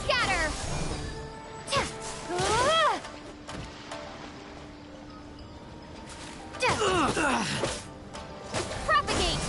Scatter! Propagate!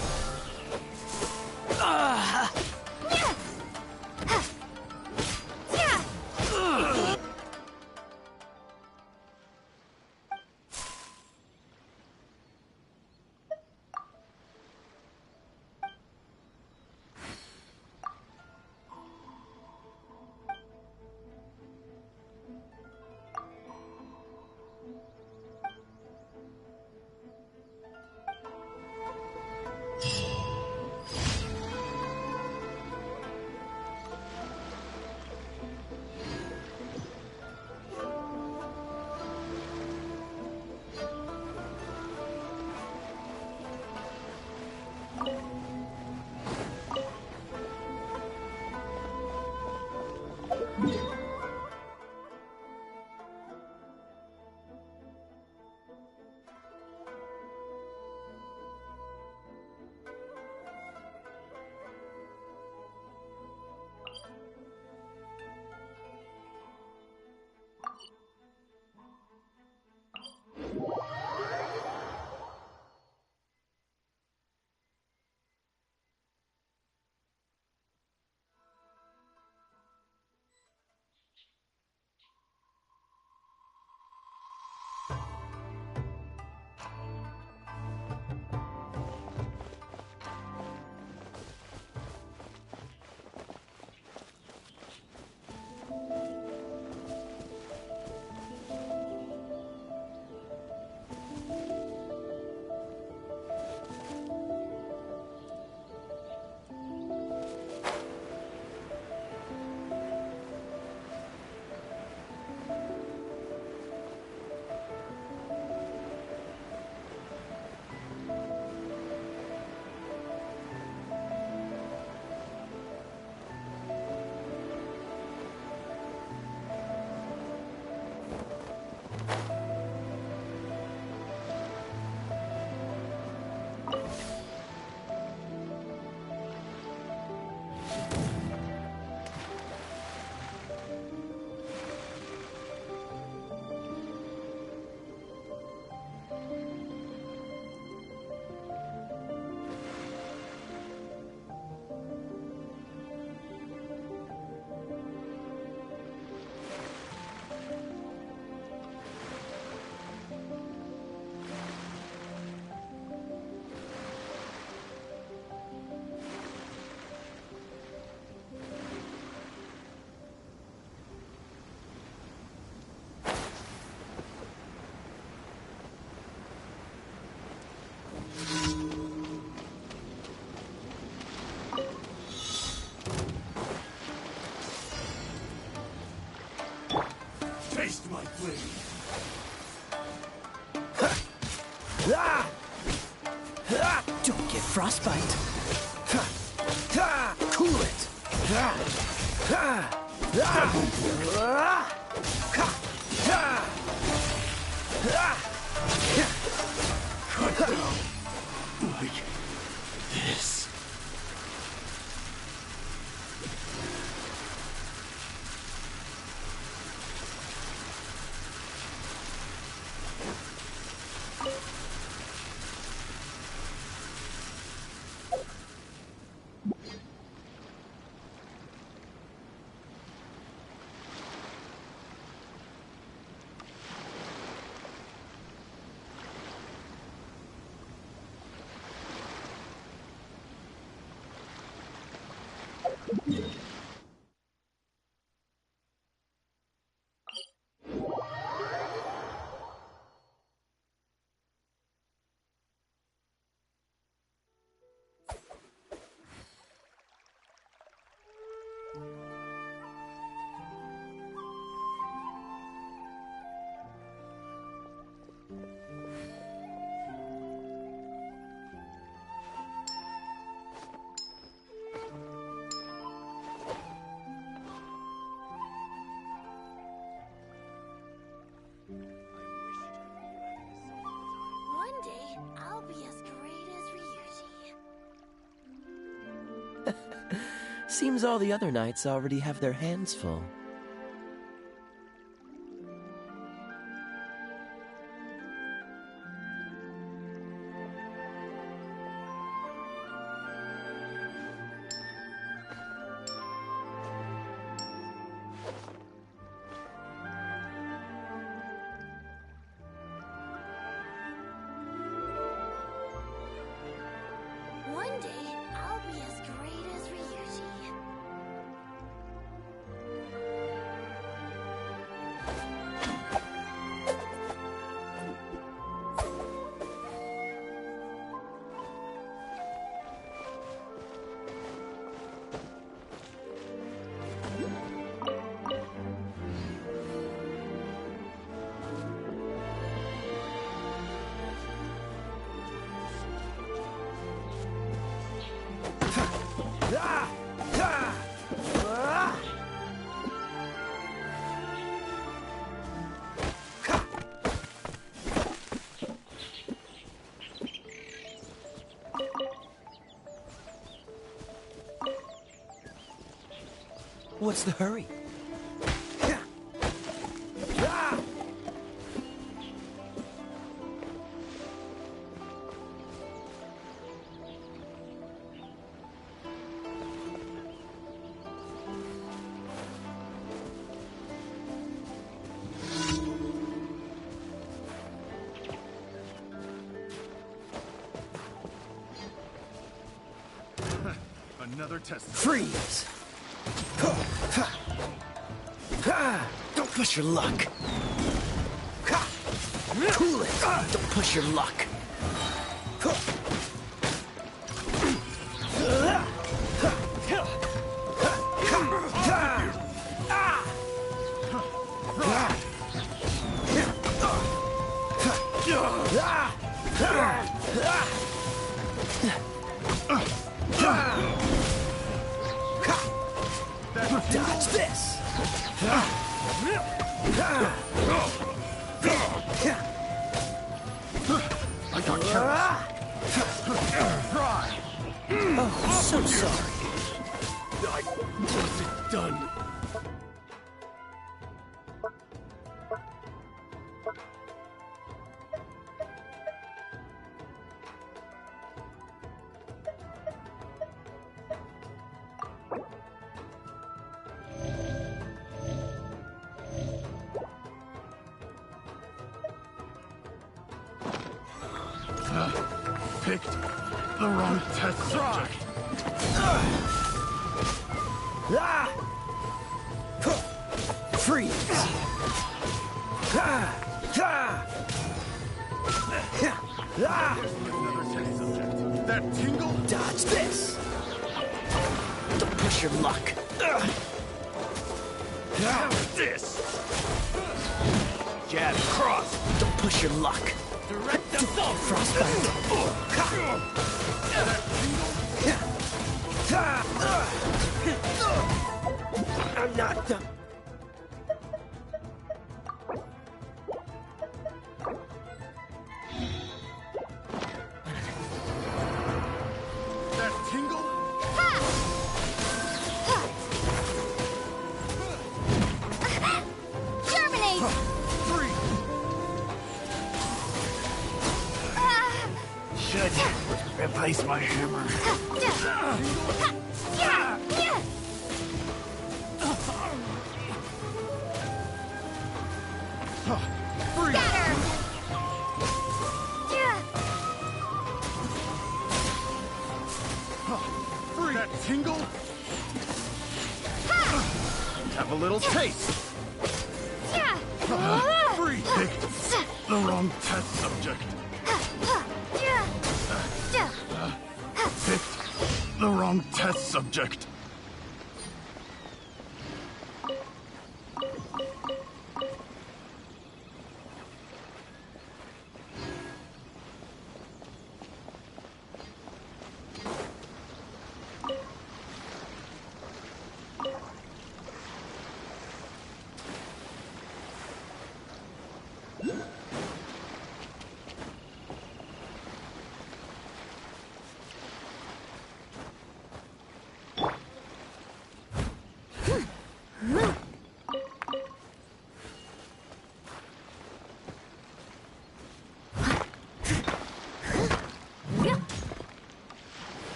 Taste my blade. Don't get frostbite. Cool it. Cut down. Like this. Seems all the other knights already have their hands full. One day, I'll be as great as Ryuji. What's the hurry? Another test. Freeze! Don't push your luck. Cool it. Don't push your luck. Dodge this! I got careless. Oh, I'm so sorry. I wasn't done. Picked the wrong test subject. Freeze! Another test subject. That tingle? Dodge this! Don't push your luck. This! Jab cross. Don't push your luck. Direct Don't get frostbite. I'm not done. That tingle? Germinate! Free! Should replace my hammer. Free! Scatter! Free! That tingle? Have a little taste. Free! Picked the wrong test subject. Picked the wrong test subject.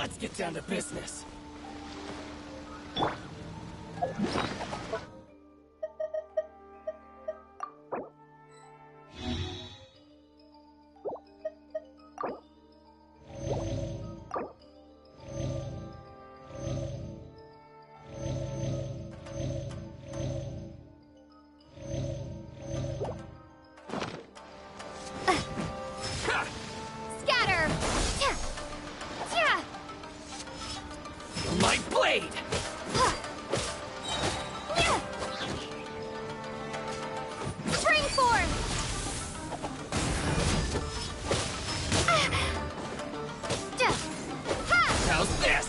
Let's get down to business. My blade! Spring forth! How's this?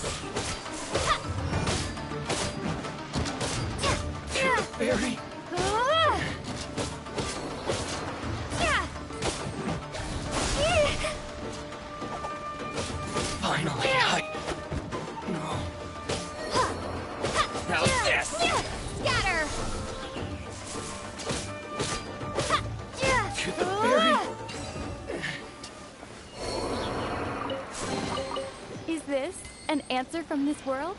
Fairy? Finally, No. How's this? Scatter! To the fairy? Is this an answer from this world?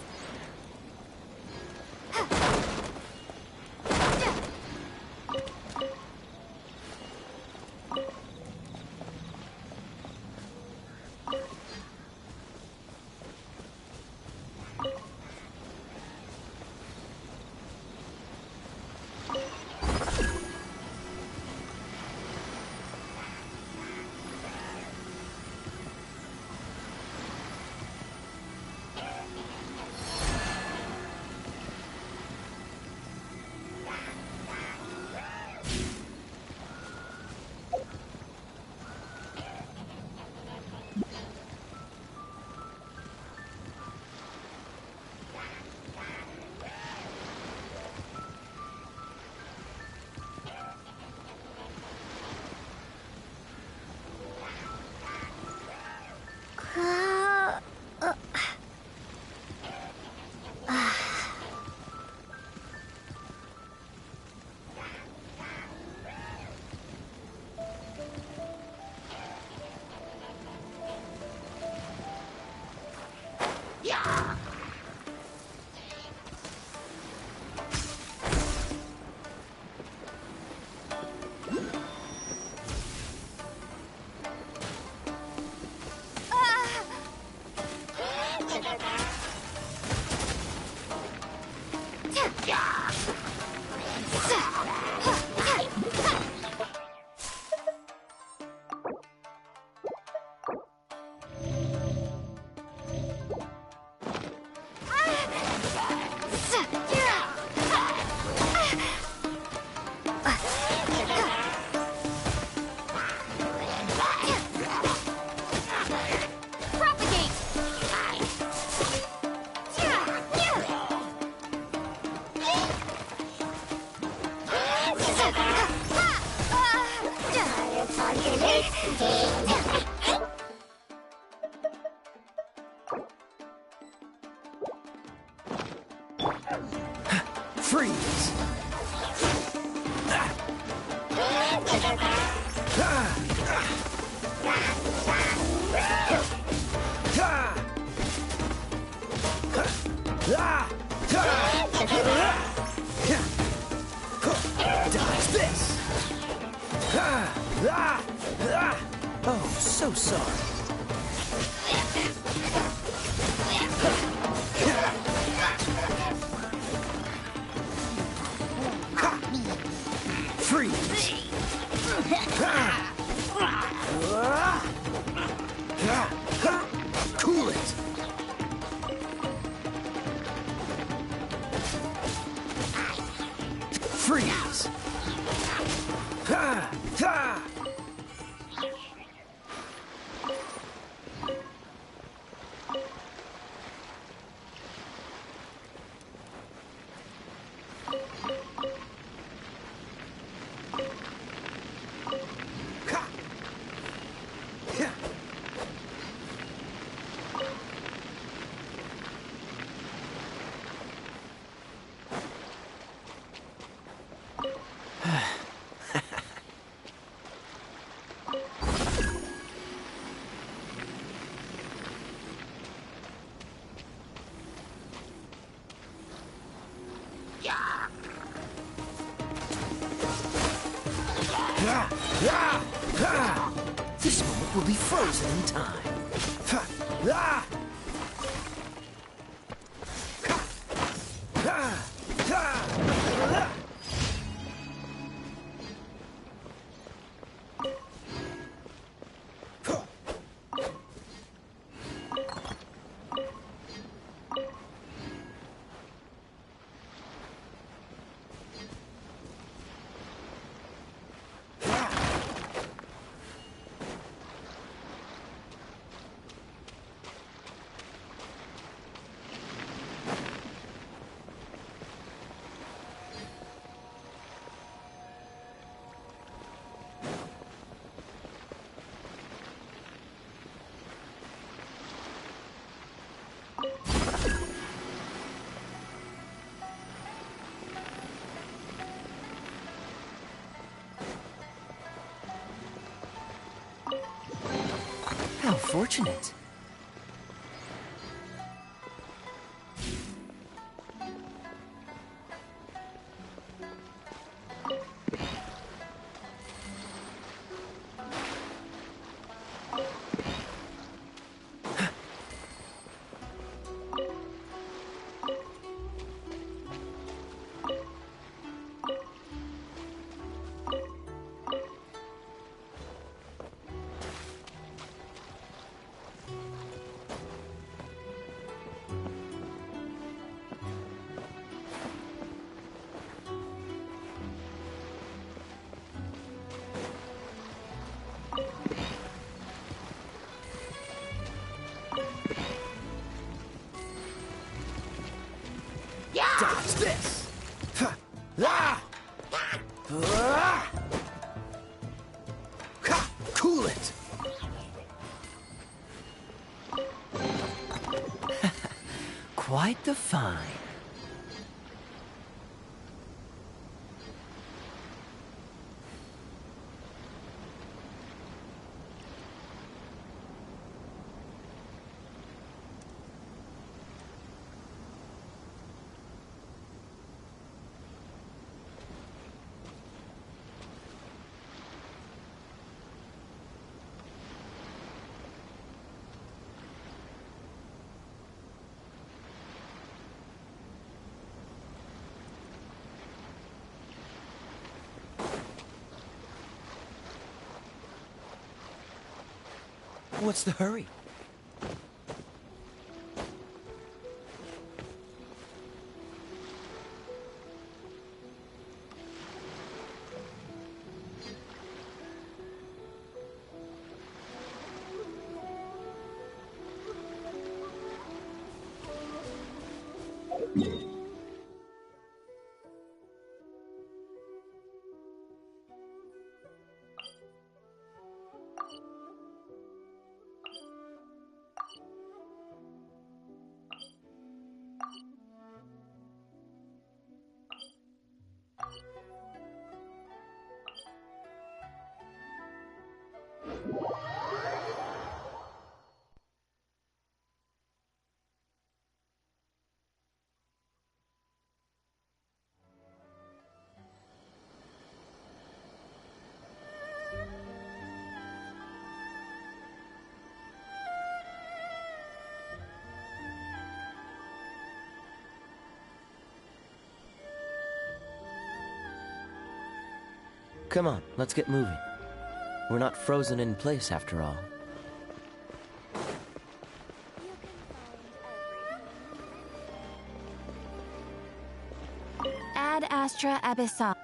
Freeze! Dodge this! Oh, so sorry. Freeze! Cool it! Freeze! This moment will be frozen in time. How fortunate. Dodge this! Cool it! Quite the find. What's the hurry? Come on, let's get moving. We're not frozen in place after all. Ad Astra Abyssal.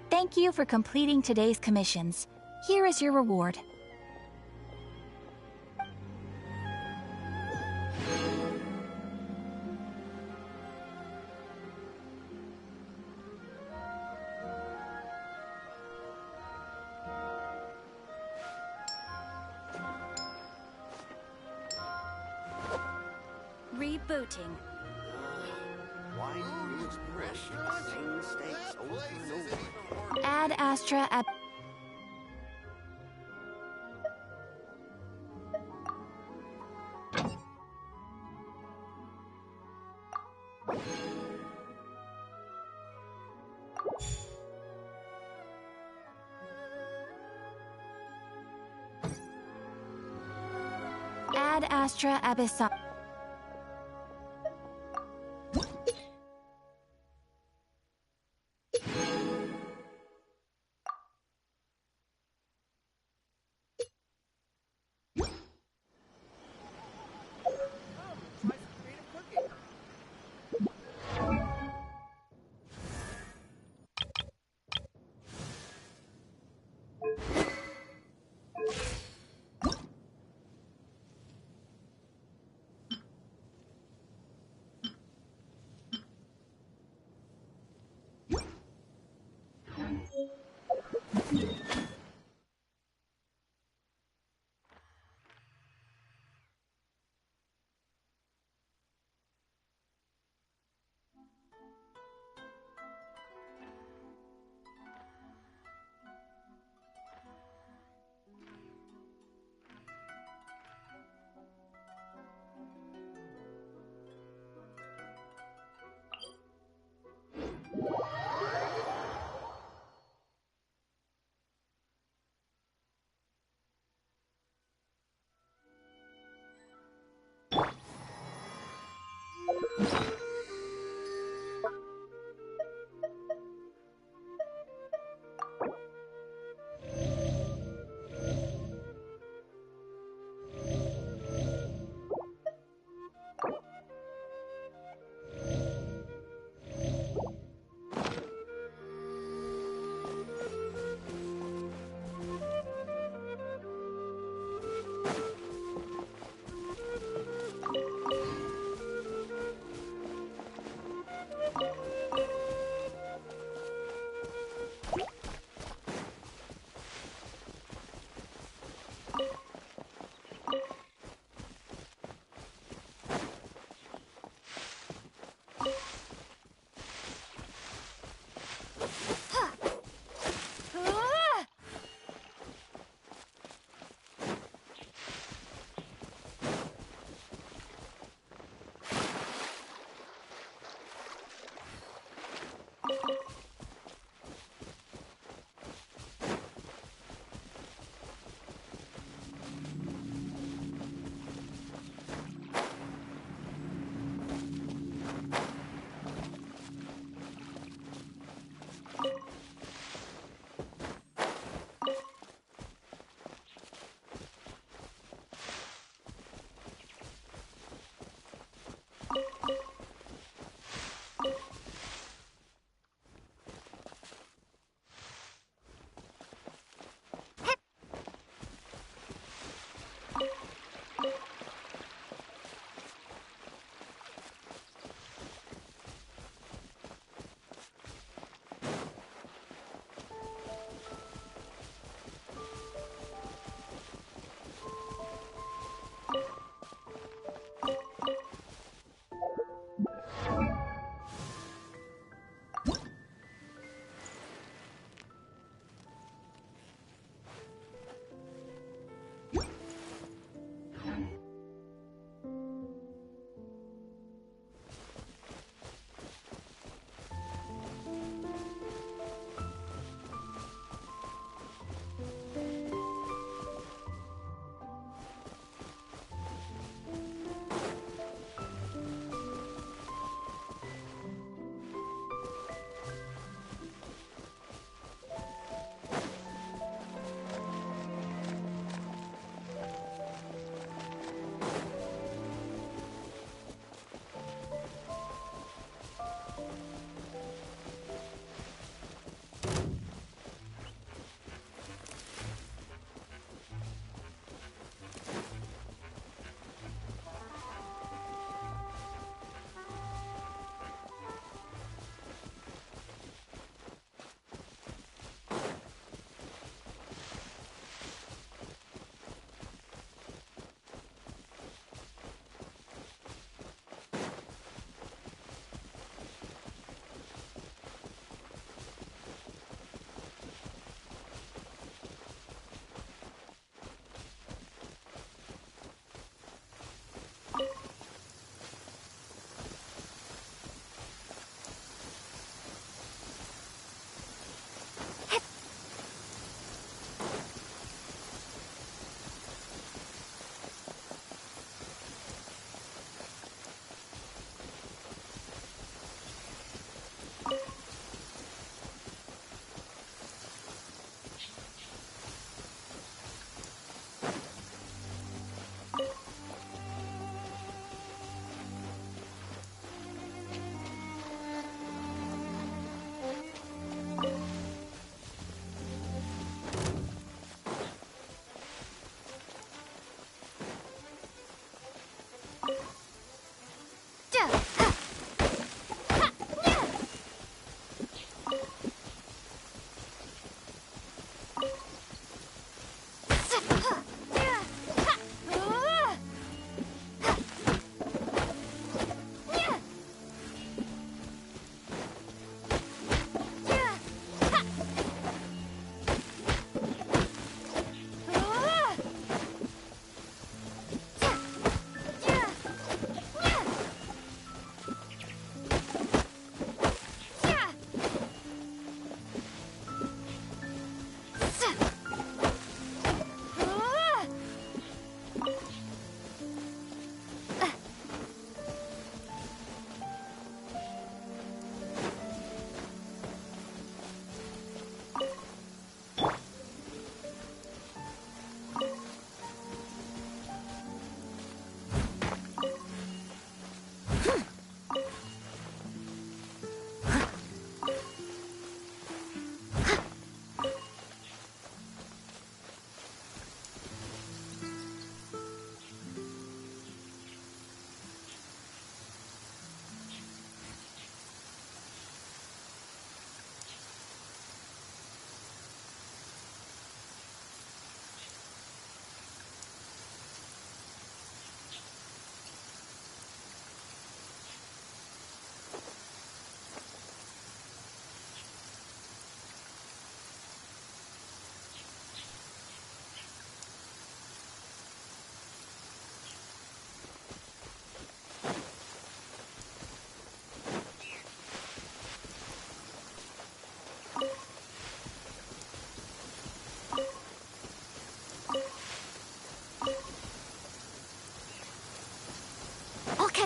Thank you for completing today's commissions. Here is your reward. Rebooting. Why do you express the same mistakes over and over? Ad Astra Ab... Ad Astra Abyssal.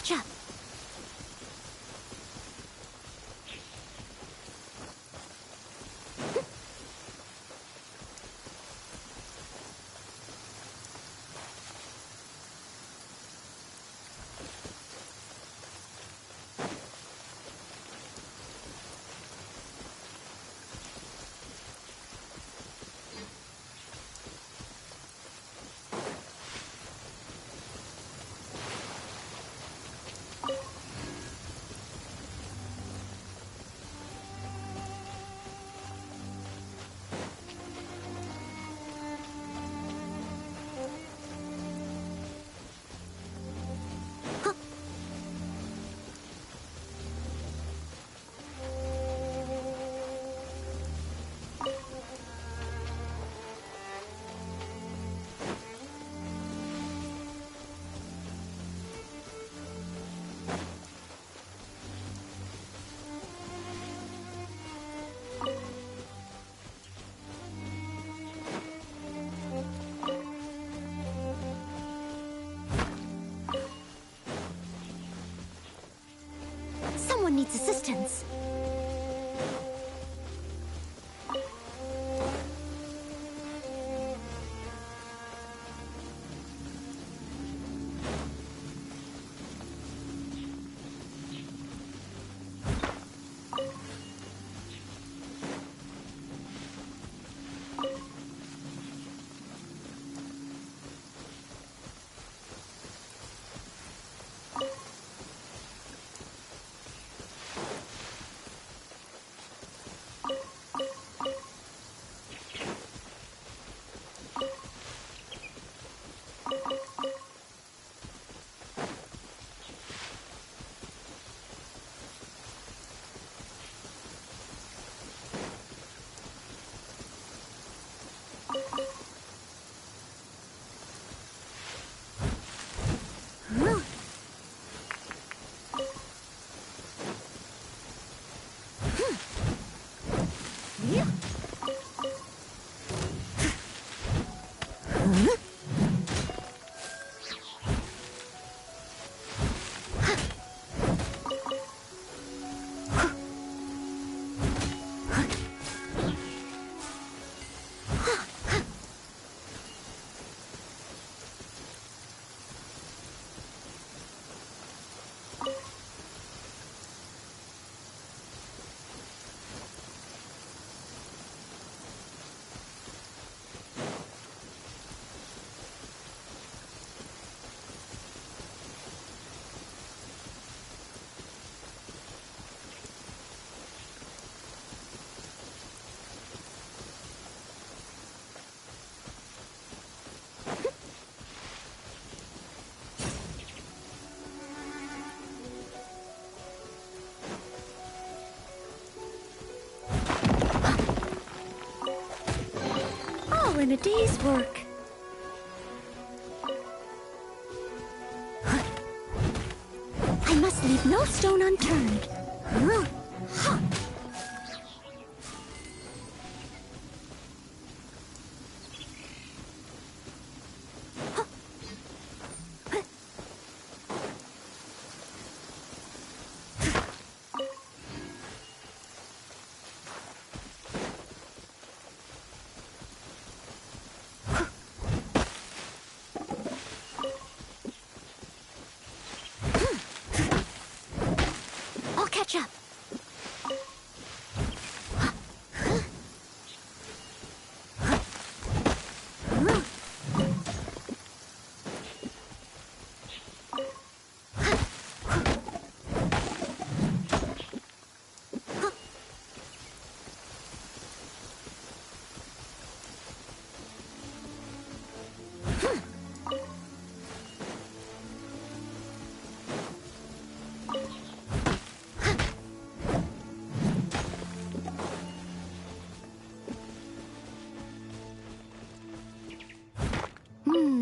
catch up. Someone needs assistance. In a day's work. I must leave no stone unturned. Catch up.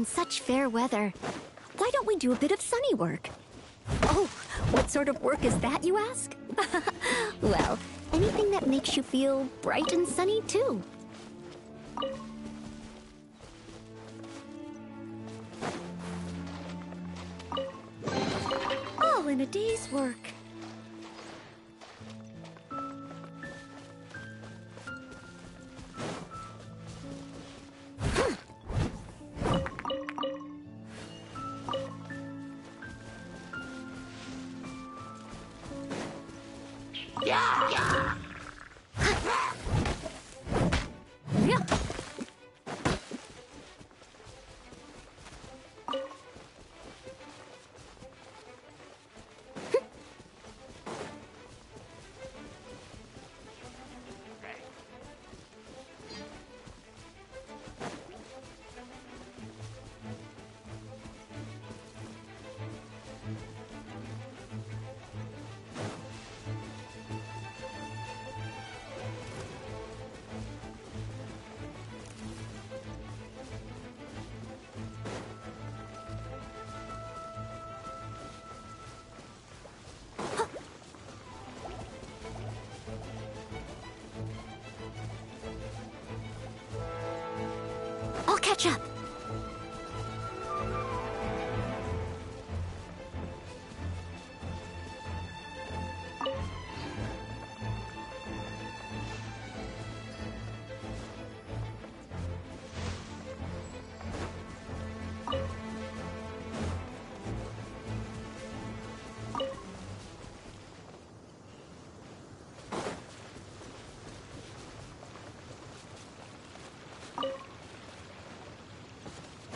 Such fair weather. Why don't we do a bit of sunny work? Oh, what sort of work is that, you ask? Well, anything that makes you feel bright and sunny, too. Oh, this work? I'll catch up.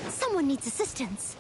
Someone needs assistance.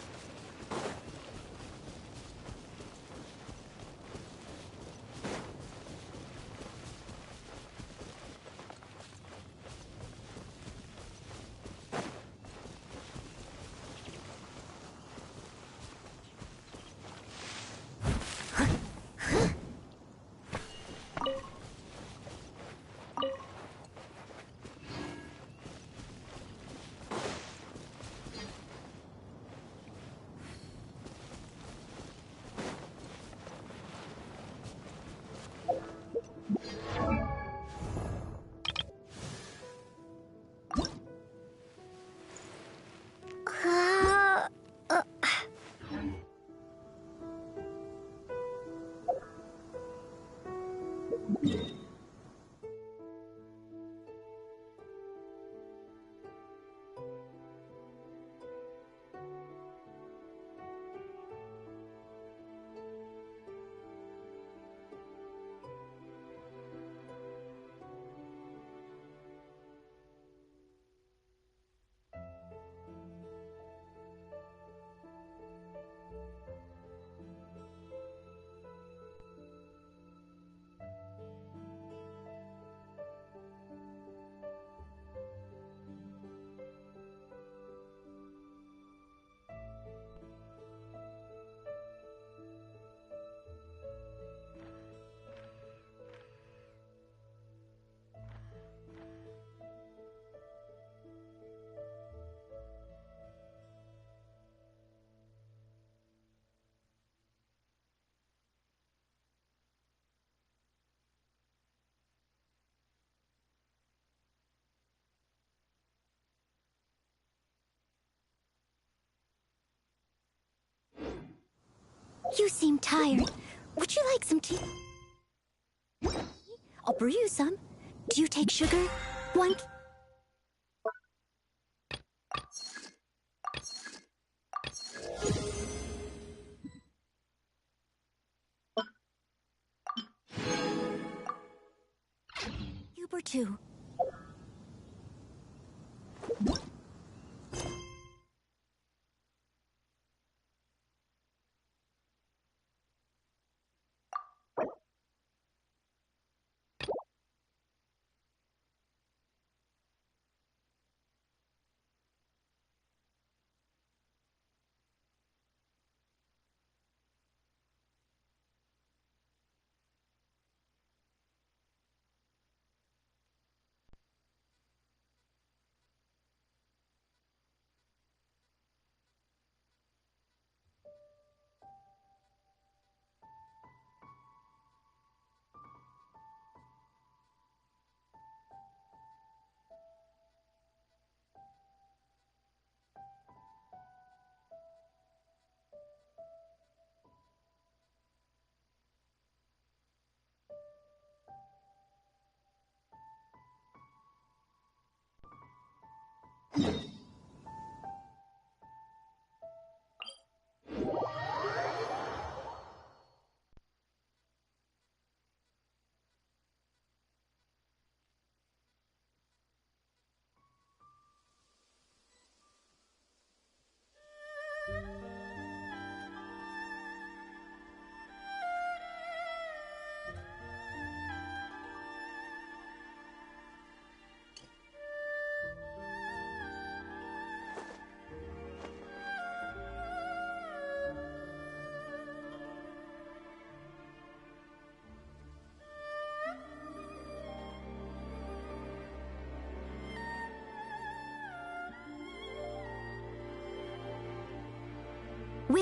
You seem tired. Would you like some tea? I'll brew you some. Do you take sugar? One... cube or two.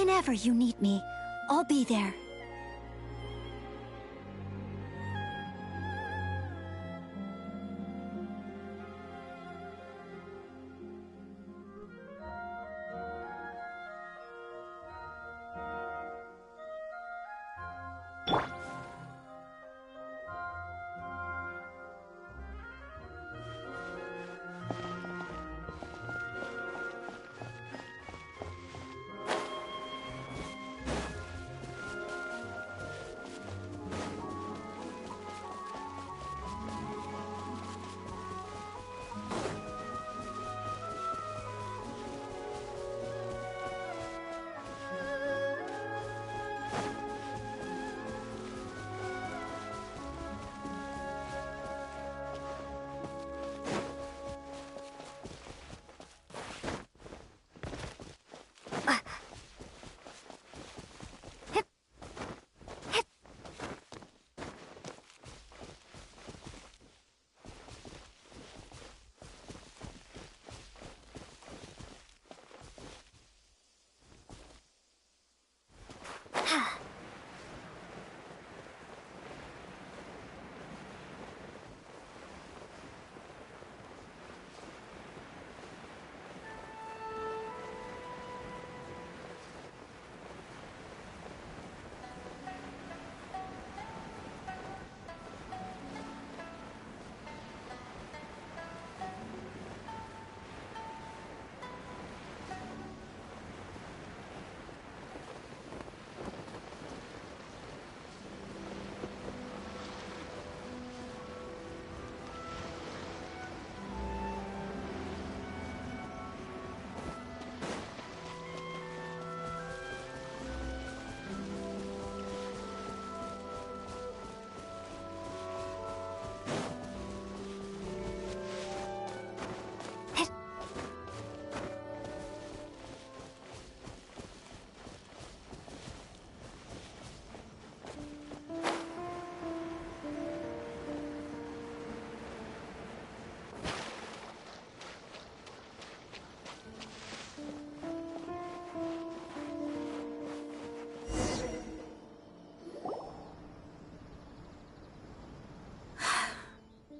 Whenever you need me, I'll be there.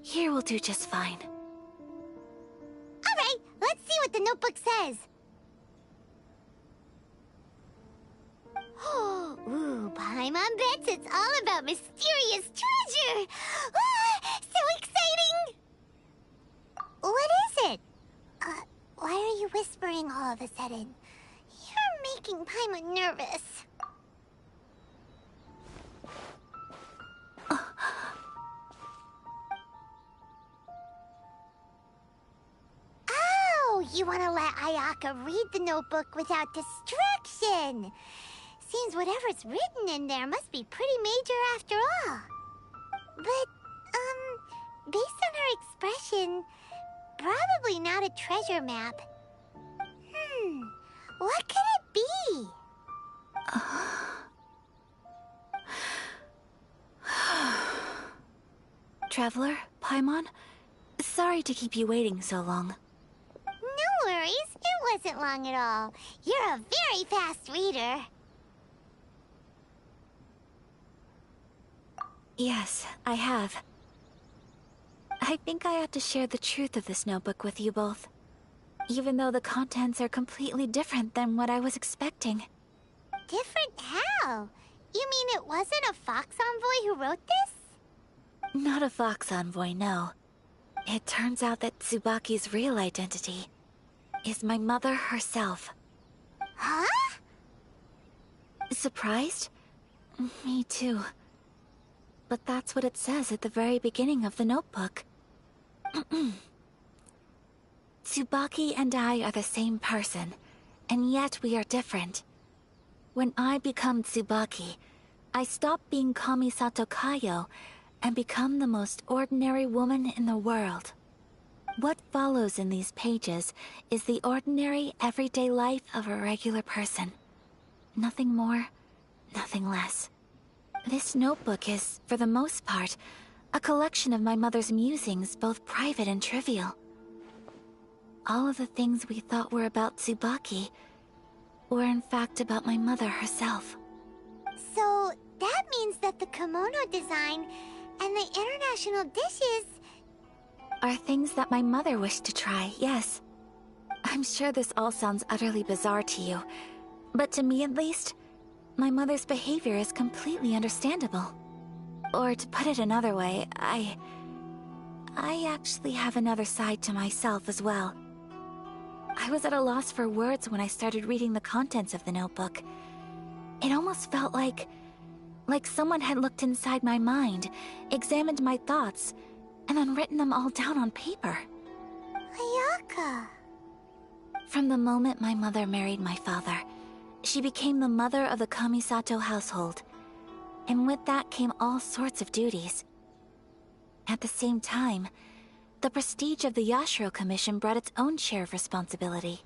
Here will do just fine. All right, let's see what the notebook says. Ooh, Paimon bets it's all about mysterious treasure. Ah, so exciting! What is it? Why are you whispering all of a sudden? You're making Paimon nervous. You want to let Ayaka read the notebook without distraction. Seems whatever's written in there must be pretty major after all. But, based on her expression, probably not a treasure map. What could it be? Traveler, Paimon, sorry to keep you waiting so long. No worries, it wasn't long at all. You're a very fast reader. Yes, I have. I think I ought to share the truth of this notebook with you both, even though the contents are completely different than what I was expecting. Different how? You mean it wasn't a Fox Envoy who wrote this? Not a Fox Envoy, no. It turns out that Tsubaki's real identity is my mother herself. Huh? Surprised? Me too. But that's what it says at the very beginning of the notebook. Tsubaki and I are the same person, and yet we are different. When I become Tsubaki, I stop being Kamisato Kayo and become the most ordinary woman in the world. What follows in these pages is the ordinary, everyday life of a regular person. Nothing more, nothing less. This notebook is, for the most part, a collection of my mother's musings, both private and trivial. All of the things we thought were about Tsubaki, were in fact about my mother herself. So that means that the kimono design and the international dishes... Are things that my mother wished to try, yes. I'm sure this all sounds utterly bizarre to you, but to me at least, my mother's behavior is completely understandable. Or to put it another way, I actually have another side to myself as well. I was at a loss for words when I started reading the contents of the notebook. It almost felt like someone had looked inside my mind, examined my thoughts, and then written them all down on paper. Ayaka... From the moment my mother married my father, she became the mother of the Kamisato household. And with that came all sorts of duties. At the same time, the prestige of the Yashiro Commission brought its own share of responsibility.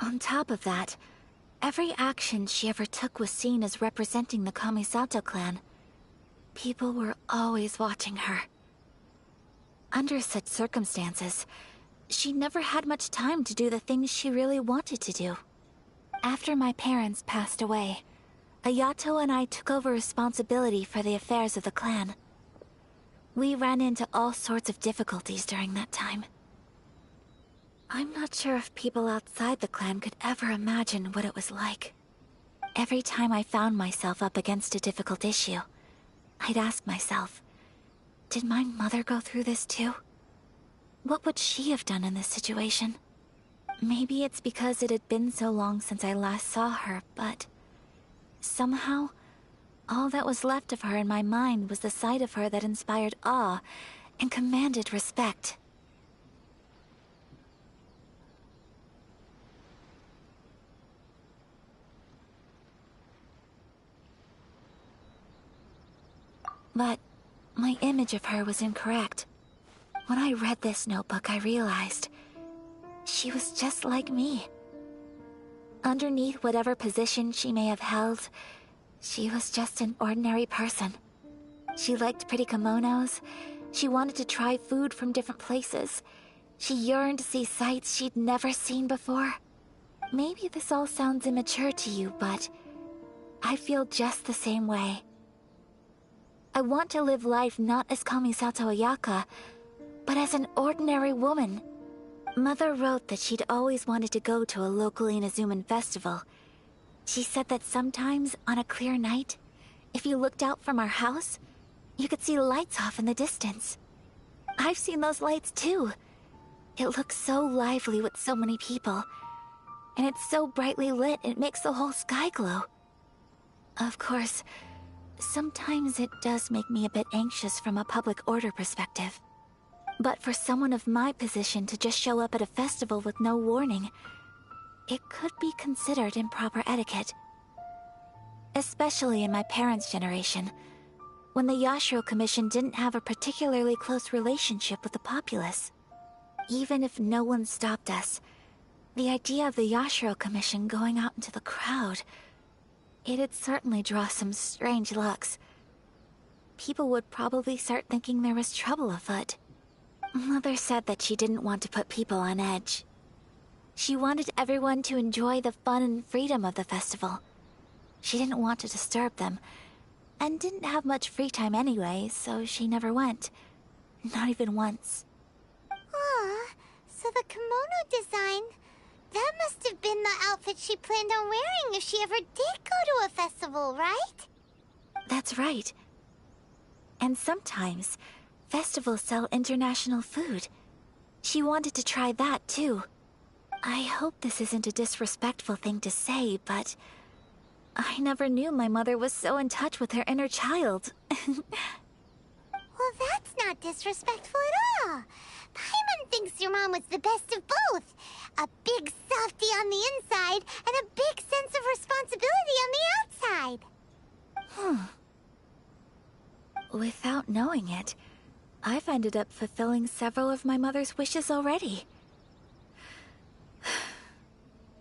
On top of that, every action she ever took was seen as representing the Kamisato clan. People were always watching her. Under such circumstances, she never had much time to do the things she really wanted to do. After my parents passed away, Ayato and I took over responsibility for the affairs of the clan. We ran into all sorts of difficulties during that time. I'm not sure if people outside the clan could ever imagine what it was like. Every time I found myself up against a difficult issue, I'd ask myself, did my mother go through this too? What would she have done in this situation? Maybe it's because it had been so long since I last saw her, but somehow, all that was left of her in my mind was the side of her that inspired awe and commanded respect. But my image of her was incorrect. When I read this notebook, I realized she was just like me. Underneath whatever position she may have held, she was just an ordinary person. She liked pretty kimonos. She wanted to try food from different places. She yearned to see sights she'd never seen before. Maybe this all sounds immature to you, but I feel just the same way. I want to live life not as Kamisato Ayaka, but as an ordinary woman. Mother wrote that she'd always wanted to go to a local Inazuman festival. She said that sometimes, on a clear night, if you looked out from our house, you could see lights off in the distance. I've seen those lights too. It looks so lively with so many people. And it's so brightly lit, it makes the whole sky glow. Of course, sometimes it does make me a bit anxious from a public order perspective. But for someone of my position to just show up at a festival with no warning, it could be considered improper etiquette. Especially in my parents' generation, when the Yashiro Commission didn't have a particularly close relationship with the populace. Even if no one stopped us, the idea of the Yashiro Commission going out into the crowd, it'd certainly draw some strange looks. People would probably start thinking there was trouble afoot. Mother said that she didn't want to put people on edge. She wanted everyone to enjoy the fun and freedom of the festival. She didn't want to disturb them, and didn't have much free time anyway, so she never went. Not even once. Aw, so the kimono design... that must have been the outfit she planned on wearing if she ever did go to a festival, right? That's right. And sometimes, festivals sell international food. She wanted to try that too. I hope this isn't a disrespectful thing to say, but I never knew my mother was so in touch with her inner child. Well, that's not disrespectful at all. Paimon thinks your mom was the best of both. A big softy on the inside and a big sense of responsibility on the outside. Without knowing it, I've ended up fulfilling several of my mother's wishes already.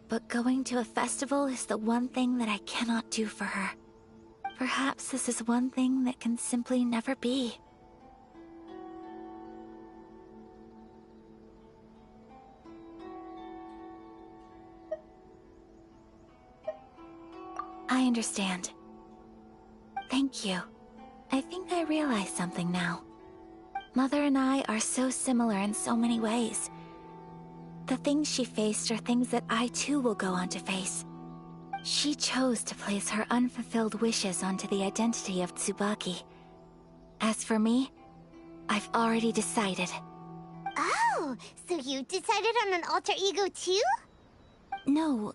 But going to a festival is the one thing that I cannot do for her. Perhaps this is one thing that can simply never be. I understand. Thank you. I think I realize something now. Mother and I are so similar in so many ways. The things she faced are things that I too will go on to face. She chose to place her unfulfilled wishes onto the identity of Tsubaki. As for me, I've already decided. Oh, so you decided on an alter ego too? No,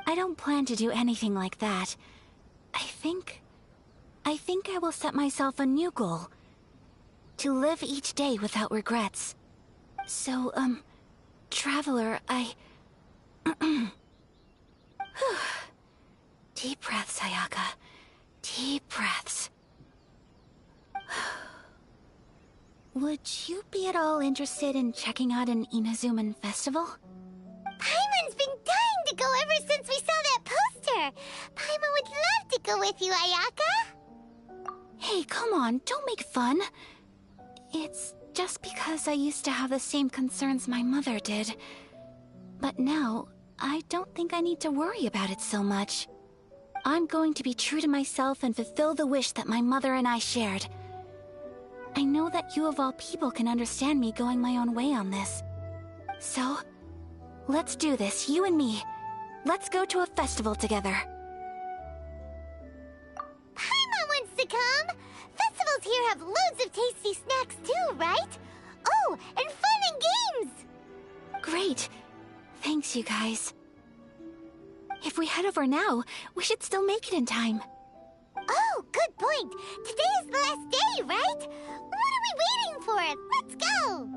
I don't plan to do anything like that. I think I will set myself a new goal. To live each day without regrets. So, Traveler, Deep breaths, Ayaka. Deep breaths. Would you be at all interested in checking out an Inazuman festival? Paimon's been dying to go ever since we saw that poster! Paimon would love to go with you, Ayaka! Hey, come on, don't make fun. It's just because I used to have the same concerns my mother did. But now, I don't think I need to worry about it so much. I'm going to be true to myself and fulfill the wish that my mother and I shared. I know that you of all people can understand me going my own way on this. So, let's do this, you and me. Let's go to a festival together. Paimon wants to come! Festivals here have loads of tasty snacks too, right? Oh, and fun and games! Great. Thanks, you guys. If we head over now, we should still make it in time. Oh, good point! Today is the last day, right? What are we waiting for? Let's go!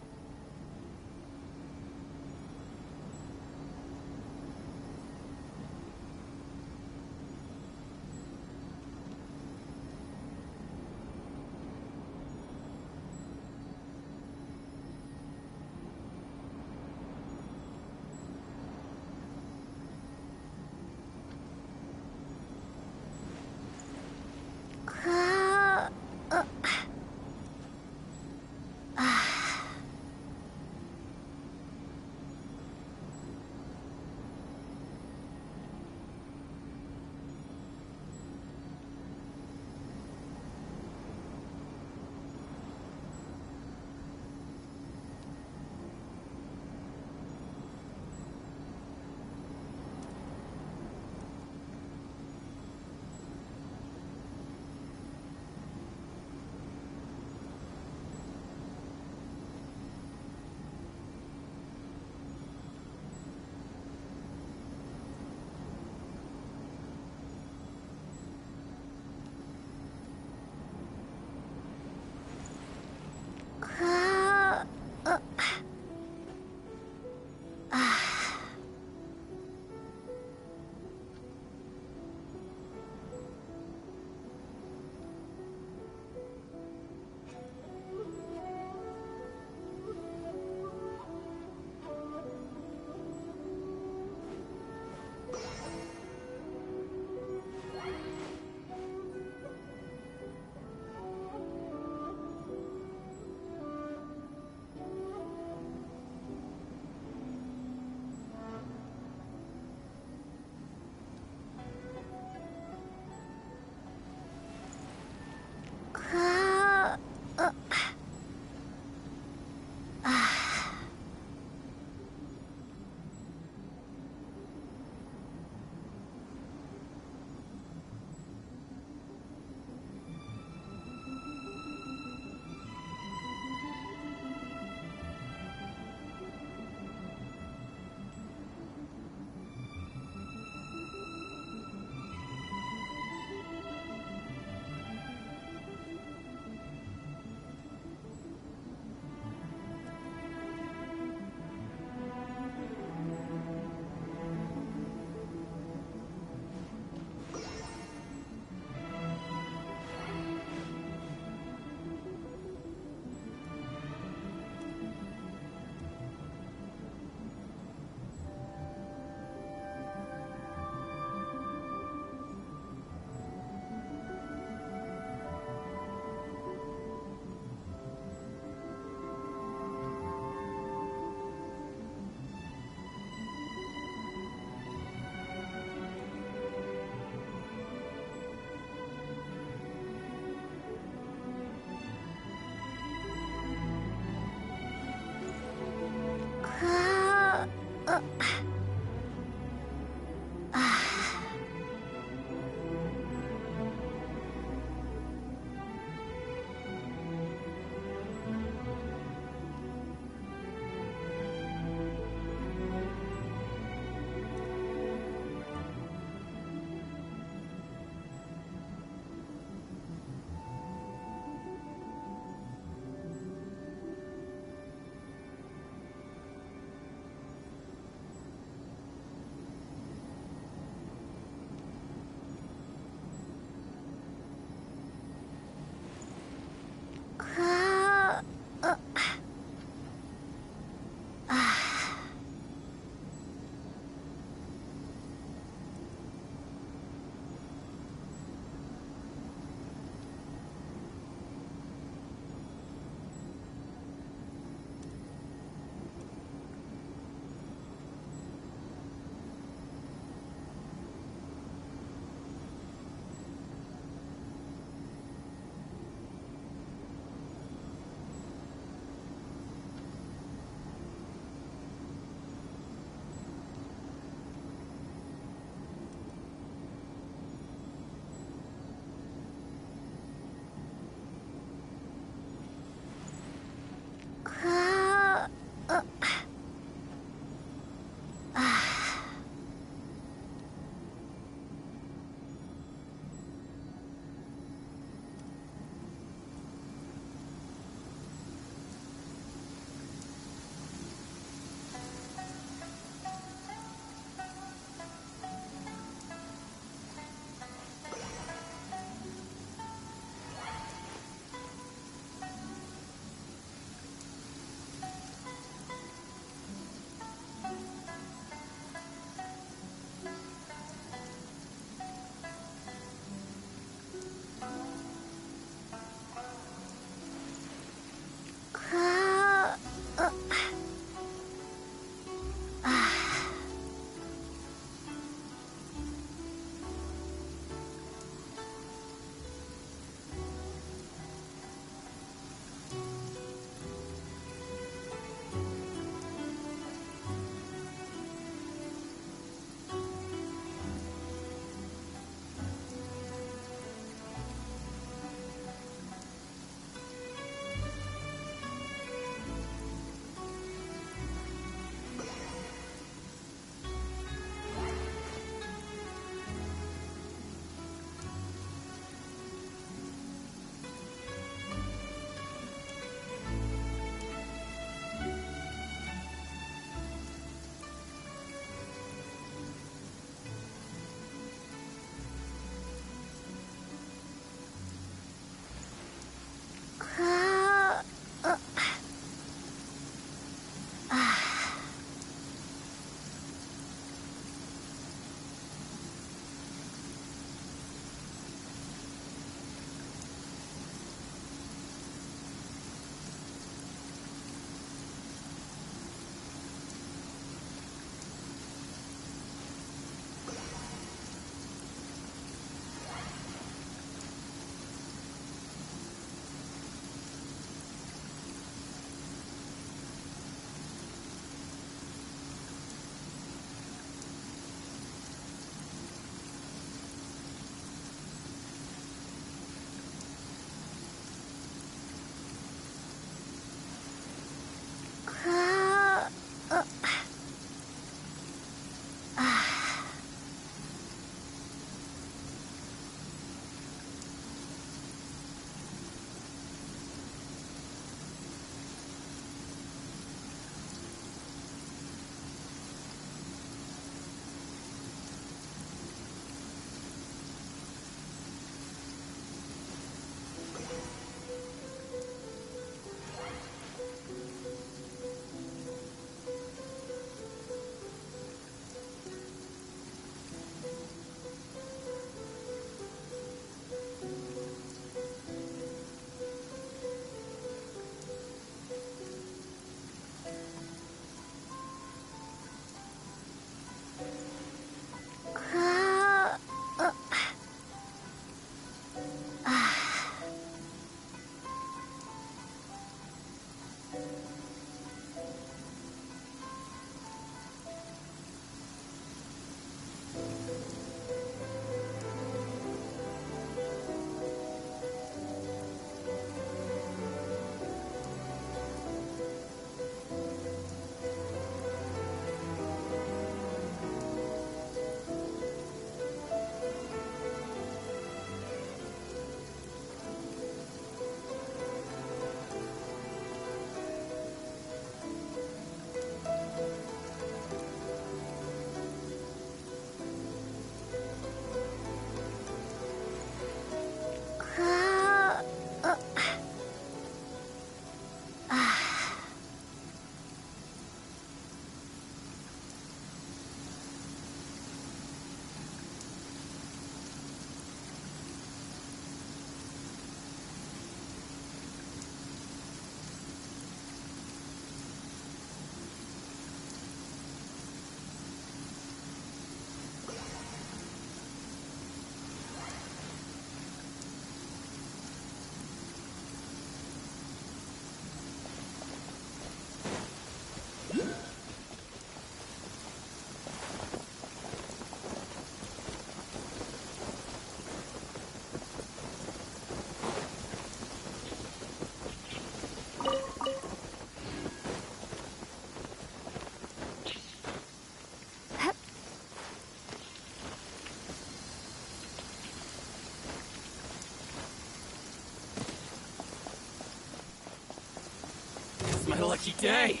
Lucky day!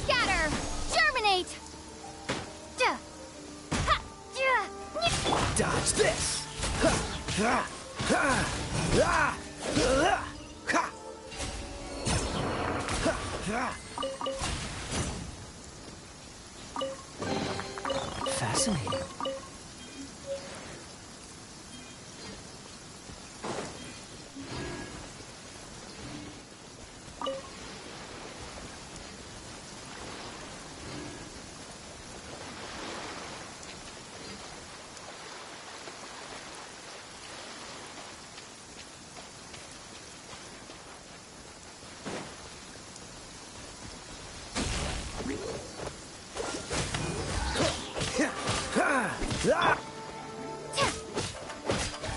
Scatter! Germinate! Duh. Ha! Duh. Dodge this! Fascinating.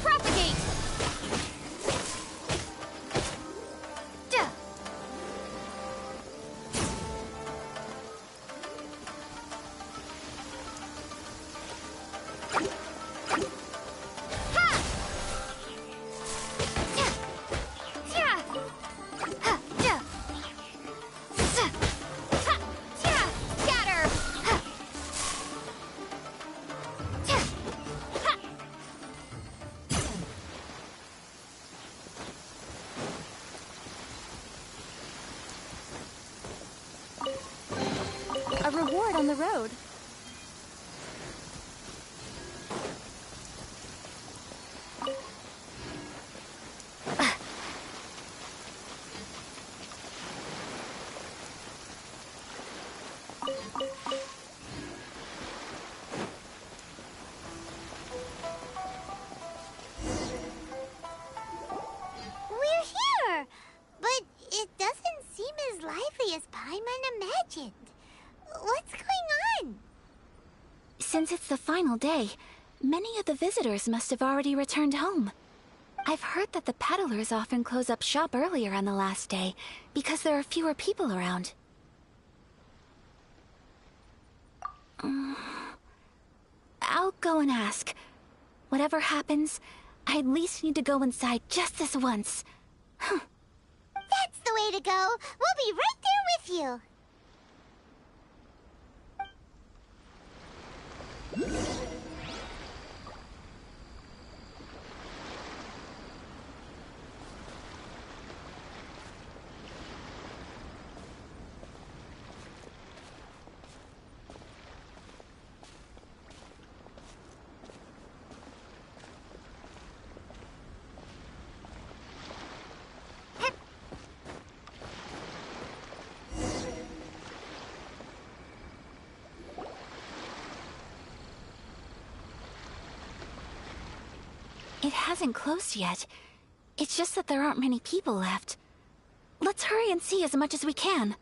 Propagate! Duh. Ha! Tja. Tja. Ha. Duh. Tja. Ha. Tja. Scatter! Ha. Tja. Ha. A reward on the road. We're here! But it doesn't seem as lively as Paimon imagined. What's going on? Since it's the final day, many of the visitors must have already returned home. I've heard that the peddlers often close up shop earlier on the last day because there are fewer people around. I'll go and ask. Whatever happens, I at least need to go inside just this once. That's the way to go. We'll be right there with you. It hasn't closed yet. It's just that there aren't many people left. Let's hurry and see as much as we can.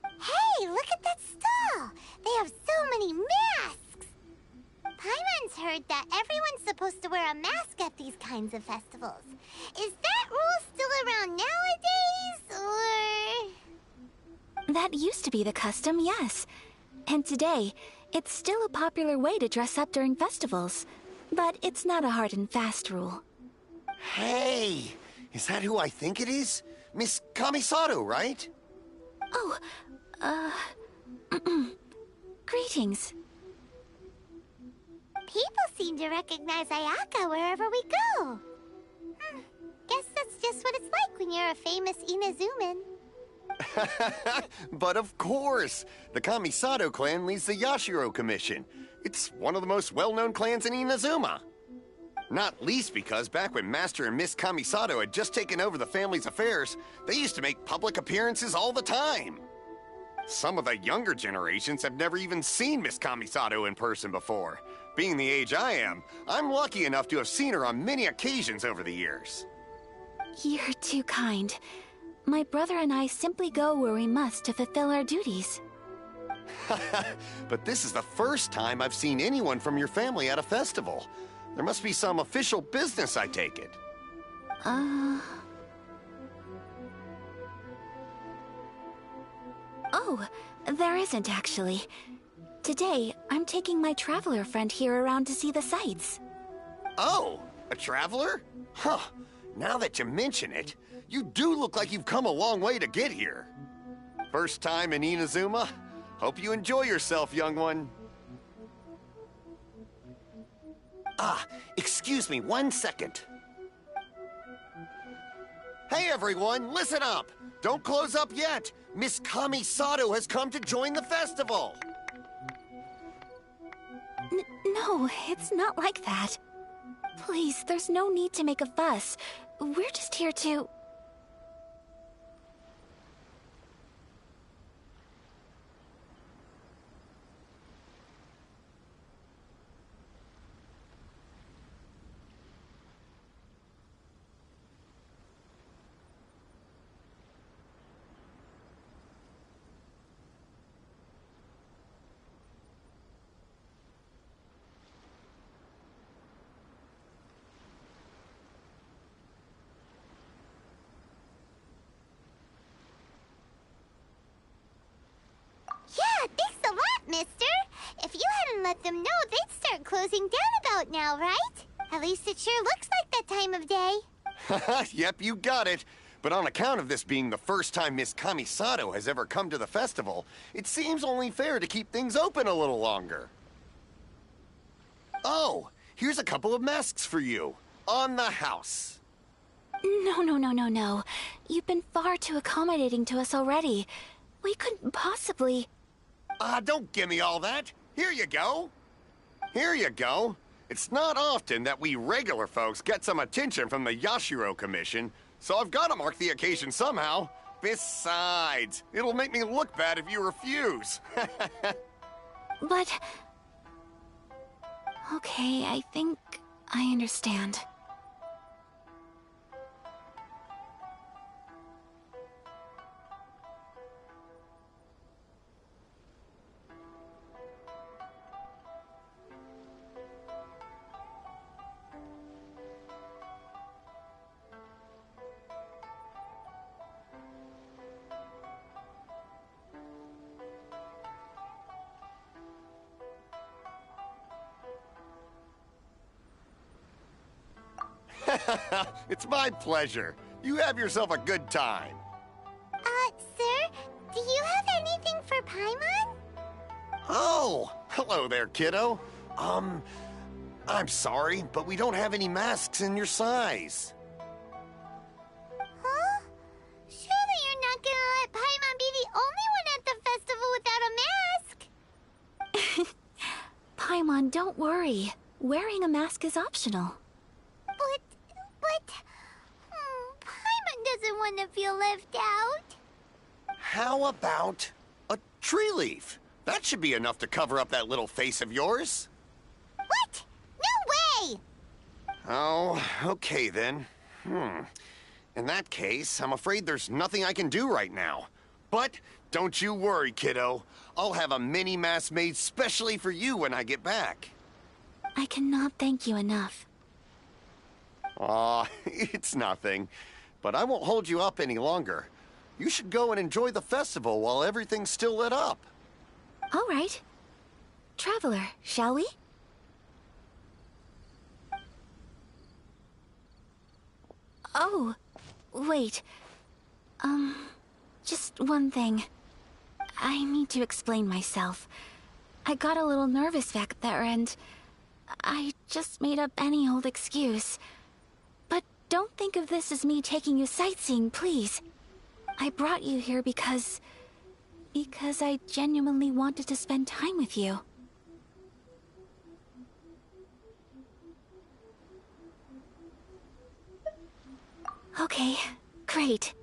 Hey, look at that stall! They have so many masks! Paimon's heard that everyone's supposed to wear a mask at these kinds of festivals. Is that rule still around nowadays, or...? That used to be the custom, yes. And today, it's still a popular way to dress up during festivals. But it's not a hard and fast rule. Hey! Is that who I think it is? Miss Kamisato, right? Oh, greetings. People seem to recognize Ayaka wherever we go. Guess that's just what it's like when you're a famous Inazuman. But of course! The Kamisato clan leads the Yashiro Commission. It's one of the most well-known clans in Inazuma. Not least because back when Master and Miss Kamisato had just taken over the family's affairs, they used to make public appearances all the time. Some of the younger generations have never even seen Miss Kamisato in person before. Being the age I am, I'm lucky enough to have seen her on many occasions over the years. You're too kind. My brother and I simply go where we must to fulfill our duties. But this is the first time I've seen anyone from your family at a festival. There must be some official business, I take it. Oh, there isn't actually. Today, I'm taking my traveler friend here around to see the sights. Oh, a traveler? Huh. Now that you mention it, you do look like you've come a long way to get here. First time in Inazuma? Hope you enjoy yourself, young one. Ah, excuse me 1 second. Hey everyone, listen up! Don't close up yet! Miss Kami Sato has come to join the festival! No, it's not like that. Please, there's no need to make a fuss. We're just here to... Yeah, thanks a lot, mister. If you hadn't let them know, they'd start closing down about now, right? At least it sure looks like that time of day. Yep, you got it. But on account of this being the first time Miss Kami Sato has ever come to the festival, it seems only fair to keep things open a little longer. Oh, here's a couple of masks for you. On the house. No. You've been far too accommodating to us already. We couldn't possibly... Don't give me all that. Here you go. Here you go. It's not often that we regular folks get some attention from the Yashiro Commission, so I've got to mark the occasion somehow. Besides, it'll make me look bad if you refuse. But... Okay, I think I understand. It's my pleasure. You have yourself a good time. Sir, do you have anything for Paimon? Oh, hello there, kiddo. I'm sorry, but we don't have any masks in your size. Huh? Surely you're not gonna let Paimon be the only one at the festival without a mask? Paimon, don't worry. Wearing a mask is optional. But... Paimon doesn't want to feel left out. How about a tree leaf? That should be enough to cover up that little face of yours. What? No way! Oh, okay then. In that case, I'm afraid there's nothing I can do right now. But don't you worry, kiddo. I'll have a mini mask made specially for you when I get back. I cannot thank you enough. Aw, it's nothing. But I won't hold you up any longer. You should go and enjoy the festival while everything's still lit up. All right. Traveler, shall we? Oh, wait. Just one thing. I need to explain myself. I got a little nervous back there and I just made up any old excuse. But don't think of this as me taking you sightseeing, please. I brought you here because I genuinely wanted to spend time with you. Okay, great.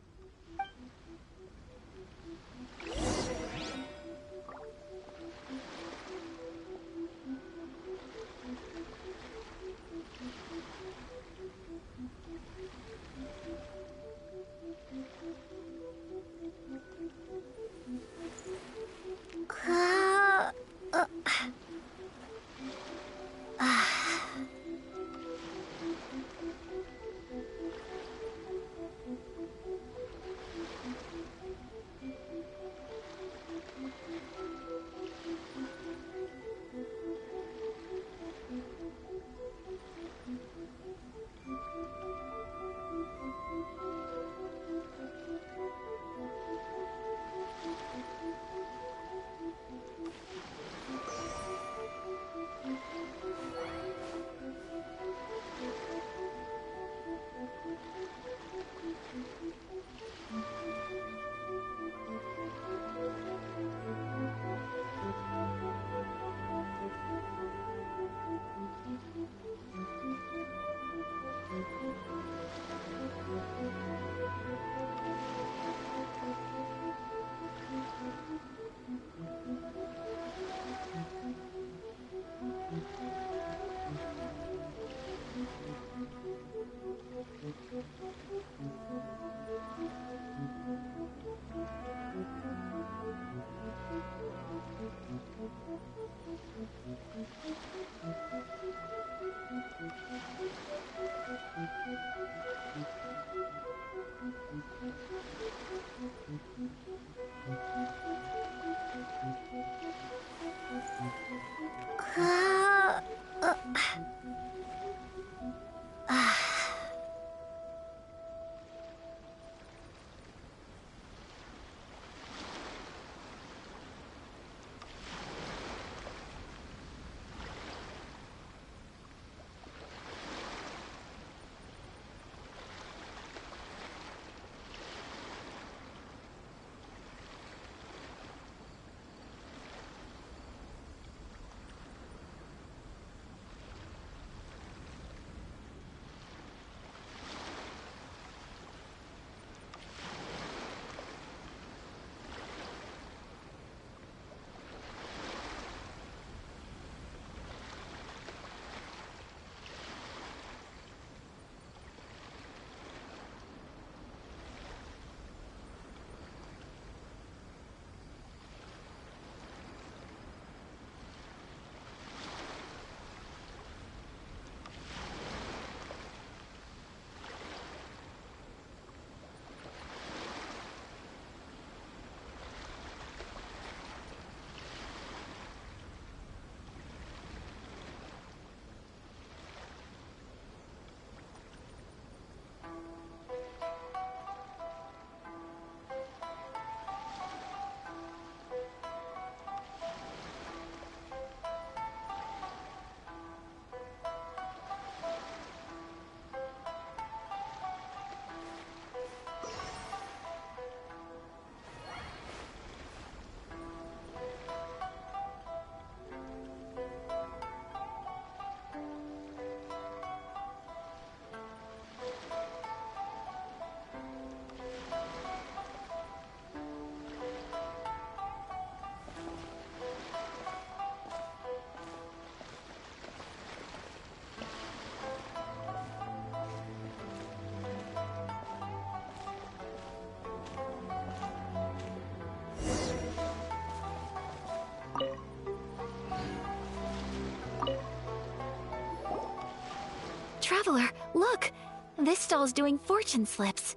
Traveler, look! This stall's doing fortune slips.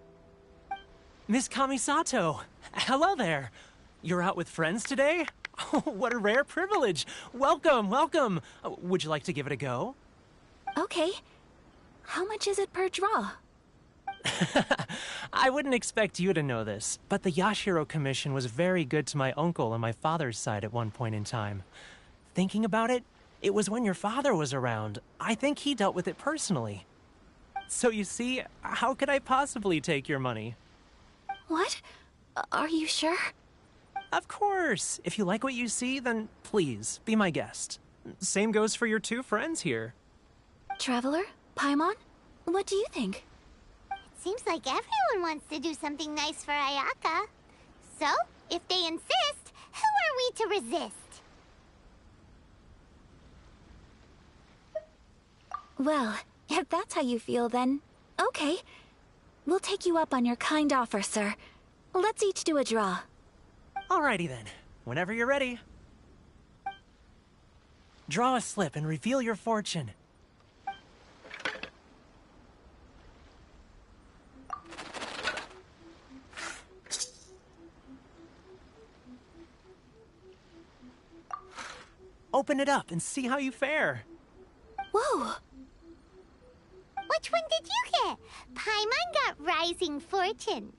Miss Kamisato! Hello there! You're out with friends today? Oh, what a rare privilege! Welcome, welcome! Would you like to give it a go? Okay. How much is it per draw? I wouldn't expect you to know this, but the Yashiro Commission was very good to my uncle on my father's side at one point in time. Thinking about it, it was when your father was around. I think he dealt with it personally. So you see, how could I possibly take your money? What? Are you sure? Of course! If you like what you see, then please, be my guest. Same goes for your two friends here. Traveler? Paimon? What do you think? Seems like everyone wants to do something nice for Ayaka. So, if they insist, who are we to resist? Well, if that's how you feel, then okay. We'll take you up on your kind offer, sir. Let's each do a draw. Alrighty then. Whenever you're ready. Draw a slip and reveal your fortune. Open it up and see how you fare. Whoa! Which one did you get? Paimon got Rising Fortune.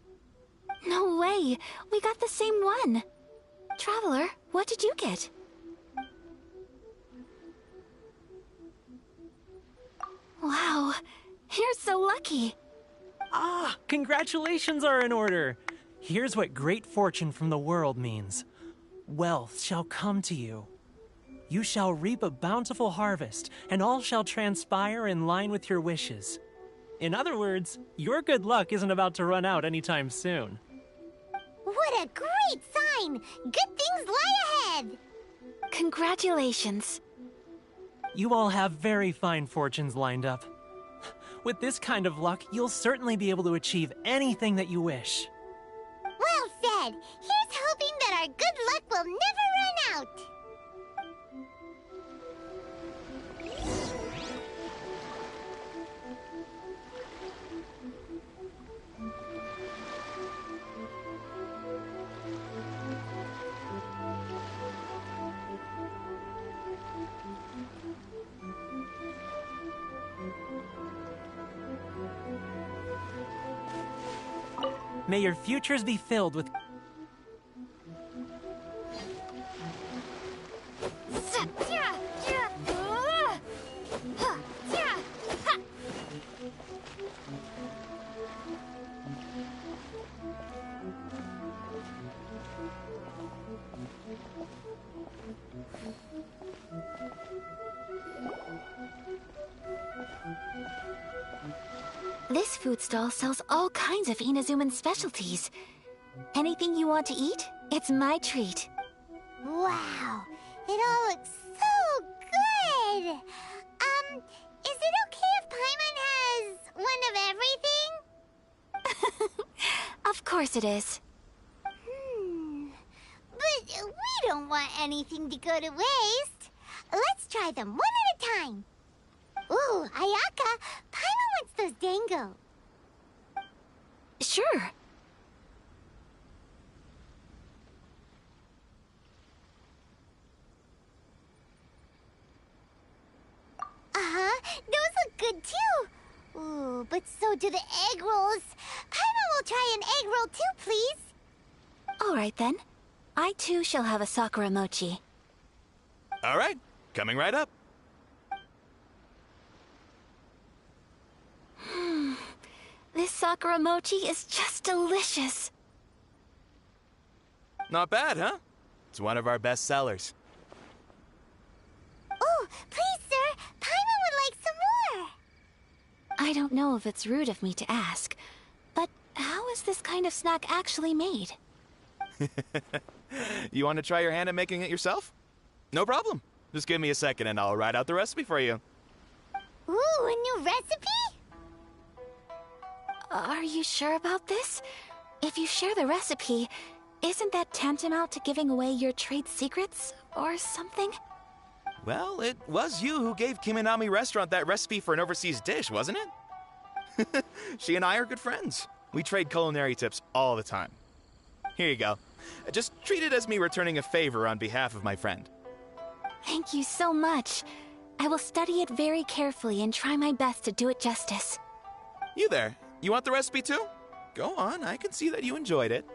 No way! We got the same one! Traveler, what did you get? Wow, you're so lucky! Ah, congratulations are in order. Here's what great fortune from the world means. Wealth shall come to you. You shall reap a bountiful harvest, and all shall transpire in line with your wishes. In other words, your good luck isn't about to run out anytime soon. What a great sign! Good things lie ahead! Congratulations. You all have very fine fortunes lined up. With this kind of luck, you'll certainly be able to achieve anything that you wish. Well said! Here's hoping that our good luck will never run out! May your futures be filled with... This food stall sells all kinds of Inazuman specialties. Anything you want to eat, it's my treat. Wow, it all looks so good. Is it okay if Paimon has one of everything? Of course it is. But we don't want anything to go to waste. Let's try them one at a time. Ooh, Ayaka, Paimon wants those dango. Sure. Those look good too. Ooh, but so do the egg rolls. Paimon will try an egg roll too, please. All right then. I too shall have a Sakura mochi. All right, coming right up. This Sakura mochi is just delicious. Not bad, huh? It's one of our best sellers. Oh, please, sir. Paimon would like some more. I don't know if it's rude of me to ask, but how is this kind of snack actually made? You want to try your hand at making it yourself? No problem. Just give me a second and I'll write out the recipe for you. Ooh, a new recipe? Are you sure about this? If you share the recipe, isn't that tantamount to giving away your trade secrets or something? Well, it was you who gave Kiminami Restaurant that recipe for an overseas dish, wasn't it? She and I are good friends. We trade culinary tips all the time. Here you go. Just treat it as me returning a favor on behalf of my friend. Thank you so much. I will study it very carefully and try my best to do it justice. You there. You want the recipe too? Go on, I can see that you enjoyed it.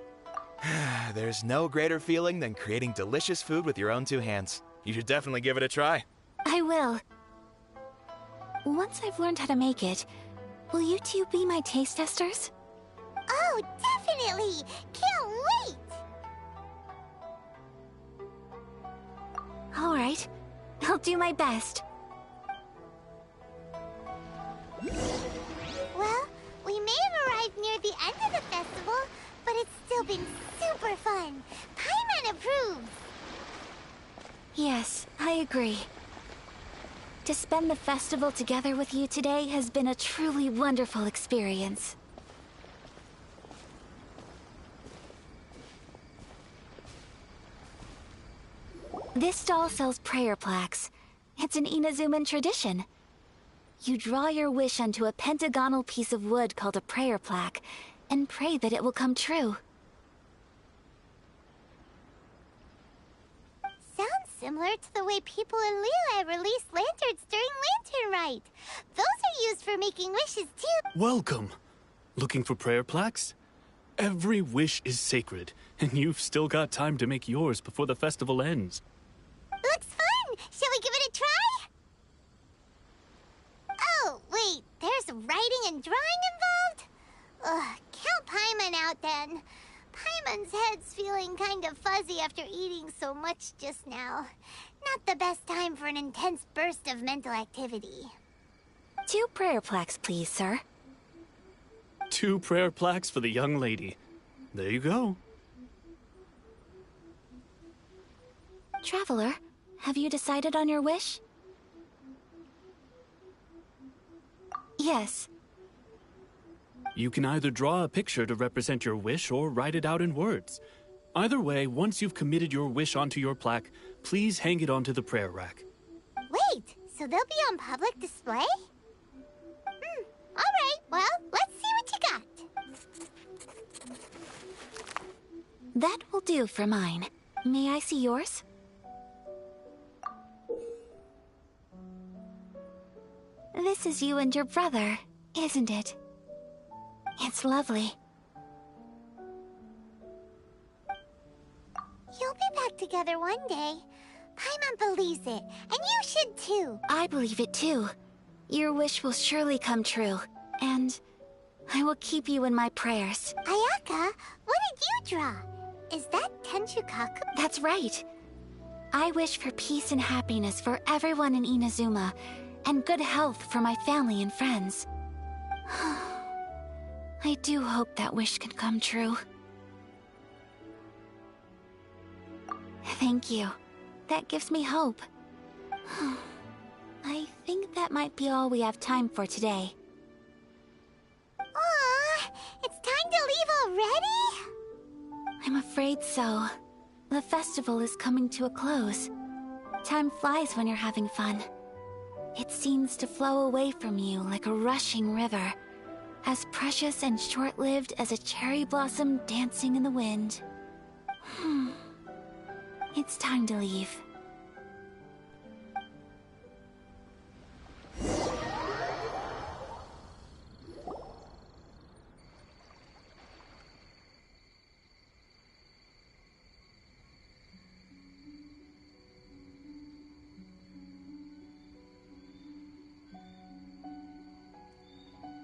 There's no greater feeling than creating delicious food with your own two hands. You should definitely give it a try. I will. Once I've learned how to make it, will you two be my taste testers? Oh, definitely! Can't wait! All right. I'll do my best. Well, we may have arrived near the end of the festival, but it's still been super fun. Paimon approves! Yes, I agree. To spend the festival together with you today has been a truly wonderful experience. This stall sells prayer plaques. It's an Inazuman tradition. You draw your wish onto a pentagonal piece of wood called a prayer plaque, and pray that it will come true. Sounds similar to the way people in Liyue release lanterns during Lantern Rite. Those are used for making wishes too. Welcome. Looking for prayer plaques? Every wish is sacred, and you've still got time to make yours before the festival ends. Looks fun! Shall we give it a try? Oh, wait, there's writing and drawing involved? Ugh, count Paimon out then. Paimon's head's feeling kind of fuzzy after eating so much just now. Not the best time for an intense burst of mental activity. 2 prayer plaques, please, sir. 2 prayer plaques for the young lady. There you go. Traveler, have you decided on your wish? Yes. You can either draw a picture to represent your wish or write it out in words. Either way, once you've committed your wish onto your plaque, please hang it onto the prayer rack. Wait, so they'll be on public display? Alright, well, let's see what you got. That will do for mine. May I see yours? This is you and your brother, isn't it? It's lovely. other one day. Paimon believes it, and you should too. I believe it too. Your wish will surely come true, and I will keep you in my prayers. Ayaka, what did you draw? Is that Tenchukaku? That's right. I wish for peace and happiness for everyone in Inazuma, and good health for my family and friends. I do hope that wish can come true. Thank you. That gives me hope. I think that might be all we have time for today. Aw, it's time to leave already? I'm afraid so. The festival is coming to a close. Time flies when you're having fun. It seems to flow away from you like a rushing river, as precious and short-lived as a cherry blossom dancing in the wind. It's time to leave.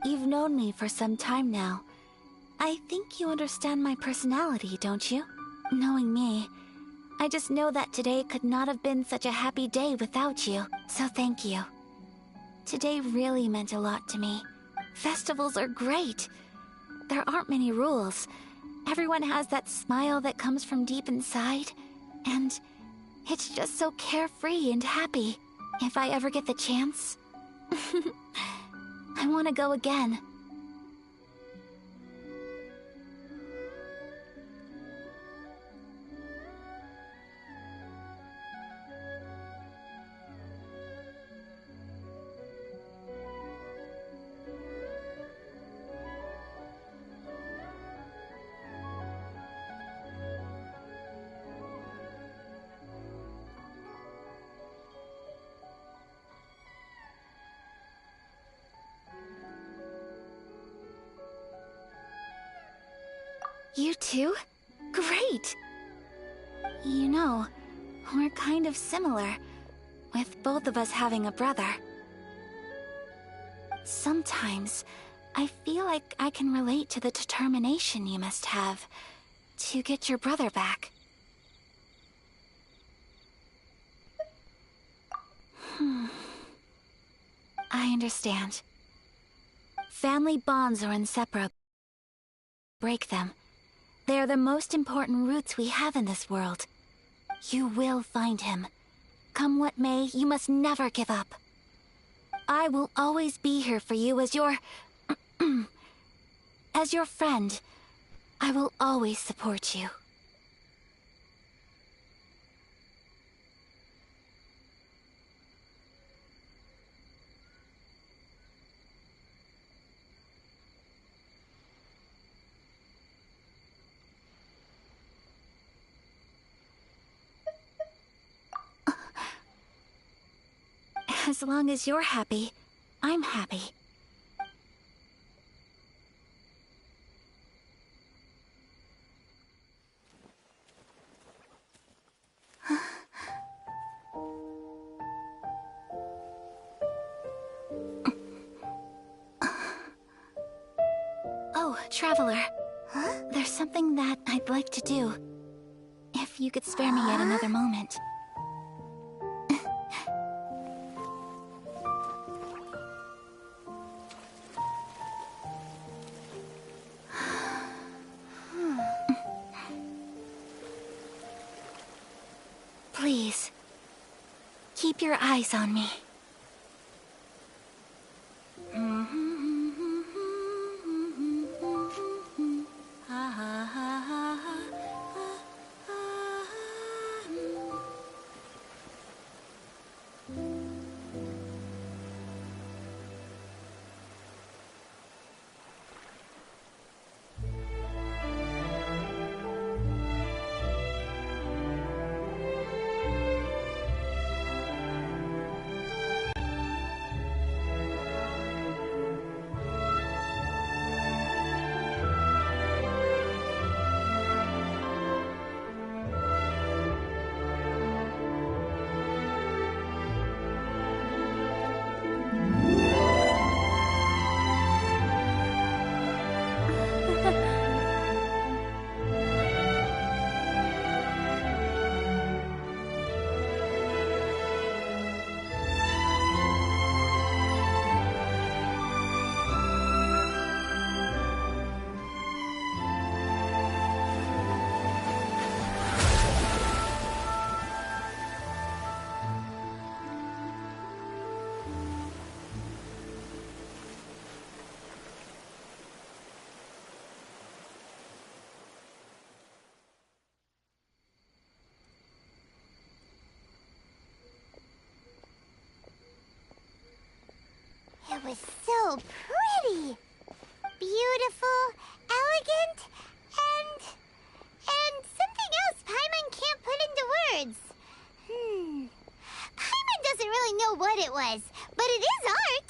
You've known me for some time now. I think you understand my personality, don't you? Knowing me, I just know that today could not have been such a happy day without you, so thank you. Today really meant a lot to me. Festivals are great. There aren't many rules. Everyone has that smile that comes from deep inside, and it's just so carefree and happy. If I ever get the chance, I want to go again. You too? Great! You know, we're kind of similar, with both of us having a brother. Sometimes, I feel like I can relate to the determination you must have to get your brother back. I understand. Family bonds are inseparable. Break them. They are the most important roots we have in this world. You will find him. Come what may, you must never give up. I will always be here for you as your... as your friend. I will always support you. As long as you're happy, I'm happy. Oh, Traveler. Huh? There's something that I'd like to do. If you could spare me yet another moment. Please, keep your eyes on me. It was so pretty. Beautiful, elegant, and something else Paimon can't put into words. Paimon doesn't really know what it was, but it is art.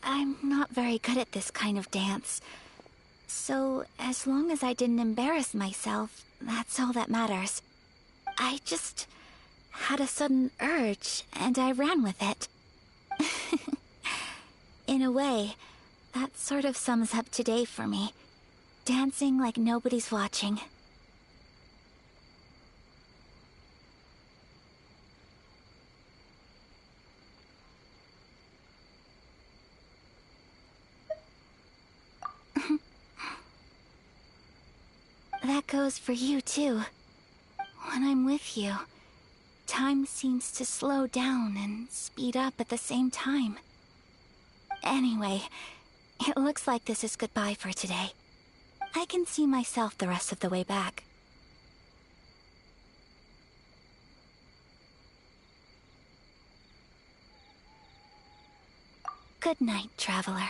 I'm not very good at this kind of dance. So, as long as I didn't embarrass myself, that's all that matters. I just had a sudden urge, and I ran with it. In a way, that sort of sums up today for me. Dancing like nobody's watching. That goes for you, too. When I'm with you, time seems to slow down and speed up at the same time. Anyway, it looks like this is goodbye for today. I can see myself the rest of the way back. Good night, traveler.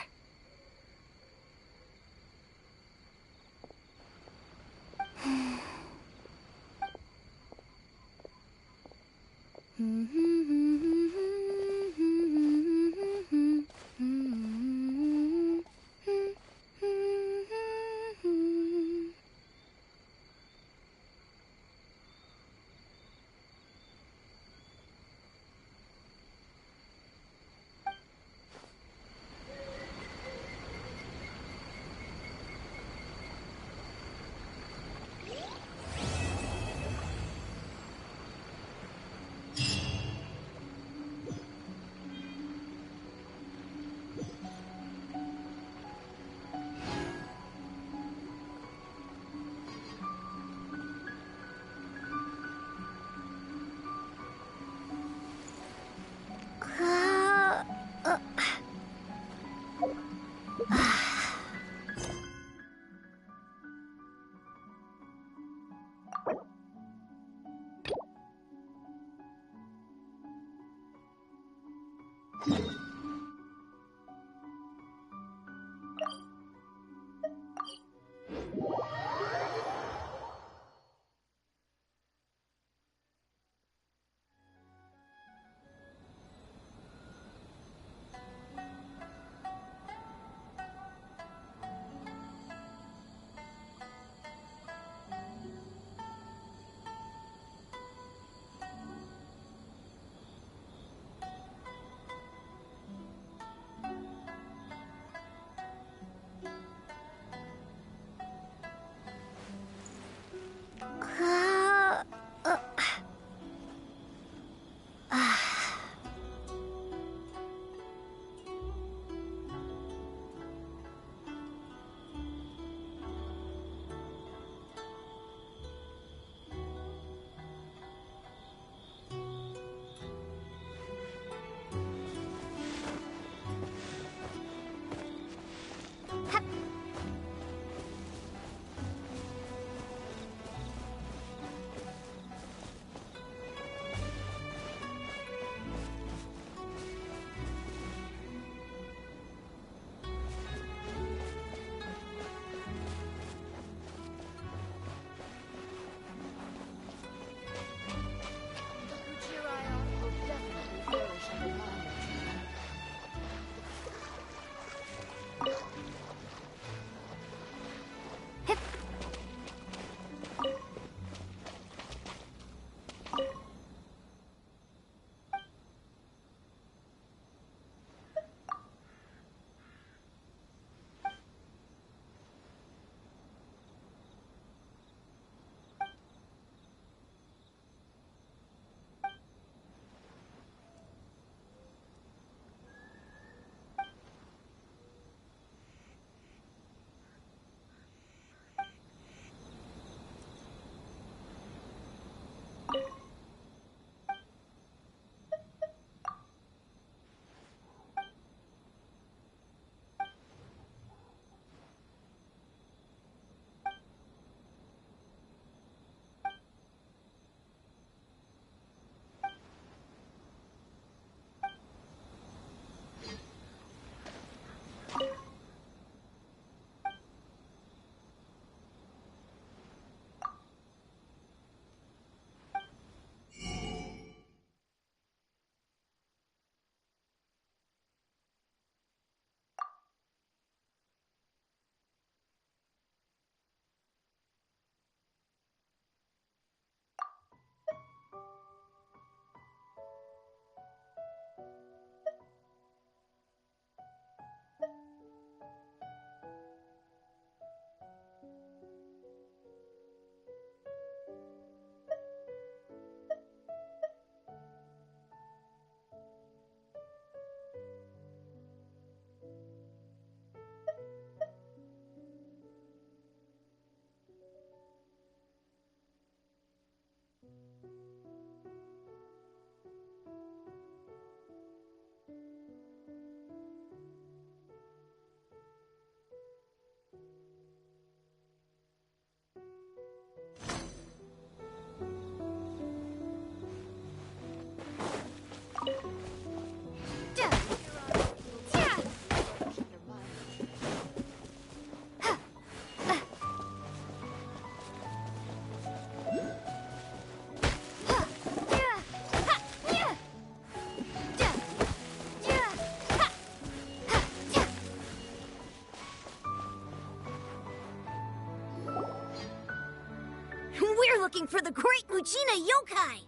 Mujina yokai!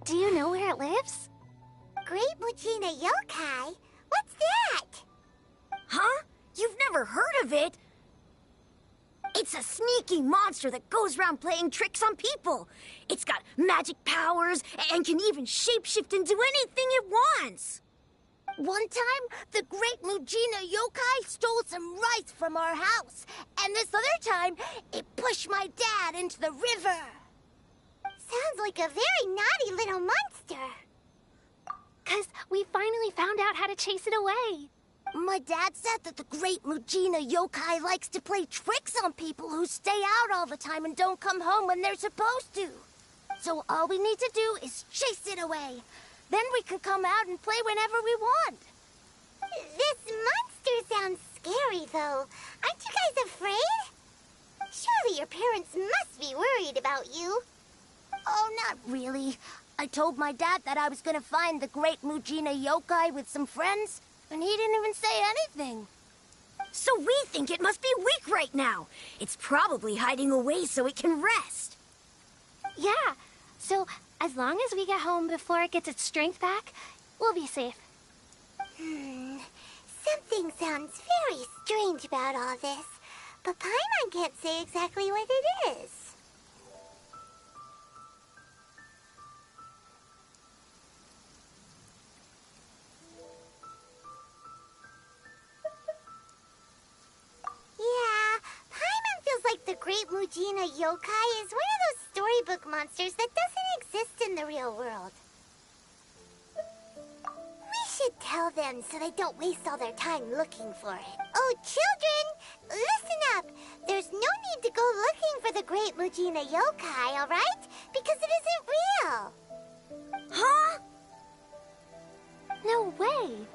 Do you know where it lives? Great Mujina yokai? What's that? Huh? You've never heard of it? It's a sneaky monster that goes around playing tricks on people. It's got magic powers and can even shapeshift into anything it wants. One time, the Great Mujina yokai stole some rice from our house. And this other time, it pushed my dad into the river. Sounds like a very naughty little monster. 'Cause we finally found out how to chase it away. My dad said that the Great Mujina yokai likes to play tricks on people who stay out all the time and don't come home when they're supposed to. So all we need to do is chase it away. Then we can come out and play whenever we want. This monster sounds scary, though. Aren't you guys afraid? Surely your parents must be worried about you. Oh, not really. I told my dad that I was gonna find the Great Mujina yokai with some friends, and he didn't even say anything. So we think it must be weak right now. It's probably hiding away so it can rest. Yeah, so as long as we get home before it gets its strength back, we'll be safe. Something sounds very strange about all this, but Paimon can't say exactly what it is. Yeah, Paimon feels like the Great Mujina yokai is one of those storybook monsters that doesn't exist in the real world. We should tell them so they don't waste all their time looking for it. Oh, children, listen up. There's no need to go looking for the Great Mujina yokai, all right? Because it isn't real. Huh? No way.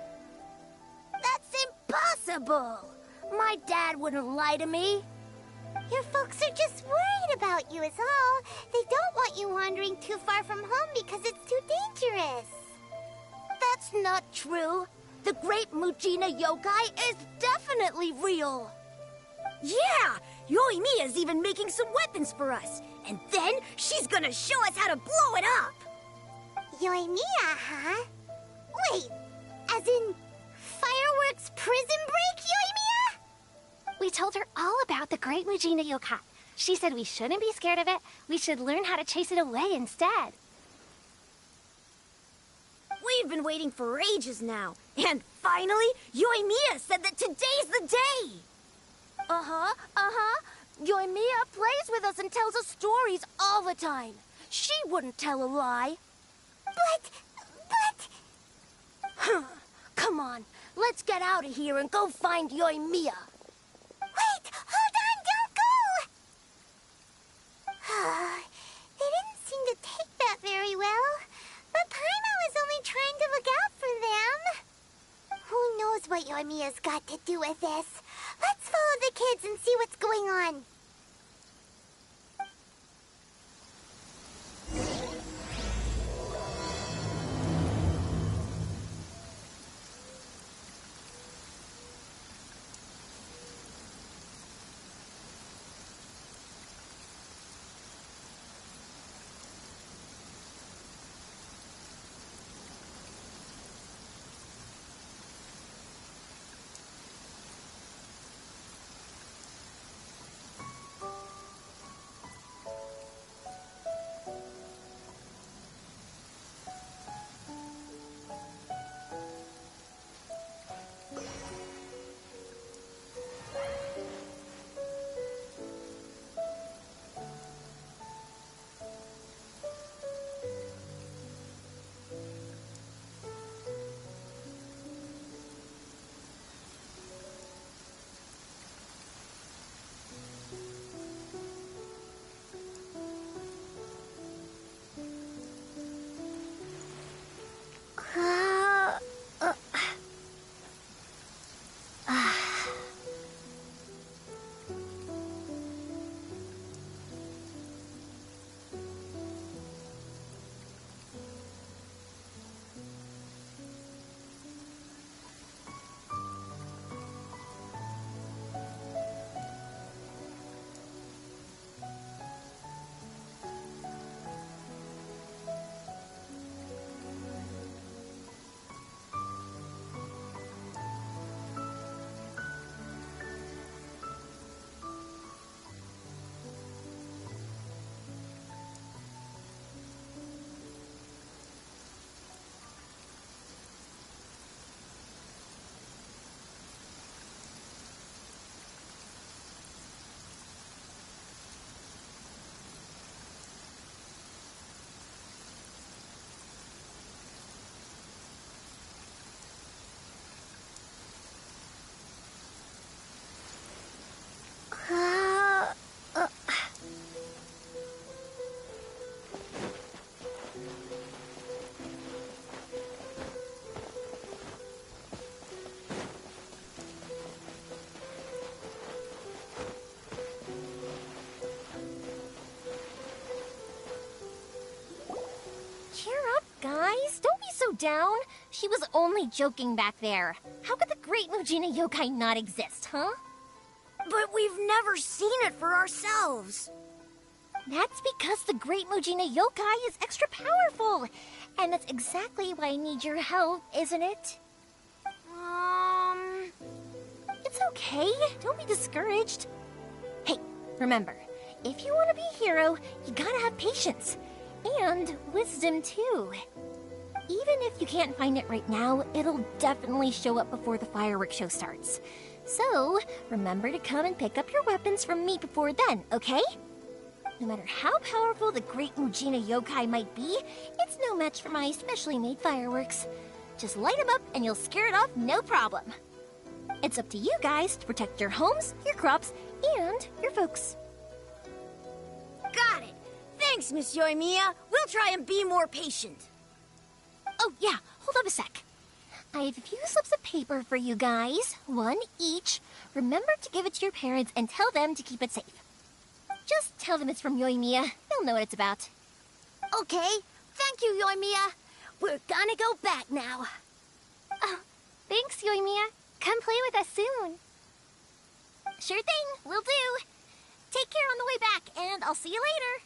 That's impossible. My dad wouldn't lie to me. Your folks are just worried about you is all. They don't want you wandering too far from home because it's too dangerous. That's not true. The Great Mujina yokai is definitely real. Yeah! Yoimiya's even making some weapons for us. And then she's gonna show us how to blow it up. Yoimiya, huh? Wait, as in fireworks prison break, Yoimiya? We told her all about the Great Mujina yokai. She said we shouldn't be scared of it. We should learn how to chase it away instead. We've been waiting for ages now. And finally, Yoimiya said that today's the day. Yoimiya plays with us and tells us stories all the time. She wouldn't tell a lie. But... Come on, let's get out of here and go find Yoimiya. Wait, hold on, don't go! They didn't seem to take that very well. But Paimon was only trying to look out for them. Who knows what Yoimiya's got to do with this? Let's follow the kids and see what's going on. Guys, don't be so down. She was only joking back there. How could the Great Mujina Yokai not exist, huh? But we've never seen it for ourselves. That's because the Great Mujina Yokai is extra powerful. And that's exactly why I need your help, isn't it? It's okay. Don't be discouraged. Hey, remember, if you want to be a hero, you gotta have patience. And wisdom, too. Even if you can't find it right now, it'll definitely show up before the fireworks show starts. So, remember to come and pick up your weapons from me before then, okay? No matter how powerful the Great Mujina Yokai might be, it's no match for my specially made fireworks. Just light them up and you'll scare it off no problem. It's up to you guys to protect your homes, your crops, and your folks. Got it! Thanks, Miss Yoimiya. We'll try and be more patient. Oh, yeah, hold up a sec. I have a few slips of paper for you guys, one each. Remember to give it to your parents and tell them to keep it safe. Just tell them it's from Yoimiya. They'll know what it's about. Okay, thank you, Yoimiya. We're gonna go back now. Oh, thanks, Yoimiya. Come play with us soon. Sure thing, will do. Take care on the way back, and I'll see you later.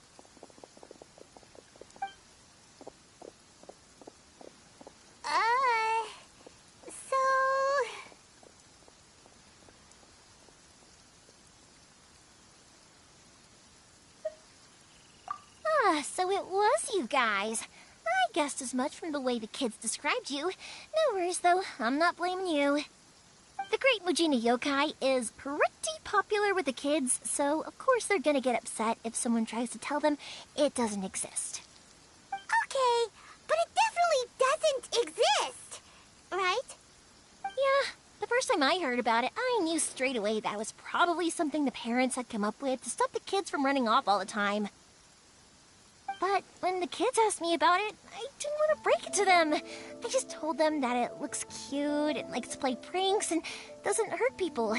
So it was you guys. I guessed as much from the way the kids described you. No worries, though. I'm not blaming you. The Great Mujina Yokai is pretty popular with the kids, so of course they're gonna get upset if someone tries to tell them it doesn't exist. Okay, but it definitely doesn't exist, right? Yeah, the first time I heard about it, I knew straight away that was probably something the parents had come up with to stop the kids from running off all the time. But when the kids asked me about it, I didn't want to break it to them. I just told them that it looks cute and likes to play pranks and doesn't hurt people.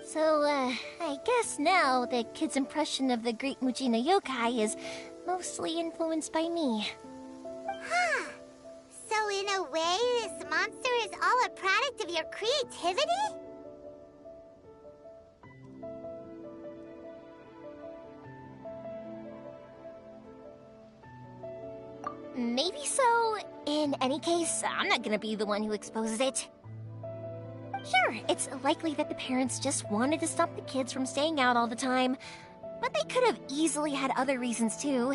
So, I guess now the kids' impression of the Great Mujina Yokai is mostly influenced by me. Huh. So in a way, this monster is all a product of your creativity? Maybe so. In any case, I'm not gonna be the one who exposes it. Sure, it's likely that the parents just wanted to stop the kids from staying out all the time, but they could have easily had other reasons too.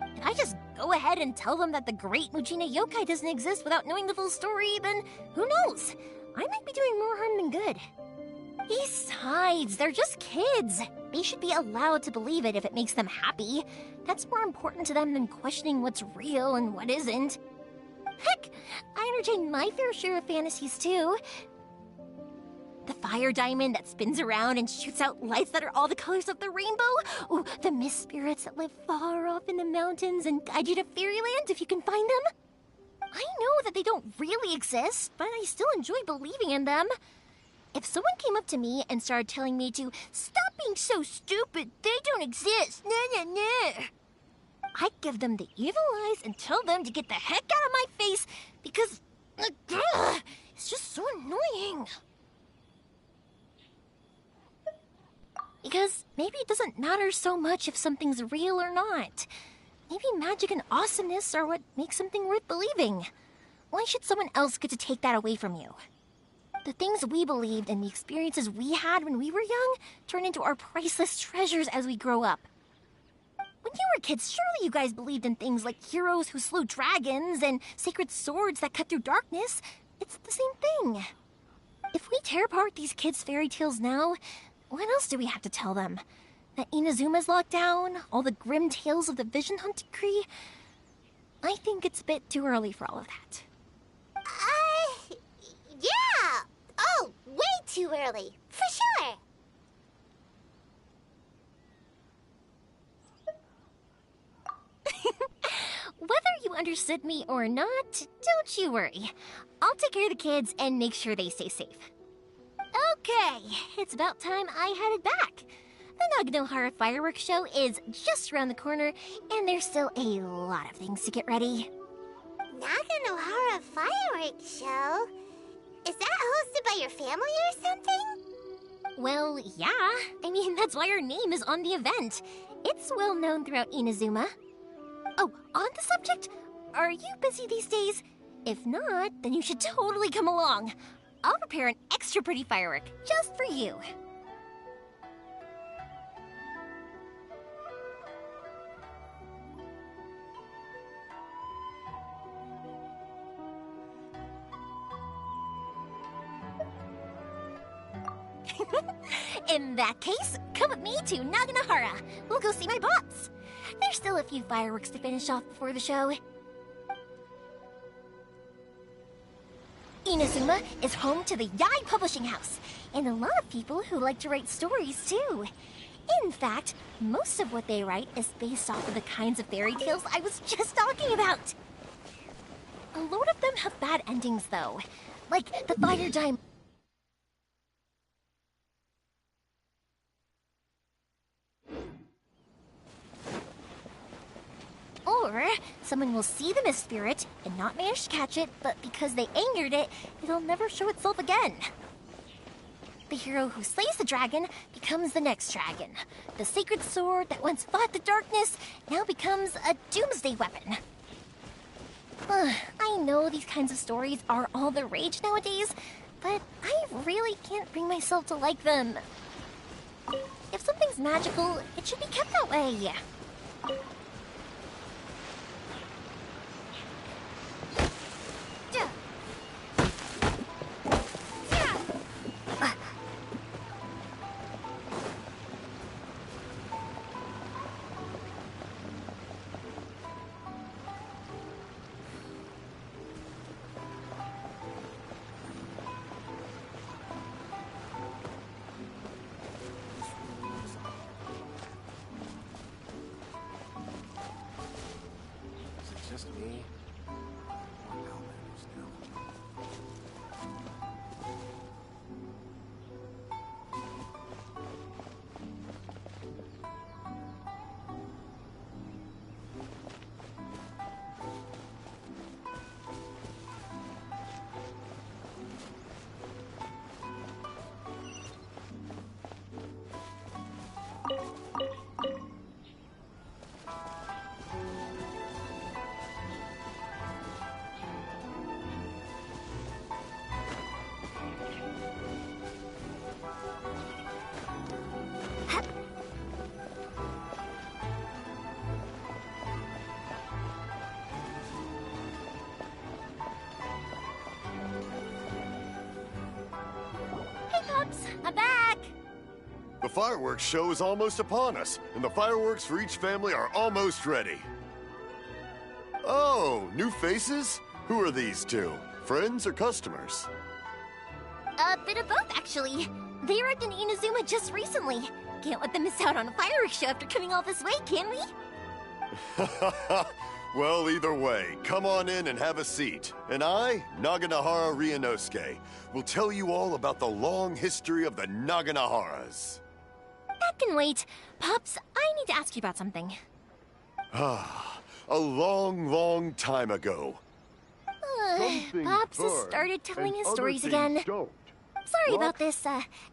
If I just go ahead and tell them that the Great Mujina Yokai doesn't exist without knowing the full story, then who knows? I might be doing more harm than good. Besides, they're just kids. They should be allowed to believe it if it makes them happy. That's more important to them than questioning what's real and what isn't. Heck, I entertain my fair share of fantasies too. The fire diamond that spins around and shoots out lights that are all the colors of the rainbow. Ooh, the mist spirits that live far off in the mountains and guide you to fairyland if you can find them. I know that they don't really exist, but I still enjoy believing in them. If someone came up to me and started telling me to stop being so stupid, they don't exist, I'd give them the evil eyes and tell them to get the heck out of my face because it's just so annoying. Because maybe it doesn't matter so much if something's real or not. Maybe magic and awesomeness are what makes something worth believing. Why should someone else get to take that away from you? The things we believed and the experiences we had when we were young turn into our priceless treasures as we grow up. When you were kids, surely you guys believed in things like heroes who slew dragons and sacred swords that cut through darkness. It's the same thing. If we tear apart these kids' fairy tales now, what else do we have to tell them? That Inazuma's locked down? All the grim tales of the Vision Hunt Decree? I think it's a bit too early for all of that. Yeah! Oh, way too early, for sure! Whether you understood me or not, don't you worry. I'll take care of the kids and make sure they stay safe. Okay, it's about time I headed back. The Naganohara fireworks show is just around the corner, and there's still a lot of things to get ready. Naganohara fireworks show? Is that hosted by your family or something? Well, yeah. I mean, that's why our name is on the event. It's well known throughout Inazuma. Oh, on the subject, are you busy these days? If not, then you should totally come along. I'll prepare an extra pretty firework just for you. In that case, come with me to Naganohara. We'll go see my pops. There's still a few fireworks to finish off before the show. Inazuma is home to the Yai Publishing House, and a lot of people who like to write stories too. In fact, most of what they write is based off of the kinds of fairy tales I was just talking about. A lot of them have bad endings though, like the Fire Giant. Or someone will see the mist spirit and not manage to catch it, but because they angered it, it'll never show itself again. The hero who slays the dragon becomes the next dragon. The sacred sword that once fought the darkness now becomes a doomsday weapon. I know these kinds of stories are all the rage nowadays, but I really can't bring myself to like them. If something's magical, it should be kept that way. Just me. What now matters now? I'm back! The fireworks show is almost upon us, and the fireworks for each family are almost ready. Oh, new faces? Who are these two? Friends or customers? A bit of both, actually. They arrived in Inazuma just recently. Can't let them miss out on a fireworks show after coming all this way, can we? Well, either way, come on in and have a seat. And I, Naganohara Ryunosuke, will tell you all about the long history of the Naganoharas. That can wait. Pops, I need to ask you about something. A long, long time ago. Pops has started telling his stories again. Sorry about this.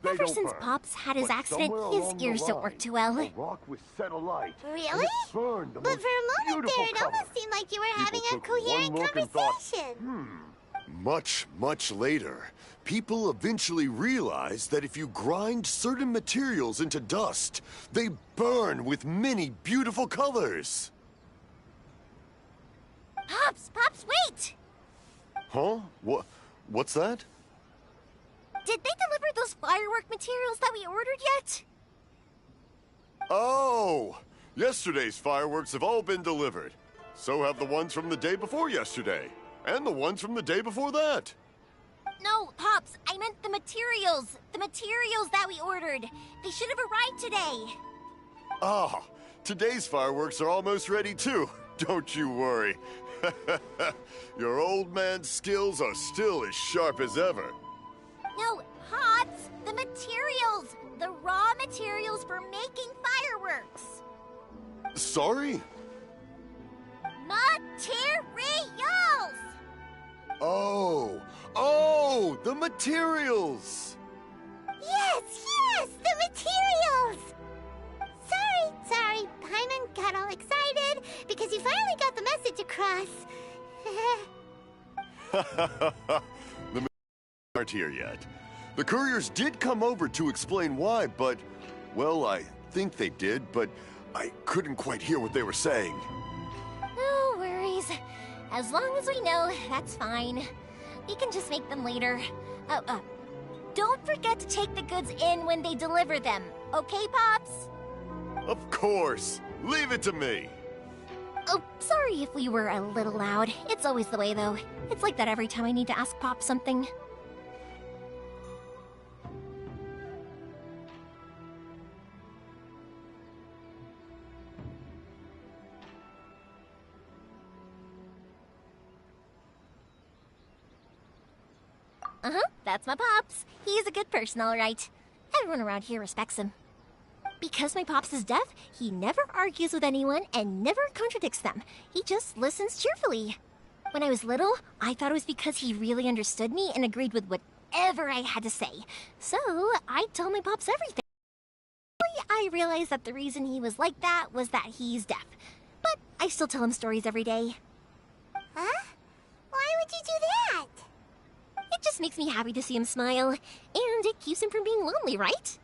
Ever since Pops had his accident, his ears don't work too well. Really? But for a moment there, it almost seemed like you were having a coherent conversation. Much, much later, people eventually realized that if you grind certain materials into dust, they burn with many beautiful colors. Pops, wait! Huh? What's that? Did they deliver those firework materials that we ordered yet? Oh! Yesterday's fireworks have all been delivered. So have the ones from the day before yesterday. And the ones from the day before that. No, Pops, I meant the materials. The materials that we ordered. They should have arrived today. Ah, today's fireworks are almost ready too. Don't you worry. Your old man's skills are still as sharp as ever. No, Pops, the materials. The raw materials for making fireworks. Sorry? Materials! Oh, the materials! Yes, the materials! Sorry, Paimon got all excited because you finally got the message across. The aren't here yet. The couriers did come over to explain why, but, well, I think they did, but I couldn't quite hear what they were saying. No worries. As long as we know, that's fine. We can just make them later. Don't forget to take the goods in when they deliver them, okay, Pops? Of course. Leave it to me. Oh, sorry if we were a little loud. It's always the way, though. It's like that every time I need to ask Pop something. That's my Pops. He's a good person, all right. Everyone around here respects him. Because my Pops is deaf, he never argues with anyone and never contradicts them. He just listens cheerfully. When I was little, I thought it was because he really understood me and agreed with whatever I had to say. So, I'd tell my Pops everything. I realized that the reason he was like that was that he's deaf. But I still tell him stories every day. Huh? Why would you do that? It just makes me happy to see him smile, and it keeps him from being lonely, right?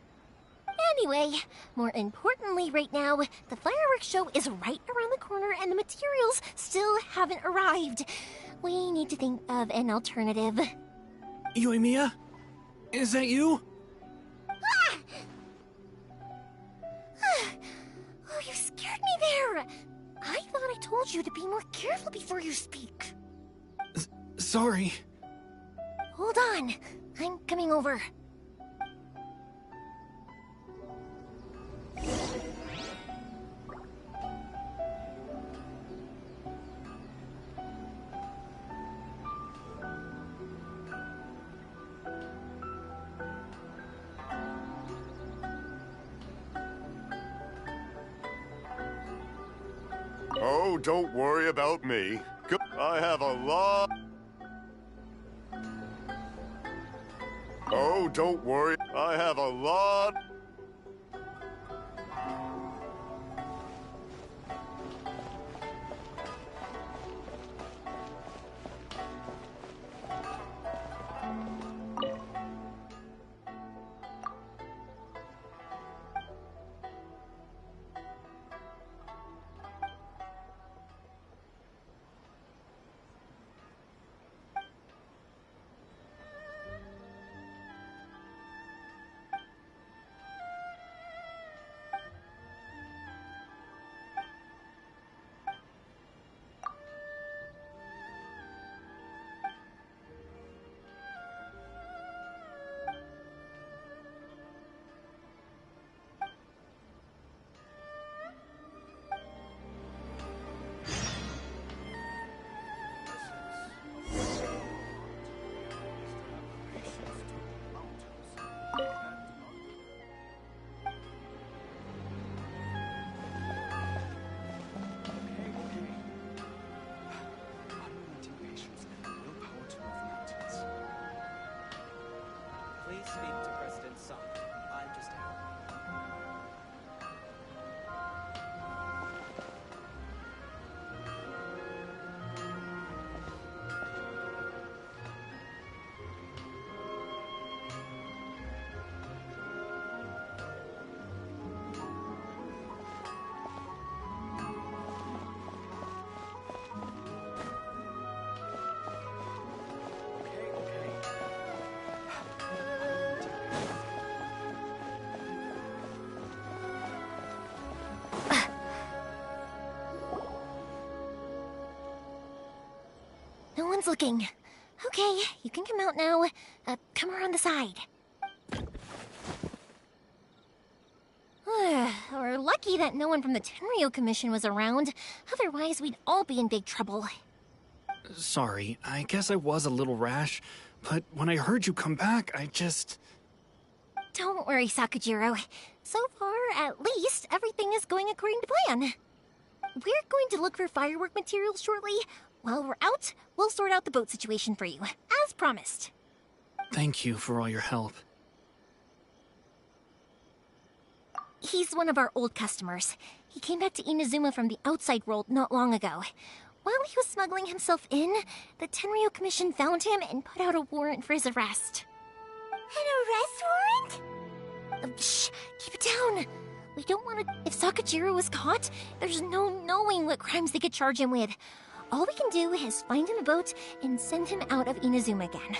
Anyway, more importantly right now, the fireworks show is right around the corner and the materials still haven't arrived. We need to think of an alternative. Yoimiya? Is that you? Ah! Oh, you scared me there! I thought I told you to be more careful before you speak. Sorry. Hold on, I'm coming over. Oh, don't worry about me. I have a lot... Oh, don't worry. I have a lot... Please speak to President Song. I'm just out. No one's looking. Okay, you can come out now. Come around the side. We're lucky that no one from the Tenryo Commission was around. Otherwise, we'd all be in big trouble. Sorry, I guess I was a little rash, but when I heard you come back, I just... Don't worry, Sakujiro. So far, at least, everything is going according to plan. we're going to look for firework materials shortly. While we're out, we'll sort out the boat situation for you, as promised. Thank you for all your help. He's one of our old customers. He came back to Inazuma from the outside world not long ago. While he was smuggling himself in, the Tenryo Commission found him and put out a warrant for his arrest. An arrest warrant? Shh! Keep it down! We don't want to... If Sakajiro is caught, there's no knowing what crimes they could charge him with. All we can do is find him a boat and send him out of Inazuma again.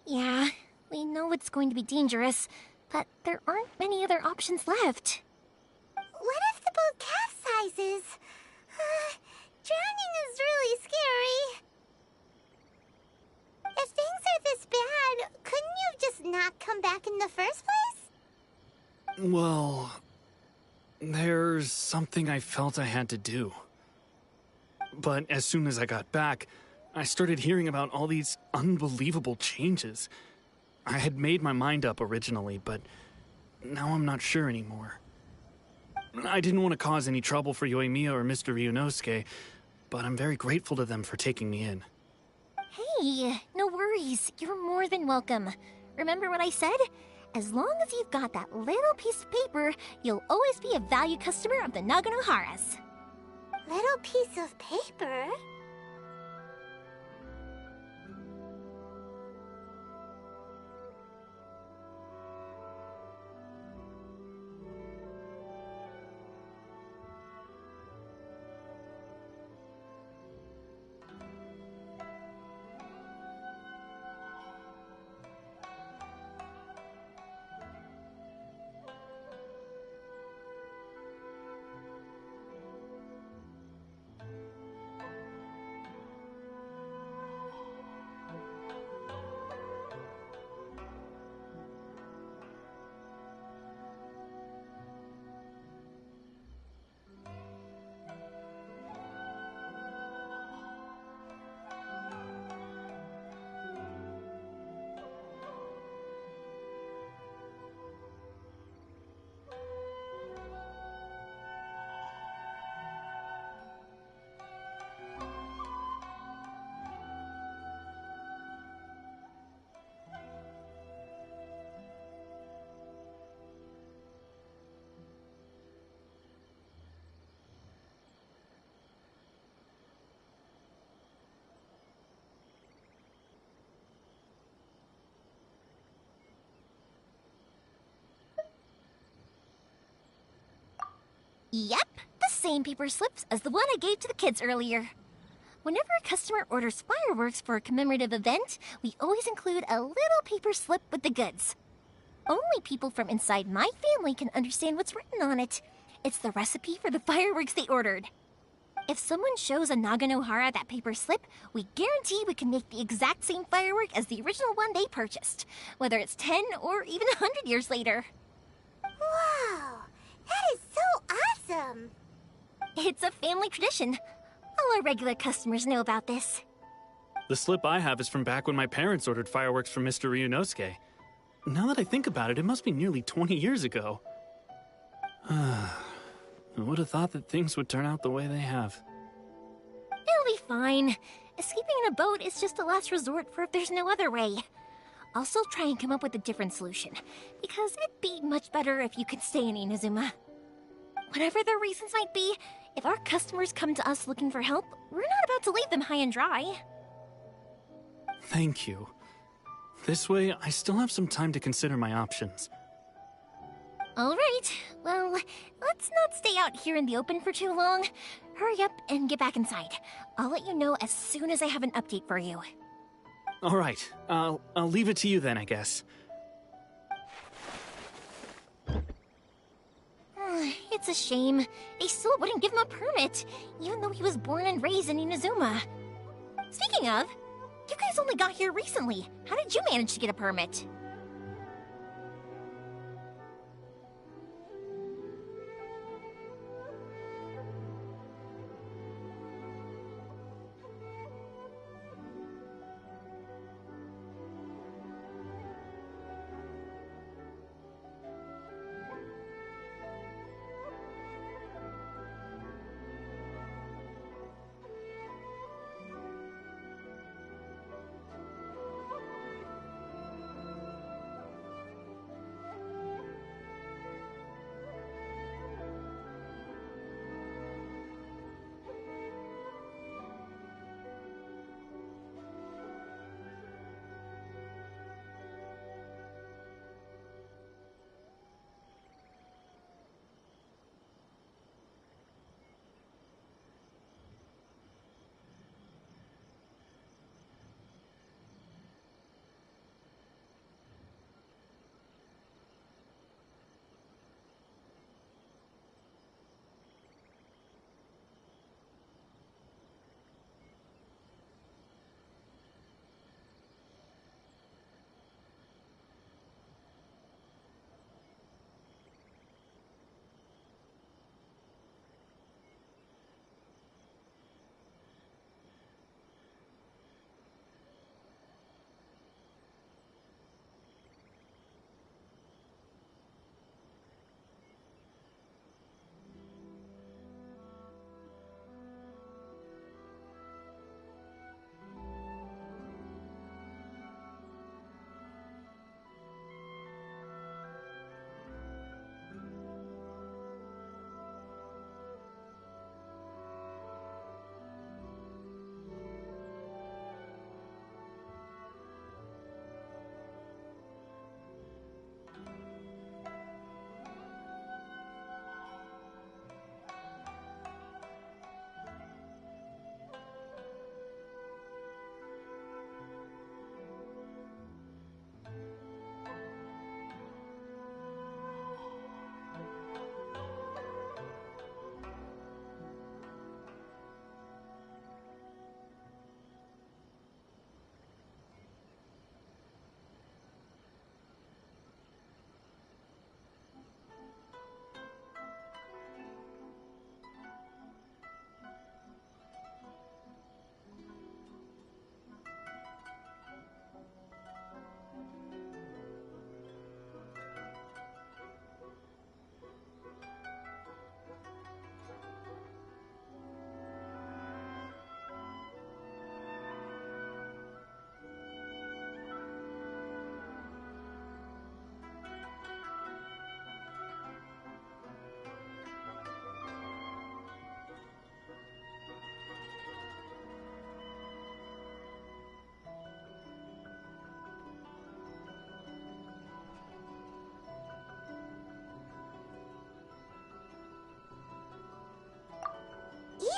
Yeah, we know it's going to be dangerous, but there aren't many other options left. What if the boat capsizes? Drowning is really scary. If things are this bad, couldn't you have just not come back in the first place? Well, there's something I felt I had to do. But as soon as I got back, I started hearing about all these unbelievable changes. I had made my mind up originally, but now I'm not sure anymore. I didn't want to cause any trouble for Yoimiya or Mr. Ryunosuke, but I'm very grateful to them for taking me in. Hey, no worries. You're more than welcome. Remember what I said? As long as you've got that little piece of paper, you'll always be a valued customer of the Naganoharas. Little piece of paper? Yep, the same paper slips as the one I gave to the kids earlier. Whenever a customer orders fireworks for a commemorative event, we always include a little paper slip with the goods. Only people from inside my family can understand what's written on it. It's the recipe for the fireworks they ordered. If someone shows a Naganohara that paper slip, we guarantee we can make the exact same firework as the original one they purchased, whether it's 10 or even 100 years later. Wow, that is so awesome! It's a family tradition. All our regular customers know about this. The slip I have is from back when my parents ordered fireworks from Mr. Ryunosuke. Now that I think about it, it must be nearly 20 years ago. I would have thought that things would turn out the way they have. It'll be fine. Escaping in a boat is just a last resort for if there's no other way. I'll still try and come up with a different solution, because it'd be much better if you could stay in Inazuma. Whatever their reasons might be, if our customers come to us looking for help, we're not about to leave them high and dry. Thank you. This way, I still have some time to consider my options. All right, well, let's not stay out here in the open for too long. Hurry up and get back inside. I'll let you know as soon as I have an update for you. All right, I'll leave it to you then, I guess. It's a shame. They still wouldn't give him a permit, even though he was born and raised in Inazuma. Speaking of, you guys only got here recently. How did you manage to get a permit?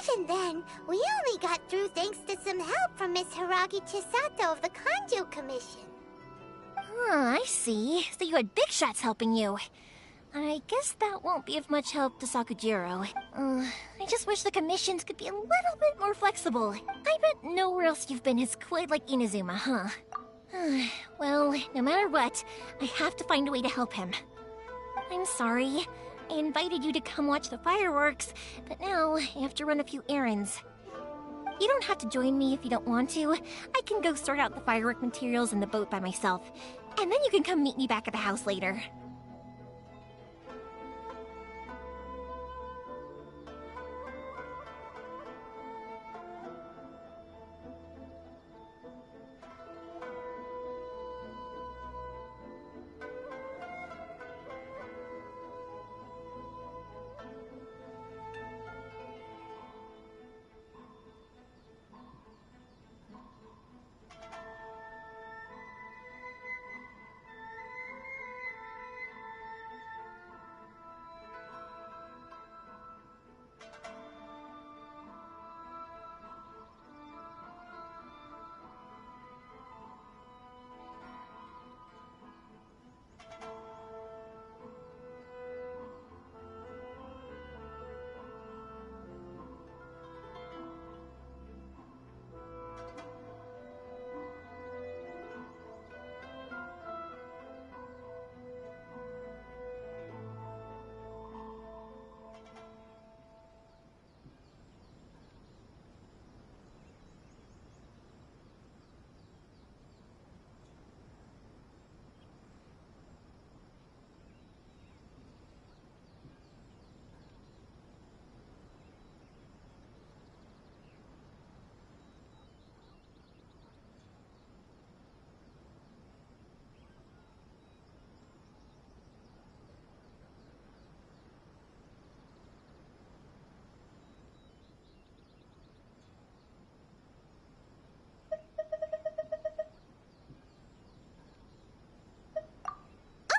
Even then, we only got through thanks to some help from Miss Hiragi Chisato of the Kanjo Commission. I see. So you had big shots helping you. I guess that won't be of much help to Sakujiro. I I just wish the commissions could be a little bit more flexible. I bet nowhere else you've been is quite like Inazuma, huh? Well, no matter what, I have to find a way to help him. I'm sorry. I invited you to come watch the fireworks, but now I have to run a few errands. You don't have to join me if you don't want to. I can go sort out the firework materials in the boat by myself, and then you can come meet me back at the house later.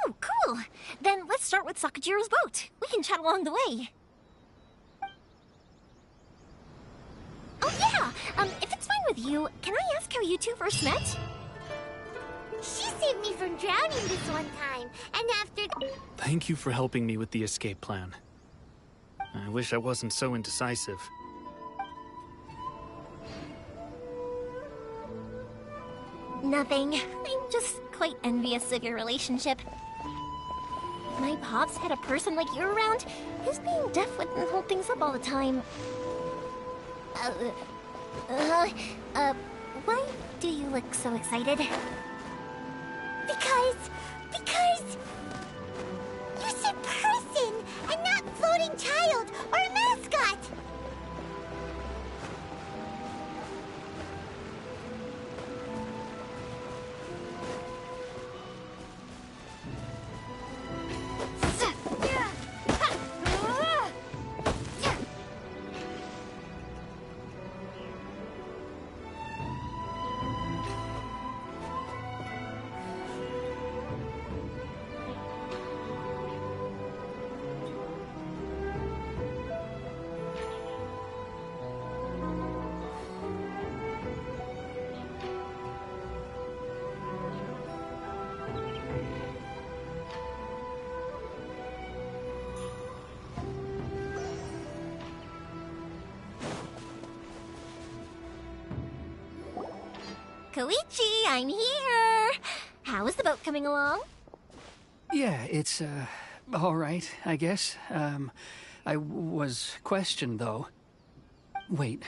Oh, cool! Then let's start with Sakajiro's boat. We can chat along the way. Oh yeah! If it's fine with you, can I ask how you two first met? She saved me from drowning this one time, and after... Thank you for helping me with the escape plan. I wish I wasn't so indecisive. Nothing. I'm just quite envious of your relationship. My pops had a person like you around. His being deaf wouldn't hold things up all the time. Why do you look so excited? Because you said person and not floating child or a mascot. Koichi, I'm here! How is the boat coming along? Yeah, it's, all right, I guess. I was questioned, though. Wait,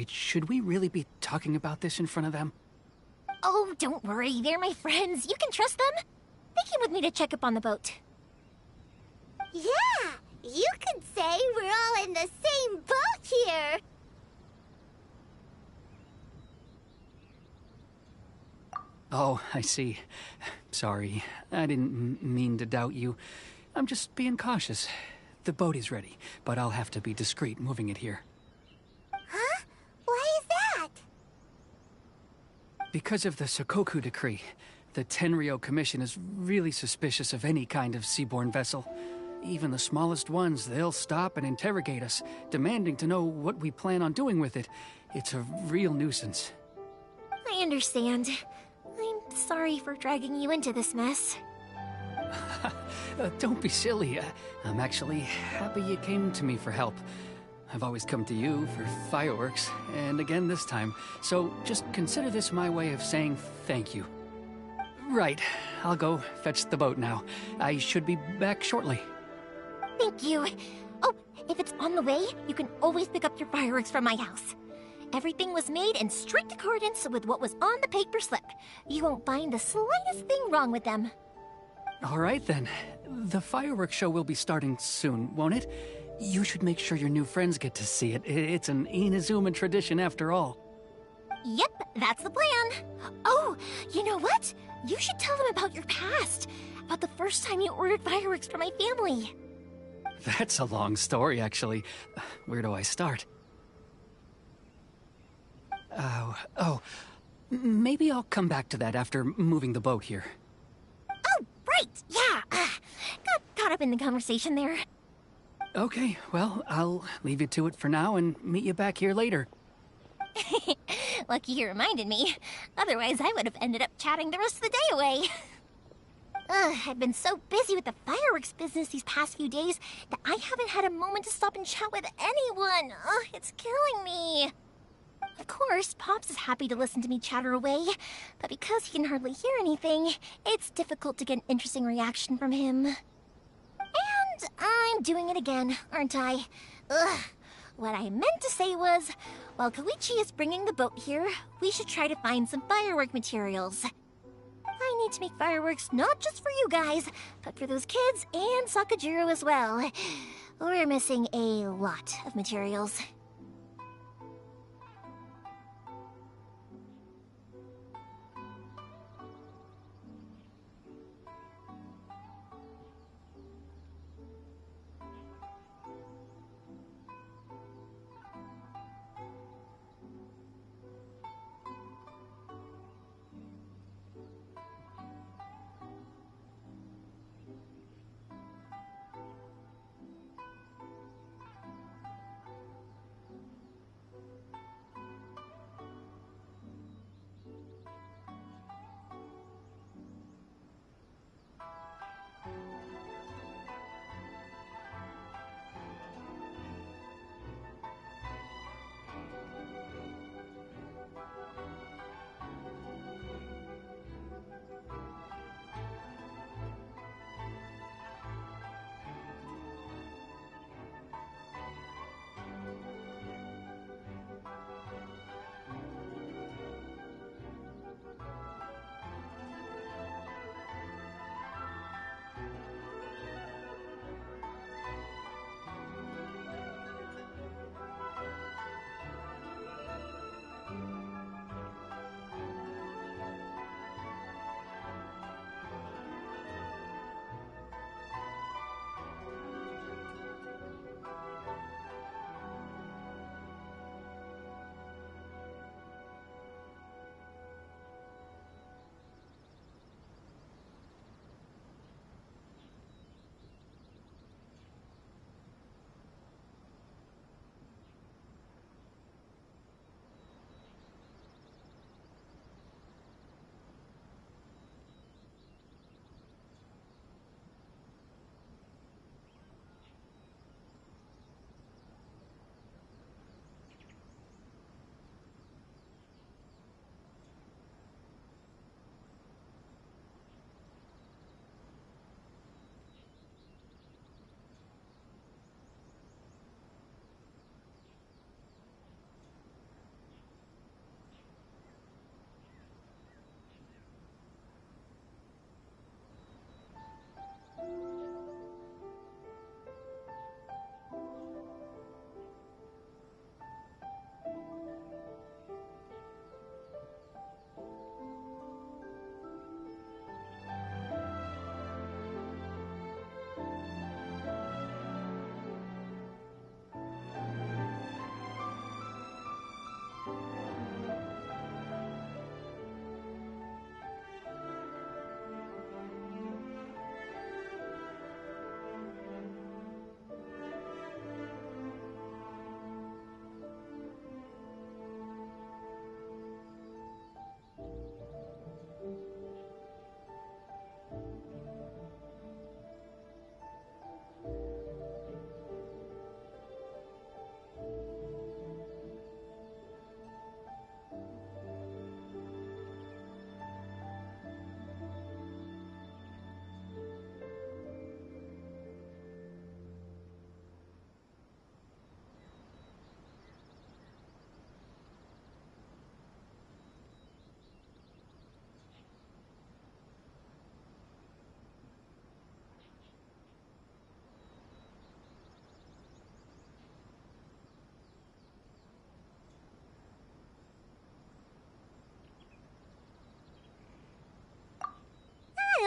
should we really be talking about this in front of them? Oh, don't worry, they're my friends. You can trust them. They came with me to check up on the boat. Yeah, you could say we're all in the same boat here. Oh, I see. Sorry, I didn't mean to doubt you. I'm just being cautious. The boat is ready, but I'll have to be discreet moving it here. Huh? Why is that? Because of the Sokoku Decree, the Tenryou Commission is really suspicious of any kind of seaborne vessel. Even the smallest ones, they'll stop and interrogate us, demanding to know what we plan on doing with it. It's a real nuisance. I understand. I'm sorry for dragging you into this mess. Don't be silly. I'm actually happy you came to me for help. I've always come to you for fireworks, and again this time, so just consider this my way of saying thank you. Right, I'll go fetch the boat now. I should be back shortly. Thank you. Oh, if it's on the way, you can always pick up your fireworks from my house. Everything was made in strict accordance with what was on the paper slip. You won't find the slightest thing wrong with them. All right then. The fireworks show will be starting soon, won't it? You should make sure your new friends get to see it. It's an Inazuma tradition after all. Yep, that's the plan. Oh, you know what? You should tell them about your past. About the first time you ordered fireworks for my family. That's a long story, actually. Where do I start? Maybe I'll come back to that after moving the boat here. Oh, right, yeah. Got caught up in the conversation there. Okay, well, I'll leave you to it for now and meet you back here later. Lucky you reminded me. Otherwise, I would have ended up chatting the rest of the day away. I've been so busy with the fireworks business these past few days that I haven't had a moment to stop and chat with anyone. It's killing me. Of course, Pops is happy to listen to me chatter away, but because he can hardly hear anything, it's difficult to get an interesting reaction from him. And I'm doing it again, aren't I? What I meant to say was, while Koichi is bringing the boat here, we should try to find some firework materials. I need to make fireworks not just for you guys, but for those kids and Sakajiro as well. We're missing a lot of materials.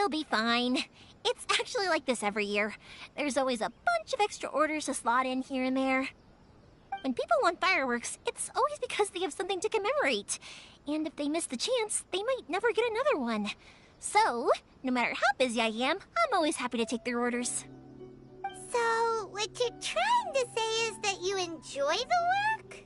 It'll be fine. It's actually like this every year. There's always a bunch of extra orders to slot in here and there. When people want fireworks, it's always because they have something to commemorate. And if they miss the chance, they might never get another one. So, no matter how busy I am, I'm always happy to take their orders. So, what you're trying to say is that you enjoy the work?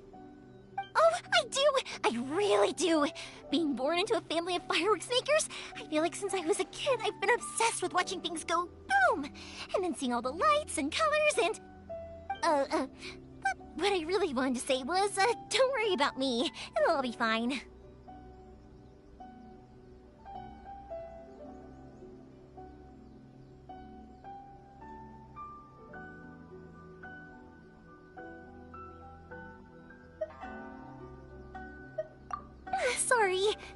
Oh, I do! I really do! Being born into a family of fireworks makers, I feel like since I was a kid, I've been obsessed with watching things go boom! And then seeing all the lights and colors and... But what I really wanted to say was, don't worry about me. It'll all be fine.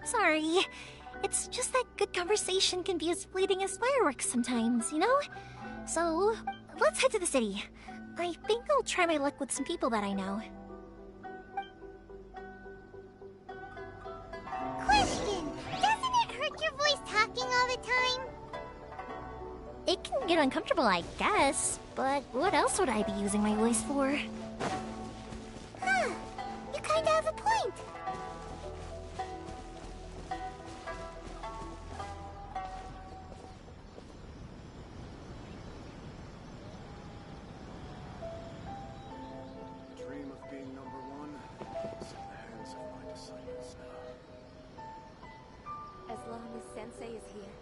Sorry. It's just that good conversation can be as fleeting as fireworks sometimes, you know? So, let's head to the city. I think I'll try my luck with some people that I know. Question! Doesn't it hurt your voice talking all the time? It can get uncomfortable, I guess. But what else would I be using my voice for? Huh. You kinda have a point. Dream of being number one. It's in the hands of my disciples now. As long as Sensei is here,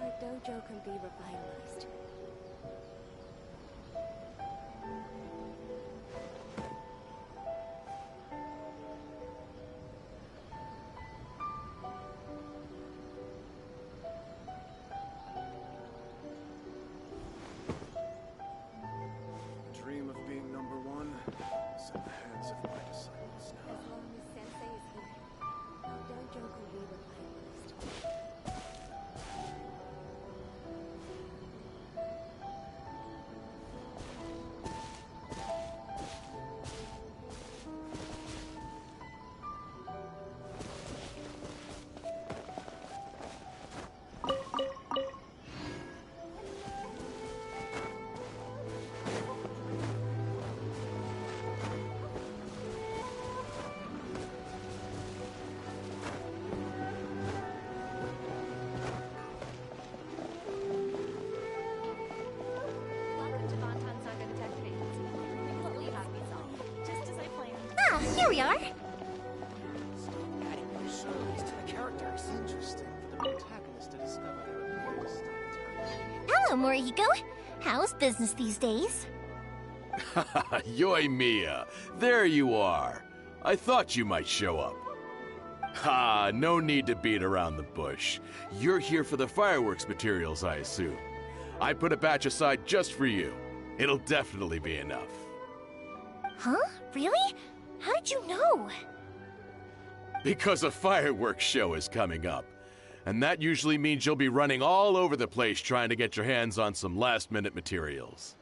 our dojo can be revitalized. Dream of being number one. It's in the hands of my disciples now. As long as Sensei is here, our dojo can be revitalized. Ah, here we are. Stop adding personalities to the characters. Interesting for the protagonist to discover their real style. Hello, Morihiko. How's business these days? Yoi Mia, there you are. I thought you might show up. Ha, no need to beat around the bush. You're here for the fireworks materials, I assume. I put a batch aside just for you. It'll definitely be enough. Huh? Really? How did you know? Because a fireworks show is coming up. And that usually means you'll be running all over the place trying to get your hands on some last-minute materials.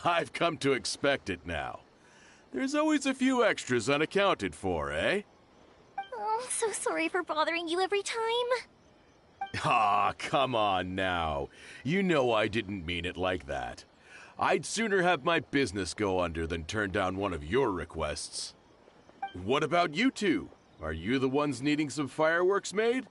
I've come to expect it now. There's always a few extras unaccounted for, eh? Oh, I'm so sorry for bothering you every time. Ah, come on now. You know I didn't mean it like that. I'd sooner have my business go under than turn down one of your requests. What about you two? Are you the ones needing some fireworks made?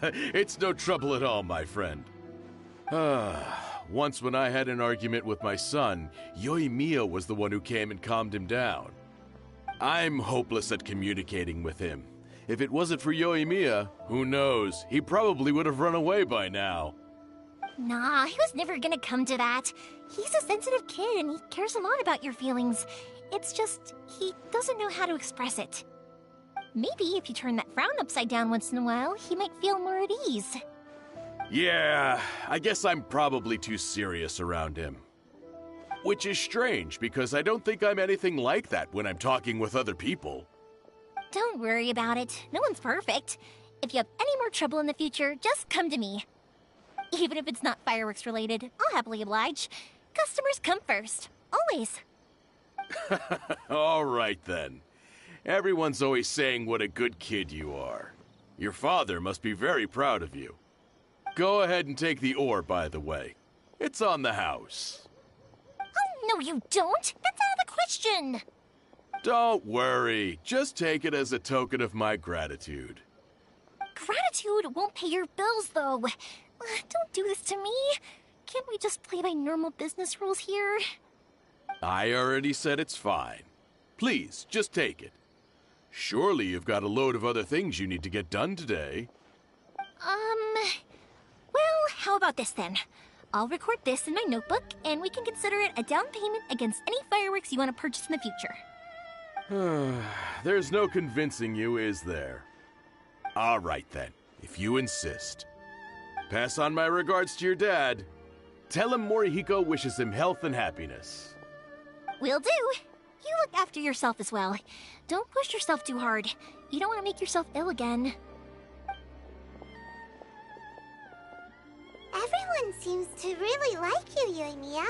It's no trouble at all, my friend. Once when I had an argument with my son, Yoimiya was the one who came and calmed him down. I'm hopeless at communicating with him. If it wasn't for Yoimiya, who knows, he probably would have run away by now. Nah, he was never gonna come to that. He's a sensitive kid and he cares a lot about your feelings. It's just, he doesn't know how to express it. Maybe if you turn that frown upside down once in a while, he might feel more at ease. Yeah, I guess I'm probably too serious around him. Which is strange, because I don't think I'm anything like that when I'm talking with other people. Don't worry about it. No one's perfect. If you have any more trouble in the future, just come to me. Even if it's not fireworks related, I'll happily oblige. Customers come first. Always. All right then. Everyone's always saying what a good kid you are. Your father must be very proud of you. Go ahead and take the ore, by the way. It's on the house. Oh, no you don't! That's out of the question! Don't worry. Just take it as a token of my gratitude. Gratitude won't pay your bills, though. Don't do this to me. Can't we just play by normal business rules here? I already said it's fine. Please, just take it. Surely you've got a load of other things you need to get done today. Well, how about this then? I'll record this in my notebook, and we can consider it a down payment against any fireworks you want to purchase in the future. There's no convincing you, is there? All right then, if you insist. Pass on my regards to your dad. Tell him Morihiko wishes him health and happiness. Will do. You look after yourself as well. Don't push yourself too hard. You don't want to make yourself ill again. Everyone seems to really like you, Yoimiya.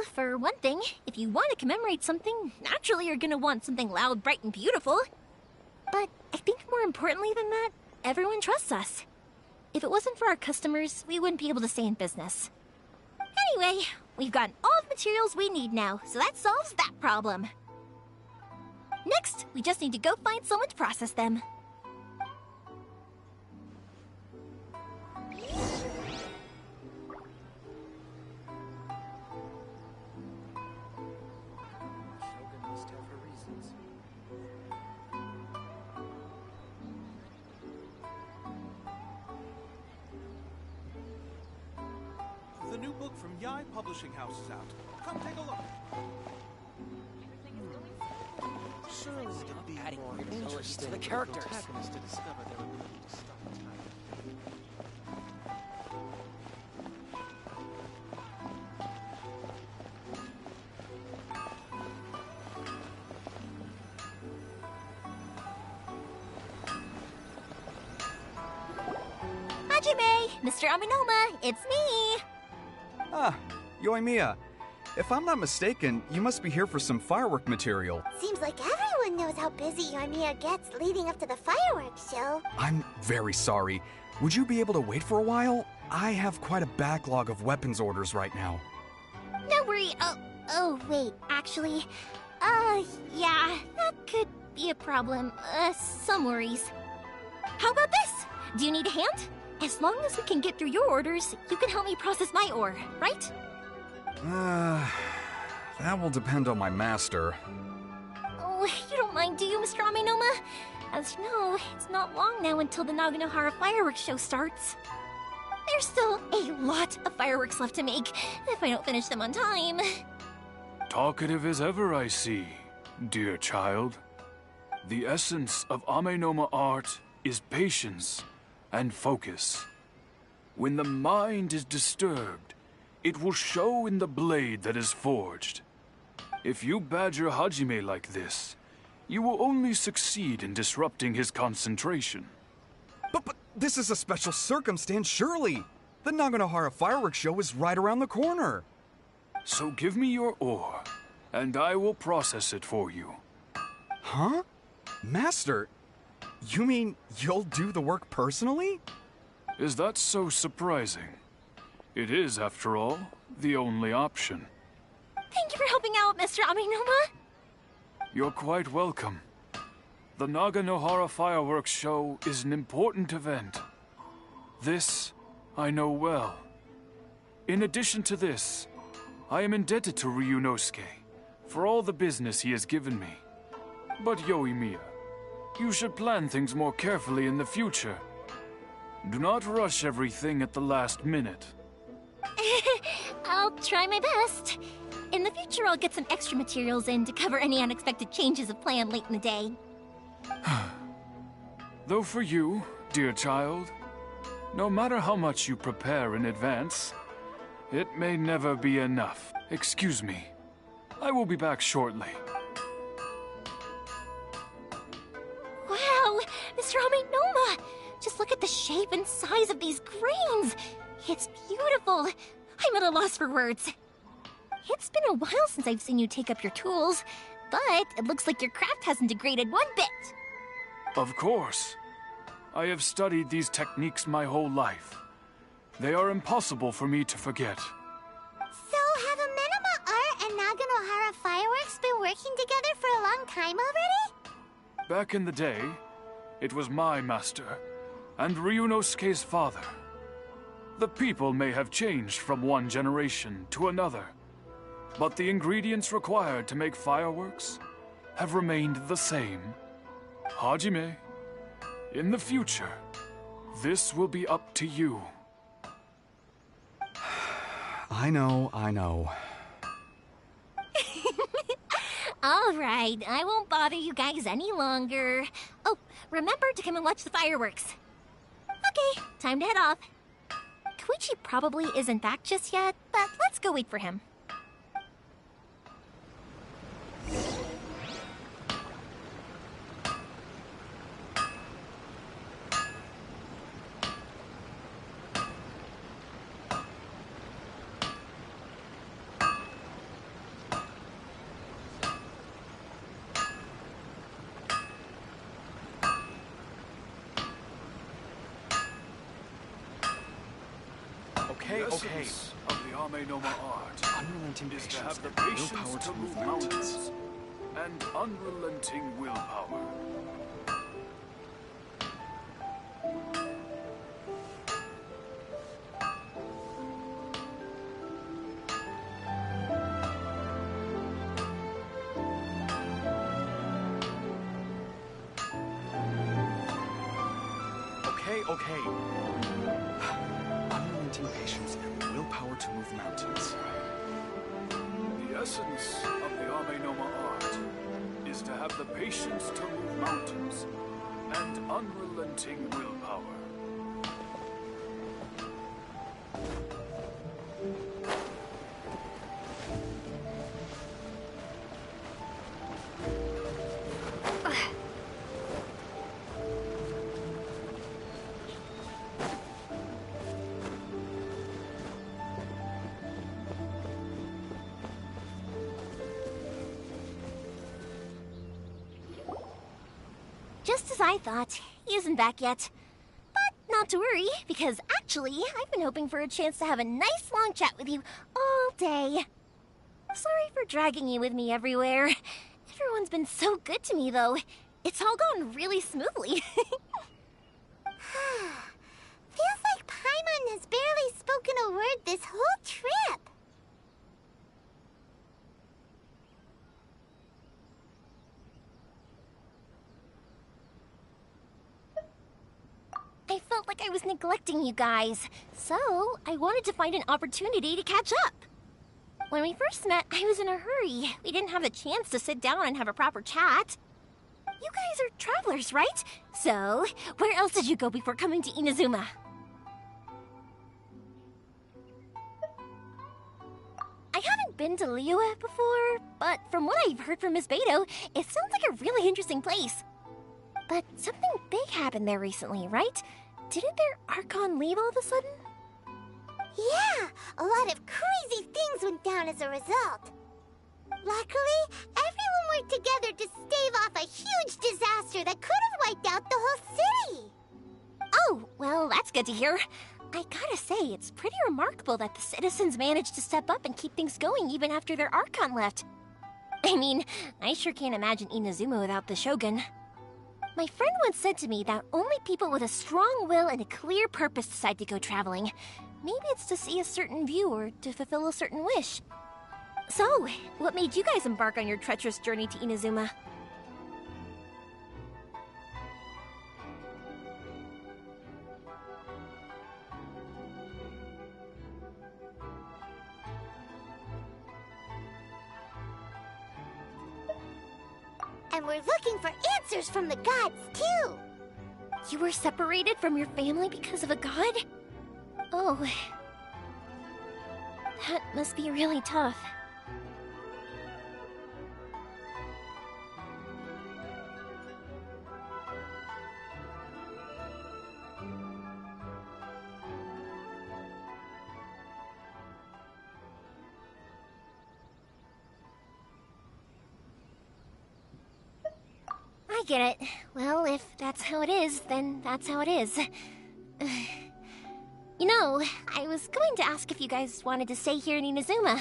for one thing, if you want to commemorate something, naturally you're gonna want something loud, bright, and beautiful. But I think more importantly than that, everyone trusts us. If it wasn't for our customers, we wouldn't be able to stay in business. Anyway, we've gotten all the materials we need now, so that solves that problem. Next, we just need to go find someone to process them. The new book from Yai Publishing House is out. Come take a look. Surely it'd be adding more weird abilities interesting to the for characters. protagonists to discover their ability to stop time. Hajime! Mr. Aminoma, it's me! Ah, Yoimiya. If I'm not mistaken, you must be here for some firework material. Seems like everyone knows how busy Yoimiya gets leading up to the fireworks show. I'm very sorry. Would you be able to wait for a while? I have quite a backlog of weapons orders right now. No worry. Oh, wait, actually. Yeah, that could be a problem. Some worries. How about this? Do you need a hand? As long as we can get through your orders, you can help me process my ore, right? That will depend on my master. Oh, you don't mind, do you, Mr. Aminoma? As you know, it's not long now until the Naganohara fireworks show starts. There's still a lot of fireworks left to make, if I don't finish them on time. Talkative as ever, I see, dear child. The essence of Amenoma art is patience and focus. When the mind is disturbed, it will show in the blade that is forged. If you badger Hajime like this, you will only succeed in disrupting his concentration. But this is a special circumstance, surely. The Naganohara fireworks show is right around the corner. So give me your ore, and I will process it for you. Huh? Master, you mean you'll do the work personally? Is that so surprising? It is, after all, the only option. Thank you for helping out, Mr. Aminoma. You're quite welcome. The Naganohara fireworks show is an important event. This I know well. In addition to this, I am indebted to Ryunosuke for all the business he has given me. But Yoimiya, you should plan things more carefully in the future. Do not rush everything at the last minute. I'll try my best. In the future, I'll get some extra materials in to cover any unexpected changes of plan late in the day. Though for you, dear child, no matter how much you prepare in advance, it may never be enough. Excuse me. I will be back shortly. Wow, Mr. Aminoma! Just look at the shape and size of these grains! It's beautiful! I'm at a loss for words. It's been a while since I've seen you take up your tools, but it looks like your craft hasn't degraded one bit. Of course. I have studied these techniques my whole life. They are impossible for me to forget. So, have Amenoma Art and Naganohara Fireworks been working together for a long time already? Back in the day, it was my master, and Ryunosuke's father. The people may have changed from one generation to another, but the ingredients required to make fireworks have remained the same. Hajime, in the future, this will be up to you. I know. All right, I won't bother you guys any longer. Oh, remember to come and watch the fireworks. Okay, time to head off. Koichi probably isn't back just yet, but let's go wait for him. Okay, The okay. essence of the Ame no Ma art Unrelenting is to patience have the and patience willpower to to move move mountains and unrelenting willpower. Okay. Unrelenting patience and willpower to move mountains. The essence of the Ame no Ma art is to have the patience to move mountains and unrelenting willpower. Just as I thought, he isn't back yet. But not to worry, because actually, I've been hoping for a chance to have a nice long chat with you all day. Sorry for dragging you with me everywhere. Everyone's been so good to me, though. It's all gone really smoothly. Feels like Paimon has barely spoken a word this whole trip. I felt like I was neglecting you guys, so I wanted to find an opportunity to catch up. When we first met, I was in a hurry. We didn't have a chance to sit down and have a proper chat. You guys are travelers, right? So, where else did you go before coming to Inazuma? I haven't been to Liyue before, but from what I've heard from Miss Beto, it sounds like a really interesting place. But something big happened there recently, right? Didn't their Archon leave all of a sudden? Yeah, a lot of crazy things went down as a result. Luckily, everyone worked together to stave off a huge disaster that could have wiped out the whole city. Oh, well, that's good to hear. I gotta say, it's pretty remarkable that the citizens managed to step up and keep things going even after their Archon left. I mean, I sure can't imagine Inazuma without the Shogun. My friend once said to me that only people with a strong will and a clear purpose decide to go traveling. Maybe it's to see a certain view or to fulfill a certain wish. So, what made you guys embark on your treacherous journey to Inazuma? And we're looking for answers from the gods, too. You were separated from your family because of a god? Oh. That must be really tough. I get it. Well, if that's how it is, then that's how it is. You know, I was going to ask if you guys wanted to stay here in Inazuma.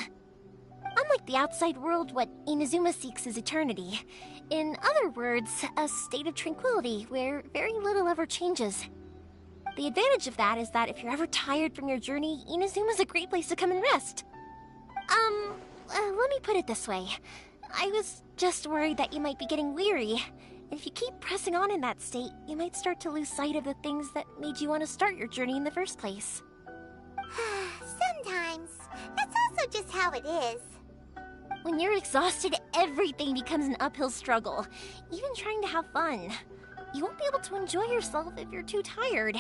Unlike the outside world, what Inazuma seeks is eternity. In other words, a state of tranquility where very little ever changes. The advantage of that is that if you're ever tired from your journey, Inazuma's a great place to come and rest. Let me put it this way. I was just worried that you might be getting weary. If you keep pressing on in that state, you might start to lose sight of the things that made you want to start your journey in the first place. Sometimes. That's also just how it is. When you're exhausted, everything becomes an uphill struggle. Even trying to have fun. You won't be able to enjoy yourself if you're too tired.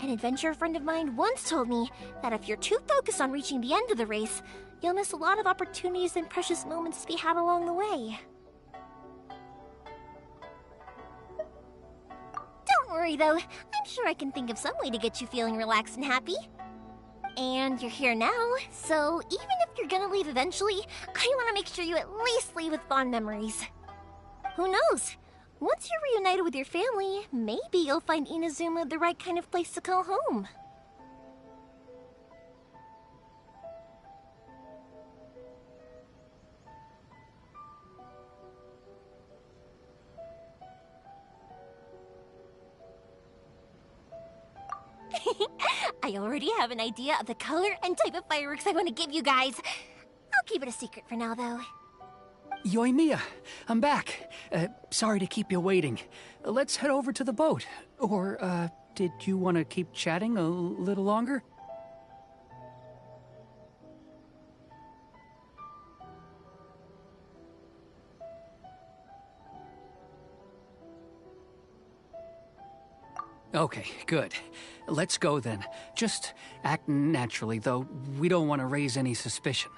An adventurer friend of mine once told me that if you're too focused on reaching the end of the race, you'll miss a lot of opportunities and precious moments to be had along the way. Don't worry, though. I'm sure I can think of some way to get you feeling relaxed and happy. And you're here now, so even if you're gonna leave eventually, I want to make sure you at least leave with fond memories. Who knows? Once you're reunited with your family, maybe you'll find Inazuma the right kind of place to call home. I already have an idea of the color and type of fireworks I want to give you guys. I'll keep it a secret for now, though. Yoimiya, I'm back. Sorry to keep you waiting. Let's head over to the boat. Or, did you want to keep chatting a little longer? Okay, good. Let's go then. Just act naturally, though we don't want to raise any suspicion.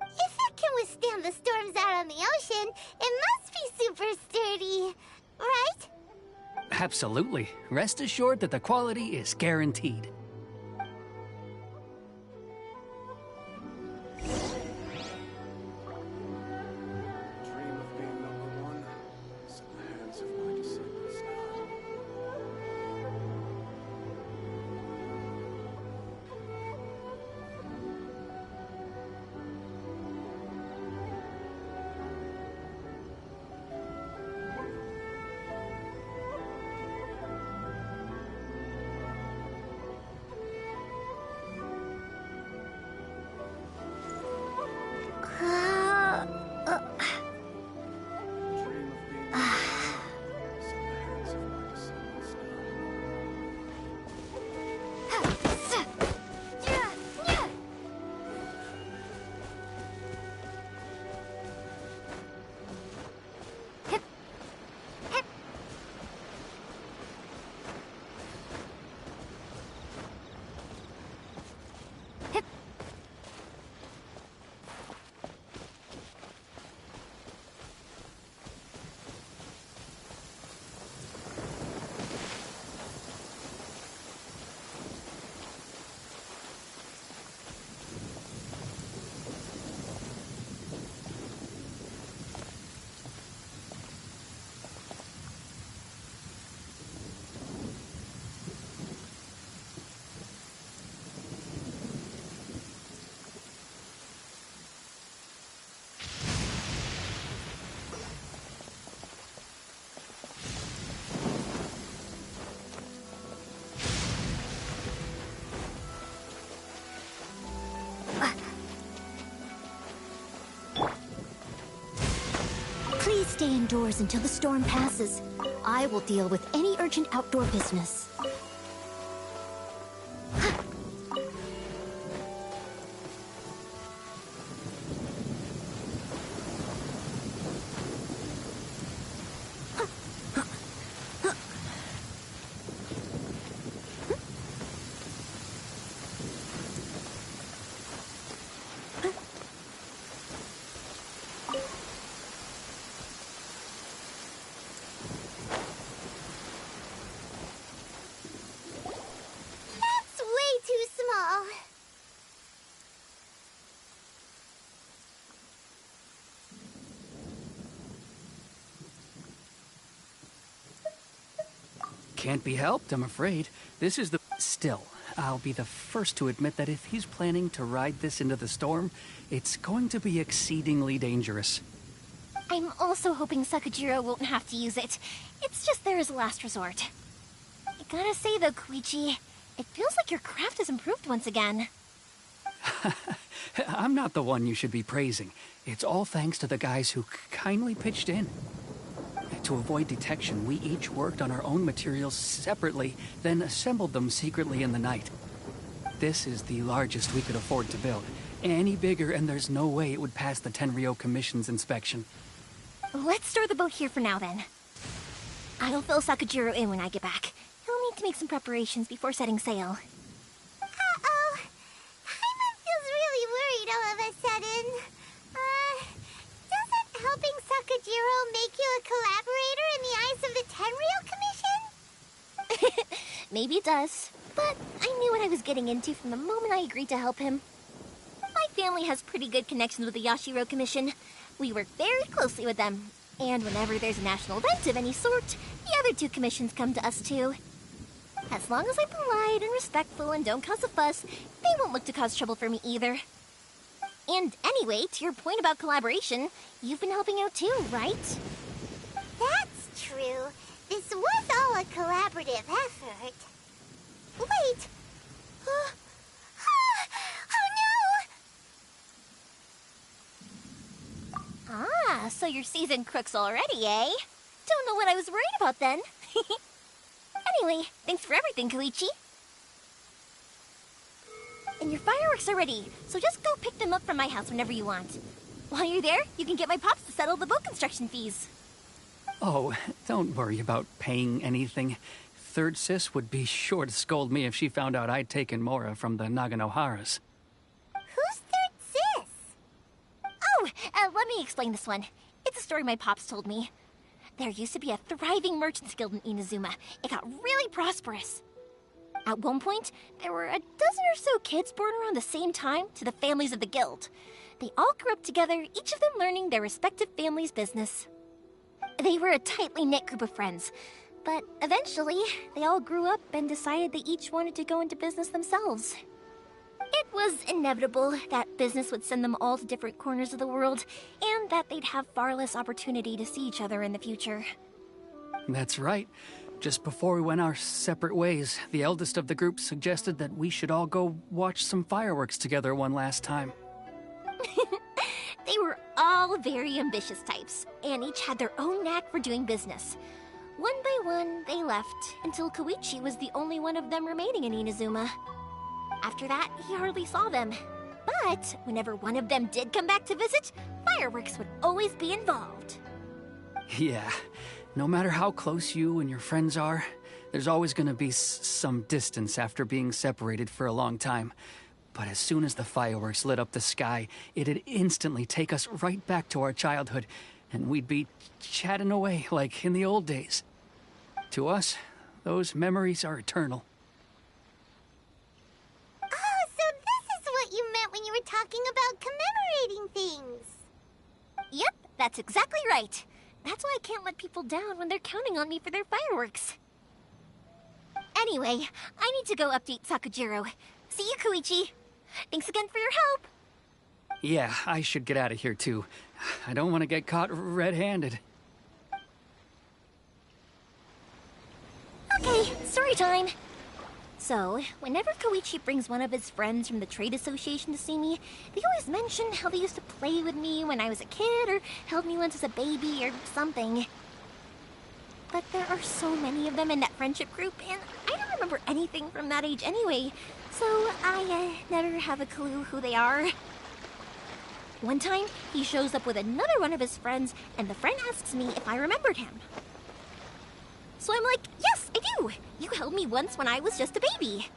If it can withstand the storms out on the ocean, it must be super sturdy, right? Absolutely. Rest assured that the quality is guaranteed. Dream of being #1. It's in the hands of my disciples now. Please stay indoors until the storm passes. I will deal with any urgent outdoor business. That's way too small. Can't be helped, I'm afraid. This is the... Still, I'll be the first to admit that if he's planning to ride this into the storm, it's going to be exceedingly dangerous. I'm also hoping Sakajiro won't have to use it. It's just there as a last resort. I gotta say though, Koichi, it feels like your craft has improved once again. I'm not the one you should be praising. It's all thanks to the guys who kindly pitched in. To avoid detection, we each worked on our own materials separately, then assembled them secretly in the night. This is the largest we could afford to build. Any bigger, and there's no way it would pass the Tenryou Commission's inspection. Let's store the boat here for now, then. I'll fill Sakajiro in when I get back. He'll need to make some preparations before setting sail. Uh-oh. Paimon feels really worried all of a sudden. Doesn't helping Sakajiro make you a collaborator in the eyes of the Tenryou Commission? Maybe it does, but I knew what I was getting into from the moment I agreed to help him. My family has pretty good connections with the Yashiro Commission. We work very closely with them, and whenever there's a national event of any sort, the other two commissions come to us too. As long as I'm polite and respectful and don't cause a fuss, they won't look to cause trouble for me either. And anyway, to your point about collaboration, you've been helping out too, right? That's true. This was all a collaborative effort. Wait. So you're seasoned crooks already, eh? Don't know what I was worried about then. Anyway, thanks for everything, Koichi. And your fireworks are ready, so just go pick them up from my house whenever you want. While you're there, you can get my pops to settle the boat construction fees. Oh, don't worry about paying anything. Third Sis would be sure to scold me if she found out I'd taken Mora from the Naganoharas. Who's Third Sis? Oh, let me explain this one. It's a story my pops told me. There used to be a thriving merchants guild in Inazuma. It got really prosperous. At one point, there were a dozen or so kids born around the same time to the families of the guild. They all grew up together, each of them learning their respective family's business. They were a tightly knit group of friends, but eventually, they all grew up and decided they each wanted to go into business themselves. It was inevitable that business would send them all to different corners of the world, and that they'd have far less opportunity to see each other in the future. That's right. Just before we went our separate ways, the eldest of the group suggested that we should all go watch some fireworks together one last time. They were all very ambitious types, and each had their own knack for doing business. One by one, they left, until Koichi was the only one of them remaining in Inazuma. After that, he hardly saw them. But whenever one of them did come back to visit, fireworks would always be involved. Yeah, no matter how close you and your friends are, there's always gonna be some distance after being separated for a long time. But as soon as the fireworks lit up the sky, it'd instantly take us right back to our childhood, and we'd be chatting away like in the old days. To us, those memories are eternal. Oh, so this is what you meant when you were talking about commemorating things. Yep, that's exactly right. That's why I can't let people down when they're counting on me for their fireworks. Anyway, I need to go update Sakujiro. See you, Koichi. Thanks again for your help. Yeah, I should get out of here too. I don't want to get caught red-handed. Okay, story time. So, whenever Koichi brings one of his friends from the trade association to see me, they always mention how they used to play with me when I was a kid, or held me once as a baby, or something. But there are so many of them in that friendship group, and I don't remember anything from that age anyway, so I never have a clue who they are. One time, he shows up with another one of his friends, and the friend asks me if I remembered him. So I'm like, yes, I do! You held me once when I was just a baby.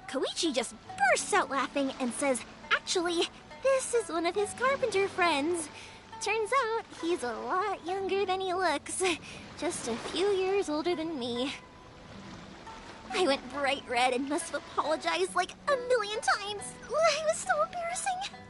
Koichi just bursts out laughing and says, actually, this is one of his carpenter friends. Turns out, he's a lot younger than he looks. Just a few years older than me. I went bright red and must have apologized like a million times. It was so embarrassing.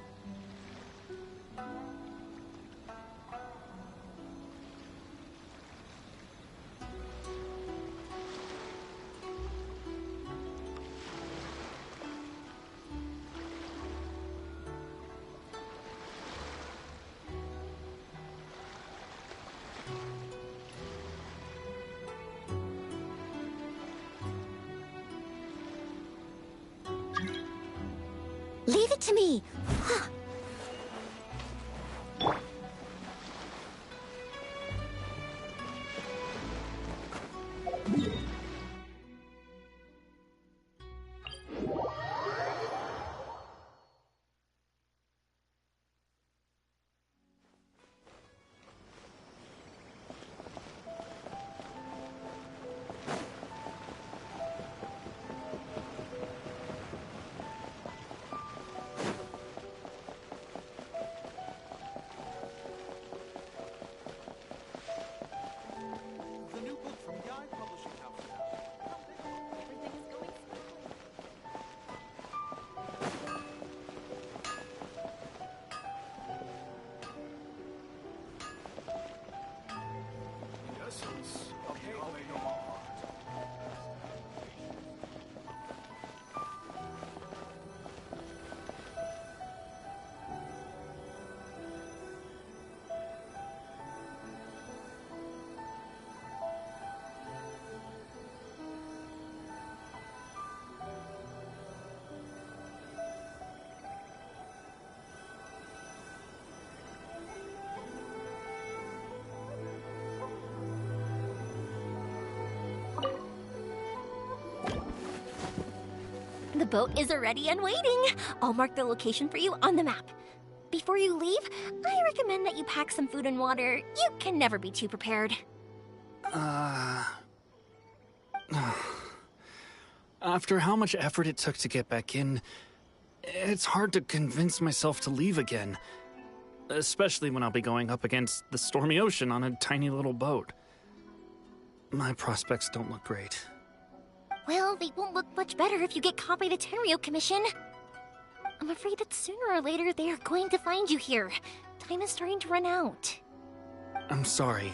Leave it to me. The boat is ready and waiting. I'll mark the location for you on the map. Before you leave, I recommend that you pack some food and water. You can never be too prepared. After how much effort it took to get back in, it's hard to convince myself to leave again. Especially when I'll be going up against the stormy ocean on a tiny little boat. My prospects don't look great. Well, they won't look much better if you get caught by the Tenryo Commission. I'm afraid that sooner or later they are going to find you here. Time is starting to run out. I'm sorry.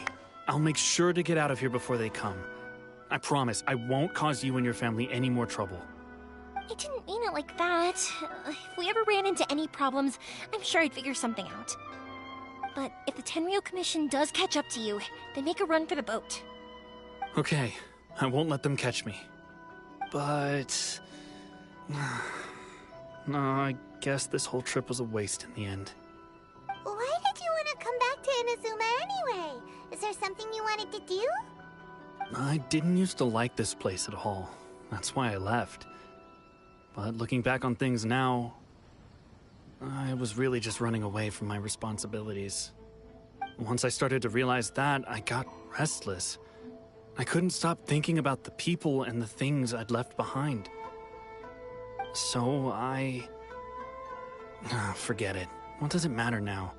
I'll make sure to get out of here before they come. I promise I won't cause you and your family any more trouble. I didn't mean it like that. If we ever ran into any problems, I'm sure I'd figure something out. But if the Tenryo Commission does catch up to you, then make a run for the boat. Okay, I won't let them catch me. But... no, I guess this whole trip was a waste in the end. Why did you want to come back to Inazuma anyway? Is there something you wanted to do? I didn't used to like this place at all. That's why I left. But looking back on things now, I was really just running away from my responsibilities. Once I started to realize that, I got restless. I couldn't stop thinking about the people and the things I'd left behind. So forget it. What does it matter now?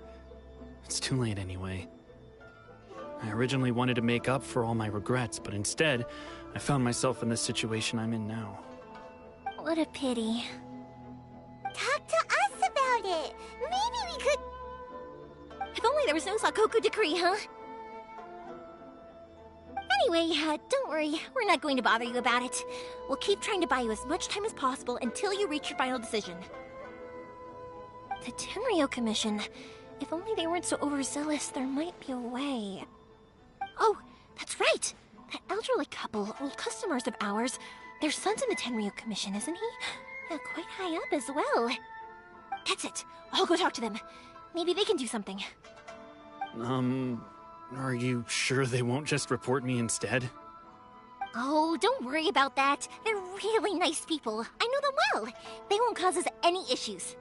It's too late anyway. I originally wanted to make up for all my regrets, but instead, I found myself in the situation I'm in now. What a pity. Talk to us about it. Maybe we could... If only there was no Sakoku decree, huh? Anyway, don't worry. We're not going to bother you about it. We'll keep trying to buy you as much time as possible until you reach your final decision. The Tenryo Commission. If only they weren't so overzealous, there might be a way. Oh, that's right! That elderly couple, old customers of ours, their son's in the Tenryo Commission, isn't he? Yeah, quite high up as well. That's it. I'll go talk to them. Maybe they can do something. Are you sure they won't just report me instead? Oh, don't worry about that. They're really nice people. I know them well. They won't cause us any issues.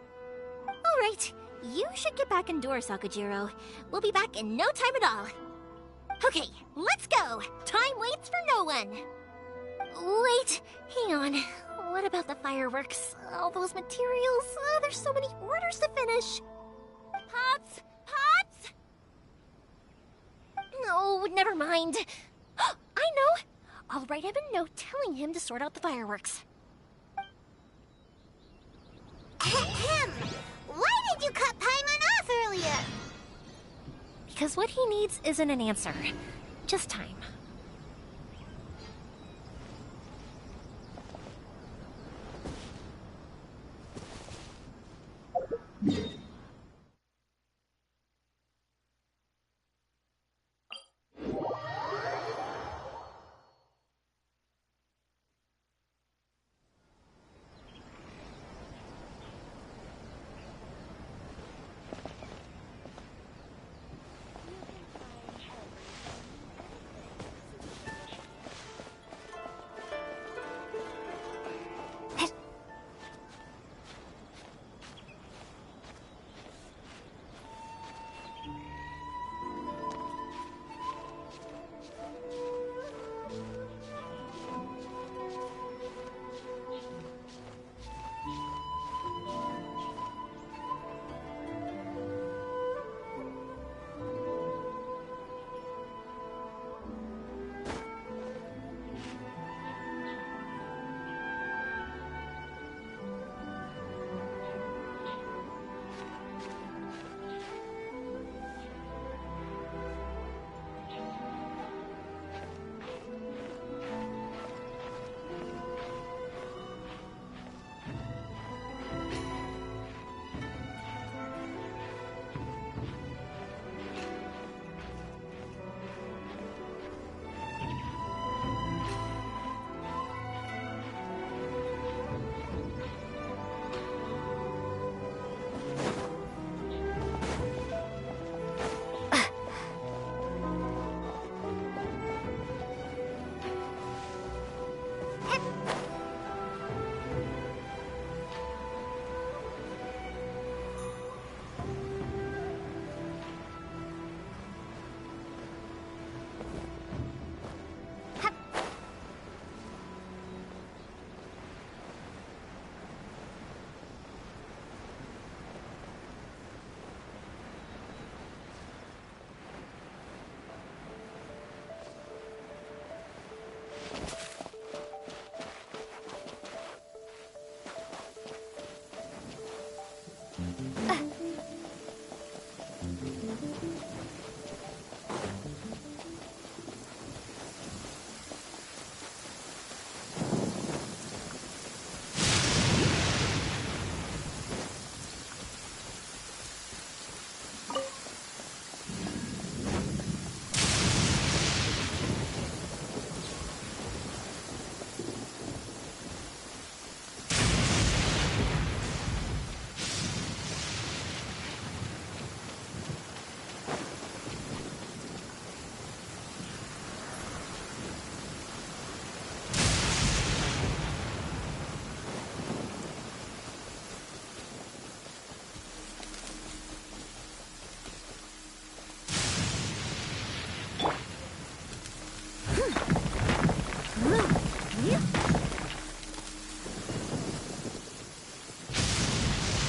All right. You should get back indoors, Sakujiro. We'll be back in no time at all. Okay, let's go. Time waits for no one. Wait, hang on. What about the fireworks? All those materials? There's so many orders to finish. Pops! Pops! No, never mind. I know. I'll write him a note telling him to sort out the fireworks. Ahem! Why did you cut Paimon off earlier? Because what he needs isn't an answer, just time.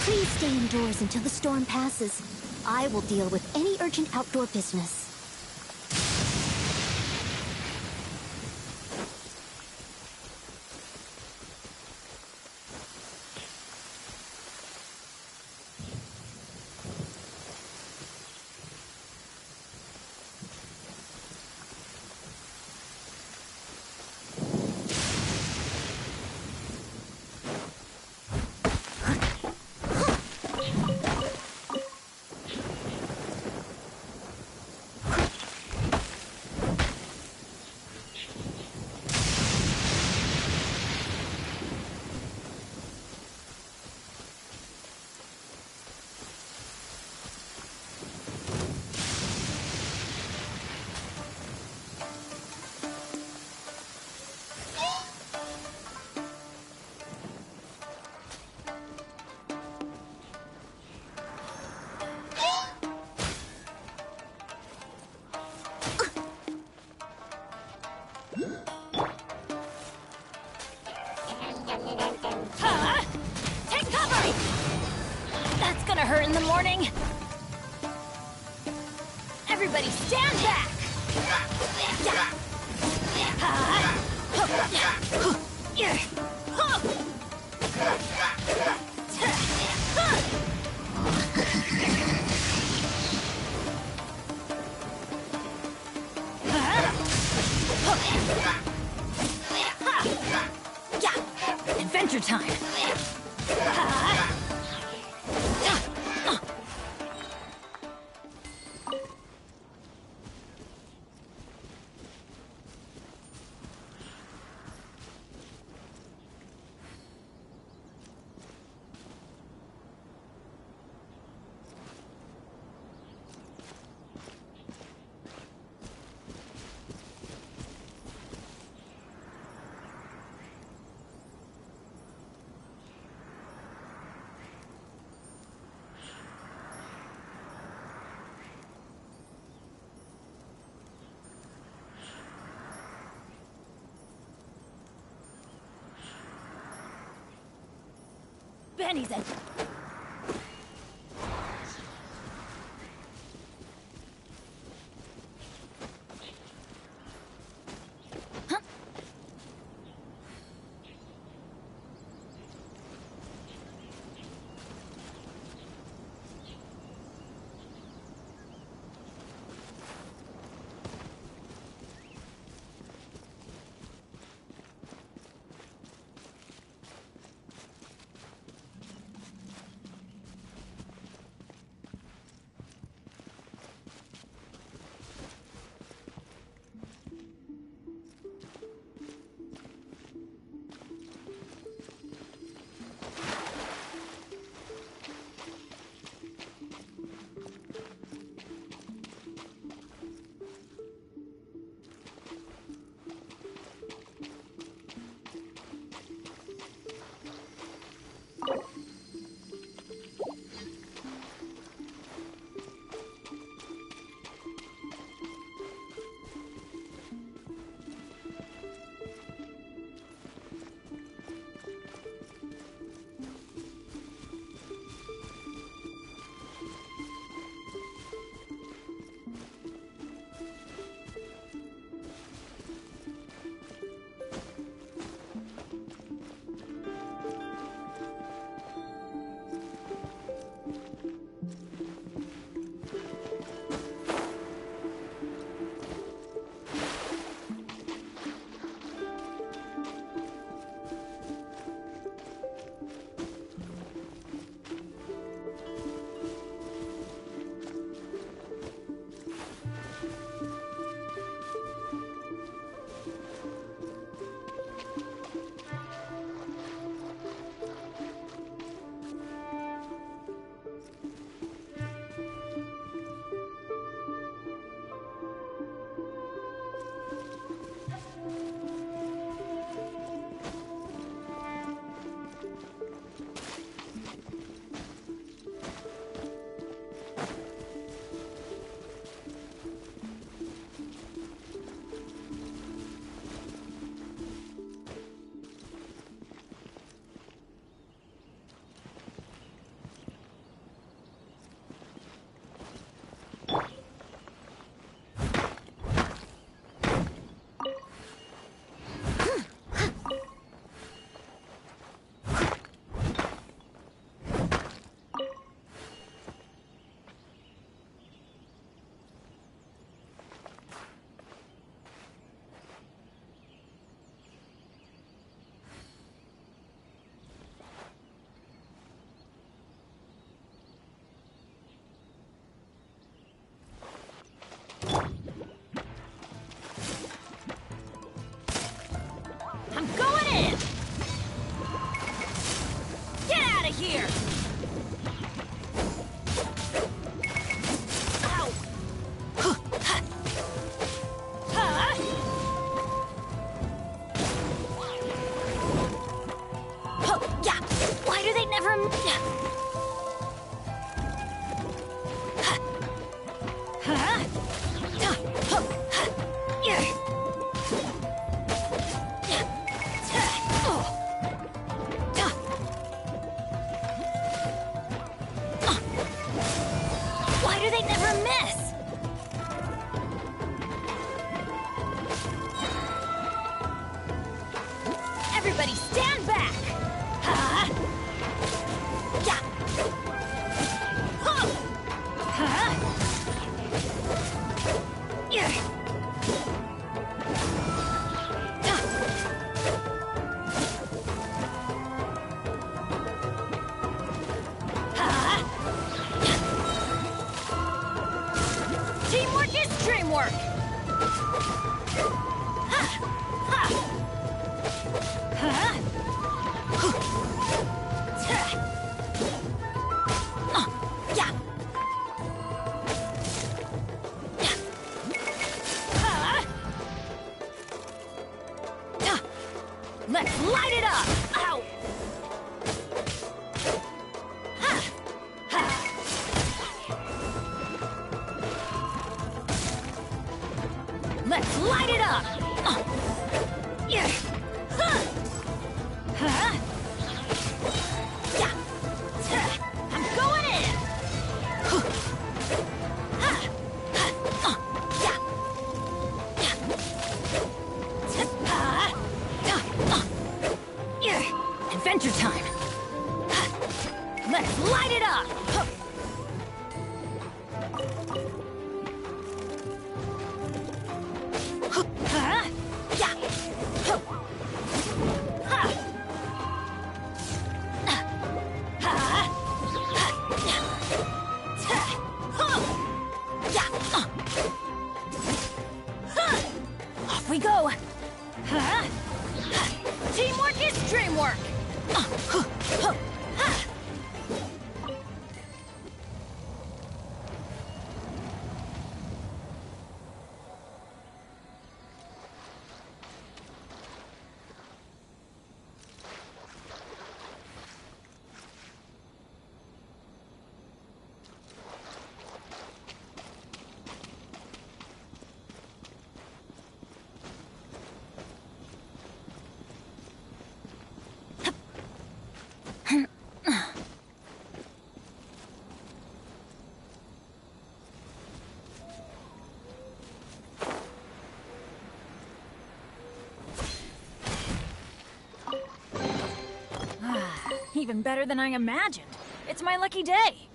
Please stay indoors until the storm passes. I will deal with any urgent outdoor business. Take cover! That's gonna hurt in the morning. Everybody stand back! Adventure time! Benny's in. Everybody stand back! Ha! Yeah! Huh! Ha! Yeah! Teamwork is dreamwork! Ha! Ha! Ha! Yeah! Let's light it up! Ow! Let's light it up! Yeah! Huh! Huh? Yeah! I'm going in! Yeah! Adventure time! Let's light it up! Off we go! Teamwork is dreamwork! Even better than I imagined. It's my lucky day.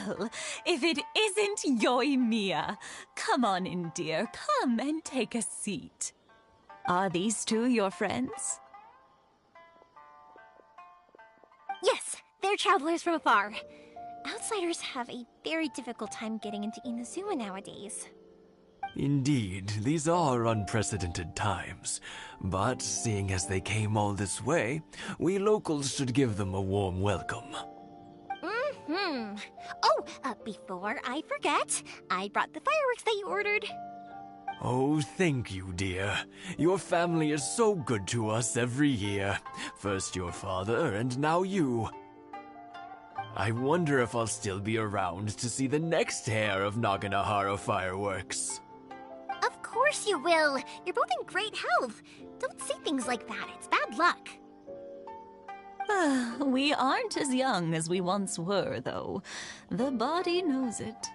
Well, if it isn't Yoimiya. Come on in, dear. Come and take a seat. Are these two your friends? Yes, they're travelers from afar. Outsiders have a very difficult time getting into Inazuma nowadays. Indeed, these are unprecedented times. But seeing as they came all this way, we locals should give them a warm welcome. Mm-hmm. Oh, before I forget, I brought the fireworks that you ordered. Oh, thank you, dear. Your family is so good to us every year. First your father, and now you. I wonder if I'll still be around to see the next hair of Naganohara fireworks. Of course you will. You're both in great health. Don't say things like that. It's bad luck. We aren't as young as we once were, though. The body knows it.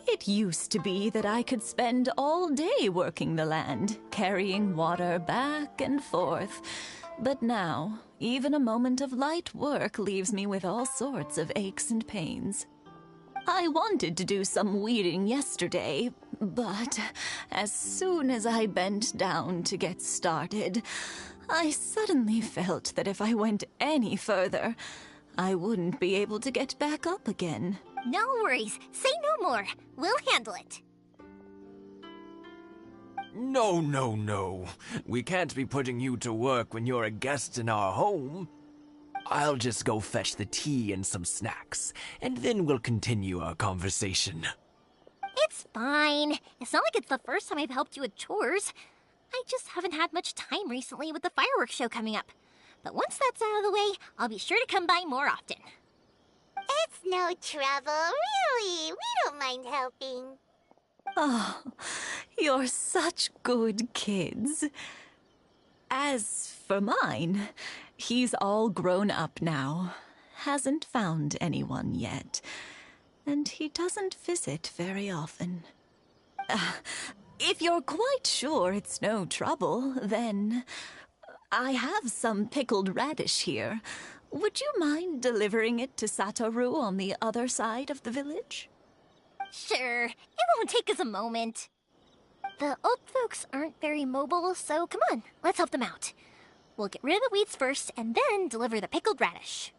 It used to be that I could spend all day working the land, carrying water back and forth. But now, even a moment of light work leaves me with all sorts of aches and pains. I wanted to do some weeding yesterday, but as soon as I bent down to get started, I suddenly felt that if I went any further, I wouldn't be able to get back up again. No worries. Say no more. We'll handle it. No, no, no. We can't be putting you to work when you're a guest in our home. I'll just go fetch the tea and some snacks, and then we'll continue our conversation. It's fine. It's not like it's the first time I've helped you with chores. I just haven't had much time recently with the fireworks show coming up. But once that's out of the way, I'll be sure to come by more often. It's no trouble, really. We don't mind helping. Oh, you're such good kids. As for mine, he's all grown up now, hasn't found anyone yet, and he doesn't visit very often. If you're quite sure it's no trouble, then I have some pickled radish here. Would you mind delivering it to Satoru on the other side of the village? Sure. It won't take us a moment. The old folks aren't very mobile, so come on, let's help them out. We'll get rid of the weeds first, and then deliver the pickled radish.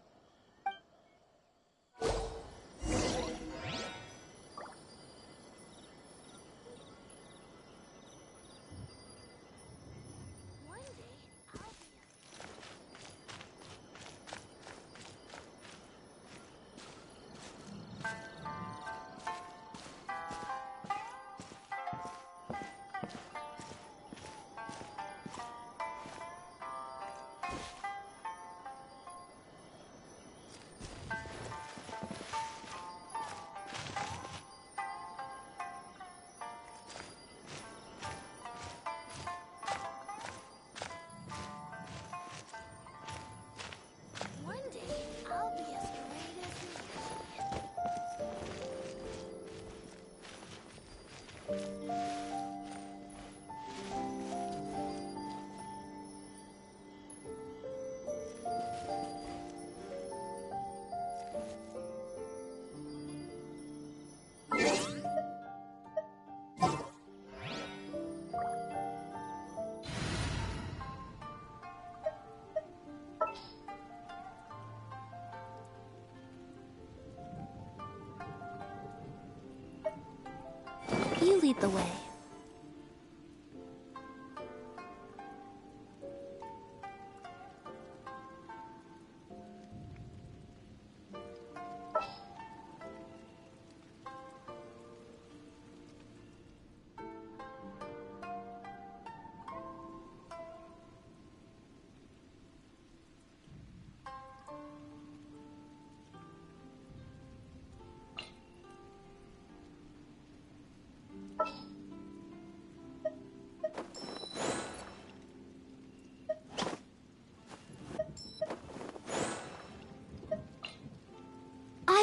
You lead the way.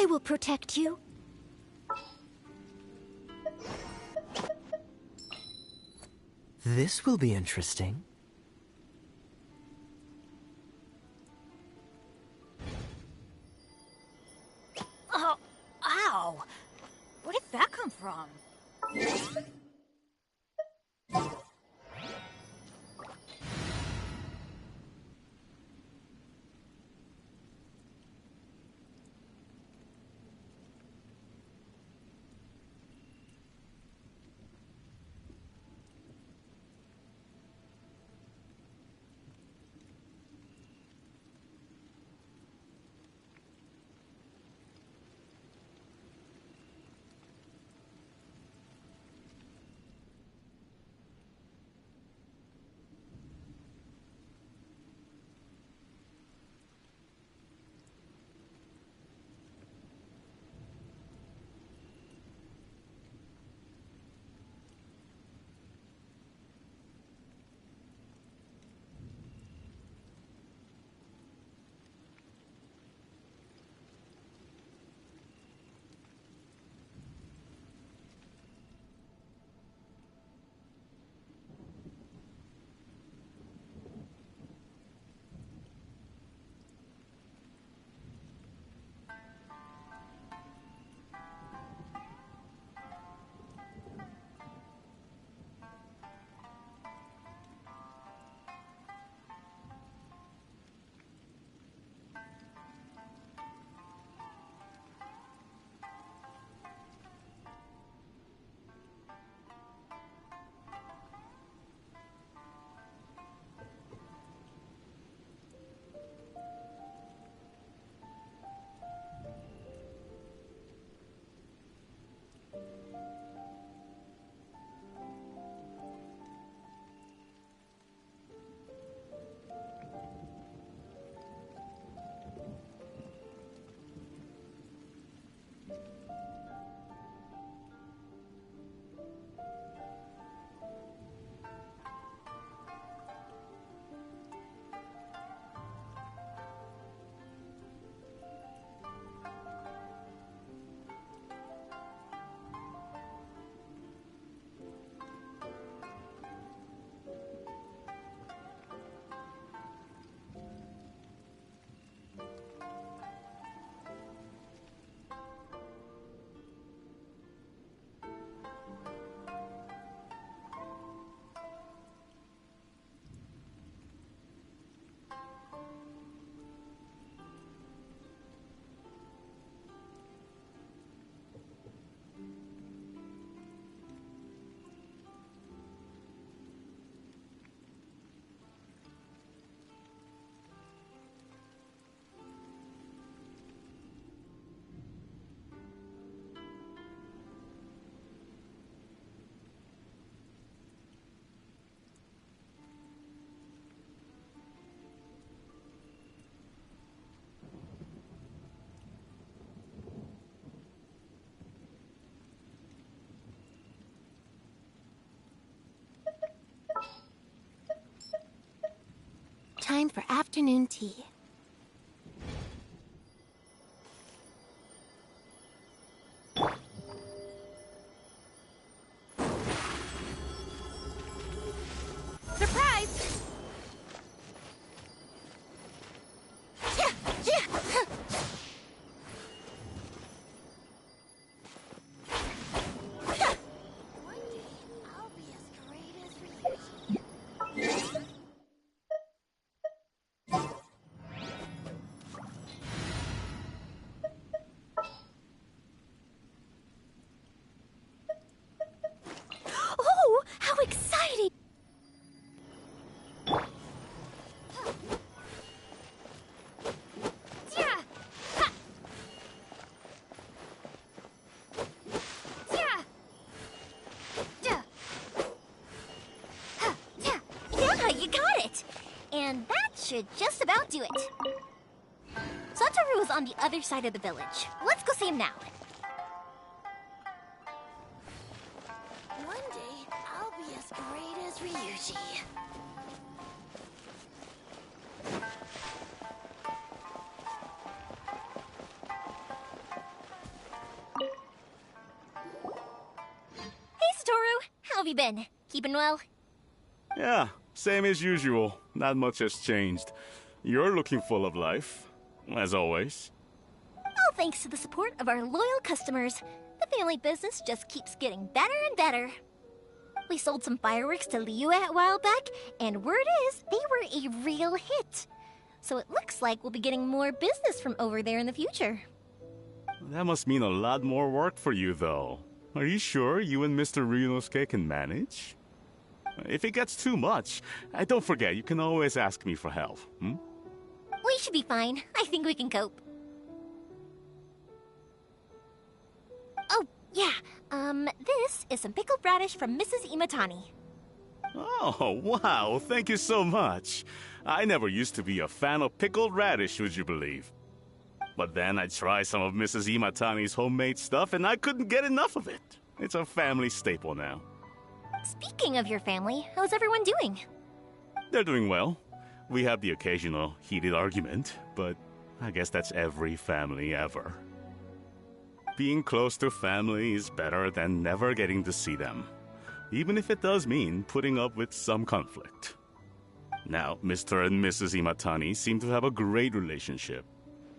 I will protect you. This will be interesting. Oh, ow! Where did that come from? for afternoon tea. Surprise! Oh, how exciting! Yeah, you got it! And that should just about do it. Satoru is on the other side of the village. Let's go see him now. One day, I'll be as great as Ryuji. Hey, Satoru! How have you been? Keeping well? Yeah, same as usual. Not much has changed. You're looking full of life, as always. All thanks to the support of our loyal customers, the family business just keeps getting better and better. We sold some fireworks to Liyue a while back, and word is they were a real hit. So it looks like we'll be getting more business from over there in the future. That must mean a lot more work for you, though. Are you sure you and Mr. Ryunosuke can manage? If it gets too much, don't forget, you can always ask me for help, hmm? We should be fine. I think we can cope. Oh, yeah. This is some pickled radish from Mrs. Imatani. Oh, wow, thank you so much. I never used to be a fan of pickled radish, would you believe? But then I tried some of Mrs. Imatani's homemade stuff and I couldn't get enough of it. It's a family staple now. Speaking of your family, how's everyone doing? They're doing well. We have the occasional heated argument, but I guess that's every family ever. Being close to family is better than never getting to see them, even if it does mean putting up with some conflict. Now, Mr. and Mrs. Imatani seem to have a great relationship,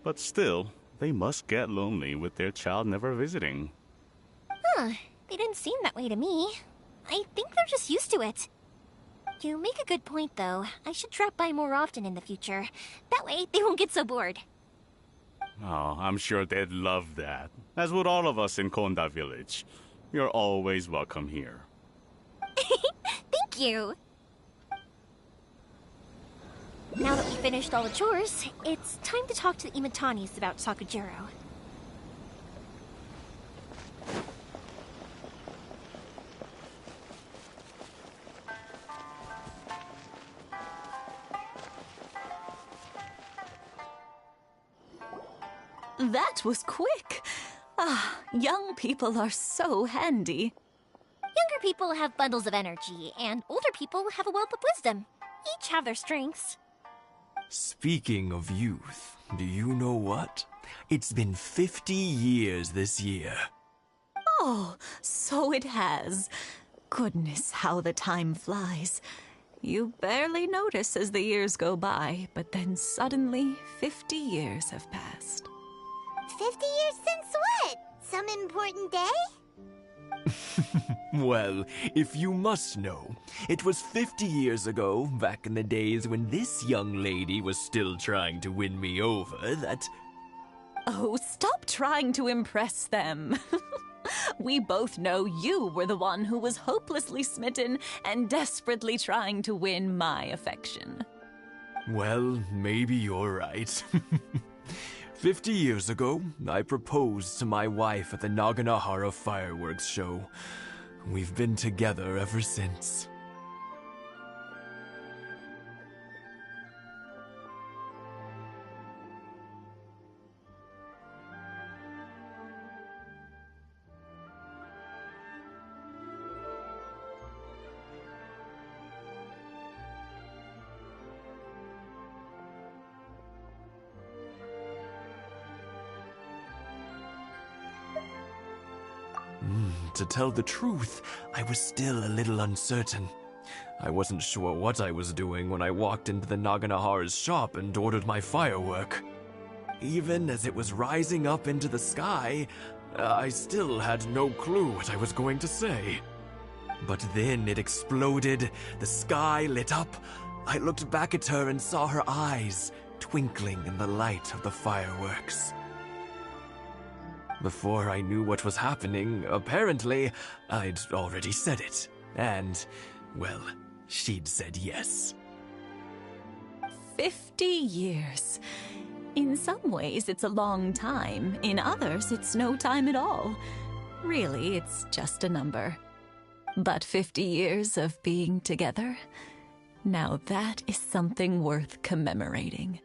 but still, they must get lonely with their child never visiting. Huh, they didn't seem that way to me. I think they're just used to it. You make a good point, though. I should drop by more often in the future. That way, they won't get so bored. Oh, I'm sure they'd love that, as would all of us in Konda Village. You're always welcome here. Thank you! Now that we finished all the chores, it's time to talk to the Imatanis about Sakujiro. That was quick. Ah, young people are so handy. Younger people have bundles of energy, and older people have a wealth of wisdom. Each have their strengths. Speaking of youth, do you know what? It's been 50 years this year. Oh, so it has. Goodness, how the time flies. You barely notice as the years go by, but then suddenly 50 years have passed. 50 years since what? Some important day? Well, if you must know, it was 50 years ago, back in the days when this young lady was still trying to win me over, that... Oh, stop trying to impress them. We both know you were the one who was hopelessly smitten and desperately trying to win my affection. Well, maybe you're right. 50 years ago, I proposed to my wife at the Naganohara fireworks show. We've been together ever since. To tell the truth, I was still a little uncertain. I wasn't sure what I was doing when I walked into the Naganahara's shop and ordered my firework. Even as it was rising up into the sky, I still had no clue what I was going to say. But then it exploded, the sky lit up. I looked back at her and saw her eyes twinkling in the light of the fireworks. Before I knew what was happening, apparently, I'd already said it. And, well, she'd said yes. 50 years. In some ways, it's a long time. In others, it's no time at all. Really, it's just a number. But 50 years of being together? Now that is something worth commemorating.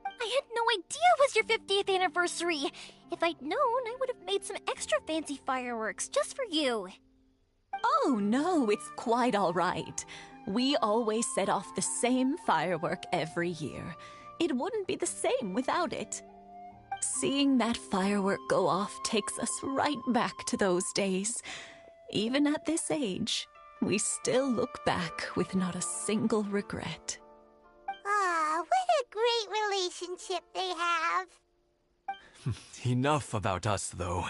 I had no idea it was your 50th anniversary. If I'd known, I would have made some extra fancy fireworks just for you. Oh no, it's quite all right. We always set off the same firework every year. It wouldn't be the same without it. Seeing that firework go off takes us right back to those days. Even at this age, we still look back with not a single regret. Ah, what a great relationship they have. Enough about us, though.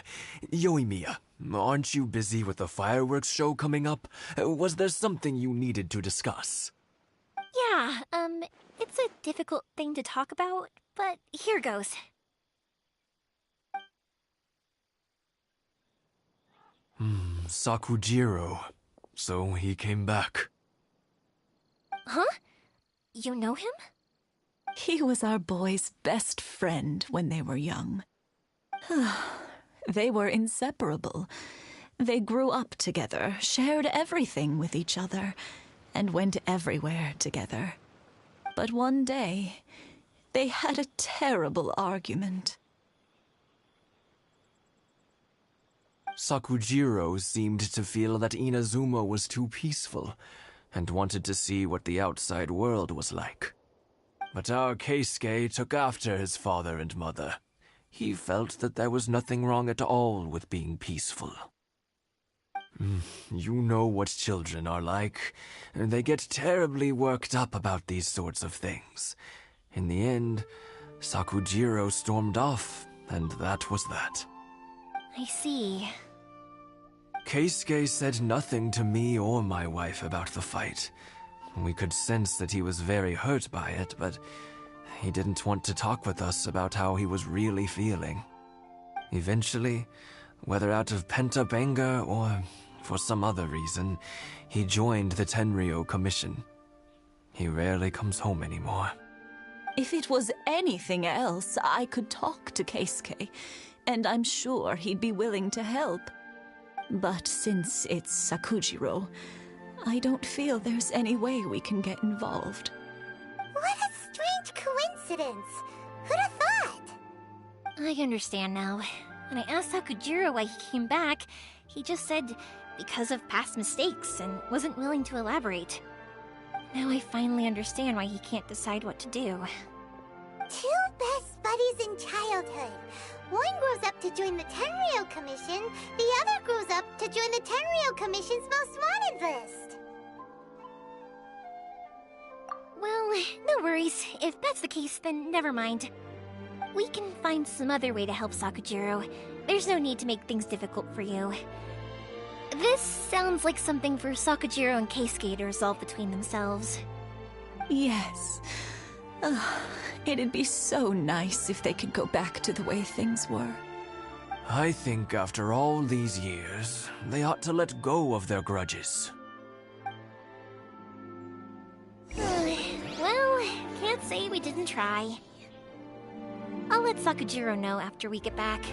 Yoimiya, aren't you busy with the fireworks show coming up? Was there something you needed to discuss? Yeah, it's a difficult thing to talk about, but here goes. Sakujiro. So he came back. Huh? You know him? He was our boys' best friend when they were young. They were inseparable. They grew up together, shared everything with each other, and went everywhere together. But one day, they had a terrible argument. Sakujiro seemed to feel that Inazuma was too peaceful, and wanted to see what the outside world was like. But our Keisuke took after his father and mother. He felt that there was nothing wrong at all with being peaceful. You know what children are like. They get terribly worked up about these sorts of things. In the end, Sakujiro stormed off, and that was that. I see. Keisuke said nothing to me or my wife about the fight. We could sense that he was very hurt by it, but he didn't want to talk with us about how he was really feeling. Eventually, whether out of pent-up anger or for some other reason, he joined the Tenryou Commission. He rarely comes home anymore. If it was anything else, I could talk to Keisuke, and I'm sure he'd be willing to help. But since it's Sakujiro, I don't feel there's any way we can get involved. What a strange coincidence. Who'd have thought? I understand now. When I asked Sakujiro why he came back, he just said because of past mistakes and wasn't willing to elaborate. Now I finally understand why he can't decide what to do. Two best buddies in childhood. One grows up to join the Tenryou Commission, the other grows up to join the Tenryou Commission's most wanted list. Well, no worries. If that's the case, then never mind. We can find some other way to help Sakujiro. There's no need to make things difficult for you. This sounds like something for Sakujiro and Keisuke to resolve between themselves. Yes. It'd be so nice if they could go back to the way things were. I think after all these years, they ought to let go of their grudges. Well, can't say we didn't try. I'll let Sakujiro know after we get back.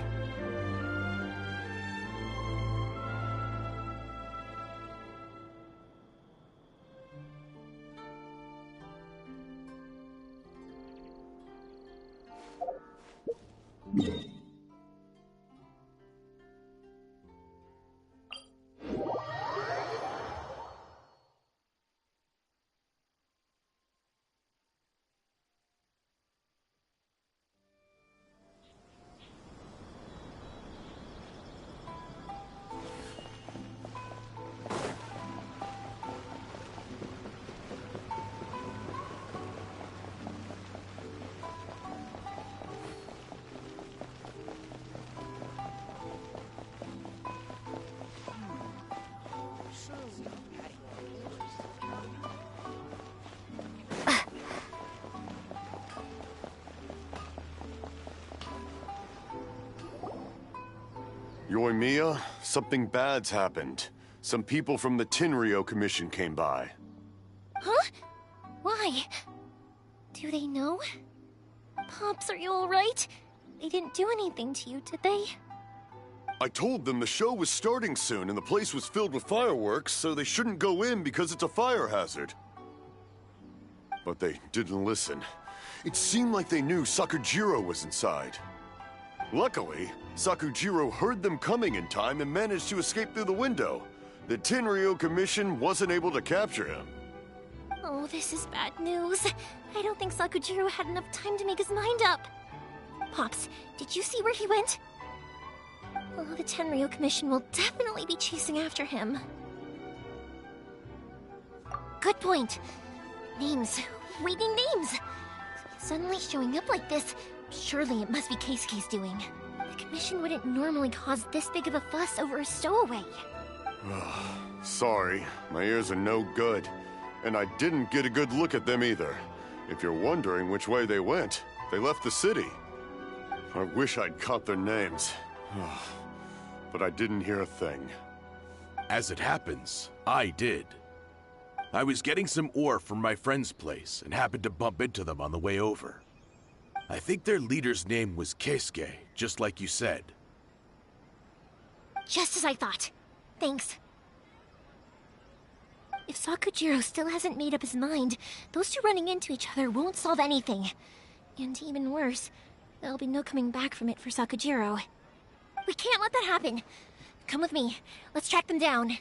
Yoimiya, something bad's happened. Some people from the Tenryo Commission came by. Huh? Why? Do they know? Pops, are you alright? They didn't do anything to you, did they? I told them the show was starting soon and the place was filled with fireworks, so they shouldn't go in because it's a fire hazard. But they didn't listen. It seemed like they knew Sakujiro was inside. Luckily, Sakujiro heard them coming in time and managed to escape through the window. The Tenryo Commission wasn't able to capture him. Oh, this is bad news. I don't think Sakujiro had enough time to make his mind up. Pops, did you see where he went? Oh, the Tenryo Commission will definitely be chasing after him. Good point. Names. We need names. Suddenly showing up like this, surely it must be Keisuke's doing. The Commission wouldn't normally cause this big of a fuss over a stowaway. Sorry, my ears are no good. And I didn't get a good look at them either. If you're wondering which way they went, they left the city. I wish I'd caught their names. But I didn't hear a thing. As it happens, I did. I was getting some ore from my friend's place and happened to bump into them on the way over. I think their leader's name was Keisuke, just like you said. Just as I thought. Thanks. If Sakujiro still hasn't made up his mind, those two running into each other won't solve anything. And even worse, there'll be no coming back from it for Sakujiro. We can't let that happen. Come with me. Let's track them down.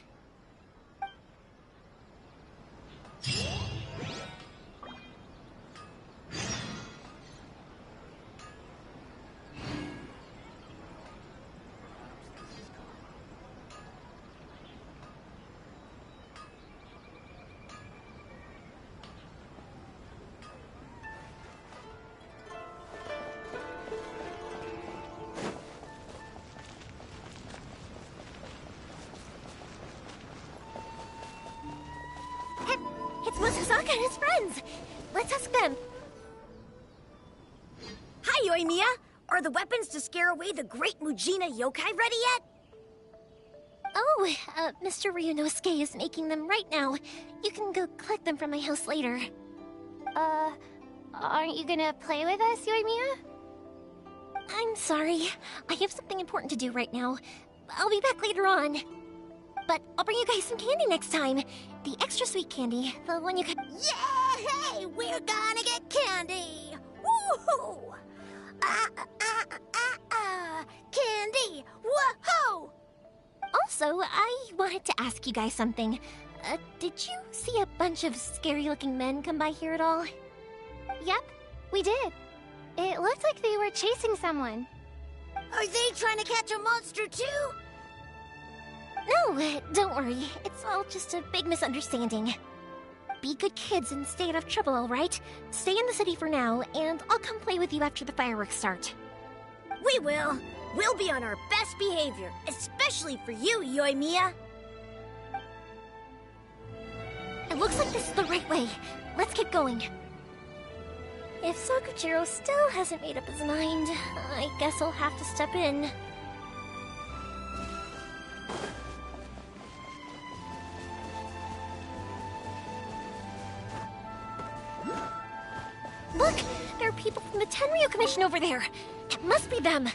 It's Matsusaka and his friends. Let's ask them. Hi, Yoimiya. Are the weapons to scare away the great Mujina yokai ready yet? Oh, Mr. Ryunosuke is making them right now. You can go collect them from my house later. Aren't you gonna play with us, Yoimiya? I'm sorry. I have something important to do right now. I'll be back later on. But I'll bring you guys some candy next time. The extra sweet candy, the one you can... Yay! We're gonna get candy! Woohoo! Candy! Woohoo! Also, I wanted to ask you guys something. Did you see a bunch of scary-looking men come by here at all? Yep, we did. It looked like they were chasing someone. Are they trying to catch a monster too? No, don't worry. It's all just a big misunderstanding. Be good kids and stay out of trouble, alright? Stay in the city for now, and I'll come play with you after the fireworks start. We will. We'll be on our best behavior, especially for you, Yoimiya. It looks like this is the right way. Let's keep going. If Sakujiro still hasn't made up his mind, I guess I'll have to step in. Look! There are people from the Tenryo Commission over there! It must be them!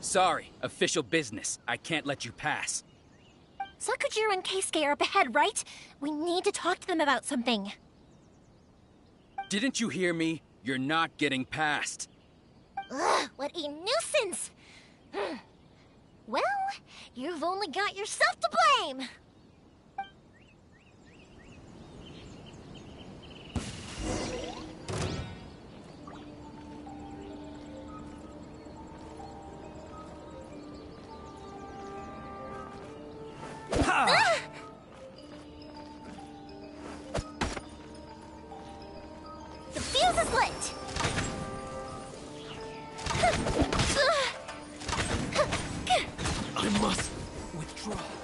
Sorry, official business. I can't let you pass. Sakujiro and Keisuke are up ahead, right? We need to talk to them about something. Didn't you hear me? You're not getting past. Ugh, what a nuisance! Well, you've only got yourself to blame! Ah! The fuse is lit! I must withdraw.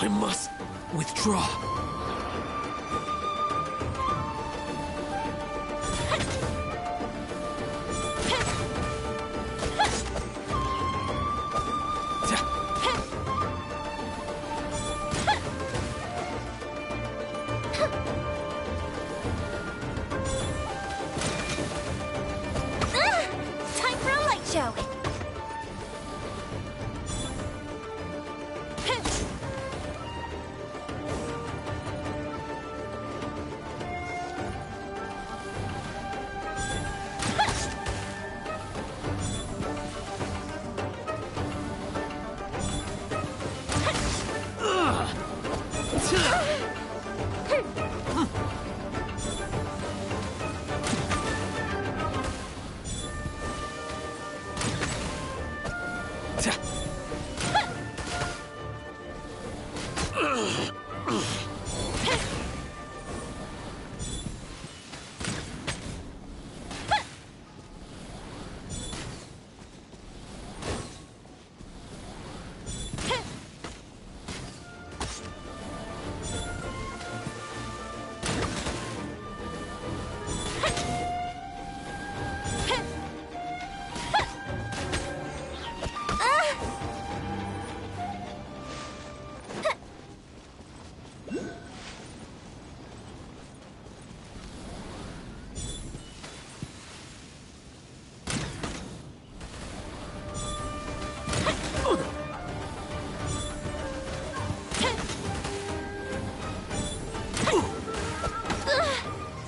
I must withdraw. Time for a light show.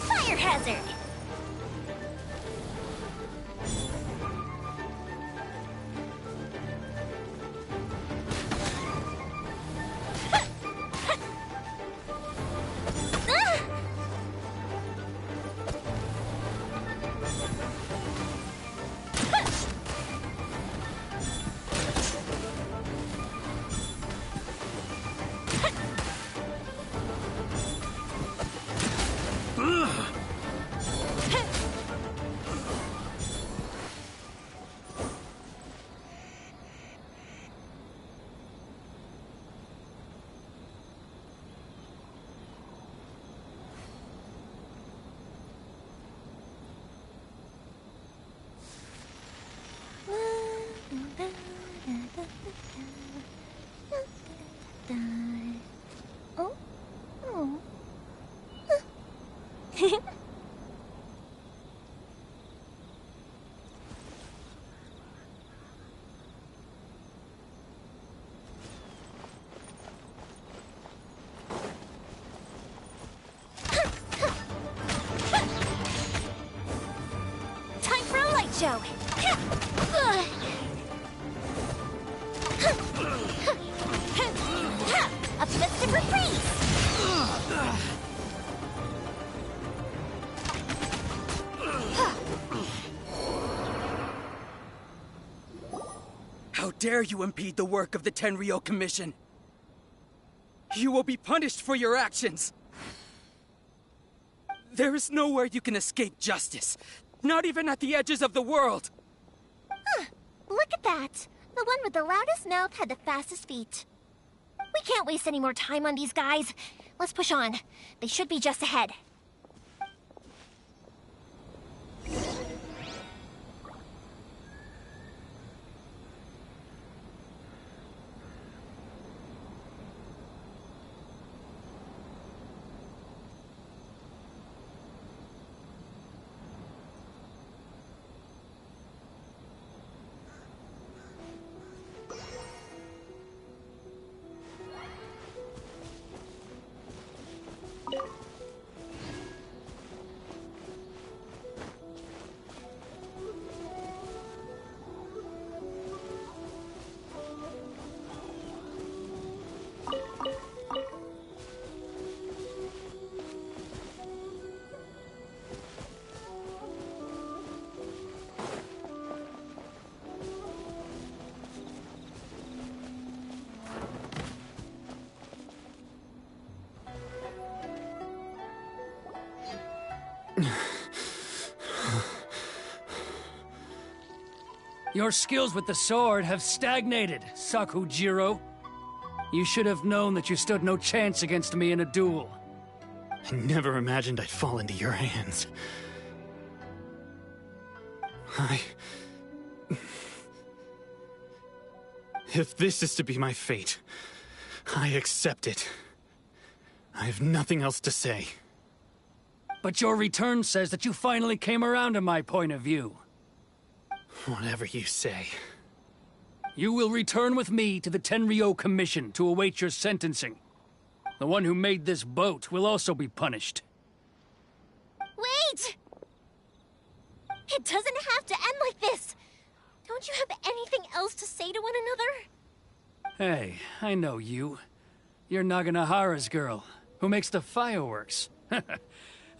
Fire hazard. Oh? Oh. Time for a light show. A festive reprise. How dare you impede the work of the Tenryo Commission? You will be punished for your actions. There is nowhere you can escape justice. Not even at the edges of the world. Huh. Look at that. The one with the loudest mouth had the fastest feet. We can't waste any more time on these guys. Let's push on. They should be just ahead. Your skills with the sword have stagnated, Sakujiro. You should have known that you stood no chance against me in a duel. I never imagined I'd fall into your hands. If this is to be my fate, I accept it. I have nothing else to say. But your return says that you finally came around to my point of view. Whatever you say. You will return with me to the Tenryo Commission to await your sentencing. The one who made this boat will also be punished. Wait! It doesn't have to end like this! Don't you have anything else to say to one another? Hey, I know you. You're Naganohara's girl, who makes the fireworks.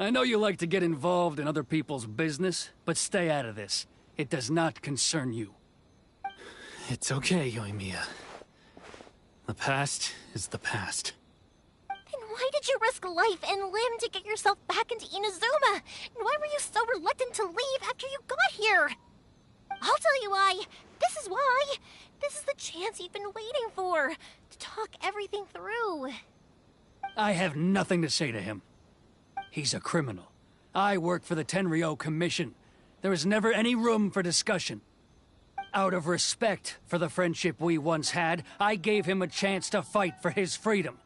I know you like to get involved in other people's business, but stay out of this. It does not concern you. It's okay, Yoimiya. The past is the past. Then why did you risk life and limb to get yourself back into Inazuma? And why were you so reluctant to leave after you got here? I'll tell you why. This is why. This is the chance you've been waiting for. To talk everything through. I have nothing to say to him. He's a criminal. I work for the Tenryo Commission. There is never any room for discussion. Out of respect for the friendship we once had, I gave him a chance to fight for his freedom.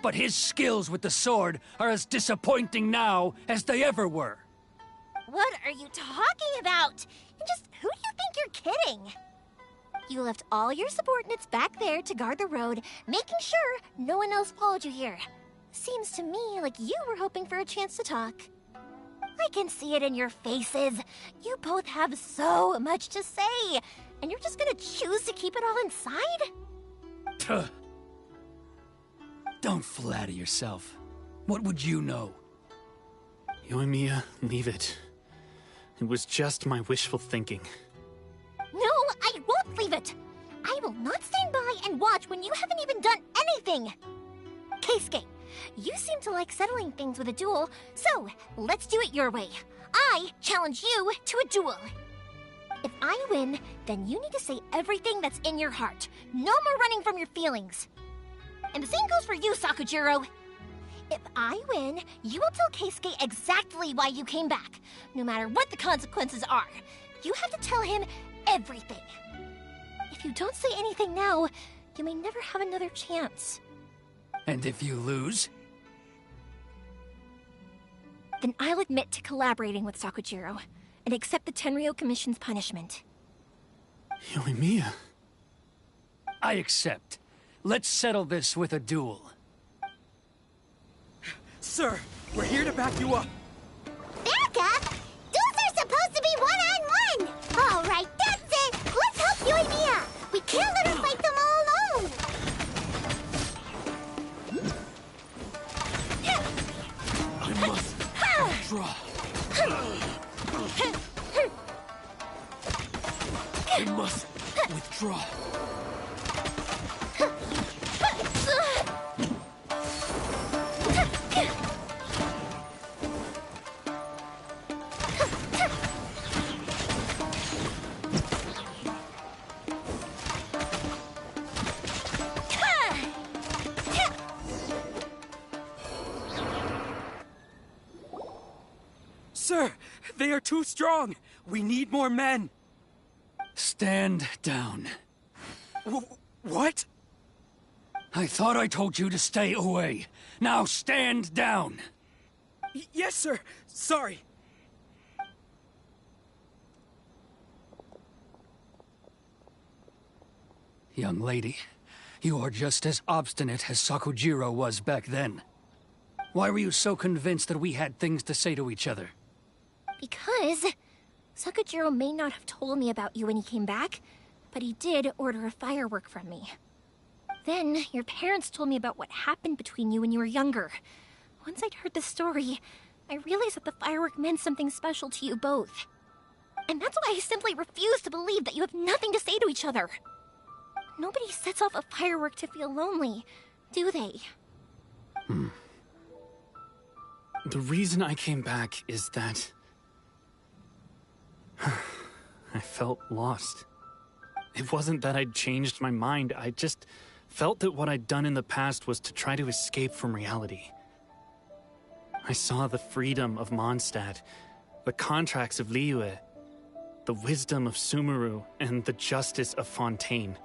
But his skills with the sword are as disappointing now as they ever were. What are you talking about? And just who do you think you're kidding? You left all your subordinates back there to guard the road, making sure no one else followed you here. Seems to me like you were hoping for a chance to talk. I can see it in your faces. You both have so much to say, and you're just gonna choose to keep it all inside? Don't flatter yourself. What would you know? Yoimiya, leave it. It was just my wishful thinking. No, I won't leave it! I will not stand by and watch when you haven't even done anything! Keisuke, you seem to like settling things with a duel, so let's do it your way. I challenge you to a duel. If I win, then you need to say everything that's in your heart. No more running from your feelings. And the same goes for you, Sakujiro. If I win, you will tell Keisuke exactly why you came back, no matter what the consequences are. You have to tell him everything. If you don't say anything now, you may never have another chance. And if you lose? Then I'll admit to collaborating with Sakujiro and accept the Tenryo Commission's punishment. Yoimiya. I accept. Let's settle this with a duel. Sir, we're here to back you up. Back up? Duels are supposed to be one-on-one! All right, that's it! Let's help Yoimiya! We can't let her fight them all alone! I must withdraw. I must withdraw. Sir, they are too strong. We need more men. Stand down. What? I thought I told you to stay away. Now stand down. Yes, sir. Sorry. Young lady, you are just as obstinate as Sakujiro was back then. Why were you so convinced that we had things to say to each other? Because Sakujiro may not have told me about you when he came back, but he did order a firework from me. Then your parents told me about what happened between you when you were younger. Once I'd heard the story, I realized that the firework meant something special to you both. And that's why I simply refuse to believe that you have nothing to say to each other. Nobody sets off a firework to feel lonely, do they? The reason I came back is that I felt lost. It wasn't that I'd changed my mind, I just felt that what I'd done in the past was to try to escape from reality. I saw the freedom of Mondstadt, the contracts of Liyue, the wisdom of Sumeru, and the justice of Fontaine.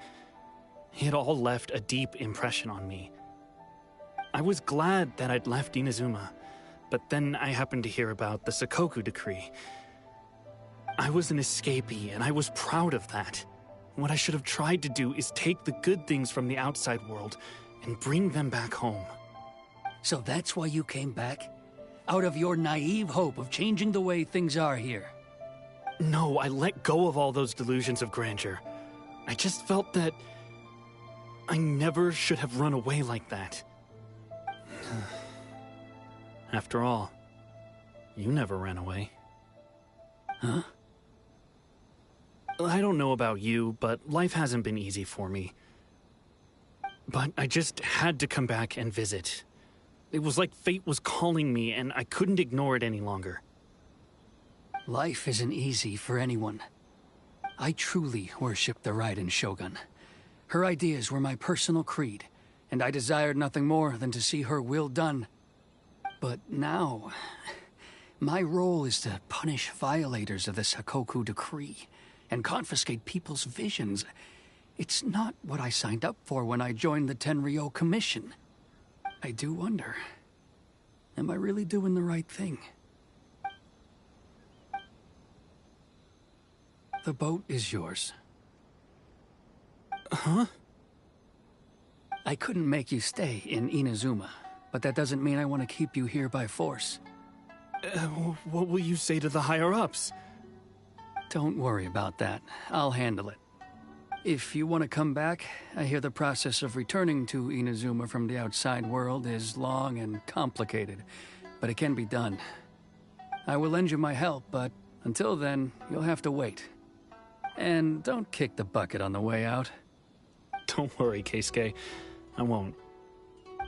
It all left a deep impression on me. I was glad that I'd left Inazuma, but then I happened to hear about the Sakoku decree. I was an escapee, and I was proud of that. What I should have tried to do is take the good things from the outside world and bring them back home. So that's why you came back? Out of your naive hope of changing the way things are here? No, I let go of all those delusions of grandeur. I just felt that I never should have run away like that. After all, you never ran away. Huh? I don't know about you, but life hasn't been easy for me. But I just had to come back and visit. It was like fate was calling me, and I couldn't ignore it any longer. Life isn't easy for anyone. I truly worship the Raiden Shogun. Her ideas were my personal creed, and I desired nothing more than to see her will done. But now, my role is to punish violators of the Sakoku decree and confiscate people's visions. It's not what I signed up for when I joined the Tenryo Commission. I do wonder, am I really doing the right thing? The boat is yours. Huh? I couldn't make you stay in Inazuma, but that doesn't mean I want to keep you here by force. What will you say to the higher-ups? Don't worry about that. I'll handle it. If you want to come back, I hear the process of returning to Inazuma from the outside world is long and complicated, but it can be done. I will lend you my help, but until then, you'll have to wait. And don't kick the bucket on the way out. Don't worry, Keisuke. I won't.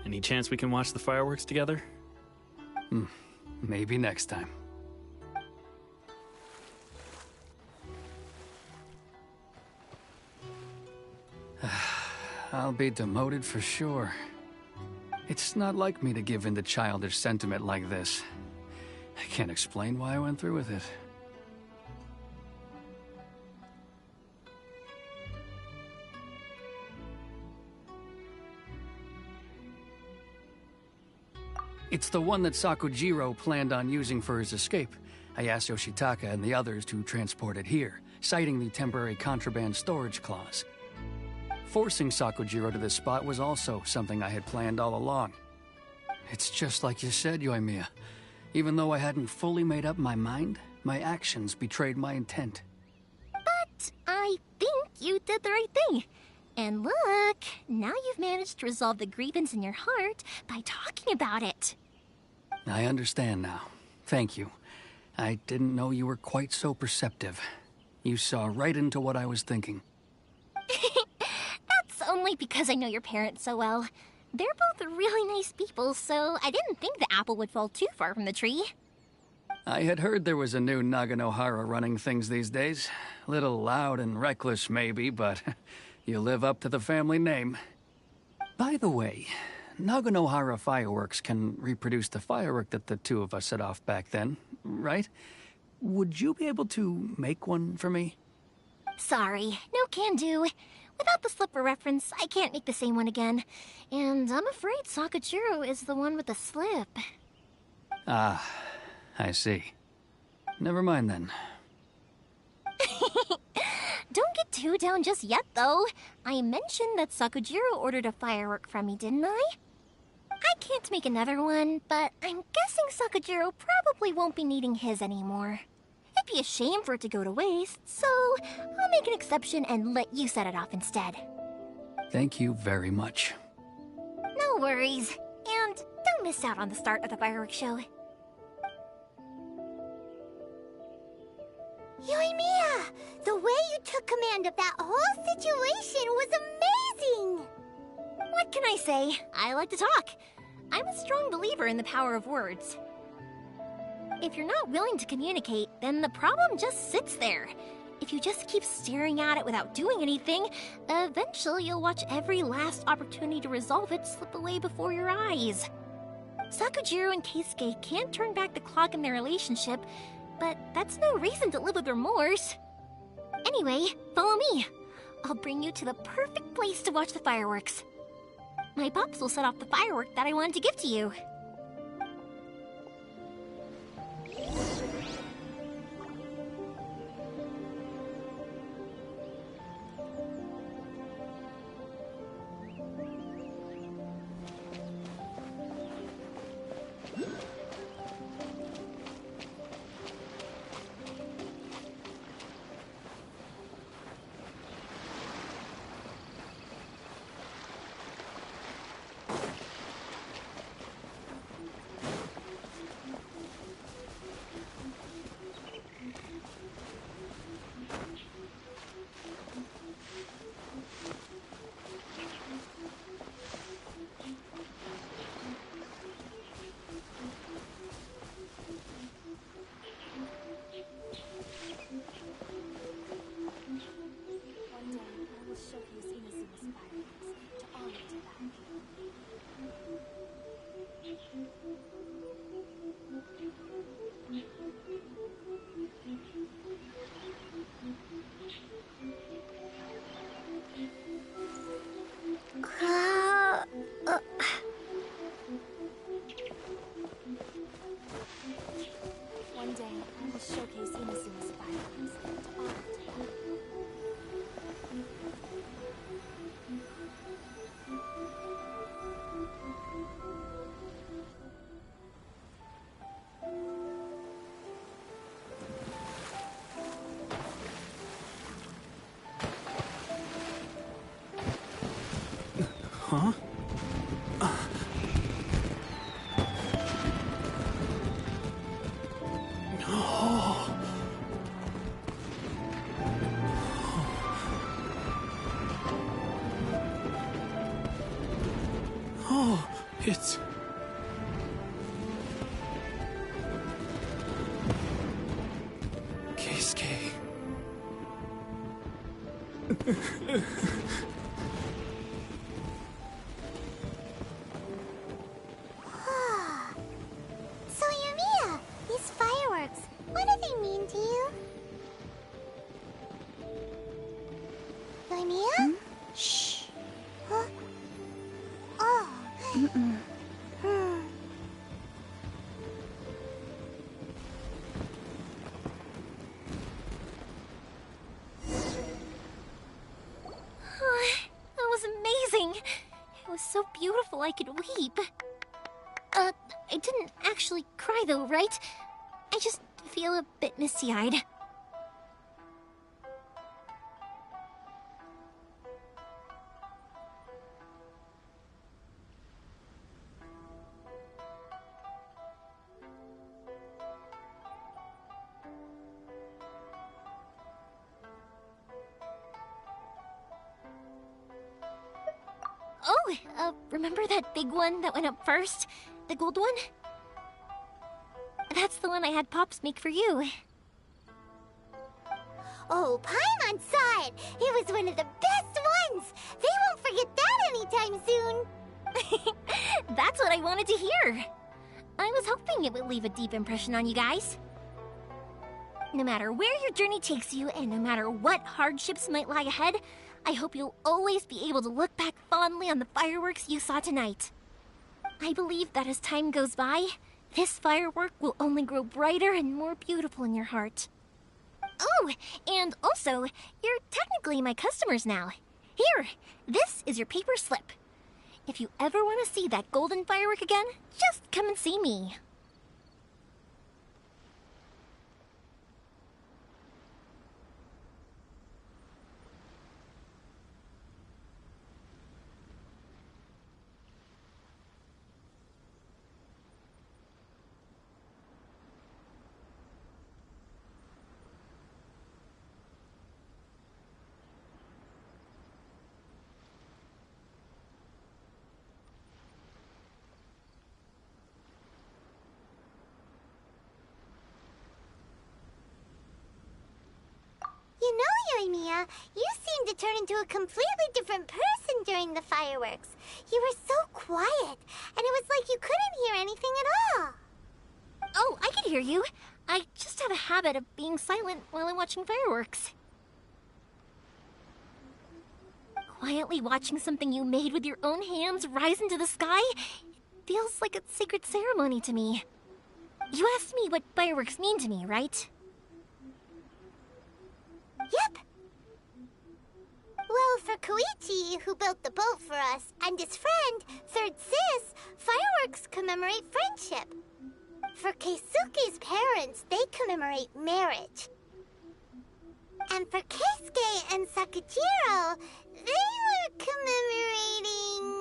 Any chance we can watch the fireworks together? Maybe next time. I'll be demoted for sure. It's not like me to give in to childish sentiment like this. I can't explain why I went through with it. It's the one that Sakujiro planned on using for his escape. I asked Yoshitaka and the others to transport it here, citing the temporary contraband storage clause. Forcing Sakujiro to this spot was also something I had planned all along. It's just like you said, Yoimiya. Even though I hadn't fully made up my mind, my actions betrayed my intent. But I think you did the right thing. And look, now you've managed to resolve the grievance in your heart by talking about it. I understand now. Thank you. I didn't know you were quite so perceptive. You saw right into what I was thinking. That's only because I know your parents so well. They're both really nice people, so I didn't think the apple would fall too far from the tree. I had heard there was a new Naganohara running things these days. Little loud and reckless, maybe, but you live up to the family name. By the way, Naganohara fireworks can reproduce the firework that the two of us set off back then, right? Would you be able to make one for me? Sorry, no can do. Without the slipper reference, I can't make the same one again. And I'm afraid Sakujiro is the one with the slip. Ah, I see. Never mind then. Don't get too down just yet, though. I mentioned that Sakujiro ordered a firework from me, didn't I? I can't make another one, but I'm guessing Sakujiro probably won't be needing his anymore. It'd be a shame for it to go to waste, so I'll make an exception and let you set it off instead. Thank you very much. No worries. And don't miss out on the start of the fireworks show. Yoimiya, the way you took command of that whole situation was amazing! What can I say? I like to talk. I'm a strong believer in the power of words. If you're not willing to communicate, then the problem just sits there. If you just keep staring at it without doing anything, eventually you'll watch every last opportunity to resolve it slip away before your eyes. Sakujiro and Keisuke can't turn back the clock in their relationship, but that's no reason to live with remorse. Anyway, follow me. I'll bring you to the perfect place to watch the fireworks. My pops will set off the firework that I wanted to give to you. One day, I will showcase Inazuma's fireworks to all of Japan. Huh? Oh, it's... Keisuke. So, Yumiya, these fireworks, what do they mean to you? Yumiya? Shh. Huh? Oh. Hmm. That was amazing. It was so beautiful I could weep. I didn't actually cry though, right? I just feel a bit misty-eyed. Oh, remember that big one that went up first? The gold one? That's the one I had Pops make for you. Oh, Paimon saw it! It was one of the best ones! They won't forget that anytime soon! That's what I wanted to hear. I was hoping it would leave a deep impression on you guys. No matter where your journey takes you, and no matter what hardships might lie ahead, I hope you'll always be able to look back fondly on the fireworks you saw tonight. I believe that as time goes by, this firework will only grow brighter and more beautiful in your heart. Oh, and also, you're technically my customers now. Here, this is your paper slip. If you ever want to see that golden firework again, just come and see me. you seemed to turn into a completely different person during the fireworks. You were so quiet, and it was like you couldn't hear anything at all. Oh, I can hear you. I just have a habit of being silent while I'm watching fireworks. Quietly watching something you made with your own hands rise into the sky feels like a sacred ceremony to me. You asked me what fireworks mean to me, right? Yep. Well, for Koichi, who built the boat for us, and his friend, Third Sis, fireworks commemorate friendship. For Keisuke's parents, they commemorate marriage. And for Keisuke and Sakujiro, they were commemorating...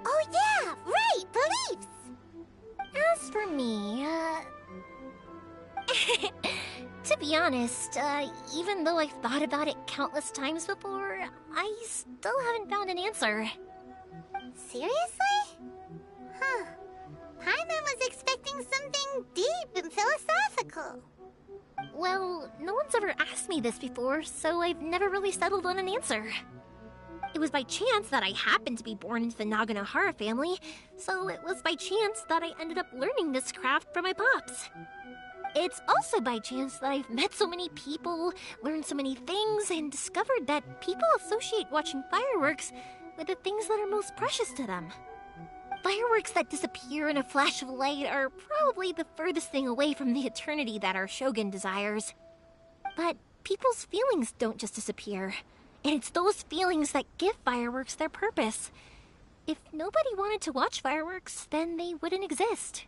Oh yeah, right, beliefs! As for me, to be honest, even though I've thought about it countless times before, I still haven't found an answer. Seriously? Huh. Paimon was expecting something deep and philosophical. Well, no one's ever asked me this before, so I've never really settled on an answer. It was by chance that I happened to be born into the Naganohara family, so it was by chance that I ended up learning this craft from my pops. It's also by chance that I've met so many people, learned so many things, and discovered that people associate watching fireworks with the things that are most precious to them. Fireworks that disappear in a flash of light are probably the furthest thing away from the eternity that our shogun desires. But people's feelings don't just disappear. And it's those feelings that give fireworks their purpose. If nobody wanted to watch fireworks, then they wouldn't exist.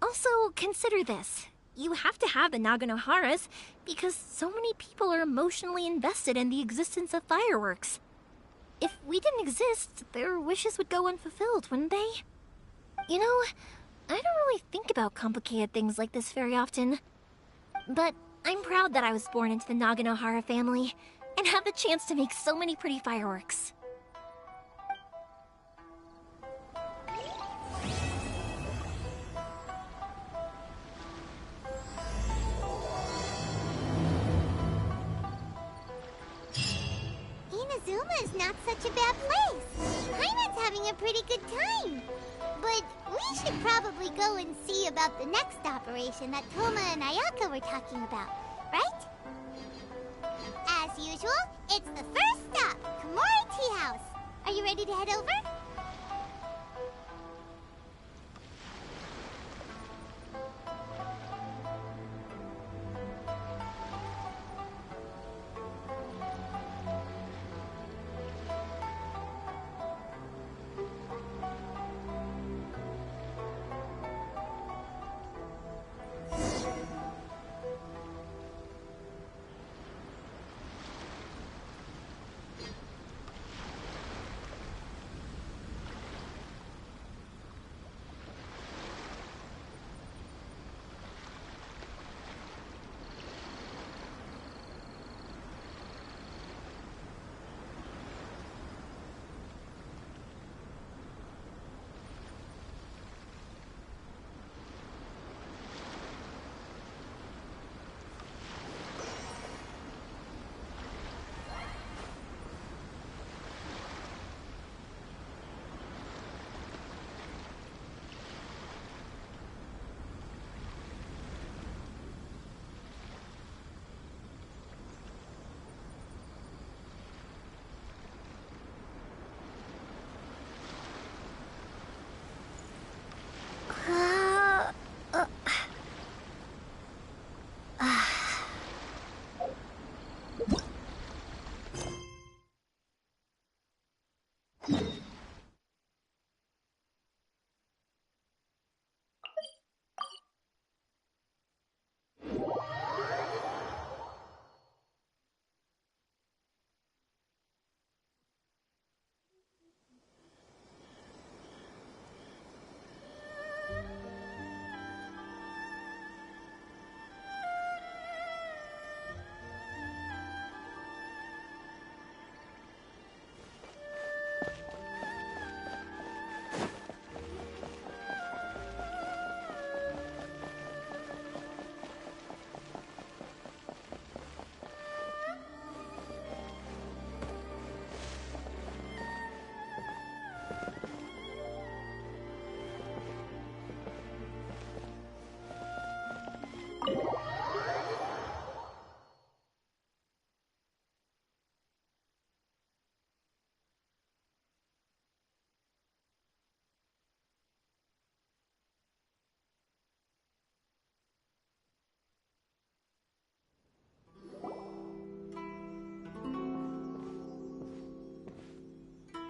Also, consider this. You have to have the Naganoharas because so many people are emotionally invested in the existence of fireworks. If we didn't exist, their wishes would go unfulfilled, wouldn't they? You know, I don't really think about complicated things like this very often. But I'm proud that I was born into the Naganohara family and have the chance to make so many pretty fireworks. Inazuma is not such a bad place. Paimon's having a pretty good time. But we should probably go and see about the next operation that Toma and Ayaka were talking about, right? As usual, it's the first stop, Komori Tea House. Are you ready to head over?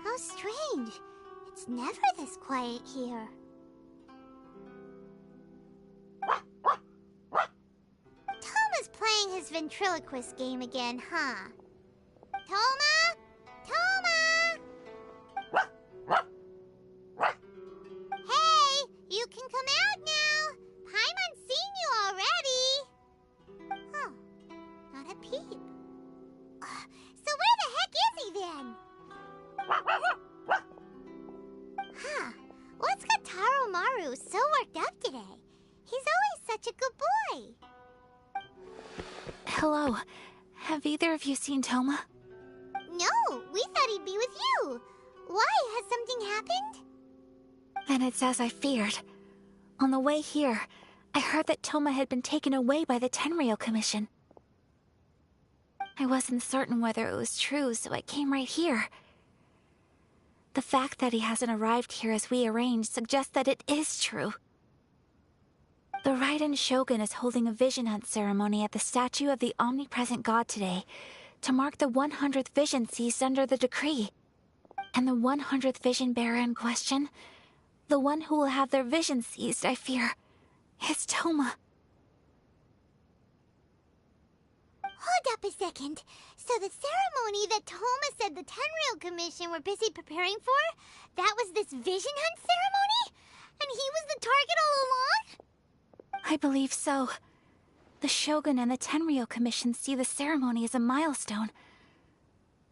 How strange. It's never this quiet here. Toma's playing his ventriloquist game again, huh? Toma? Toma! Hey, you can come out now. Paimon's seen you already. Huh. Not a peep. So where the heck is he then? Huh. What's got Taro Maru so worked up today? He's always such a good boy. Hello. Have either of you seen Toma? No, we thought he'd be with you. Why? Has something happened? Then it's as I feared. On the way here, I heard that Toma had been taken away by the Tenryou Commission. I wasn't certain whether it was true, so I came right here. The fact that he hasn't arrived here as we arranged suggests that it is true. The Raiden Shogun is holding a vision hunt ceremony at the statue of the omnipresent god today to mark the 100th vision seized under the decree. And the 100th vision bearer in question, the one who will have their vision seized, I fear, is Toma. Hold up a second. So the ceremony that Toma said the Tenryou Commission were busy preparing for, that was this vision hunt ceremony? And he was the target all along? I believe so. The Shogun and the Tenryou Commission see the ceremony as a milestone.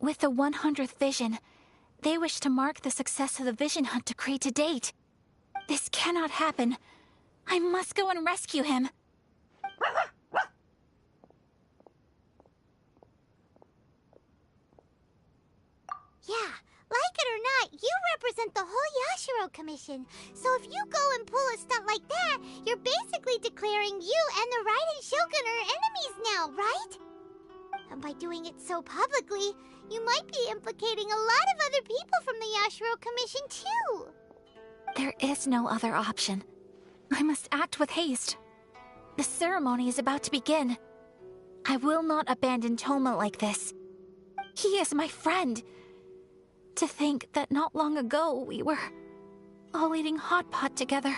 With the 100th vision, they wish to mark the success of the vision hunt decree to date. This cannot happen. I must go and rescue him. Yeah, like it or not, you represent the whole Yashiro Commission. So if you go and pull a stunt like that, you're basically declaring you and the Raiden Shogun are enemies now, right? And by doing it so publicly, you might be implicating a lot of other people from the Yashiro Commission too. There is no other option. I must act with haste. The ceremony is about to begin. I will not abandon Toma like this. He is my friend. To think that not long ago we were all eating hot pot together.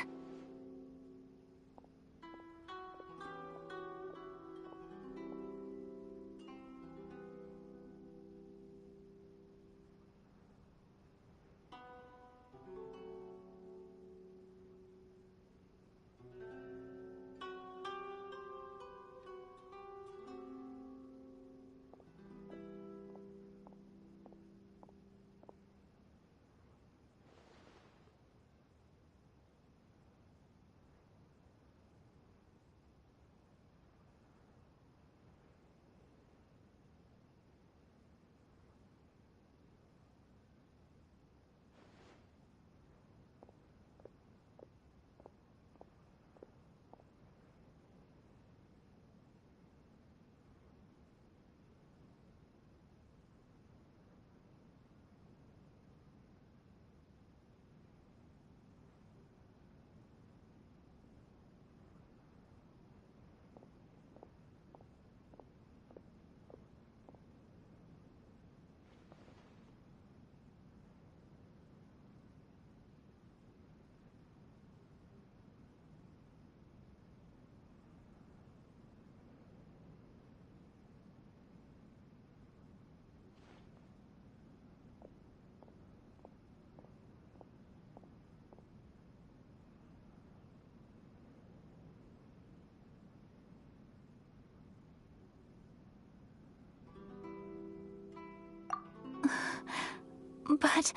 But...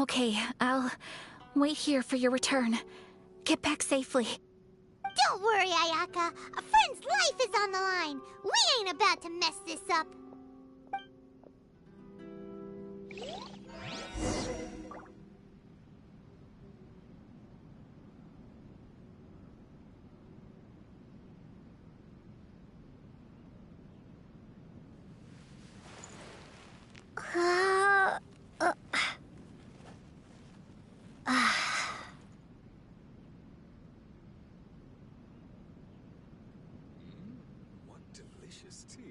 Okay, I'll wait here for your return. Get back safely. Don't worry, Ayaka. A friend's life is on the line. We ain't about to mess this up. What delicious tea.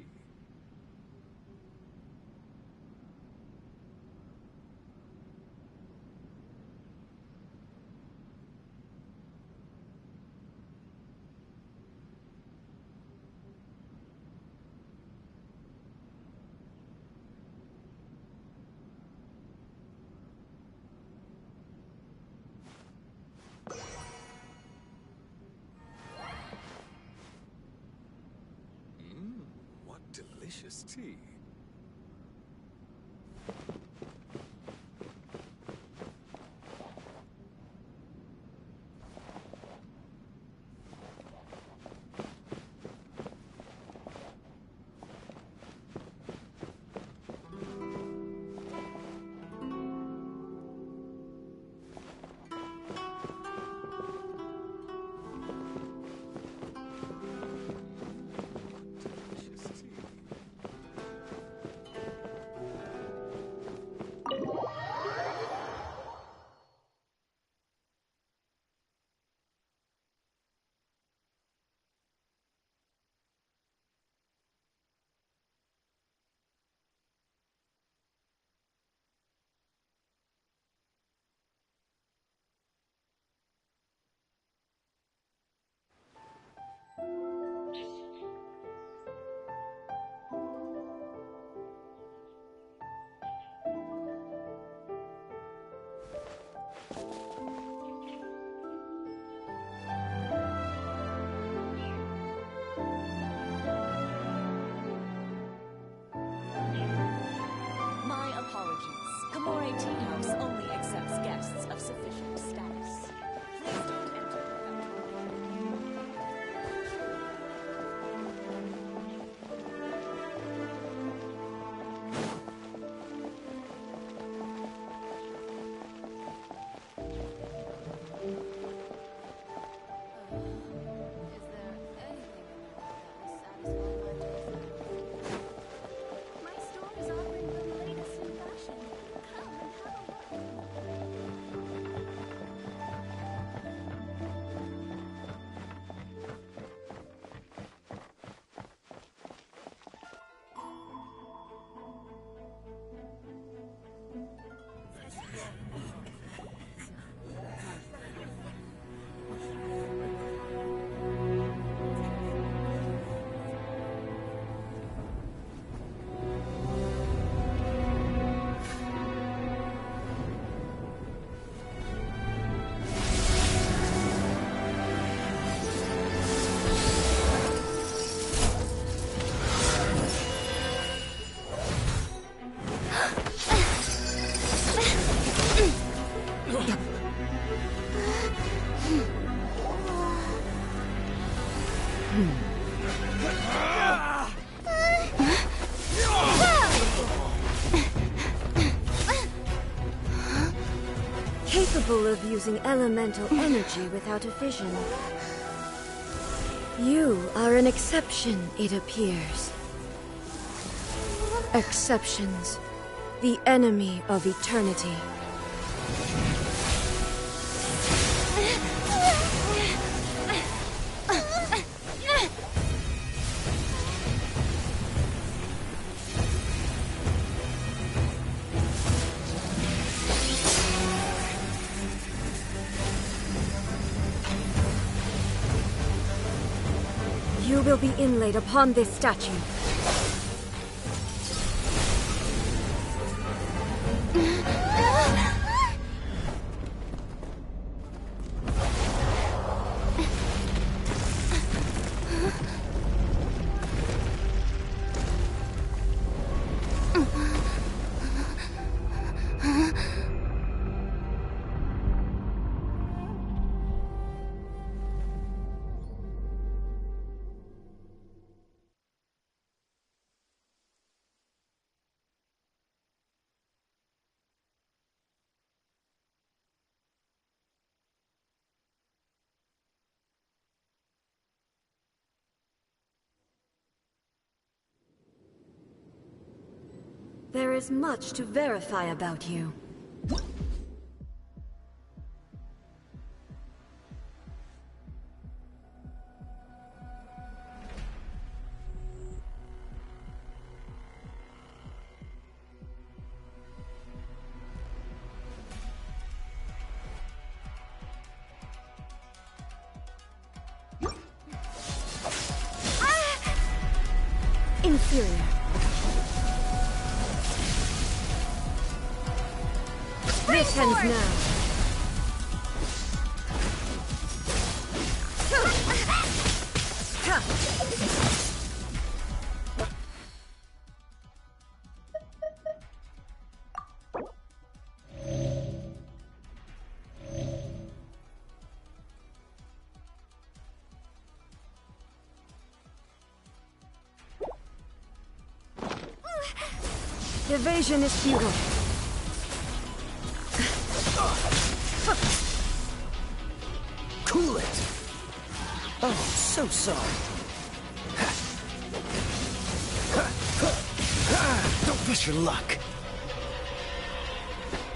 What delicious tea. My apologies. Kamore Tea House only accepts guests of sufficient status. Please don't enter My store is offering the latest new fashion. Come and have a look. Capable of using elemental energy without a fission. You are an exception, it appears. Exceptions. The enemy of eternity. You will be inlaid upon this statue. There is much to verify about you. Inferior. This ends now. Evasion is futile. Cool it! Oh, so sorry. Don't push your luck.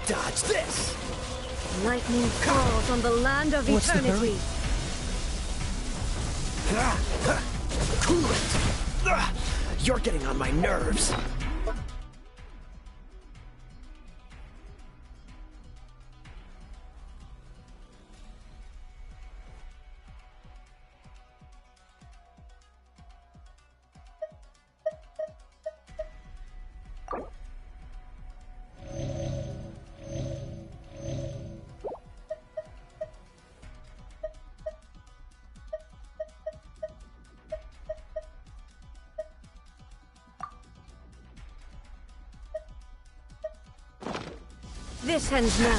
Dodge this! Lightning falls on the land of What's the eternity. Cool it! You're getting on my nerves. This ends now.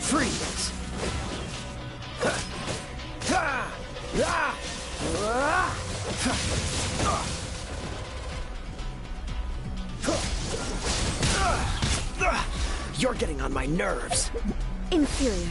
Freeze! You're getting on my nerves. Inferior.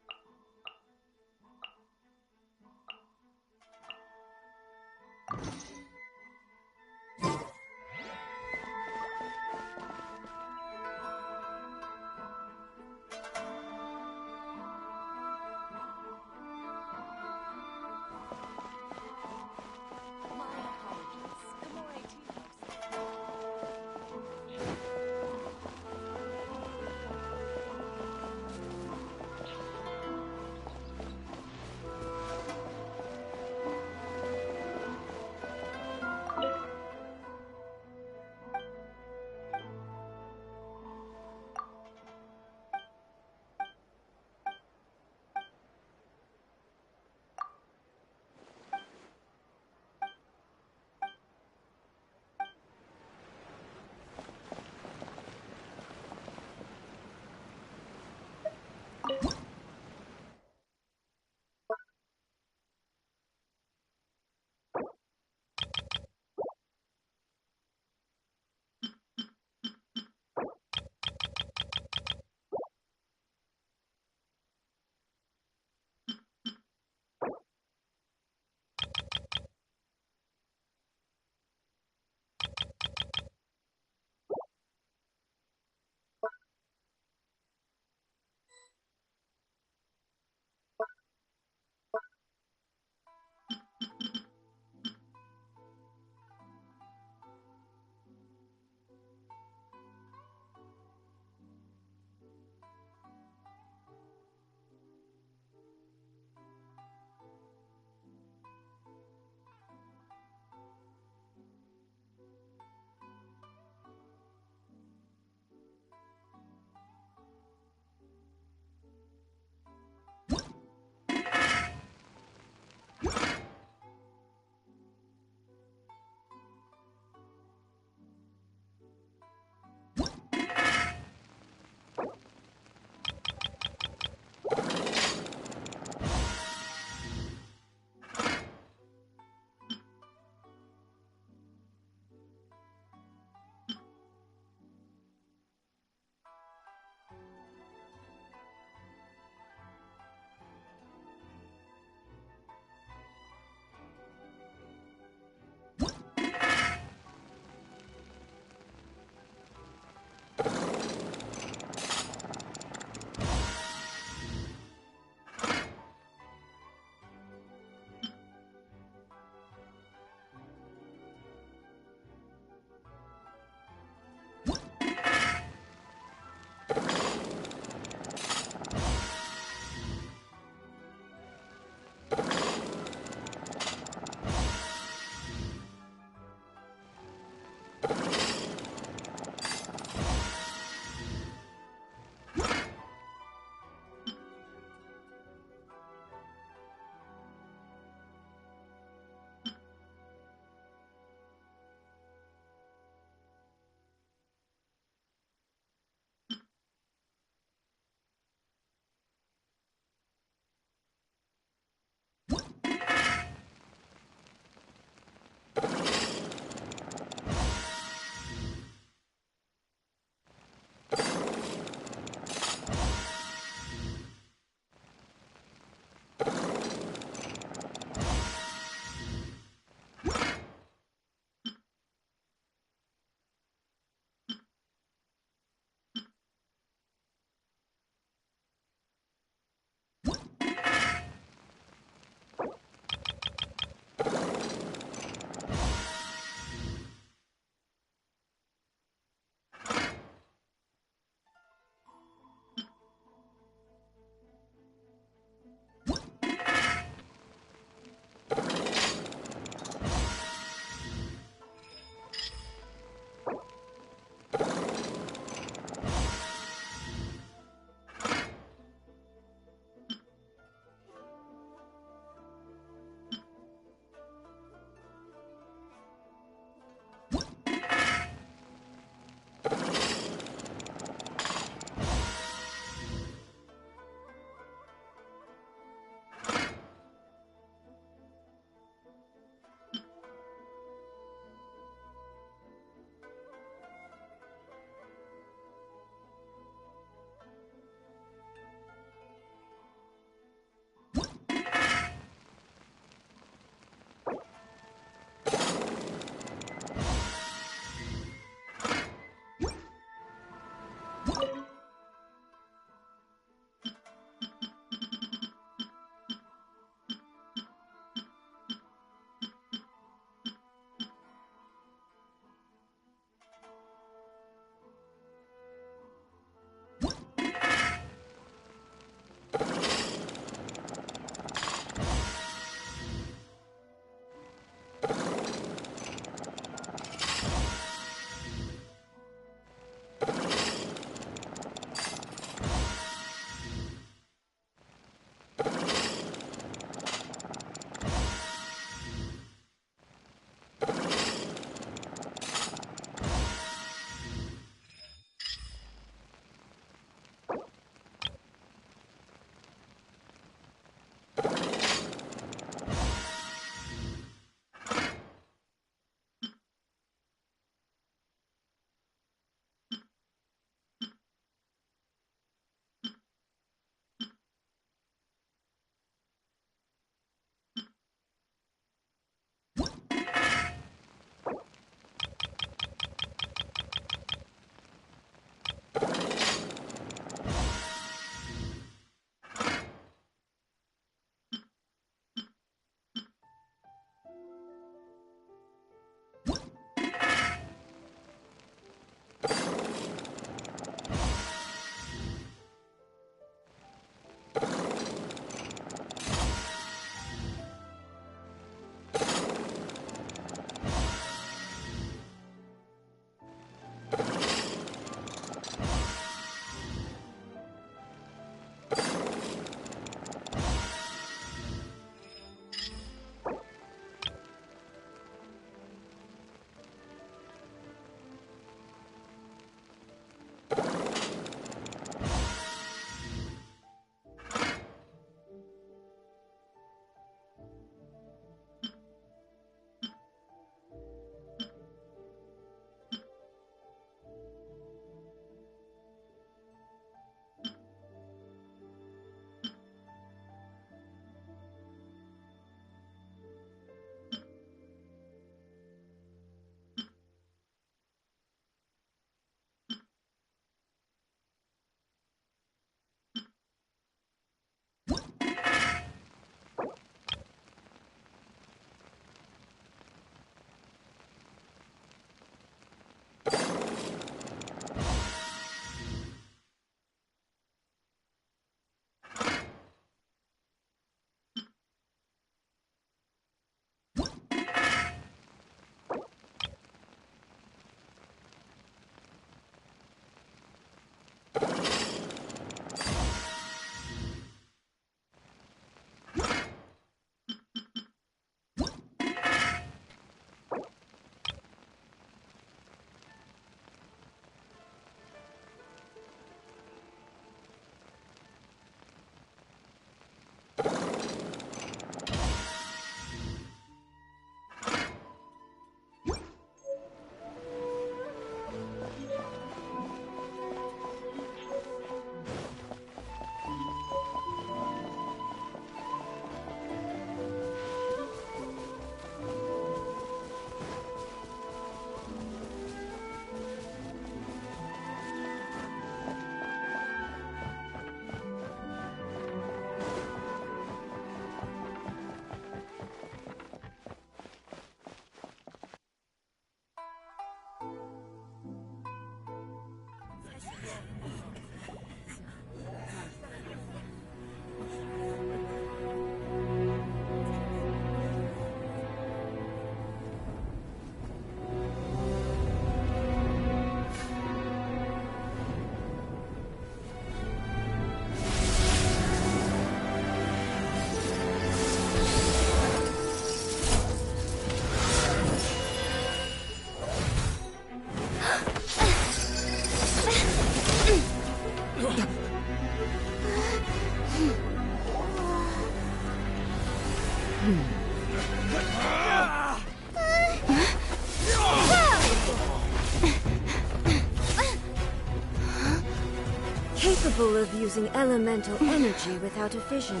Capable of using elemental energy without a fission.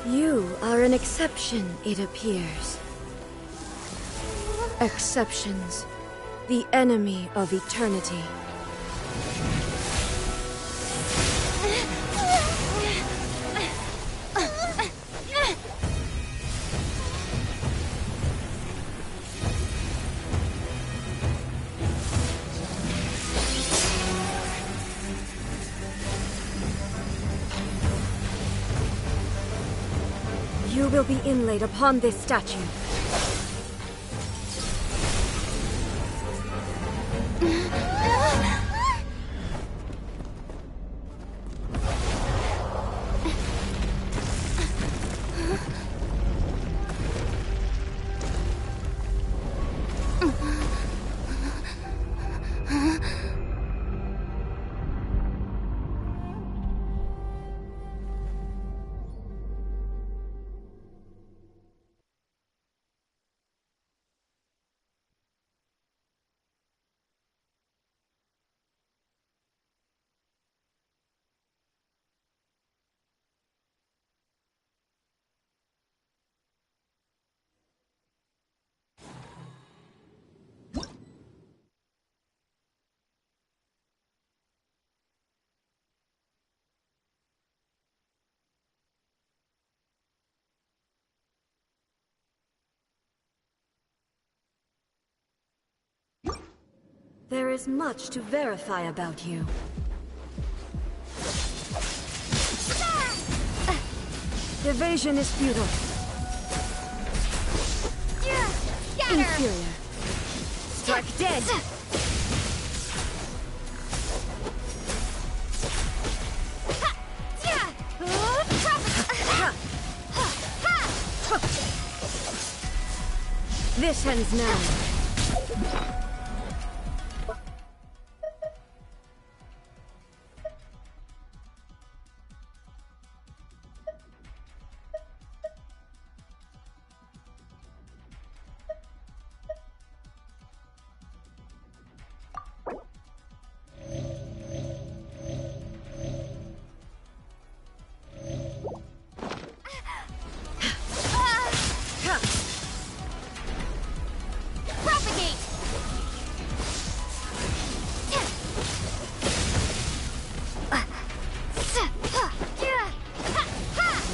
You are an exception, it appears. Exceptions. The enemy of eternity. You will be inlaid upon this statue. There is much to verify about you. Evasion is futile. Inferior. Strike dead. This ends now.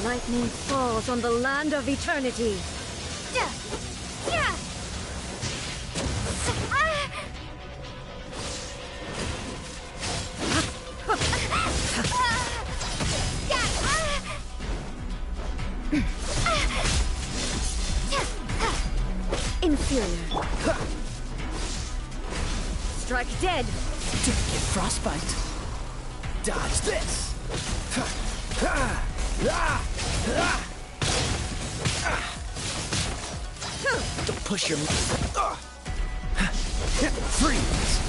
Lightning falls on the land of eternity. Inferior. Strike dead. Didn't get frostbite. Dodge this. Don't push your... Freeze.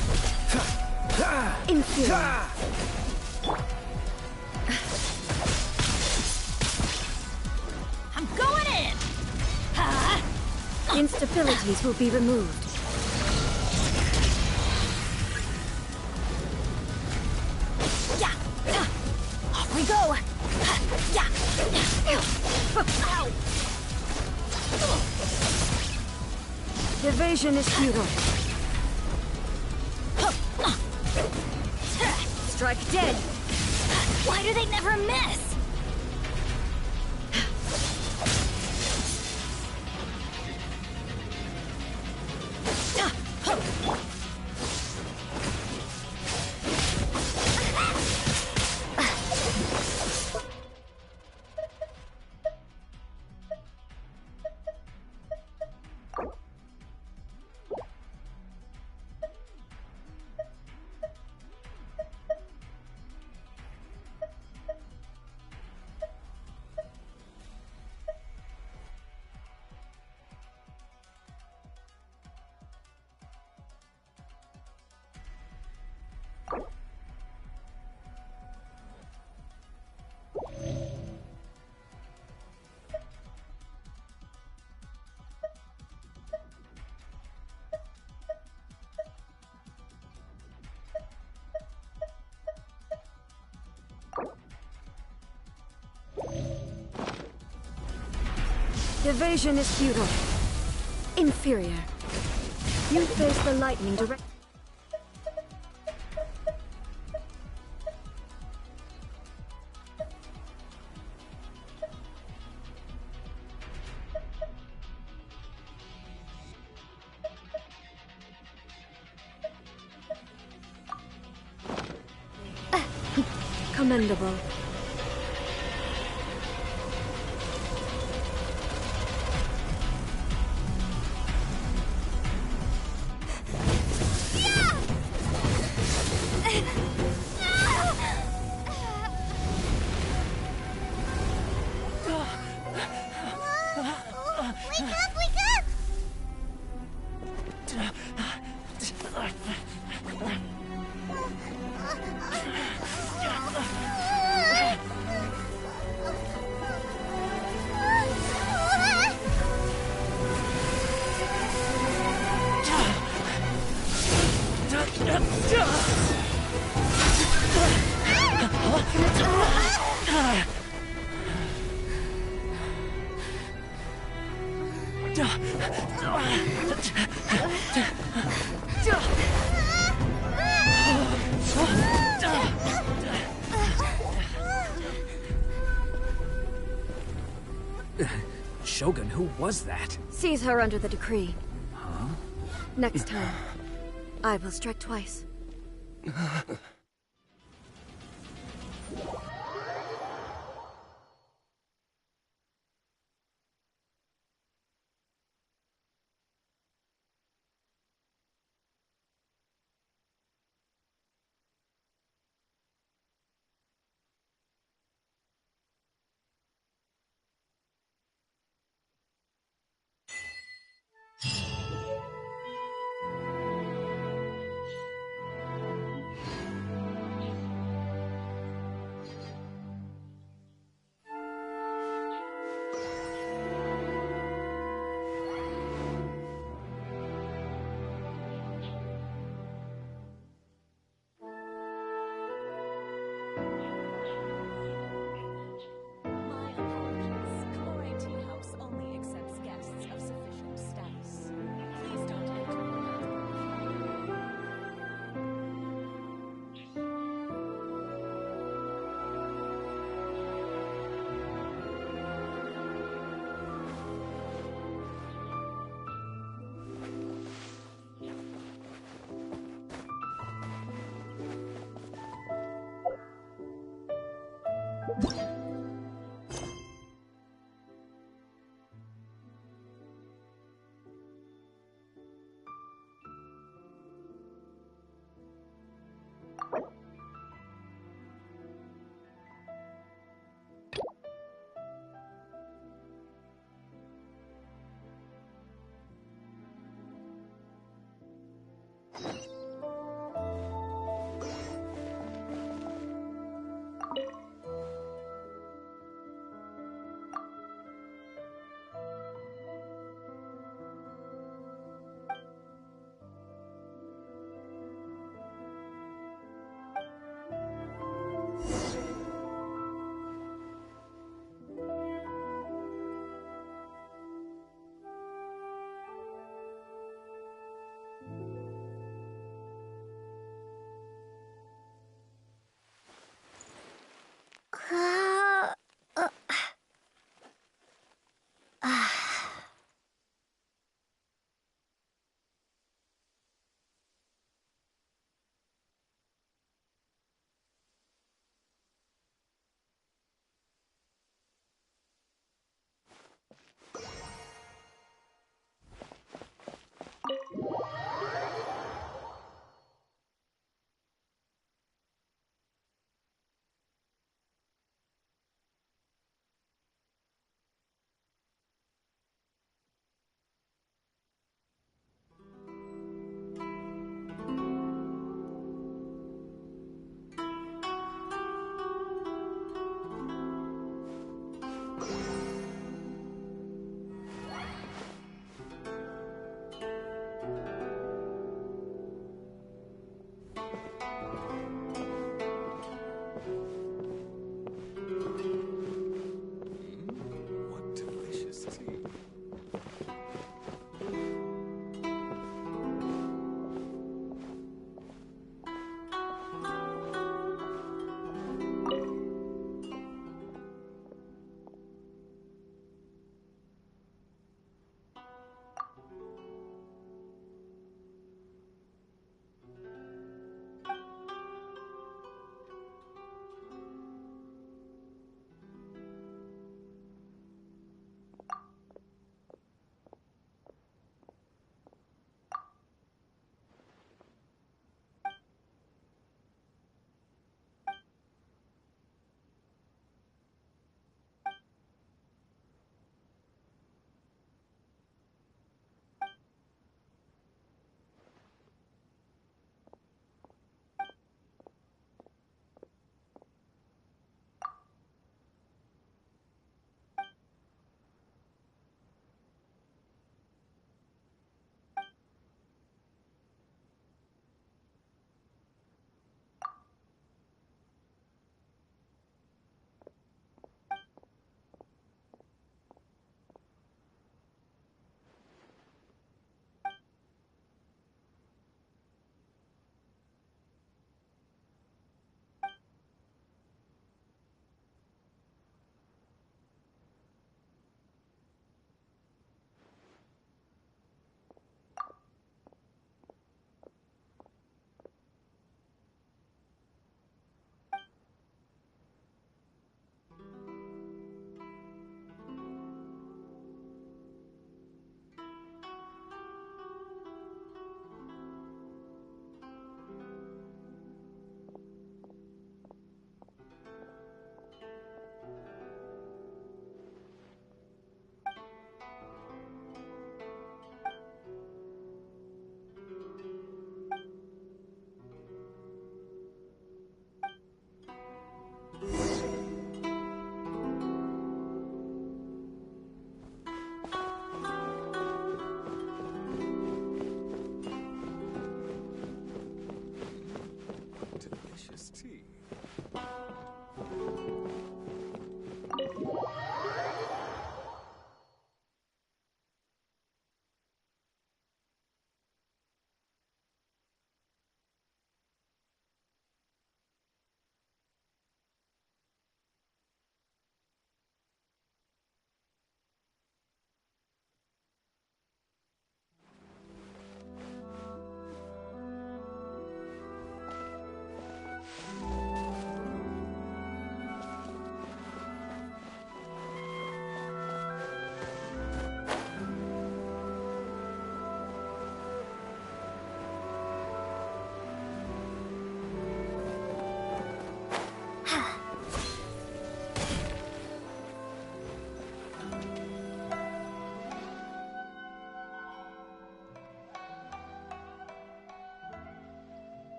Inferior. I'm going in! Instabilities will be removed. Off we go! Evasion is futile. Strike dead. Why do they never miss? Evasion is futile. Inferior. You face the lightning direct. Commendable. Shogun, who was that? Seize her under the decree. Huh? Next time, I will strike twice. What delicious tea.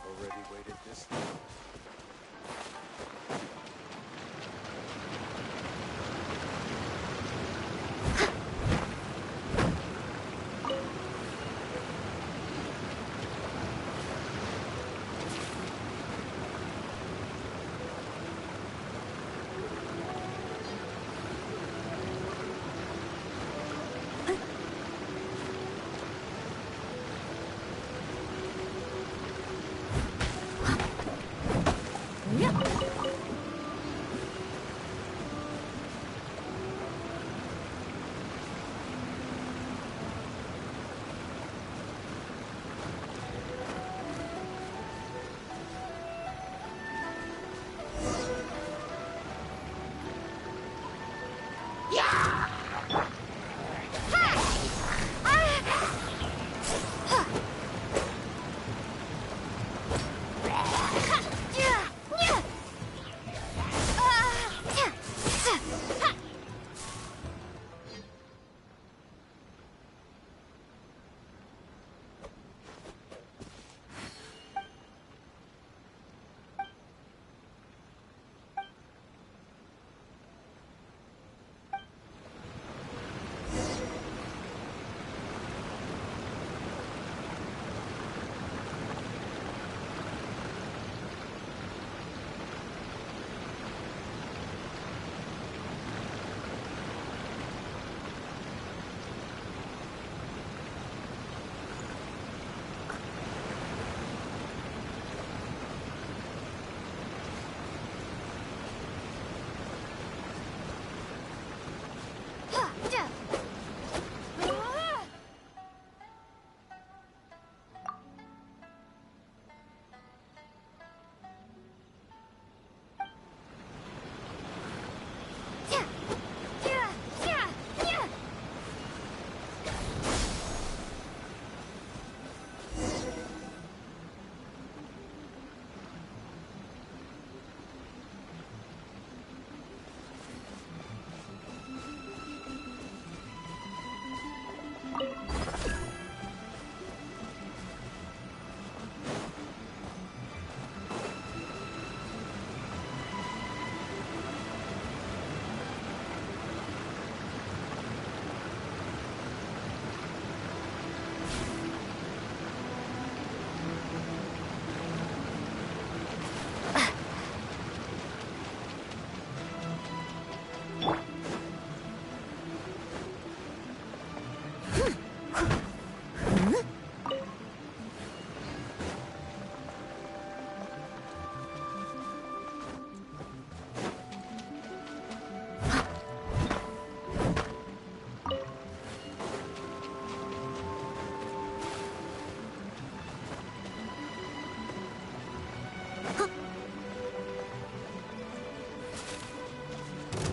Already waited this long.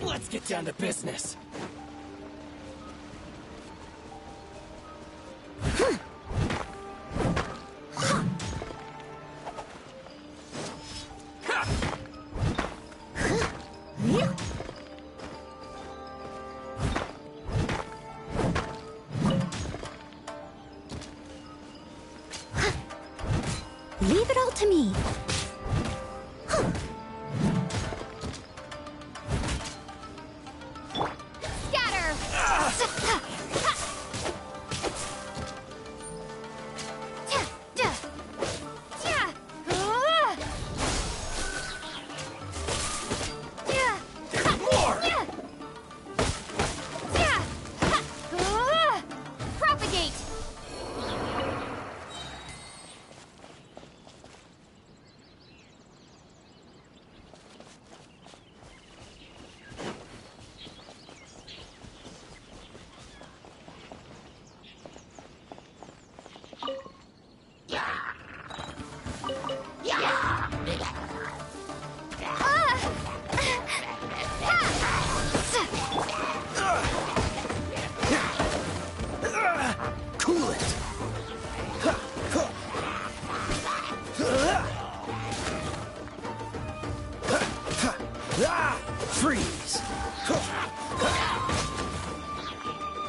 Let's get down to business. Leave it all to me.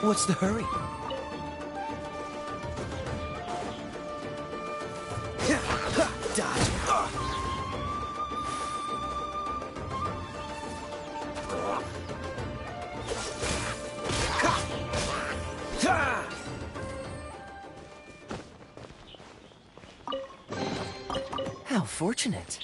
What's the hurry? Dodge. How fortunate.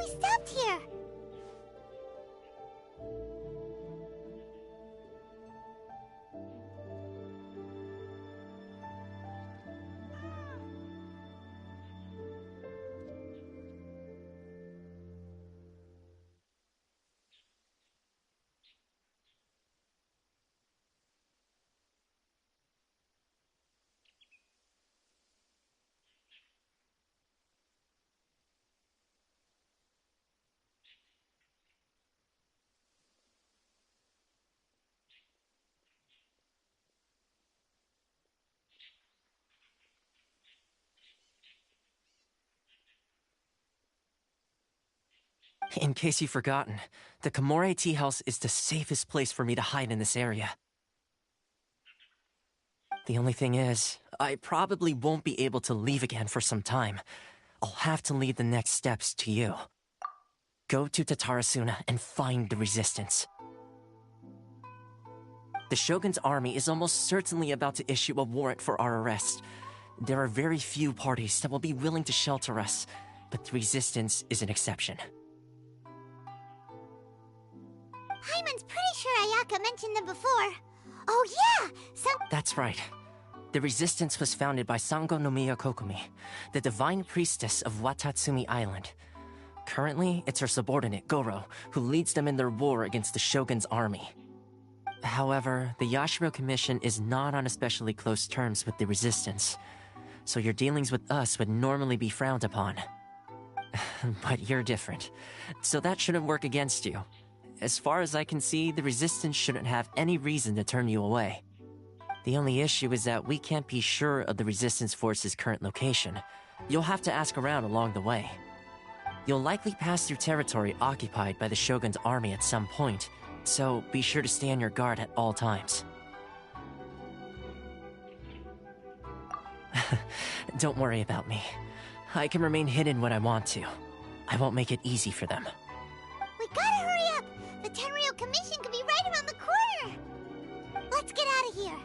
we stopped here? In case you've forgotten, the Komore Tea House is the safest place for me to hide in this area. The only thing is, I probably won't be able to leave again for some time. I'll have to leave the next steps to you. Go to Tatarasuna and find the resistance. The Shogun's army is almost certainly about to issue a warrant for our arrest. There are very few parties that will be willing to shelter us, but the resistance is an exception. Hyman's pretty sure Ayaka mentioned them before. Oh yeah! That's right. The resistance was founded by Sango no Miya Kokumi, the divine priestess of Watatsumi Island. Currently, it's her subordinate, Goro, who leads them in their war against the Shogun's army. However, the Yashiro Commission is not on especially close terms with the resistance, so your dealings with us would normally be frowned upon. But you're different, so that shouldn't work against you. As far as I can see, the resistance shouldn't have any reason to turn you away. The only issue is that we can't be sure of the resistance force's current location. You'll have to ask around along the way. You'll likely pass through territory occupied by the Shogun's army at some point, so be sure to stay on your guard at all times. Don't worry about me. I can remain hidden when I want to. I won't make it easy for them. We gotta hurry up! The Tenryou Commission could be right around the corner! Let's get out of here!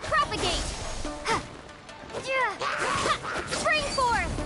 Propagate! Spring forth!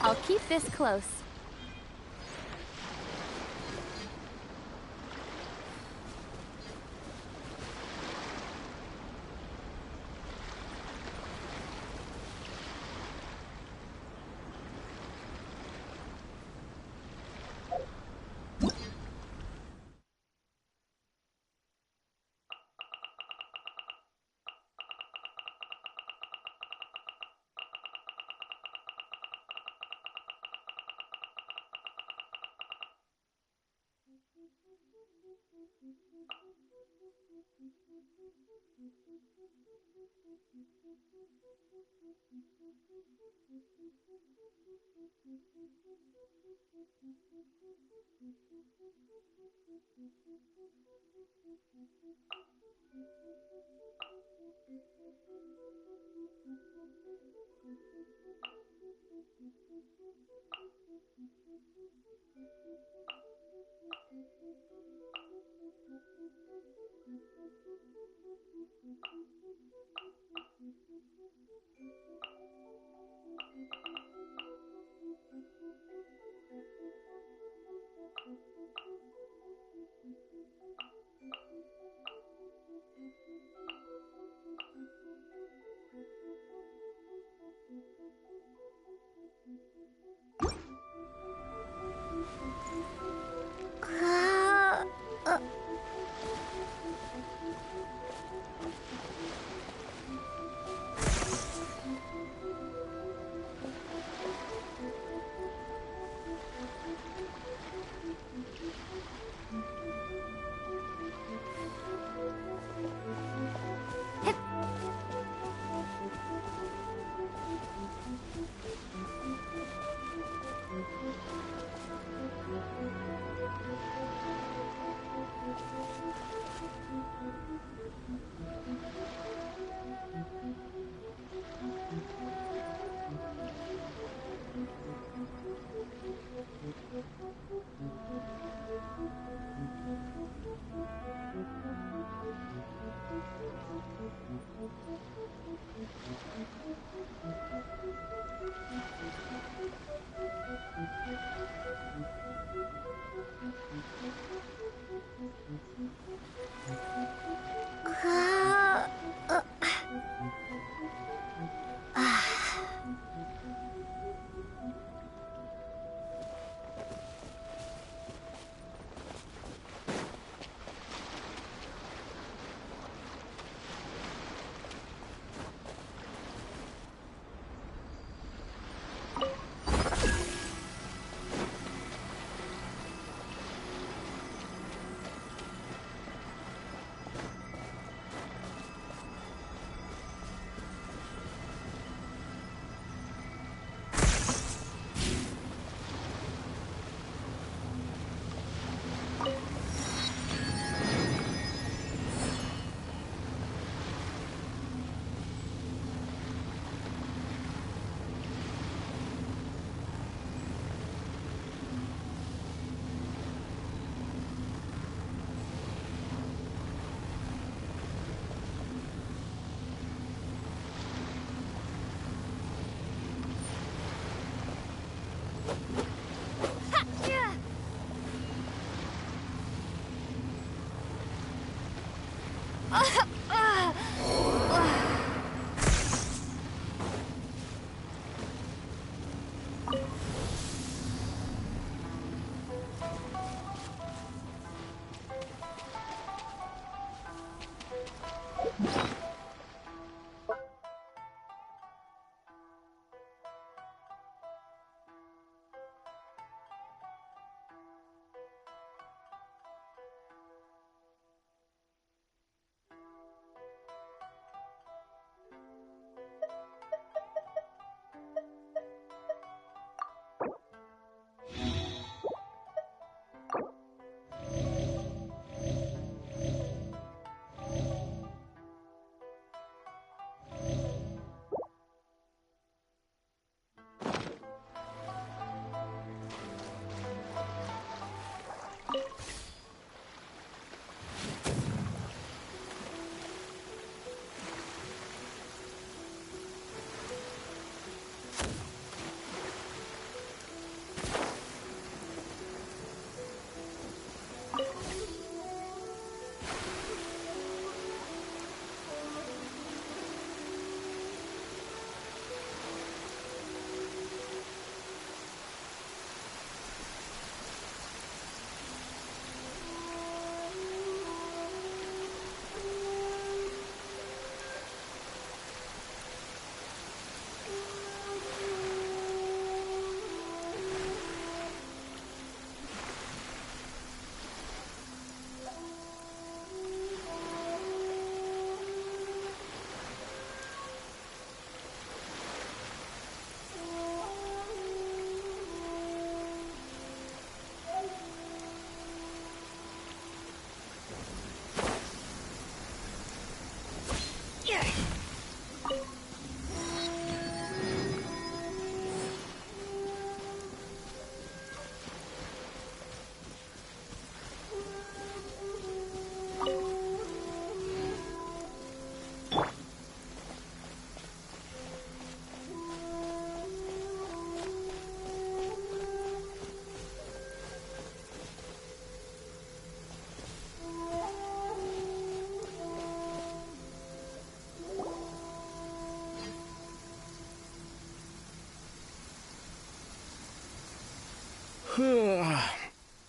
I'll keep this close.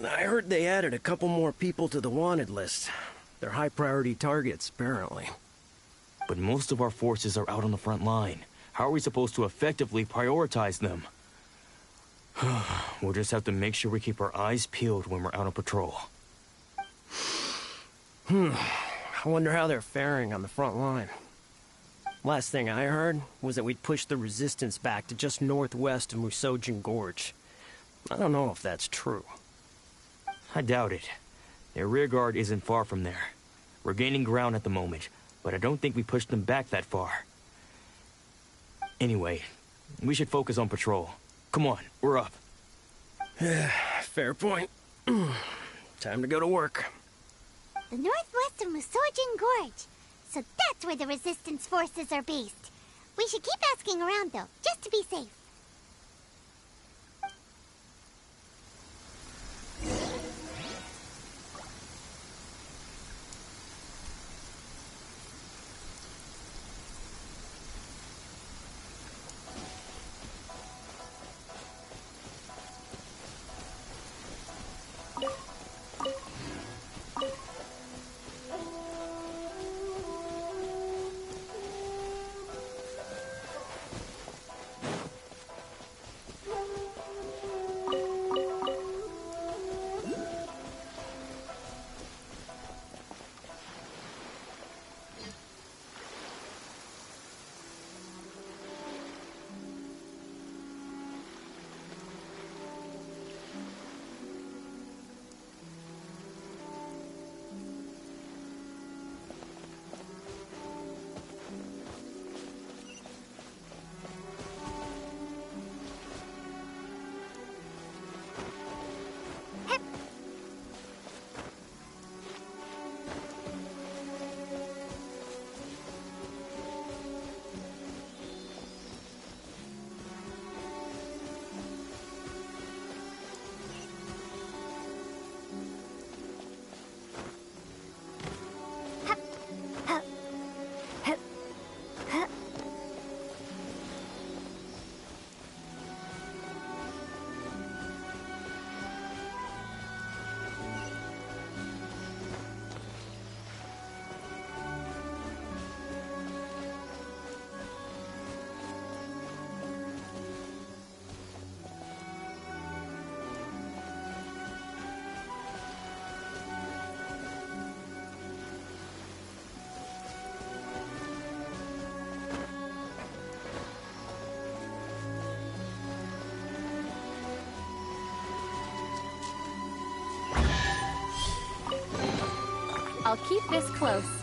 I heard they added a couple more people to the wanted list. They're high-priority targets, apparently. But most of our forces are out on the front line. How are we supposed to effectively prioritize them? We'll just have to make sure we keep our eyes peeled when we're out on patrol. I wonder how they're faring on the front line. Last thing I heard was that we'd pushed the resistance back to just northwest of Musojin Gorge. I don't know if that's true. I doubt it. Their rearguard isn't far from there. We're gaining ground at the moment, but I don't think we pushed them back that far. Anyway, we should focus on patrol. Come on, we're up. Fair point. Time to go to work. The northwest of Musojin Gorge. So that's where the resistance forces are based. We should keep asking around, though, just to be safe. I'll keep this close.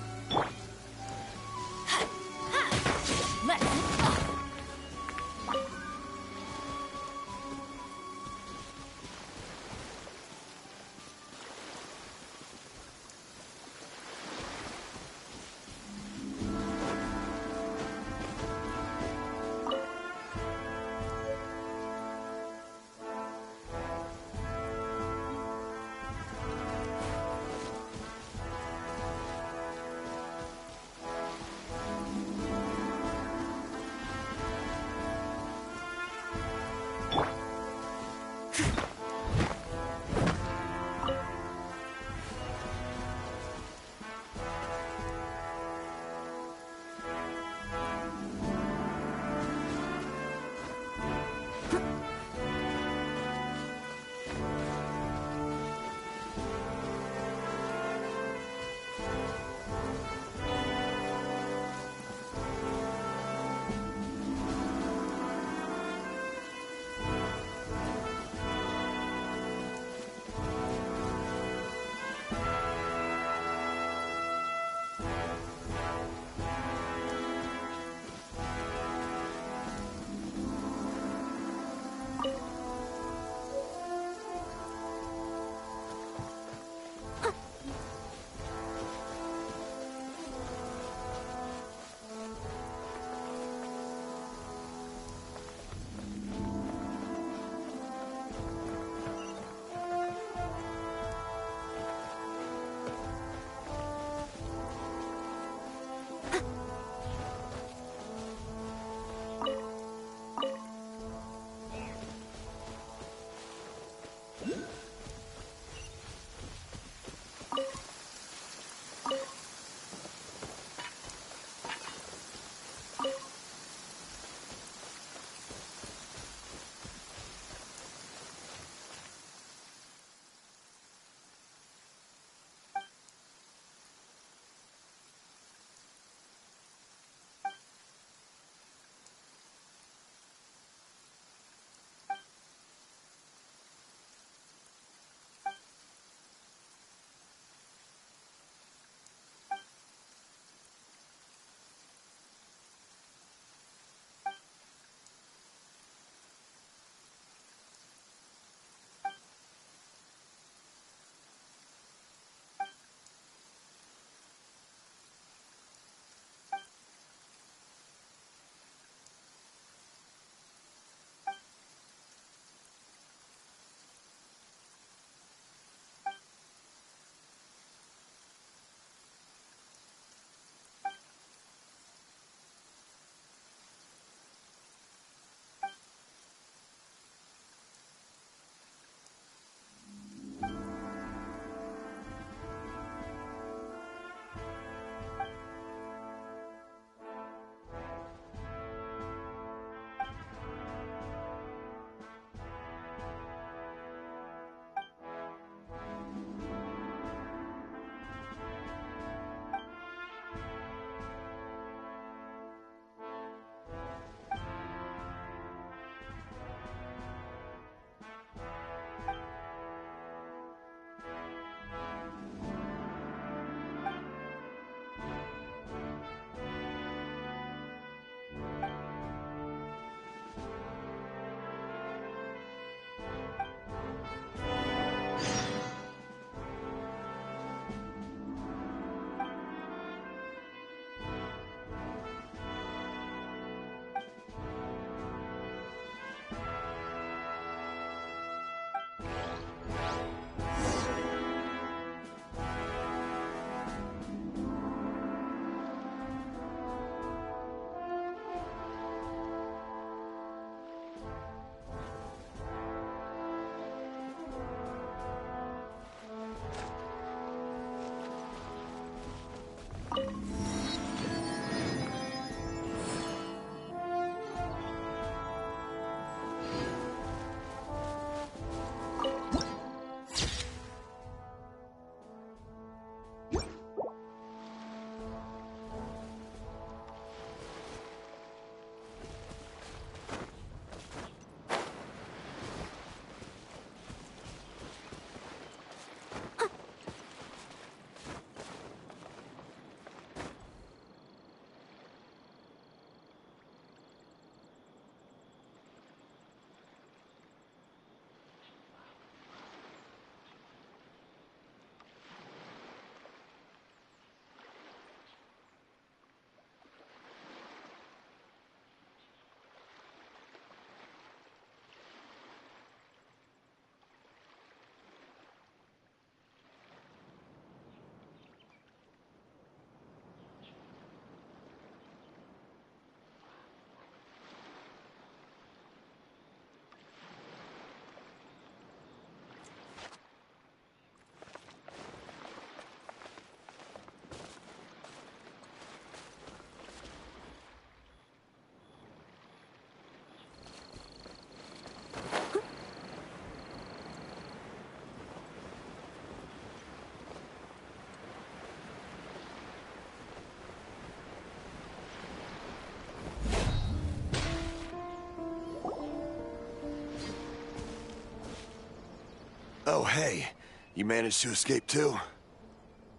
Oh, hey. You managed to escape too?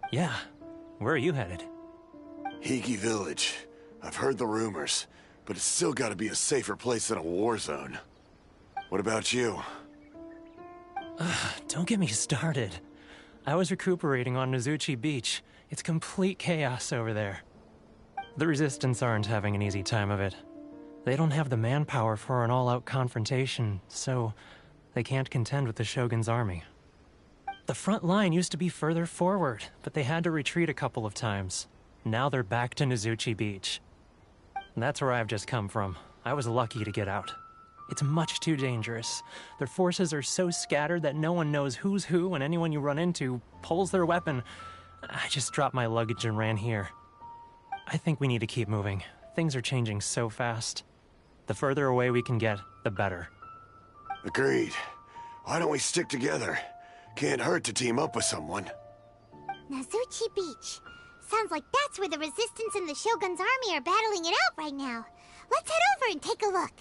Yeah. Where are you headed? Higi Village. I've heard the rumors, but it's still gotta be a safer place than a war zone. What about you? Don't get me started. I was recuperating on Nozuchi Beach. It's complete chaos over there. The Resistance aren't having an easy time of it. They don't have the manpower for an all-out confrontation, so they can't contend with the Shogun's army. The front line used to be further forward, but they had to retreat a couple of times. Now they're back to Nozuchi Beach. That's where I've just come from. I was lucky to get out. It's much too dangerous. Their forces are so scattered that no one knows who's who, and anyone you run into pulls their weapon. I just dropped my luggage and ran here. I think we need to keep moving. Things are changing so fast. The further away we can get, the better. Agreed. Why don't we stick together? Can't hurt to team up with someone. Nozuchi Beach. Sounds like that's where the Resistance and the Shogun's army are battling it out right now. Let's head over and take a look.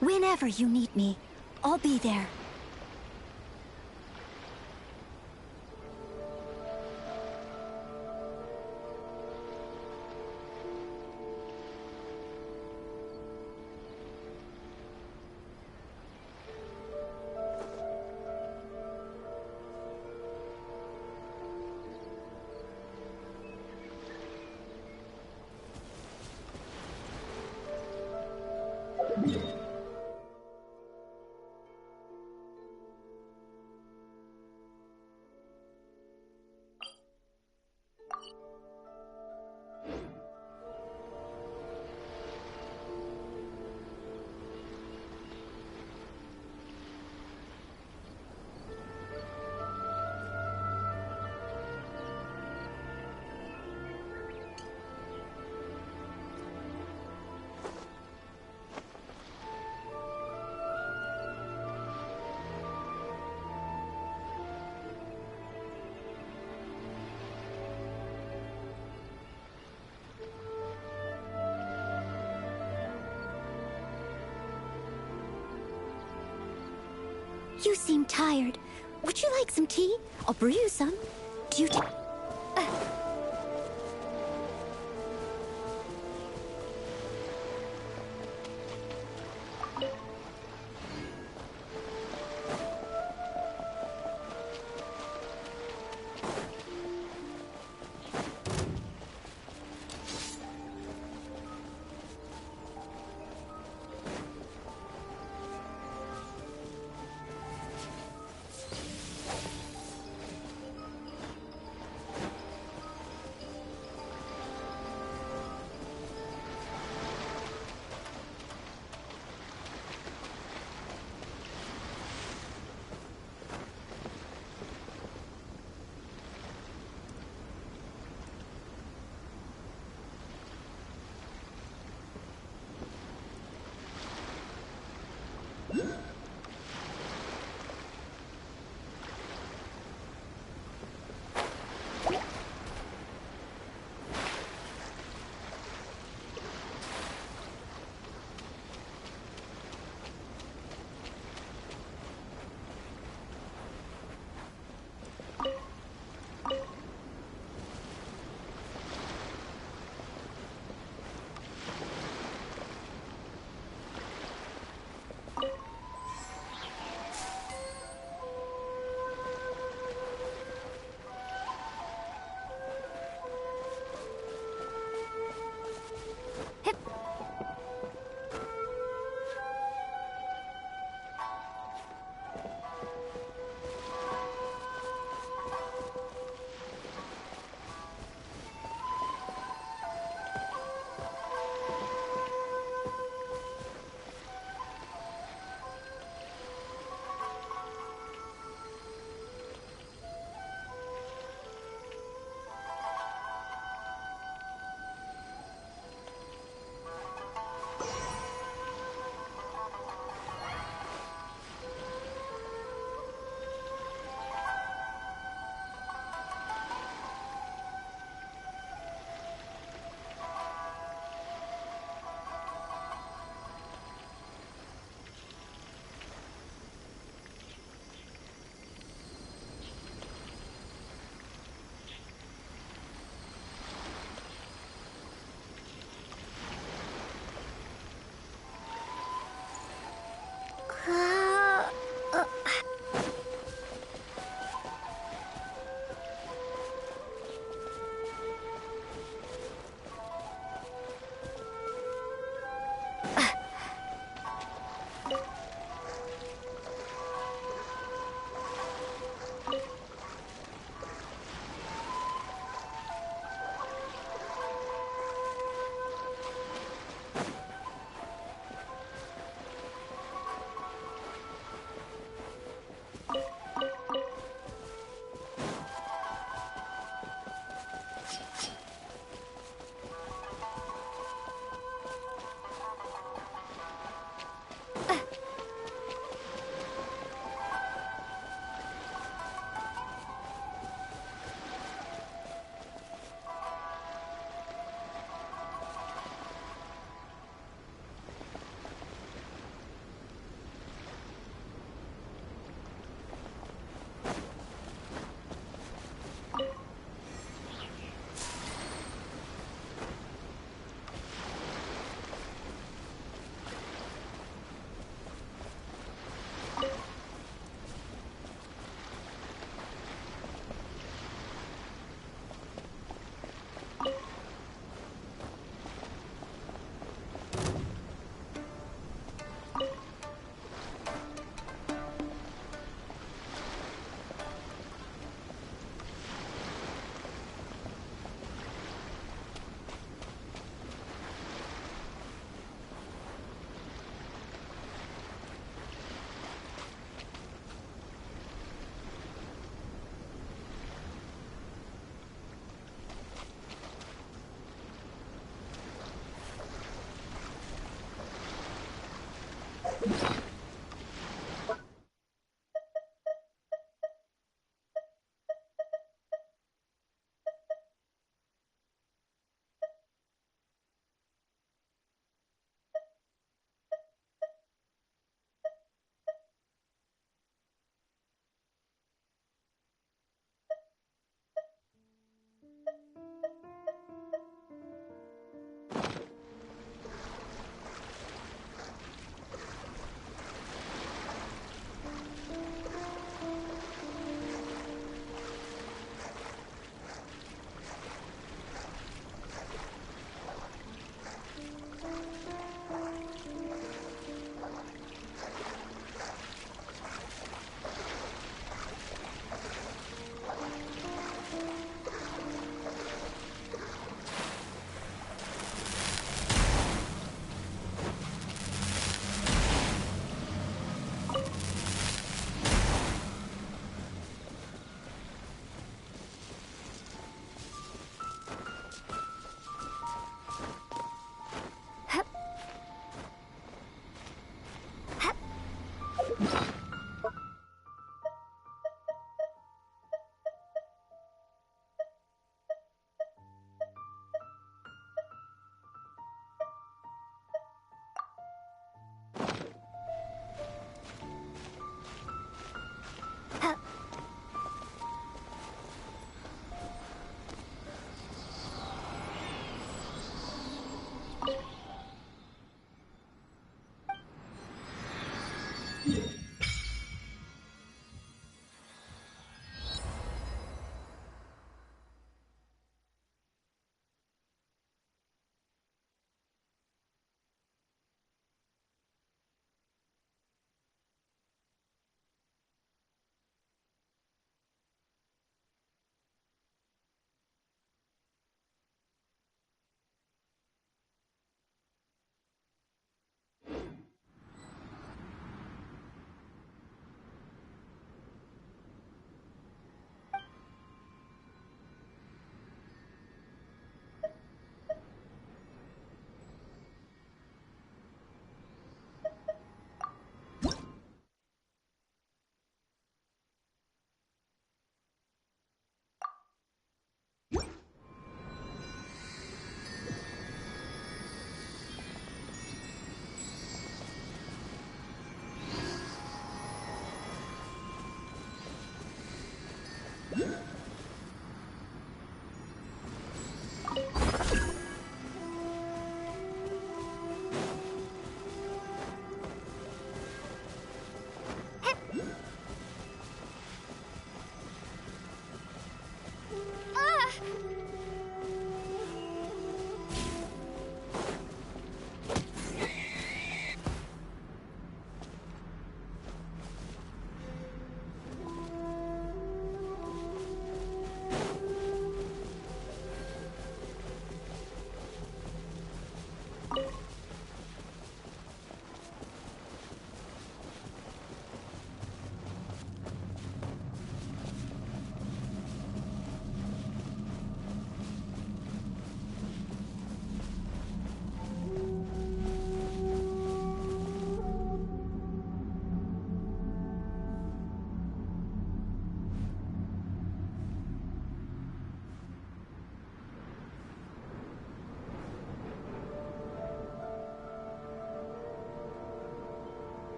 Whenever you need me, I'll be there. You seem tired. Would you like some tea? I'll brew you some. Do you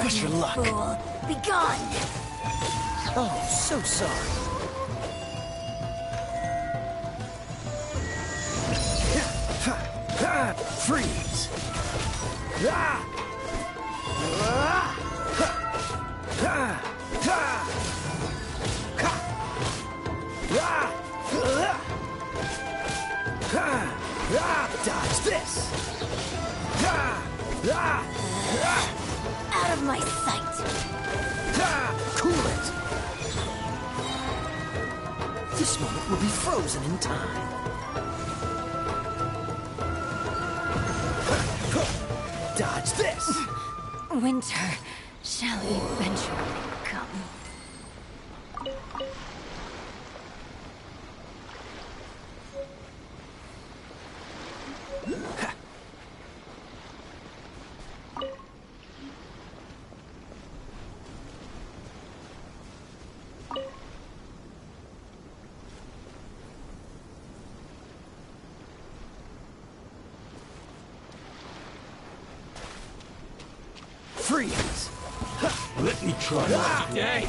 push your luck. Fool. Be gone! Oh, so sorry. Freeze! Dodge this! Out of my sight! Cool it! This moment will be frozen in time. Dodge this! Winter shall eventually come. Freeze! Let me try one today.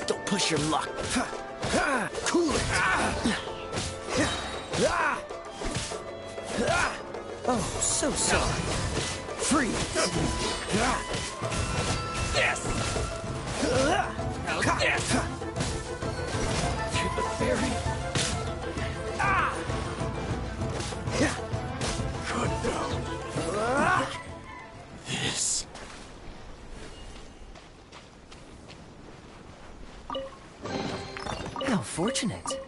Don't push your luck. Cool it! Oh, so sorry. Freeze! Yes! How's this? The fairy. Good though. This. How fortunate.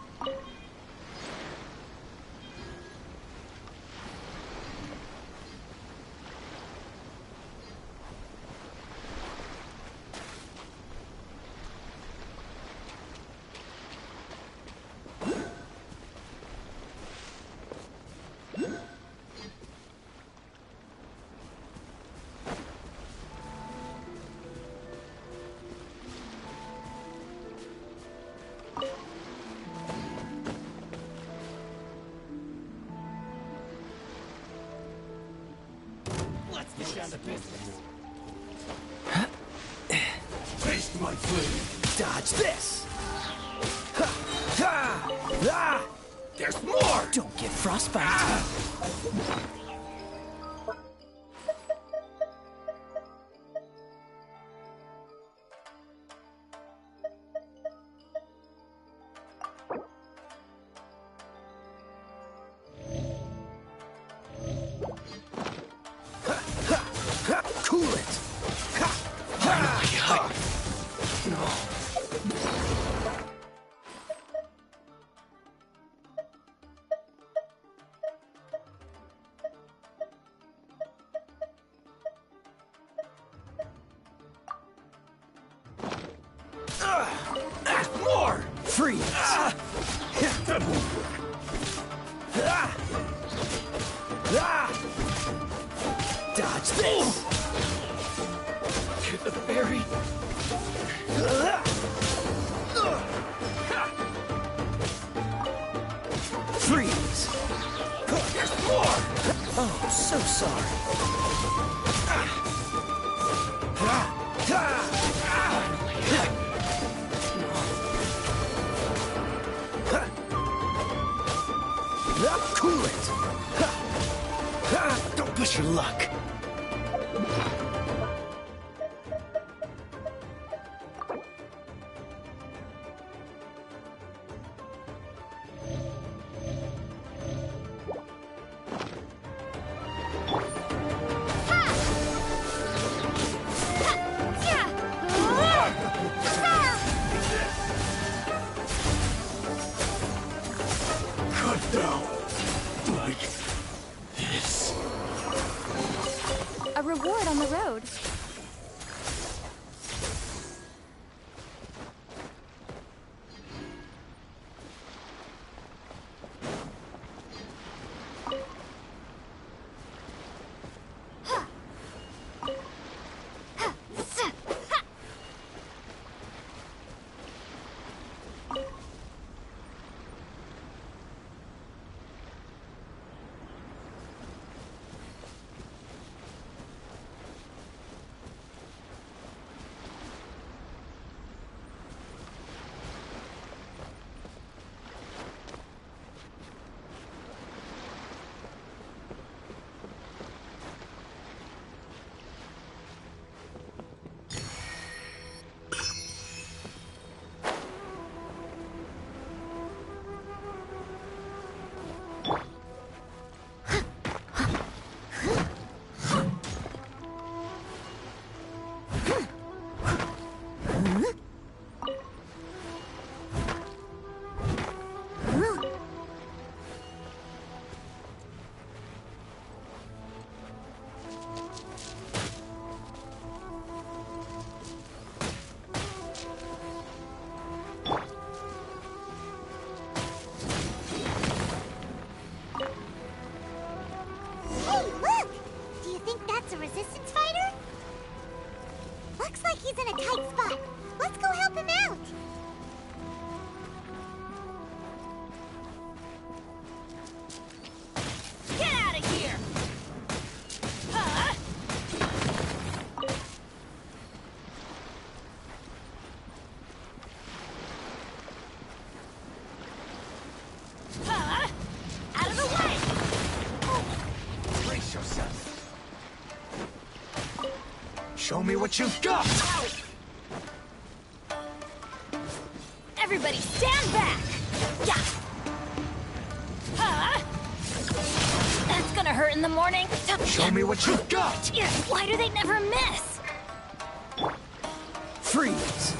Let's get down to business. Taste my flame. Dodge this! There's more! Don't get frostbite. Cool it! More! Freeze! That won't work. Dodge this! Get the fairy. Freeze! There's more! Oh, so sorry. Cool it! Don't push your luck. Cut down. Like this. Show me what you've got! Everybody stand back! Yeah! That's gonna hurt in the morning. Show me what you've got! Why do they never miss? Freeze!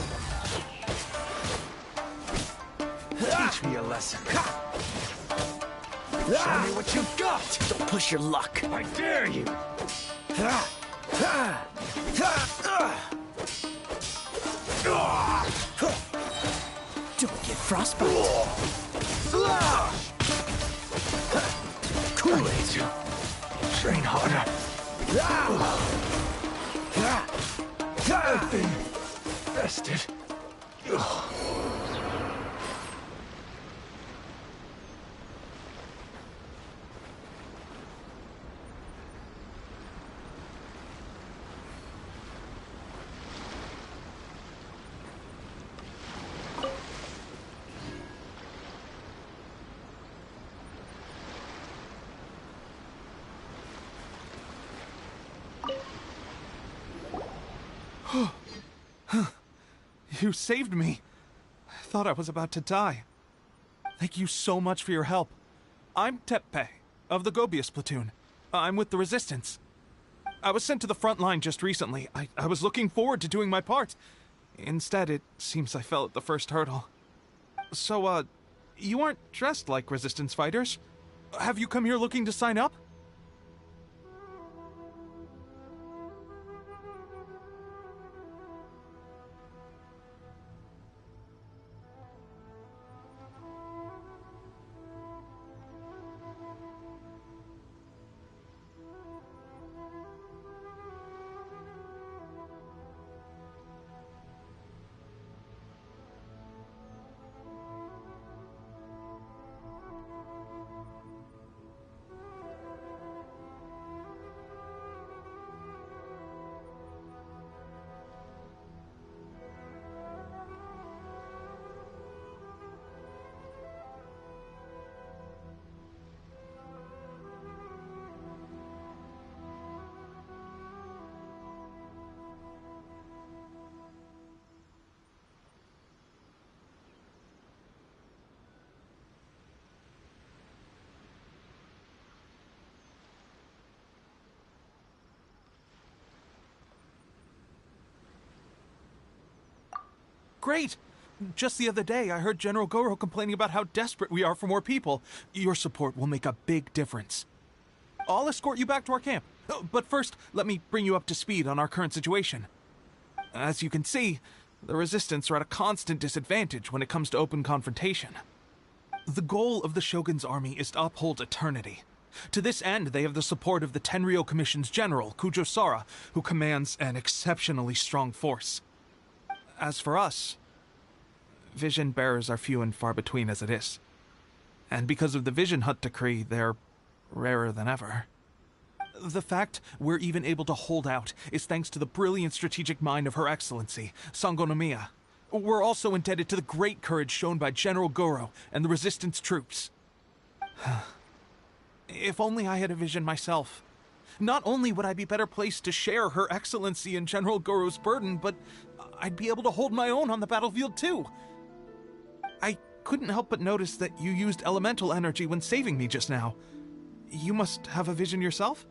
Teach me a lesson. Show me what you've got! Don't push your luck. I dare you! Don't get frostbite. Cool it. Train harder. I've been bested. You saved me. I thought I was about to die. Thank you so much for your help. I'm Teppe, of the Gobius platoon. I'm with the Resistance. I was sent to the front line just recently. I was looking forward to doing my part. Instead, it seems I fell at the first hurdle. So, you aren't dressed like Resistance fighters? Have you come here looking to sign up? Great! Just the other day, I heard General Goro complaining about how desperate we are for more people. Your support will make a big difference. I'll escort you back to our camp. But first, let me bring you up to speed on our current situation. As you can see, the Resistance are at a constant disadvantage when it comes to open confrontation. The goal of the Shogun's army is to uphold eternity. To this end, they have the support of the Tenryou Commission's general, Kujo Sara, who commands an exceptionally strong force. As for us, vision bearers are few and far between as it is. And because of the Vision Hut decree, they're rarer than ever. The fact we're even able to hold out is thanks to the brilliant strategic mind of Her Excellency, Sango Nomiya. We're also indebted to the great courage shown by General Goro and the Resistance troops. If only I had a vision myself. Not only would I be better placed to share Her Excellency and General Goro's burden, but I'd be able to hold my own on the battlefield too. I couldn't help but notice that you used elemental energy when saving me just now. You must have a vision yourself?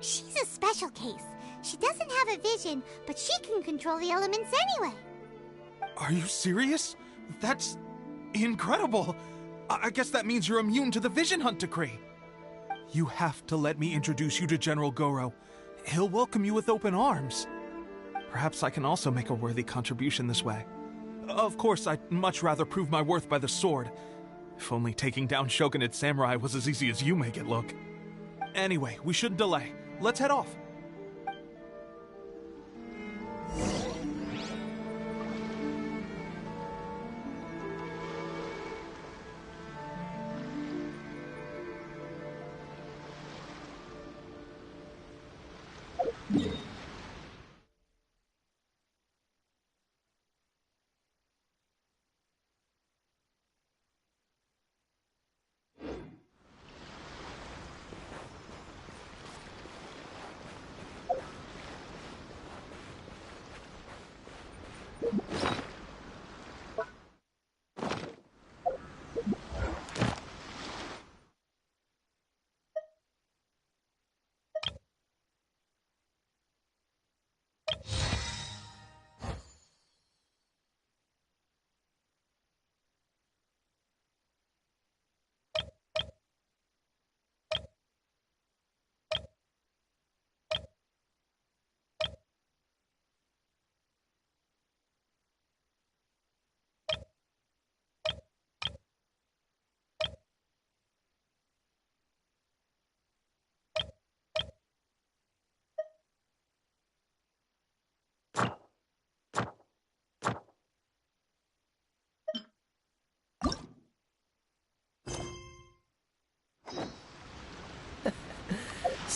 She's a special case. She doesn't have a vision, but she can control the elements anyway. Are you serious? That's incredible. I guess that means you're immune to the Vision Hunt decree. You have to let me introduce you to General Goro. He'll welcome you with open arms. Perhaps I can also make a worthy contribution this way. Of course, I'd much rather prove my worth by the sword. If only taking down Shogunate samurai was as easy as you make it look. Anyway, we shouldn't delay. Let's head off.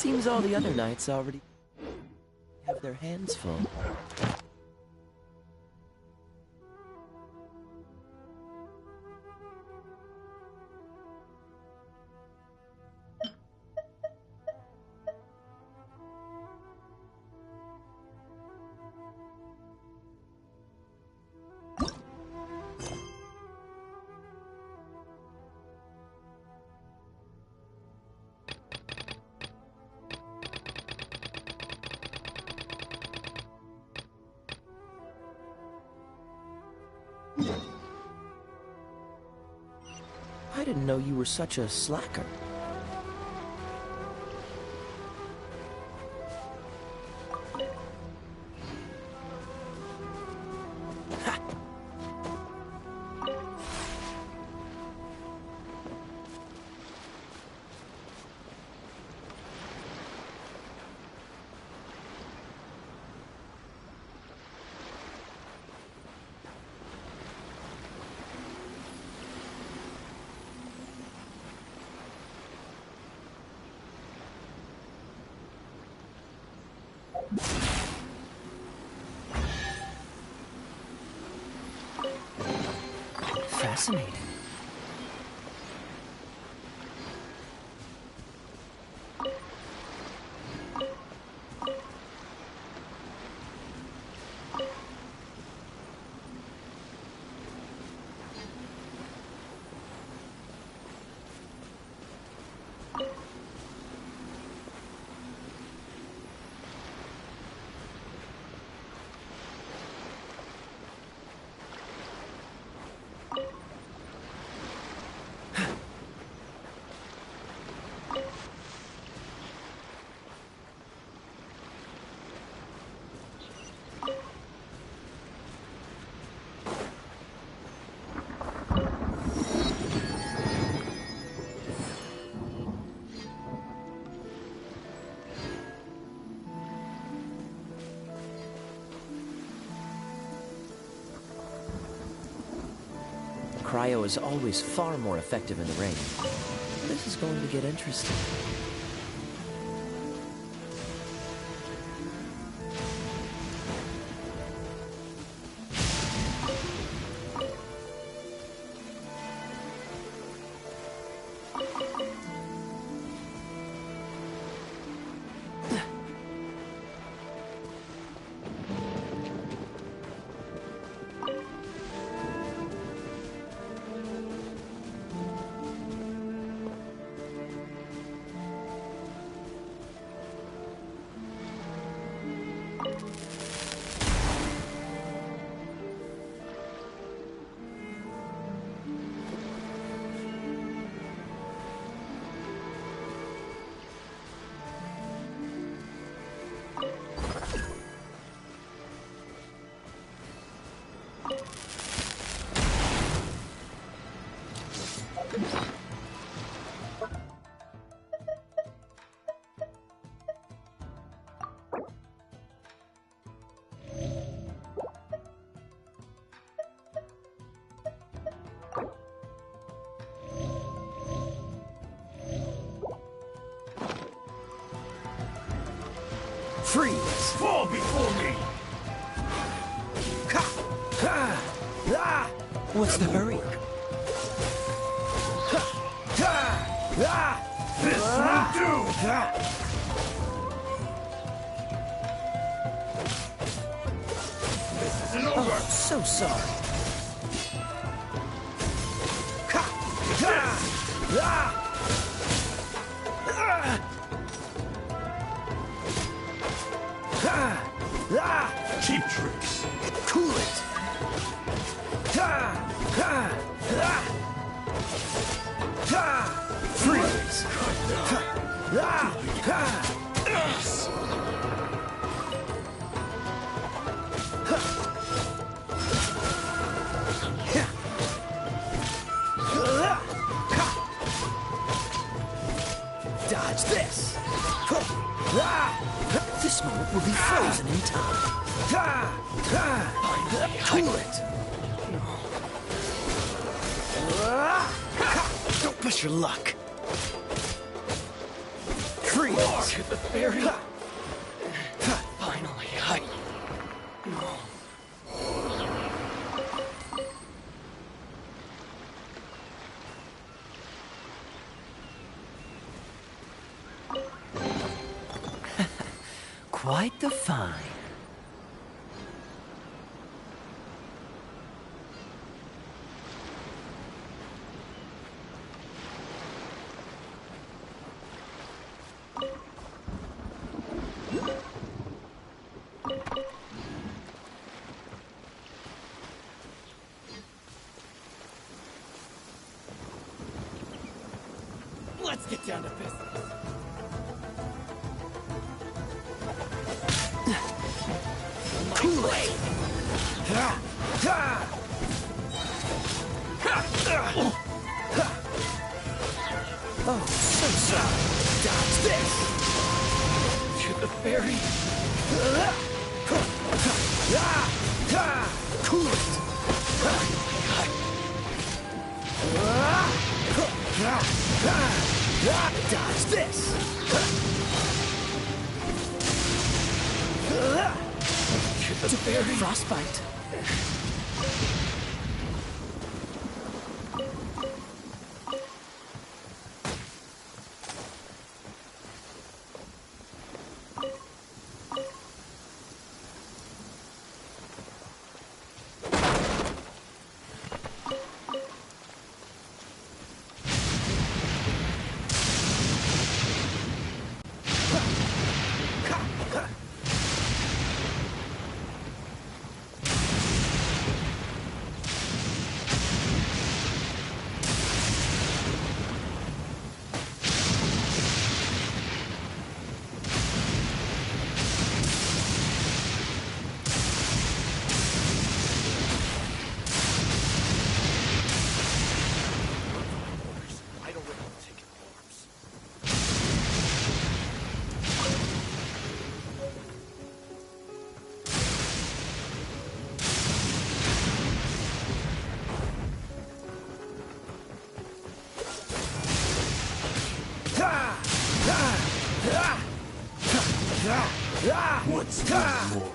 Seems all the other knights already have their hands full. I didn't know you were such a slacker. Fascinating. Cryo is always far more effective in the rain. This is going to get interesting. Freeze! Fall before me! What's the hurry? This will do! This isn't over! Oh, so sorry. Cheap tricks! Cool it! Freeze! Dodge this! This moment will be frozen in time. Cool it! Don't push your luck. Freeze! To the fairy! Finally, Quite the find. Let's get down to business. Kool-Aid! Oh, so sorry. Dodge this! To the fairy! Cool it! Dodge this! To the fairy! Frostbite! What's this for?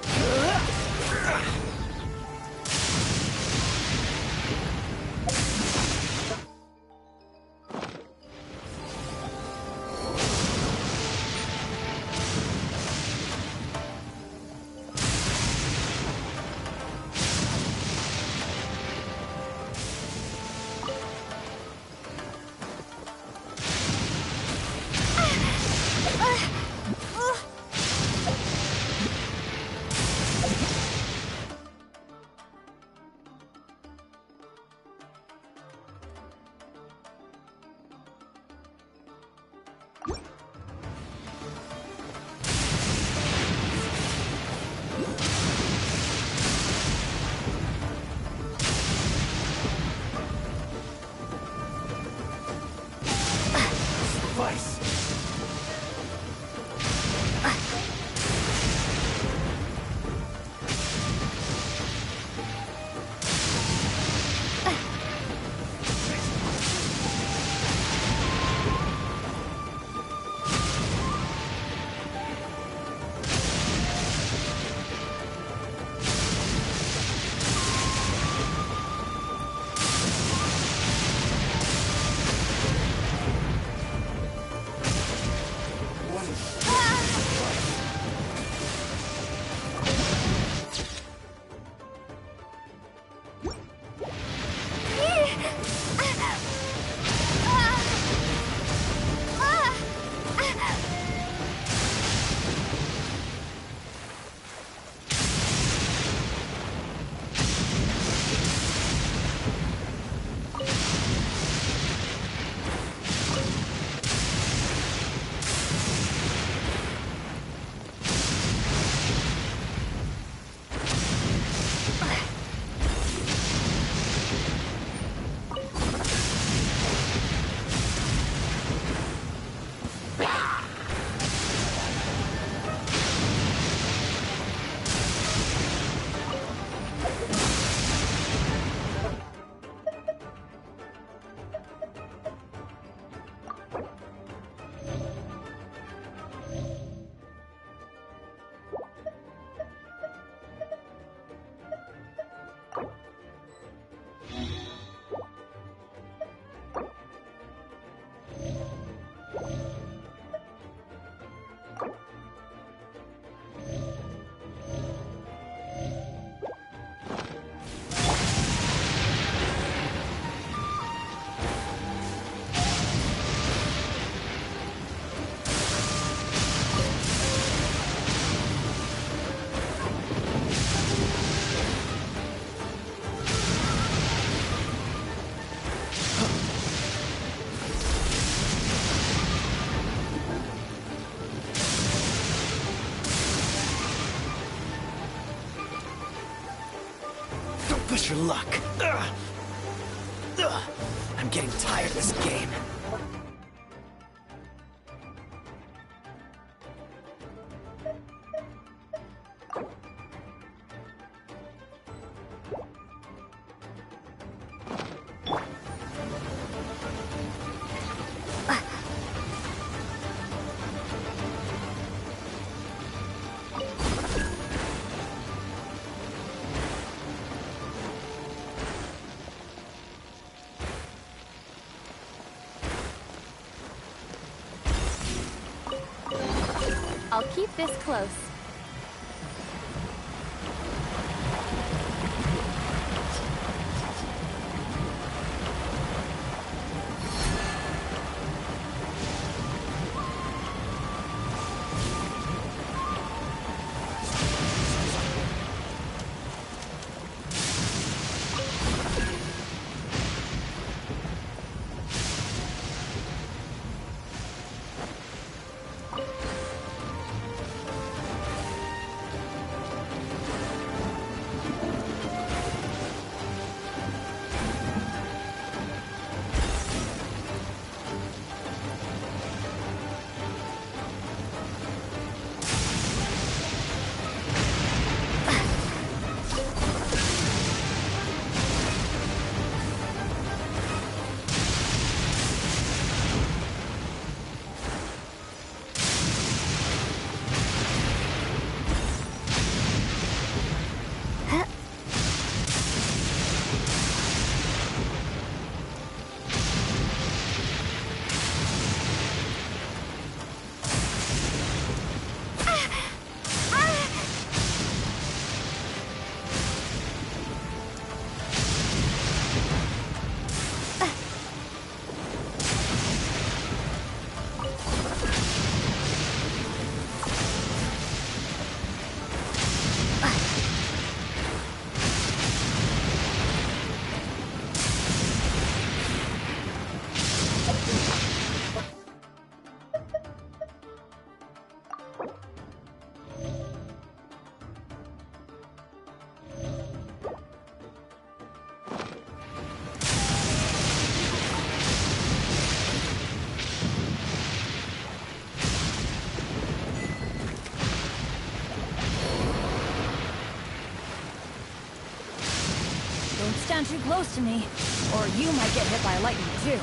Test your luck. I'm getting tired of this game. I'll keep this close. Don't stand too close to me, or you might get hit by lightning too.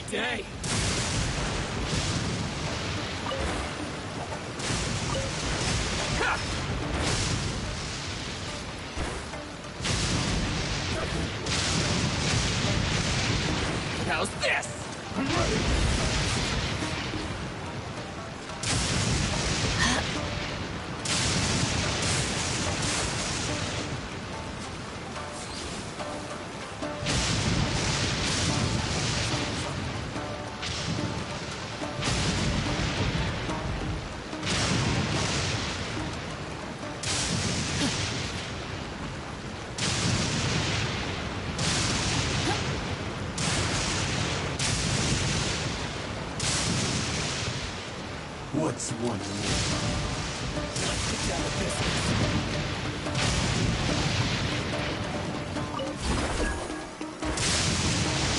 Day. How's this? I'm ready. What's one more? Let's get down to business.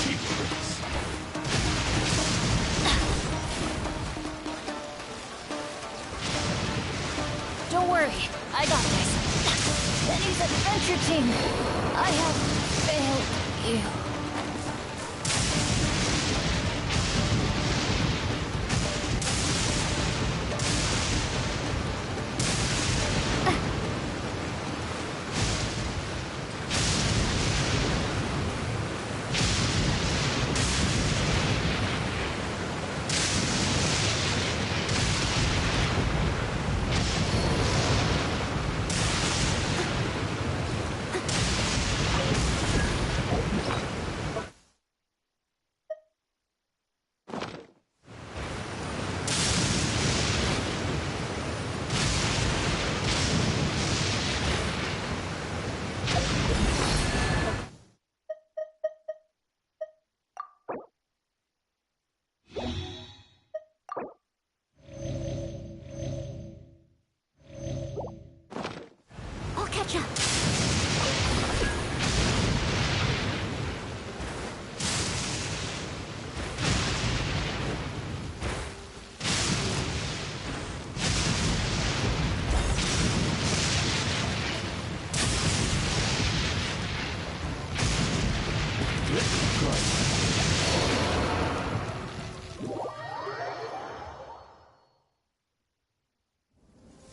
Cheap tricks. Don't worry, I got this. Future Team, I have failed you. I'll catch up.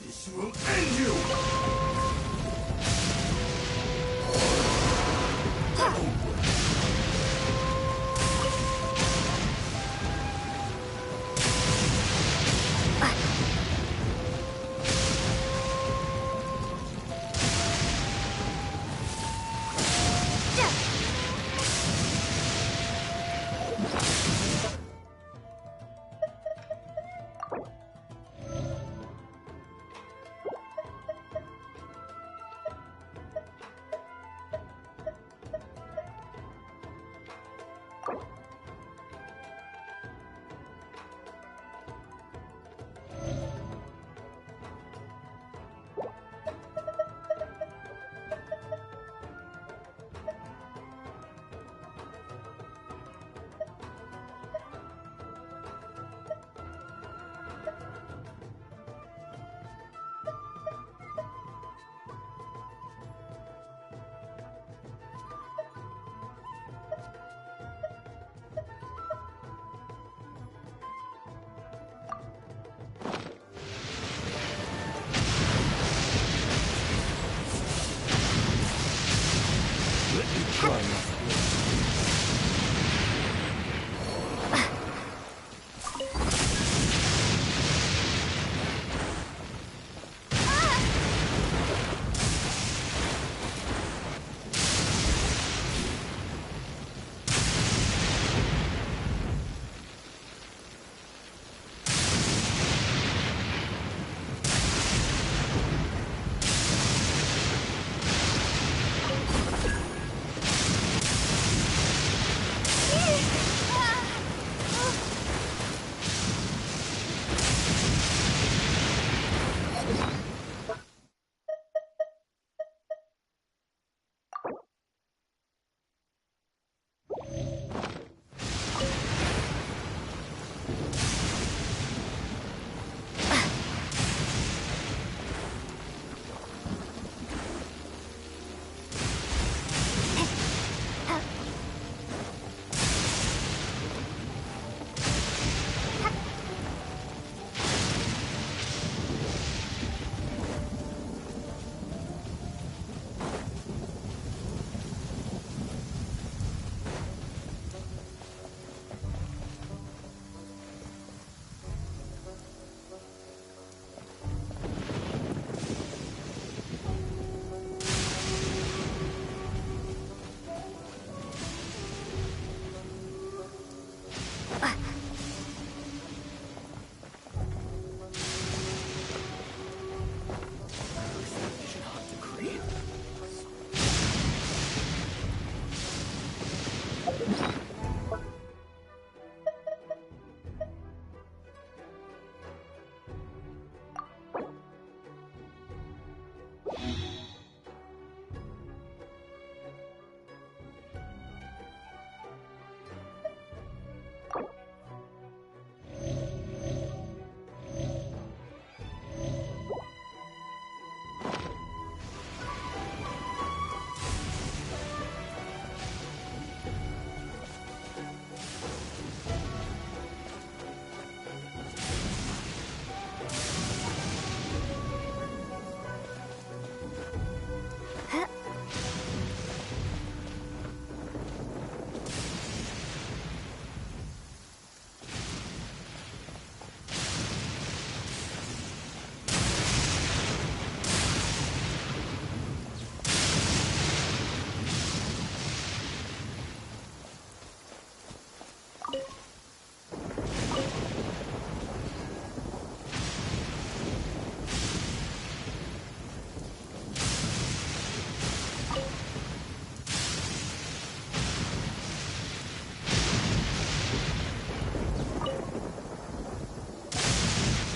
This will end you!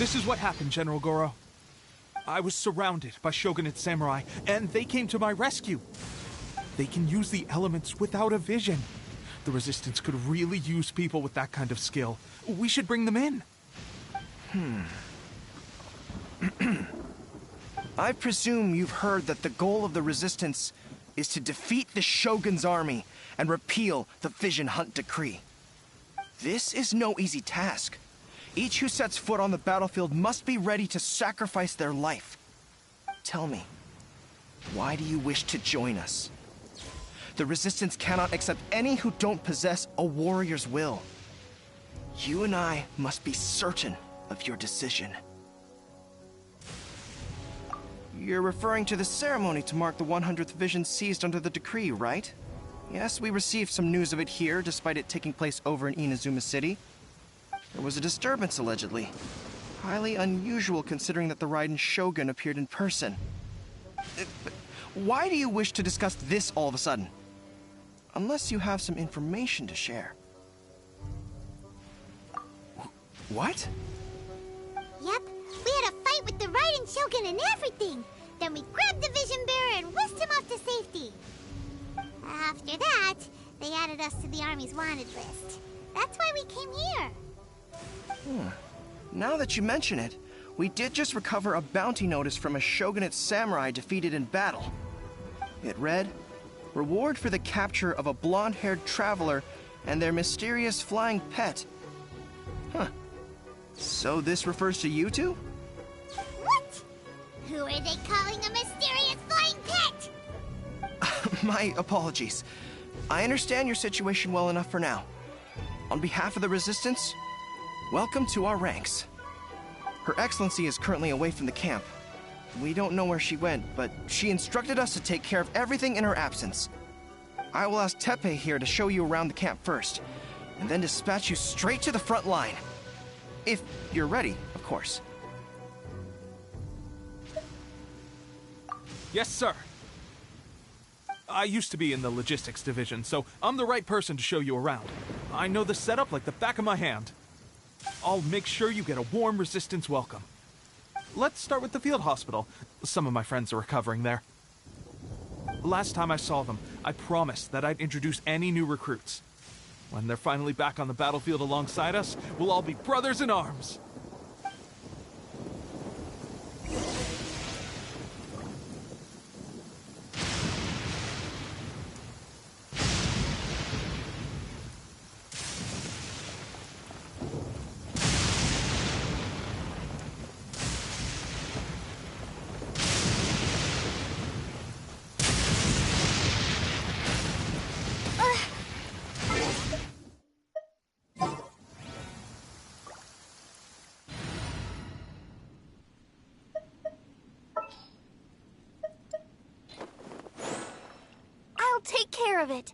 This is what happened, General Goro. I was surrounded by Shogunate samurai, and they came to my rescue. They can use the elements without a vision. The Resistance could really use people with that kind of skill. We should bring them in. I presume you've heard that the goal of the Resistance is to defeat the Shogun's army and repeal the Vision Hunt Decree. This is no easy task. Each who sets foot on the battlefield must be ready to sacrifice their life. Tell me, why do you wish to join us? The Resistance cannot accept any who don't possess a warrior's will. You and I must be certain of your decision. You're referring to the ceremony to mark the 100th Vision seized under the decree, right? Yes, we received some news of it here, despite it taking place over in Inazuma City. There was a disturbance, allegedly. Highly unusual considering that the Raiden Shogun appeared in person. Why do you wish to discuss this all of a sudden? Unless you have some information to share. What? Yep, we had a fight with the Raiden Shogun and everything. Then we grabbed the Vision Bearer and whisked him off to safety. After that, they added us to the Army's wanted list. That's why we came here. Now that you mention it, we did just recover a bounty notice from a Shogunate samurai defeated in battle. It read, "Reward for the capture of a blonde-haired traveler and their mysterious flying pet." Huh. So this refers to you two? What? Who are they calling a mysterious flying pet? My apologies. I understand your situation well enough for now. On behalf of the Resistance, welcome to our ranks. Her Excellency is currently away from the camp. We don't know where she went, but she instructed us to take care of everything in her absence. I will ask Teppei here to show you around the camp first, and then dispatch you straight to the front line. If you're ready, of course. Yes, sir. I used to be in the logistics division, so I'm the right person to show you around. I know the setup like the back of my hand. I'll make sure you get a warm Resistance welcome. Let's start with the field hospital. Some of my friends are recovering there. Last time I saw them, I promised that I'd introduce any new recruits. When they're finally back on the battlefield alongside us, we'll all be brothers in arms. I'll take care of it.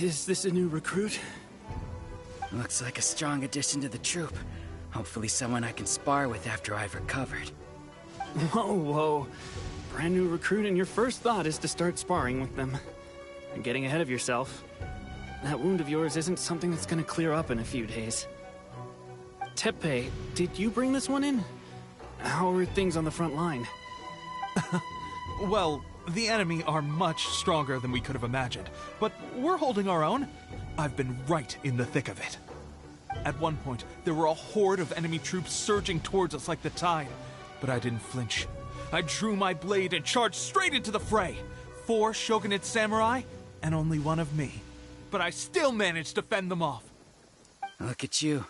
Is this a new recruit? Looks like a strong addition to the troop. Hopefully someone I can spar with after I've recovered. Whoa, whoa. Brand new recruit and your first thought is to start sparring with them. You're getting ahead of yourself. That wound of yours isn't something that's gonna clear up in a few days. Teppei, did you bring this one in? How are things on the front line? Well, the enemy are much stronger than we could have imagined, but we're holding our own. I've been right in the thick of it. At one point, there were a horde of enemy troops surging towards us like the tide, but I didn't flinch. I drew my blade and charged straight into the fray. 4 shogunate samurai, and only 1 of me. But I still managed to fend them off. Look at you.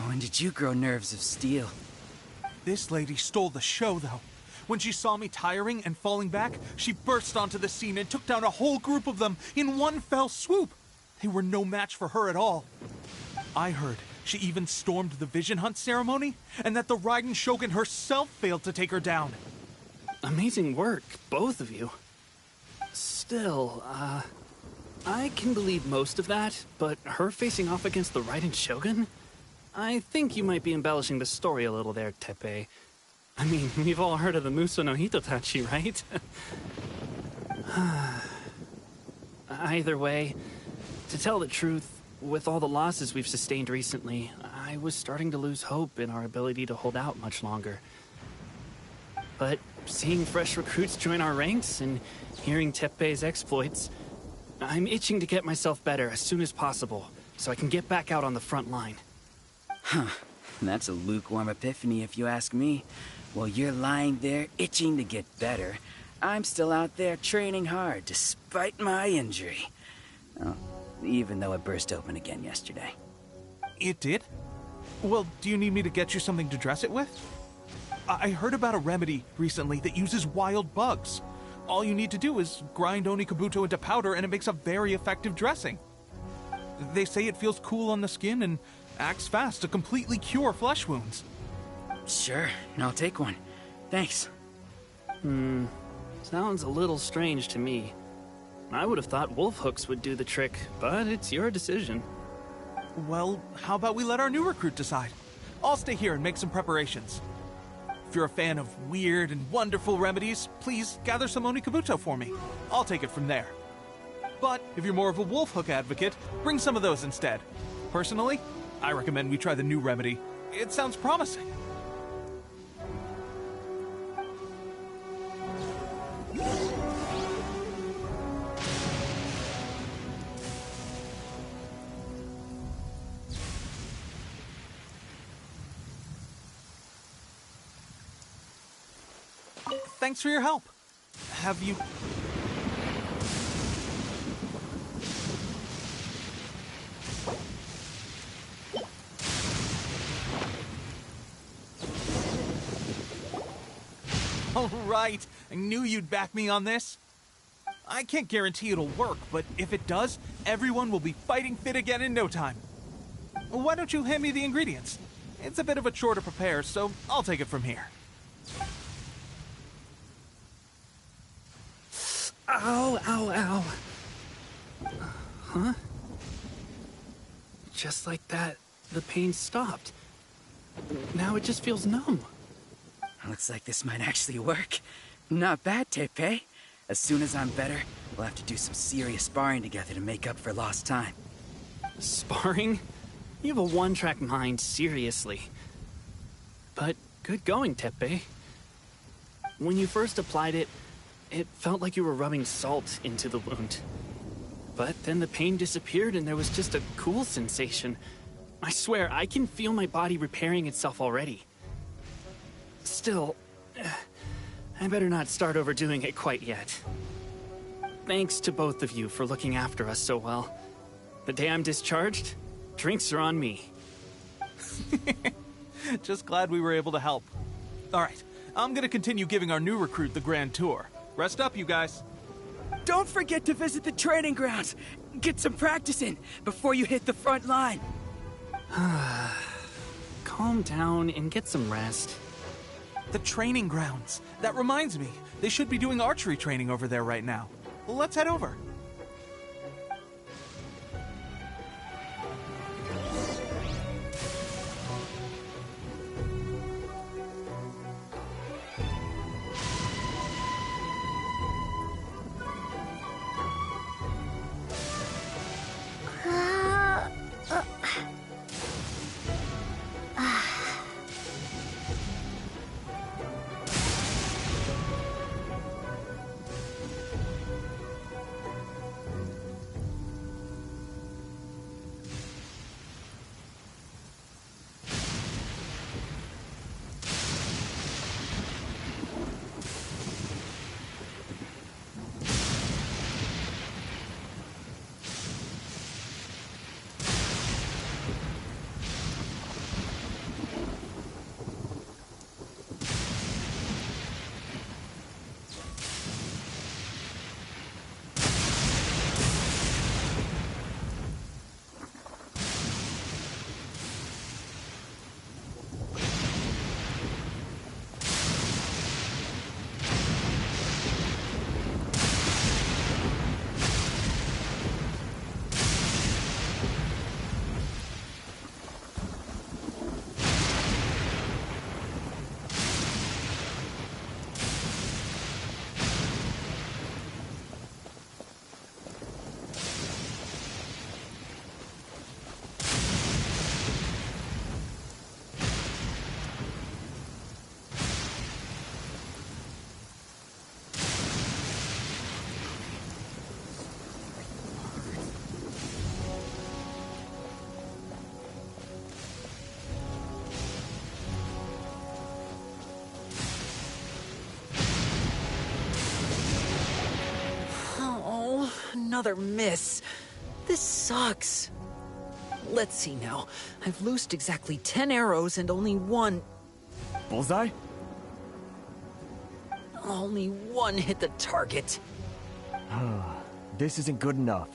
When did you grow nerves of steel? This lady stole the show, though. When she saw me tiring and falling back, she burst onto the scene and took down a whole group of them in one fell swoop. They were no match for her at all. I heard she even stormed the vision hunt ceremony, and that the Raiden Shogun herself failed to take her down. Amazing work, both of you. Still, I can believe most of that, but her facing off against the Raiden Shogun? I think you might be embellishing the story a little there, Teppei. I mean, we've all heard of the Muso no Hitotachi, right? Either way, to tell the truth, with all the losses we've sustained recently, I was starting to lose hope in our ability to hold out much longer. But seeing fresh recruits join our ranks and hearing Teppei's exploits, I'm itching to get myself better as soon as possible, so I can get back out on the front line. Huh. That's a lukewarm epiphany if you ask me. While you're lying there itching to get better, I'm still out there training hard despite my injury. Oh, even though it burst open again yesterday. It did? Well, do you need me to get you something to dress it with? I heard about a remedy recently that uses wild bugs. All you need to do is grind Onikabuto into powder and it makes a very effective dressing. They say it feels cool on the skin and acts fast to completely cure flesh wounds. Sure, I'll take one. Thanks. Sounds a little strange to me. I would have thought wolf hooks would do the trick, but it's your decision. Well, how about we let our new recruit decide? I'll stay here and make some preparations. If you're a fan of weird and wonderful remedies, please gather some Onikabuto for me. I'll take it from there. But if you're more of a wolf hook advocate, bring some of those instead. Personally, I recommend we try the new remedy. It sounds promising. Thanks for your help. Have you... All right, I knew you'd back me on this. I can't guarantee it'll work, but if it does, everyone will be fighting fit again in no time. Why don't you hand me the ingredients? It's a bit of a chore to prepare, so I'll take it from here. Ow, ow, ow. Huh? Just like that, the pain stopped. Now it just feels numb. Looks like this might actually work. Not bad, Teppei. As soon as I'm better, we'll have to do some serious sparring together to make up for lost time. Sparring? You have a one-track mind, seriously. But good going, Teppei. When you first applied it, it felt like you were rubbing salt into the wound. But then the pain disappeared and there was just a cool sensation. I swear, I can feel my body repairing itself already. Still, I better not start overdoing it quite yet. Thanks to both of you for looking after us so well. The day I'm discharged, drinks are on me. Just glad we were able to help. All right, I'm gonna continue giving our new recruit the grand tour. Rest up, you guys. Don't forget to visit the training grounds. Get some practice in before you hit the front line. Calm down and get some rest. The training grounds. That reminds me, they should be doing archery training over there right now. Let's head over. another miss. This sucks. Let's see now. I've loosed exactly 10 arrows and only one... Bullseye? Only one hit the target. This isn't good enough.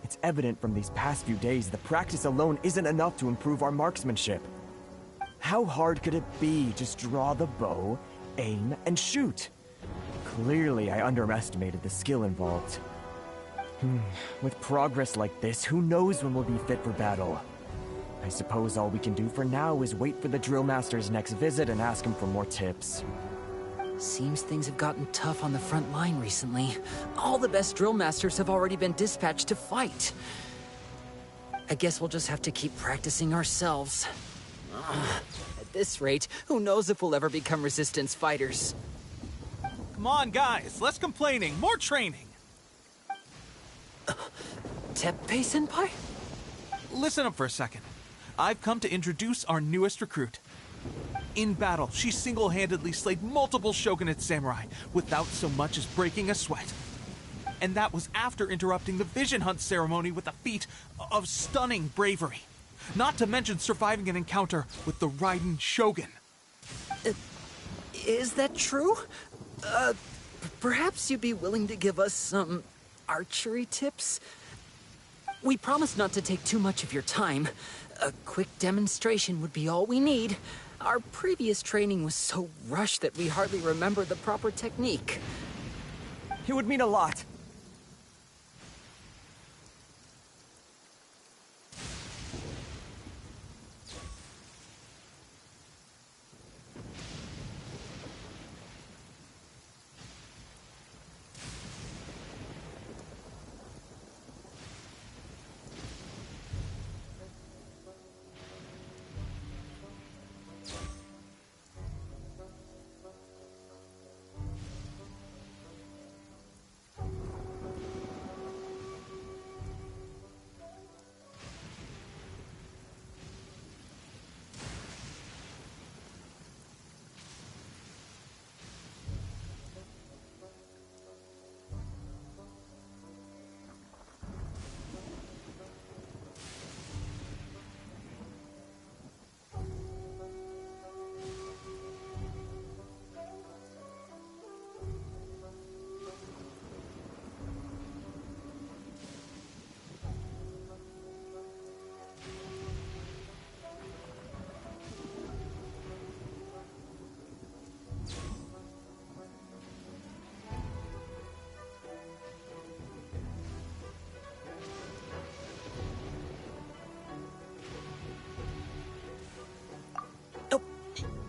It's evident from these past few days that practice alone isn't enough to improve our marksmanship. How hard could it be? Just draw the bow, aim, and shoot. Clearly, I underestimated the skill involved. With progress like this, who knows when we'll be fit for battle? I suppose all we can do for now is wait for the drill master's next visit and ask him for more tips. Seems things have gotten tough on the front line recently. All the best drill masters have already been dispatched to fight. I guess we'll just have to keep practicing ourselves. At this rate, who knows if we'll ever become resistance fighters. Come on, guys, less complaining, more training. Teppei-senpai? Listen up for a second. I've come to introduce our newest recruit. In battle, she single-handedly slayed multiple shogunate samurai without so much as breaking a sweat. And that was after interrupting the vision hunt ceremony with a feat of stunning bravery. Not to mention surviving an encounter with the Raiden Shogun. Is that true? Perhaps you'd be willing to give us some archery tips? We promise not to take too much of your time. A quick demonstration would be all we need. Our previous training was so rushed that we hardly remember the proper technique. It would mean a lot.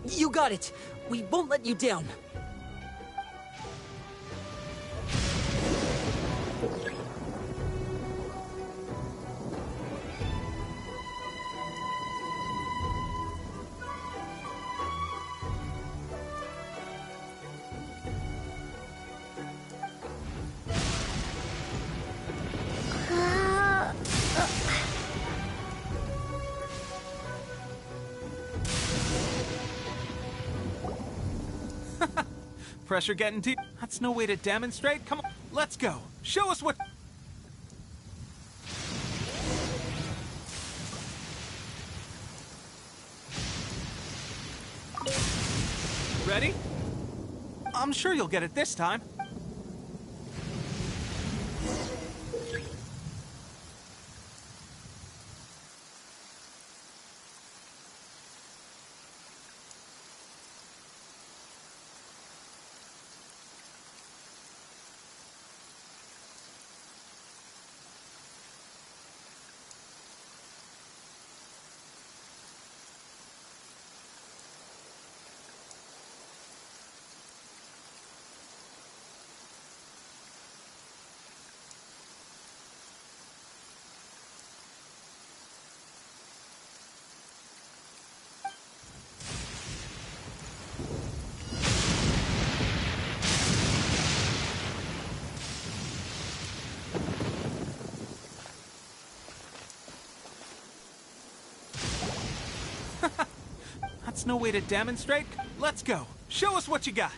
You got it! We won't let you down! Pressure getting to you? That's no way to demonstrate. Come on, let's go. Show us what... Ready? I'm sure you'll get it this time. That's no way to demonstrate. Let's go. Show us what you got.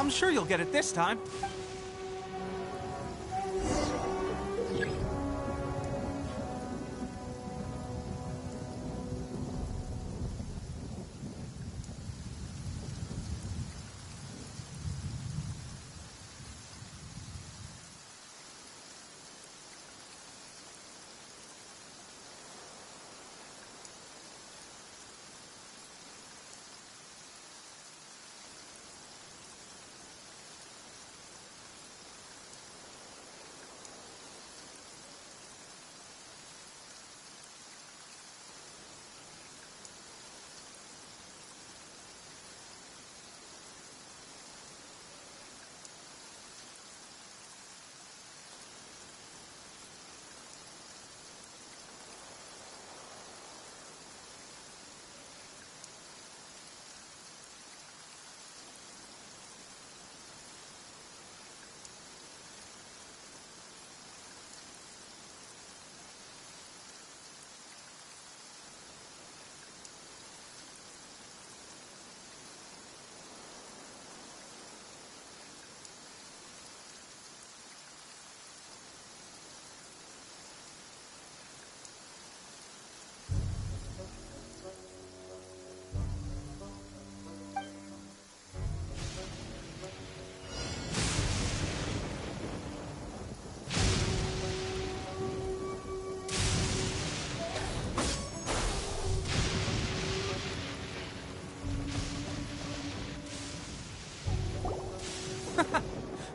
I'm sure you'll get it this time.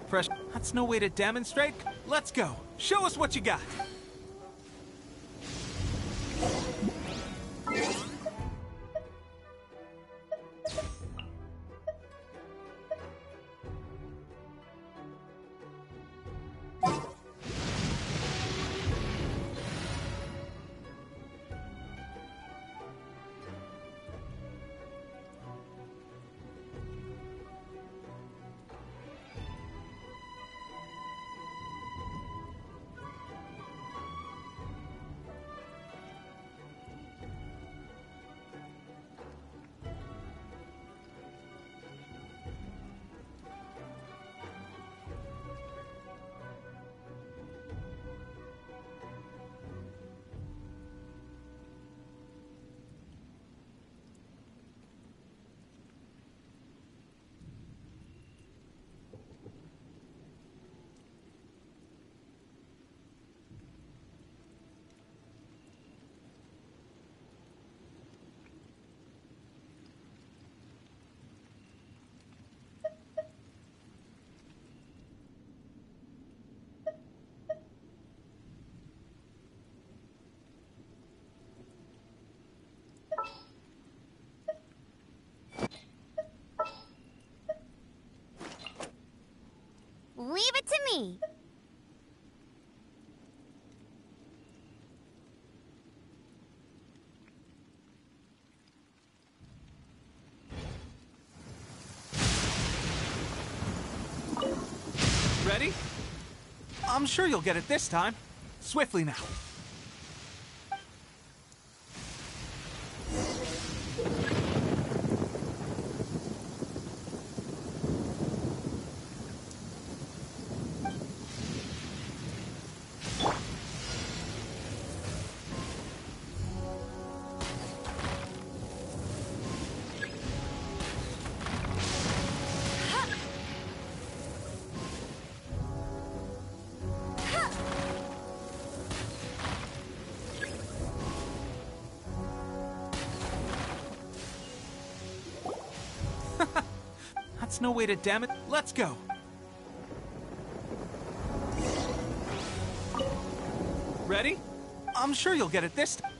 Fresh. That's no way to demonstrate. Let's go. Show us what you got. Leave it to me. Ready? I'm sure you'll get it this time. Swiftly now. That's no way to damn it. Let's go. Ready? I'm sure you'll get it this time.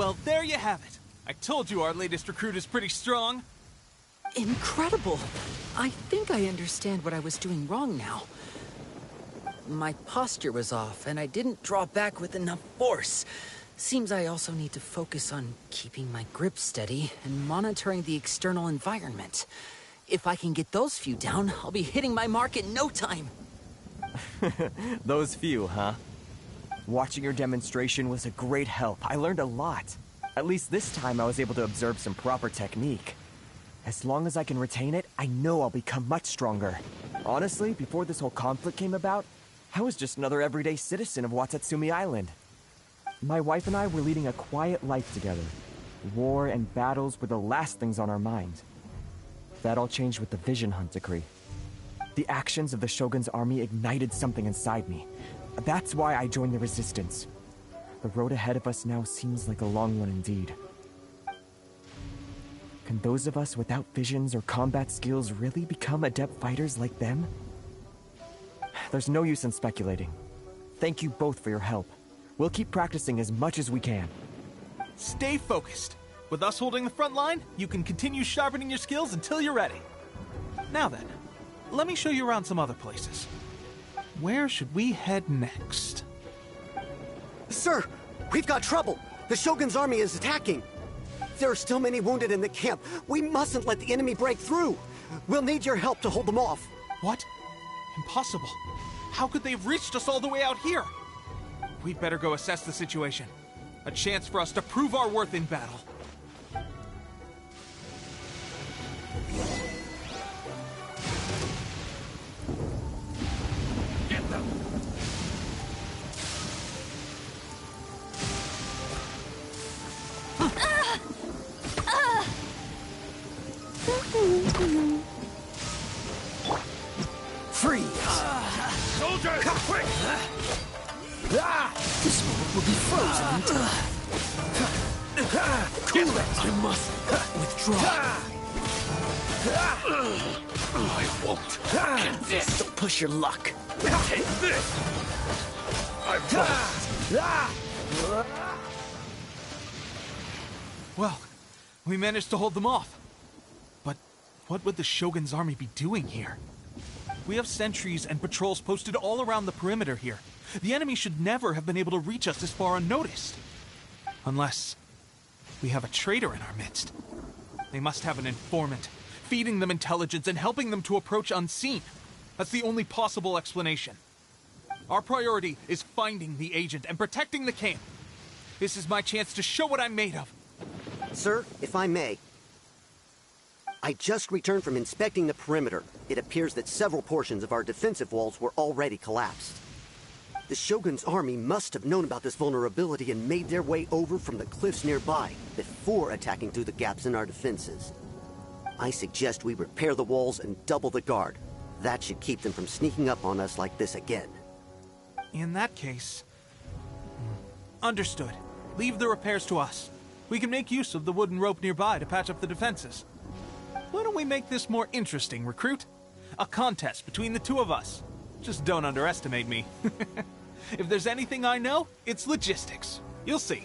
Well, there you have it. I told you our latest recruit is pretty strong. Incredible! I think I understand what I was doing wrong now. My posture was off, and I didn't draw back with enough force. Seems I also need to focus on keeping my grip steady and monitoring the external environment. If I can get those few down, I'll be hitting my mark in no time. Those few, huh? Watching your demonstration was a great help. I learned a lot. At least this time I was able to observe some proper technique. As long as I can retain it, I know I'll become much stronger. Honestly, before this whole conflict came about, I was just another everyday citizen of Watatsumi Island. My wife and I were leading a quiet life together. War and battles were the last things on our mind. That all changed with the Vision Hunt decree. The actions of the Shogun's army ignited something inside me. That's why I joined the Resistance. The road ahead of us now seems like a long one indeed. Can those of us without visions or combat skills really become adept fighters like them? There's no use in speculating. Thank you both for your help. We'll keep practicing as much as we can. Stay focused. With us holding the front line, you can continue sharpening your skills until you're ready. Now then, let me show you around some other places. Where should we head next? Sir, we've got trouble. The Shogun's army is attacking. There are still many wounded in the camp. We mustn't let the enemy break through. We'll need your help to hold them off. What? Impossible. How could they have reached us all the way out here? We'd better go assess the situation. A chance for us to prove our worth in battle. Get them! Freeze! Soldiers, quick! This moment will be frozen in time. Cool it! I must withdraw. I won't. And this. Don't push your luck. Take this! I won't. Well, we managed to hold them off. But what would the Shogun's army be doing here? We have sentries and patrols posted all around the perimeter here. The enemy should never have been able to reach us this far unnoticed. Unless we have a traitor in our midst. They must have an informant, feeding them intelligence and helping them to approach unseen. That's the only possible explanation. Our priority is finding the agent and protecting the camp. This is my chance to show what I'm made of. Sir, if I may. I just returned from inspecting the perimeter. It appears that several portions of our defensive walls were already collapsed. The Shogun's army must have known about this vulnerability and made their way over from the cliffs nearby before attacking through the gaps in our defenses. I suggest we repair the walls and double the guard. That should keep them from sneaking up on us like this again. In that case... Understood. Leave the repairs to us. We can make use of the wooden rope nearby to patch up the defenses. Why don't we make this more interesting, recruit? A contest between the two of us. Just don't underestimate me. If there's anything I know, it's logistics. You'll see.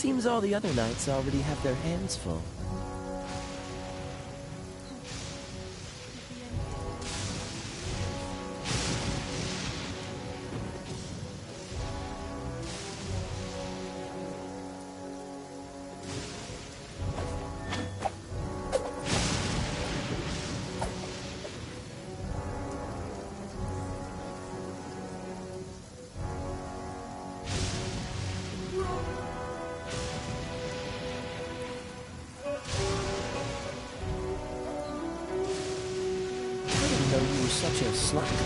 Seems all the other knights already have their hands full. Such a slacker.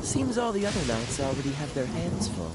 Seems all the other knights already have their hands full.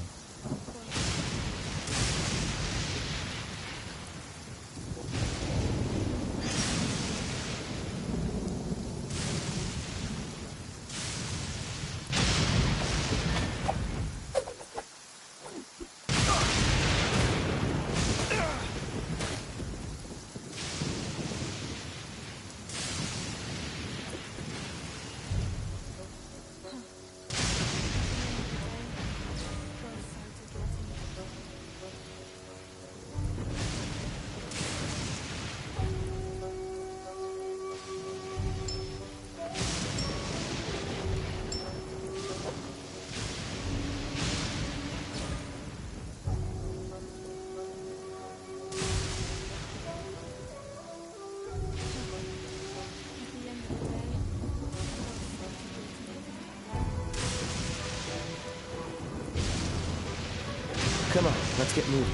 Come on, let's get moving.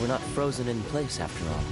We're not frozen in place after all.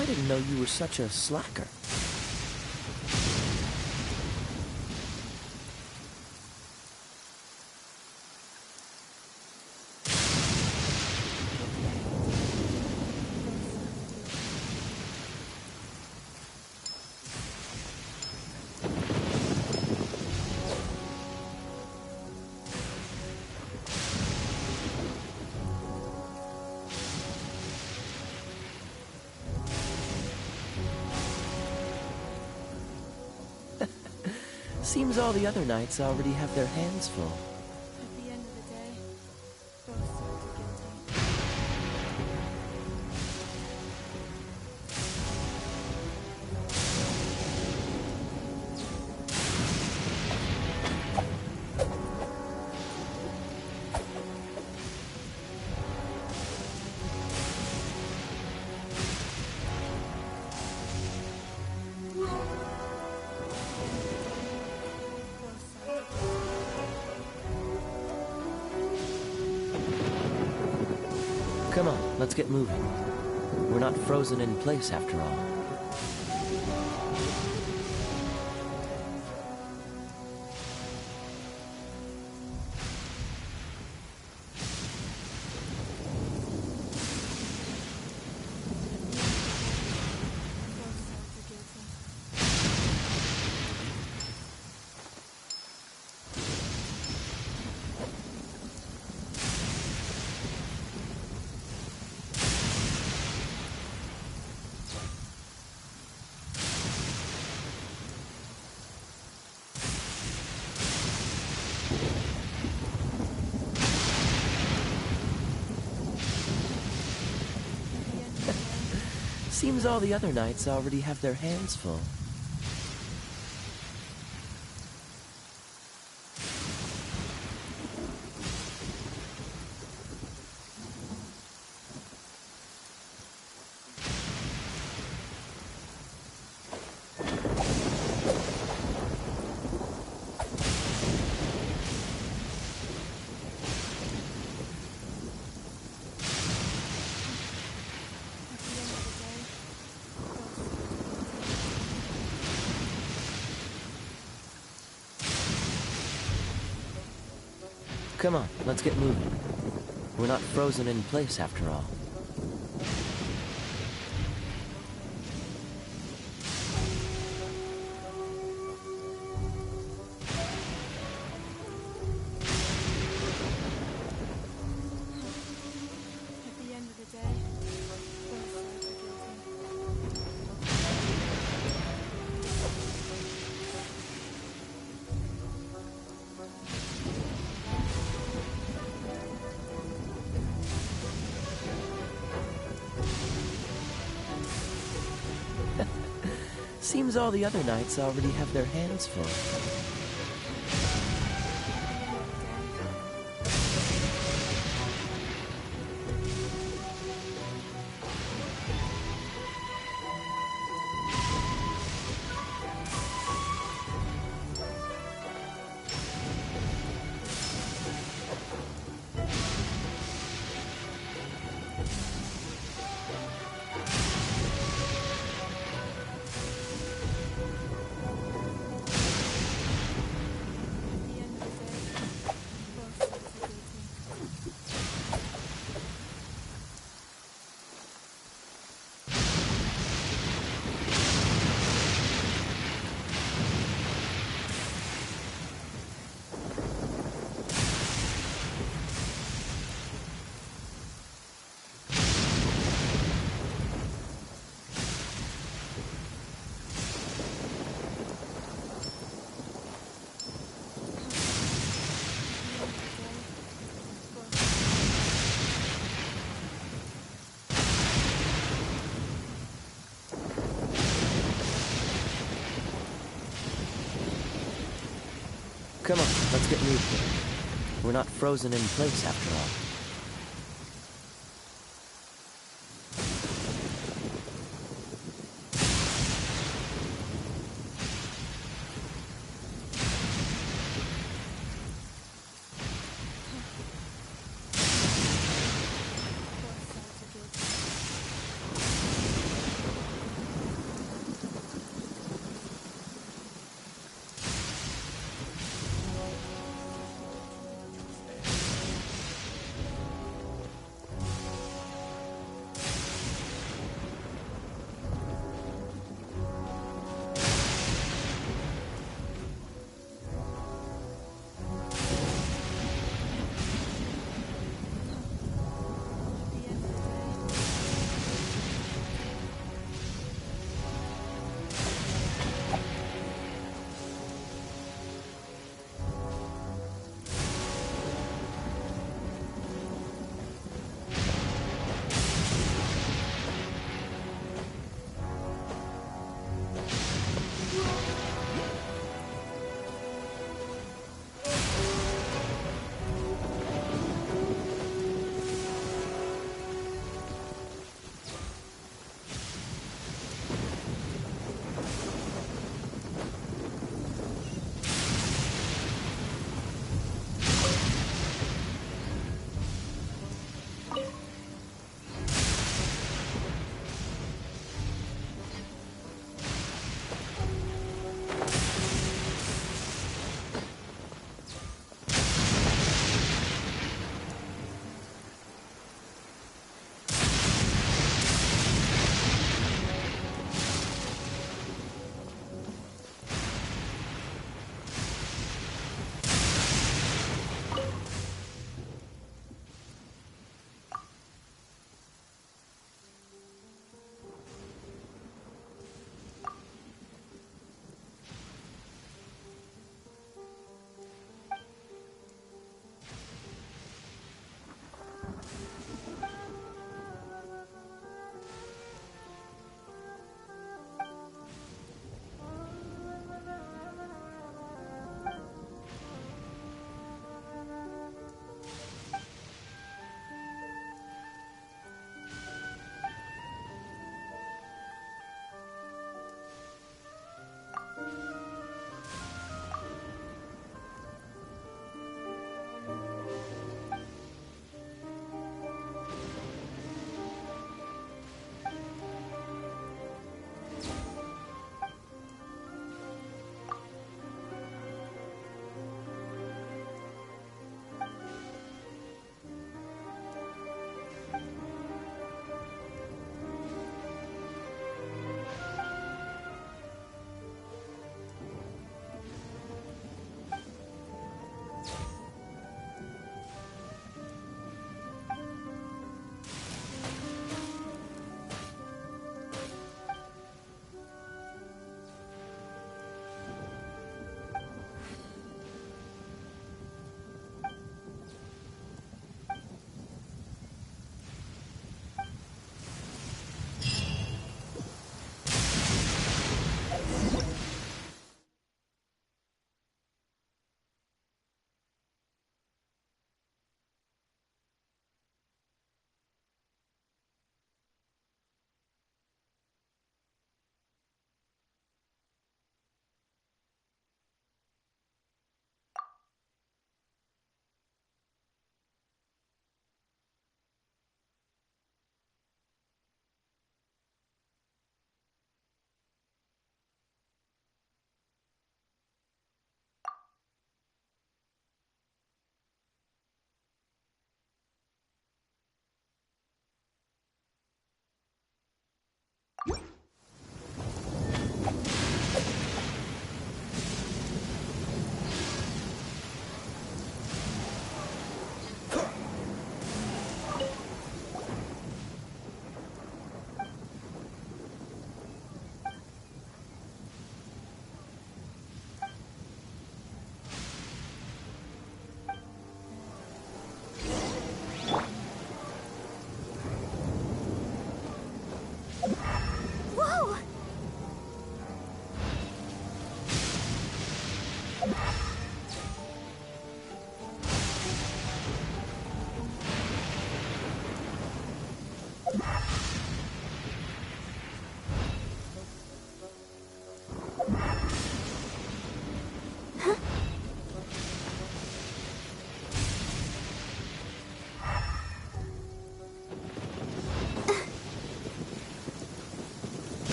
I didn't know you were such a slacker. Seems all the other knights already have their hands full. At the end of the day, both sides are guilty. Come on, let's get moving. We're not frozen in place after all. Seems all the other knights already have their hands full. Come on, let's get moving. We're not frozen in place after all. Seems all the other knights already have their hands full. Come on, let's get moving. We're not frozen in place after all.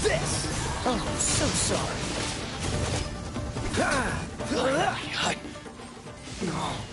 this! Oh, I'm so sorry. No.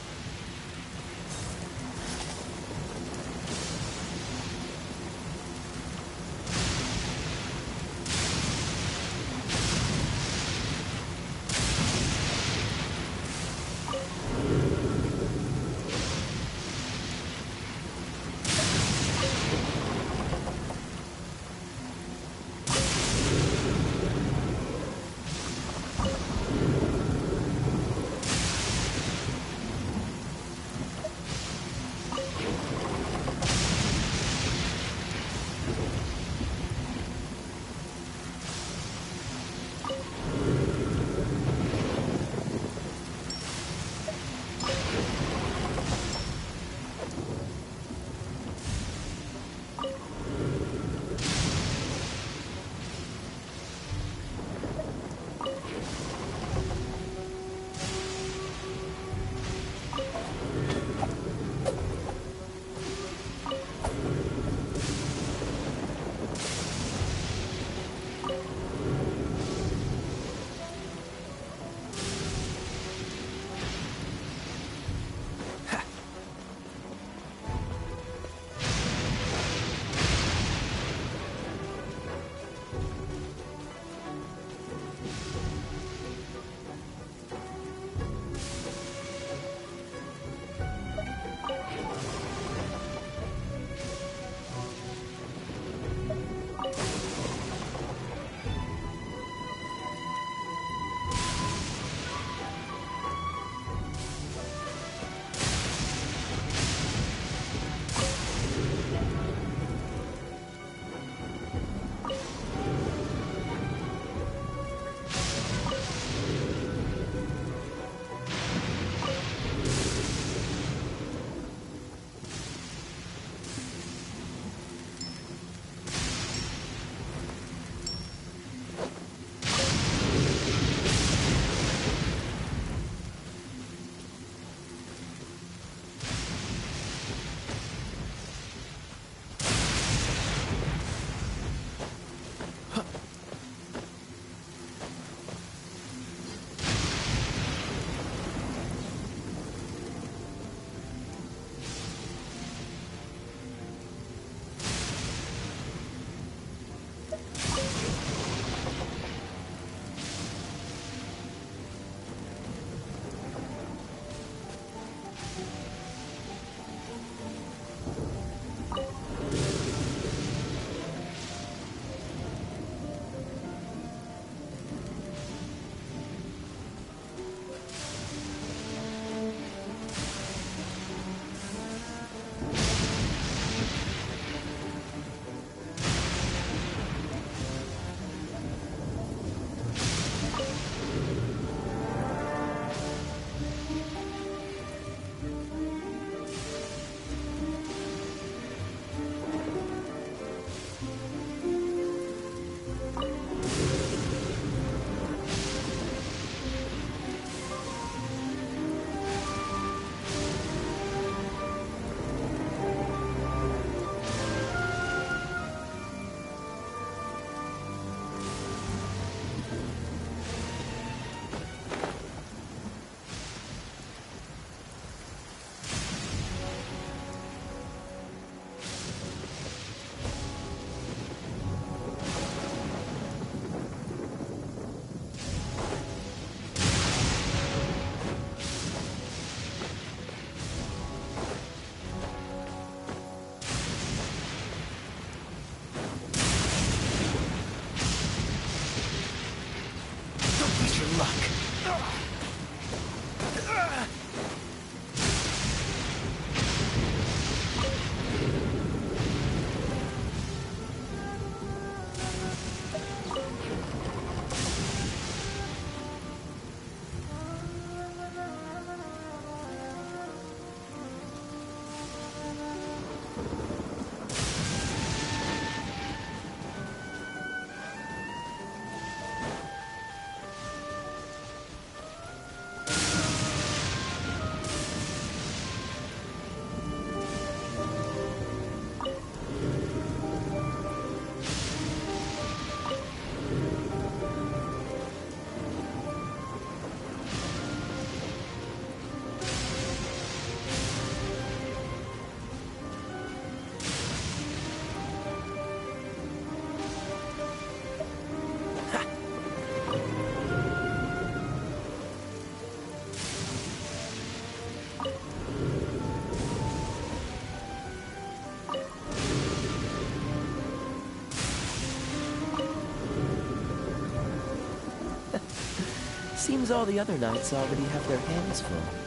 Seems all the other knights already have their hands full.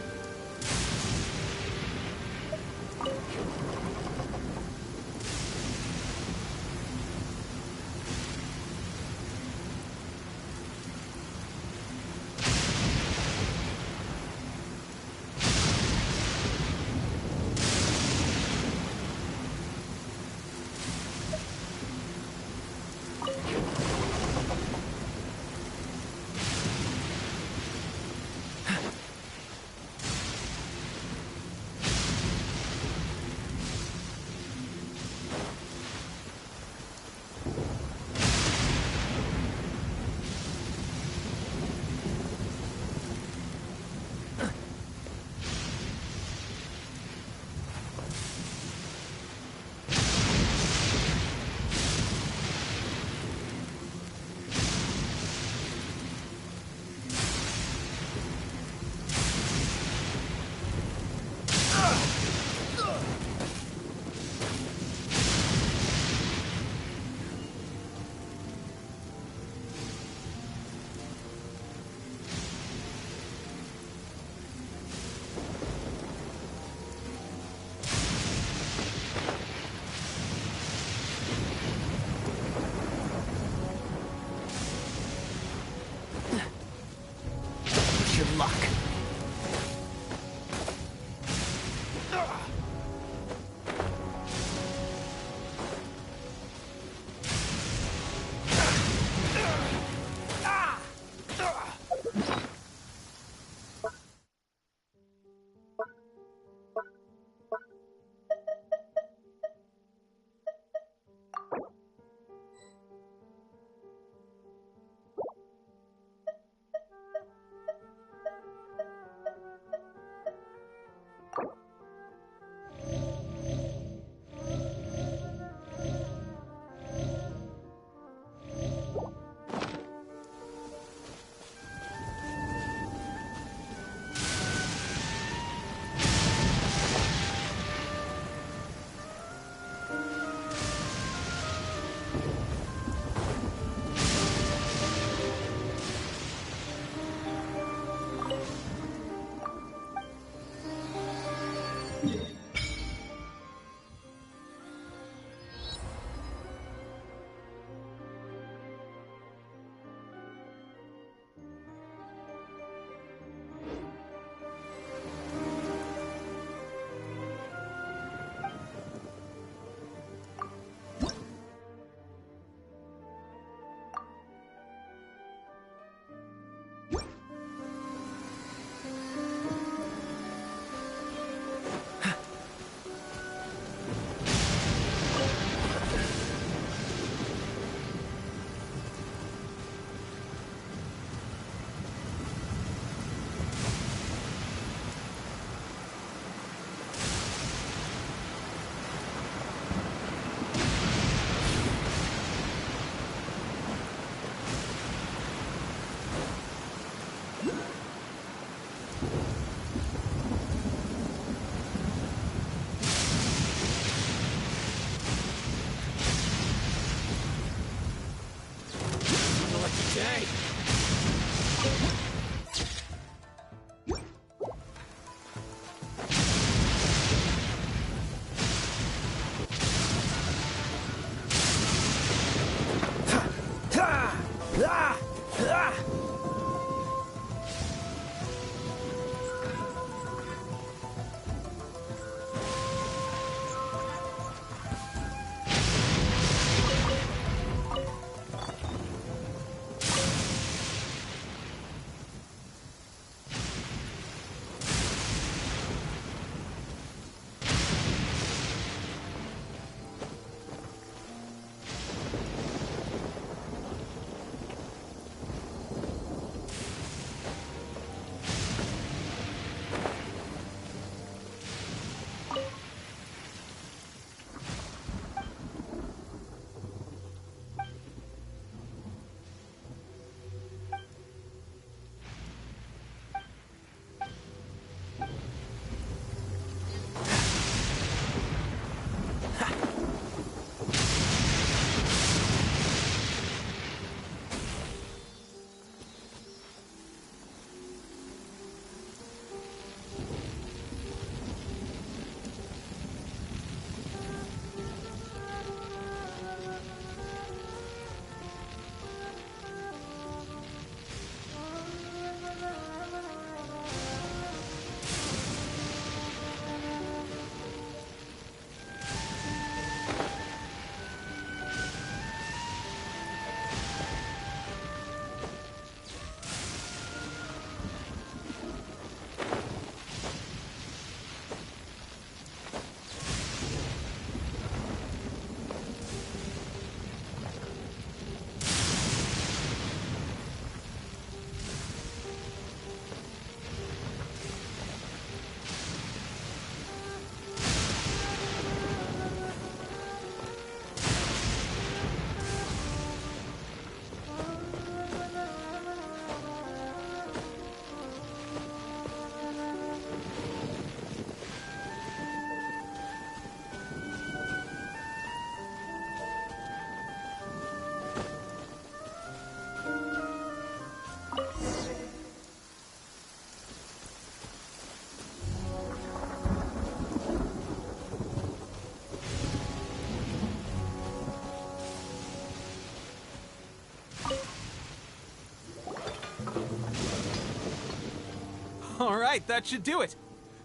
right, that should do it.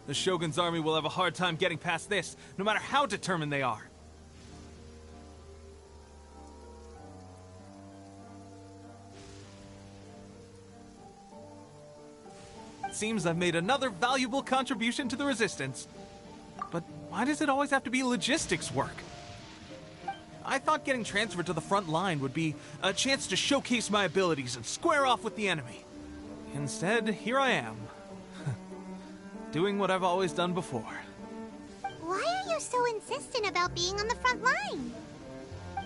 The Shogun's army will have a hard time getting past this, no matter how determined they are. It seems I've made another valuable contribution to the Resistance. But why does it always have to be logistics work? I thought getting transferred to the front line would be a chance to showcase my abilities and square off with the enemy. Instead, here I am. Doing what I've always done before. Why are you so insistent about being on the front line?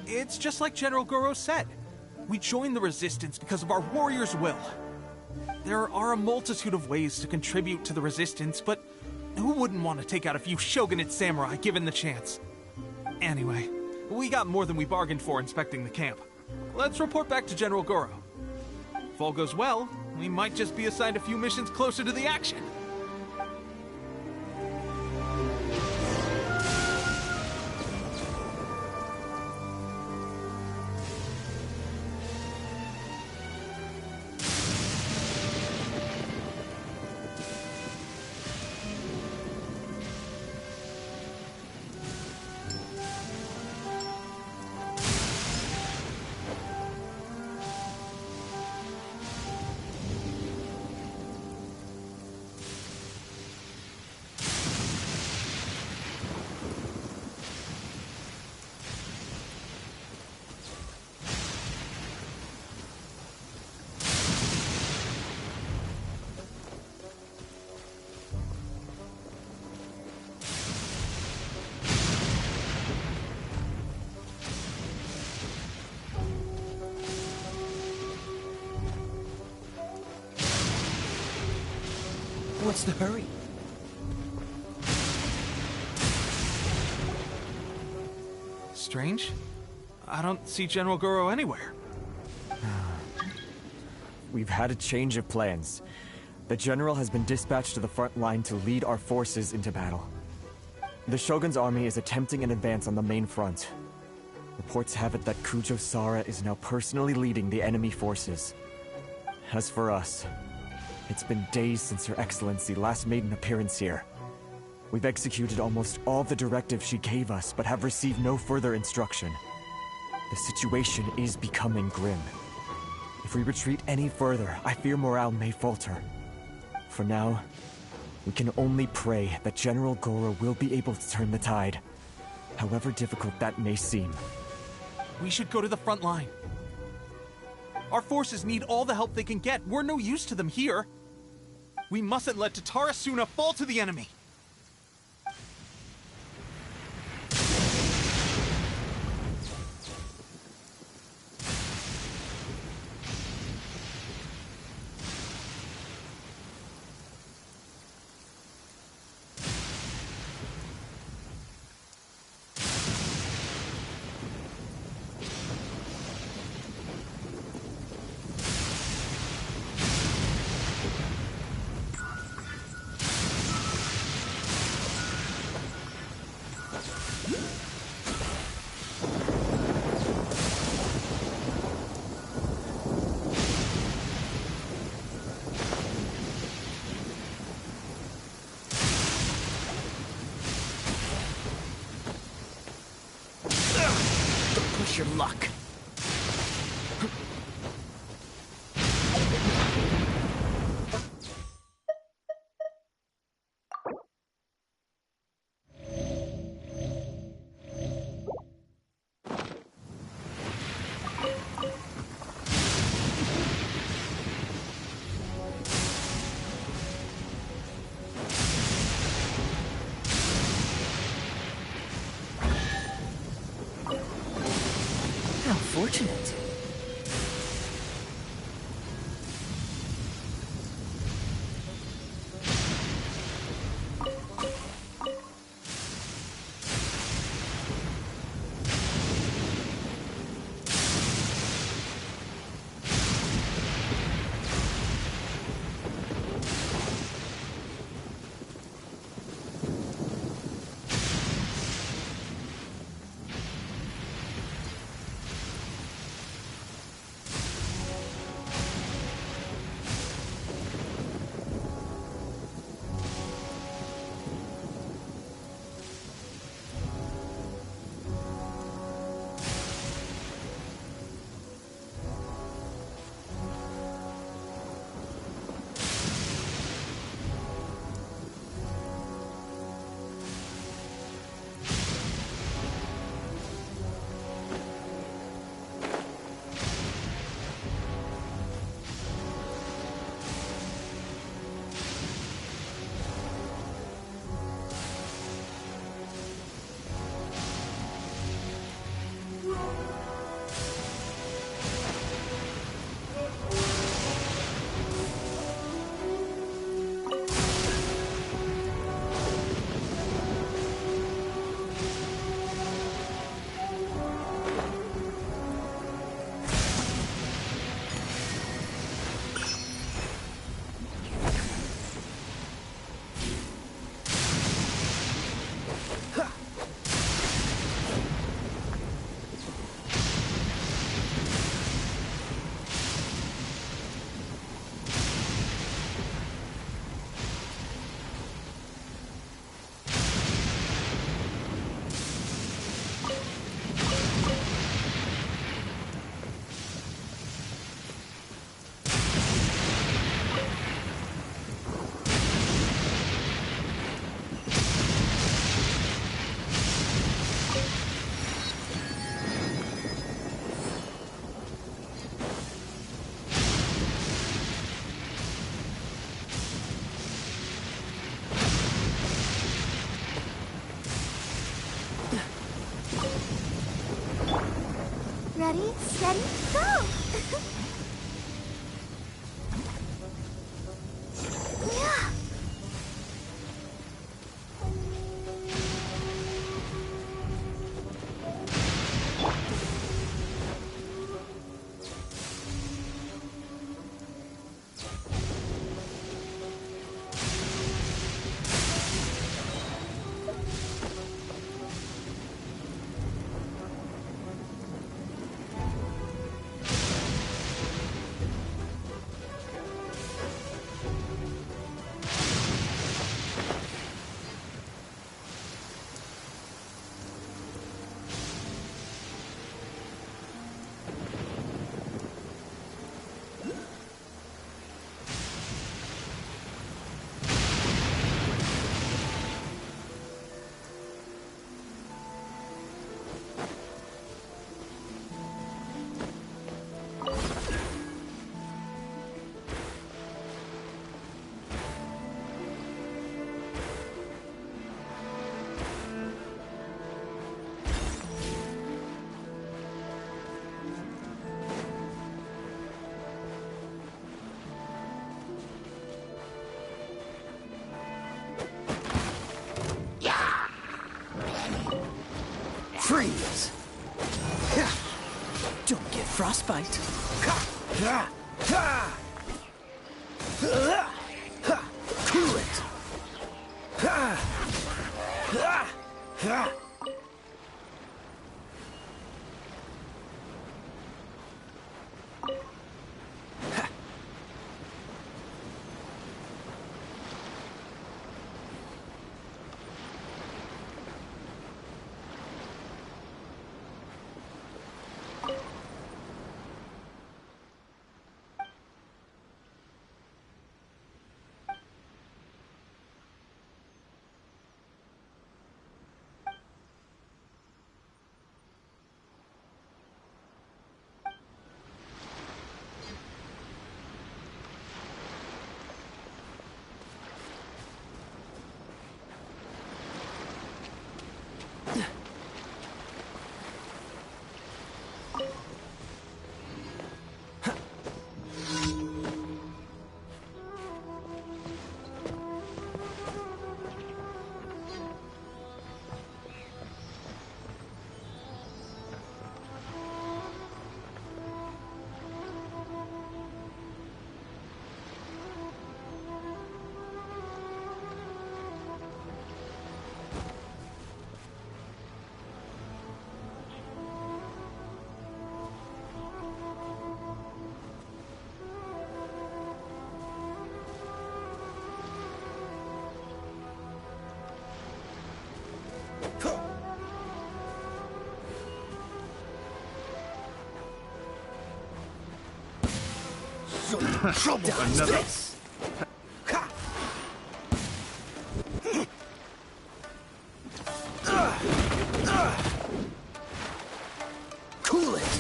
It's just like General Goro said. We joined the Resistance because of our warrior's will. There are a multitude of ways to contribute to the Resistance, but who wouldn't want to take out a few shogunate samurai given the chance? Anyway, we got more than we bargained for inspecting the camp. Let's report back to General Goro. If all goes well, we might just be assigned a few missions closer to the action. What's the hurry? Strange. I don't see General Goro anywhere. We've had a change of plans. The General has been dispatched to the front line to lead our forces into battle. The Shogun's army is attempting an advance on the main front. Reports have it that Kujo Sara is now personally leading the enemy forces. As for us, it's been days since Her Excellency last made an appearance here. We've executed almost all the directives she gave us, but have received no further instruction. The situation is becoming grim. If we retreat any further, I fear morale may falter. For now, we can only pray that General Goro will be able to turn the tide, however difficult that may seem. We should go to the front line. Our forces need all the help they can get. We're no use to them here. We mustn't let Tatarasuna fall to the enemy. Your luck. Fortunate. Ready, steady, go! Yeah. Freeze! Don't get frostbite. Cool it! Trouble another. Cool it.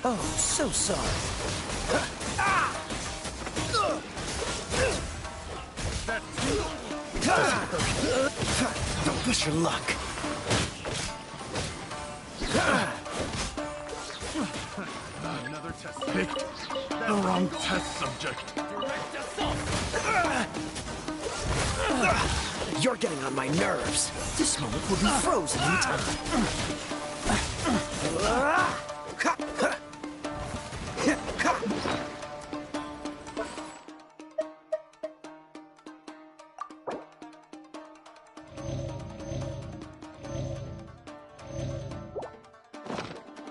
Oh, so sorry. Don't push your luck. Another test. Picked the wrong test subject. Direct assault. You're getting on my nerves. This moment will be frozen in time.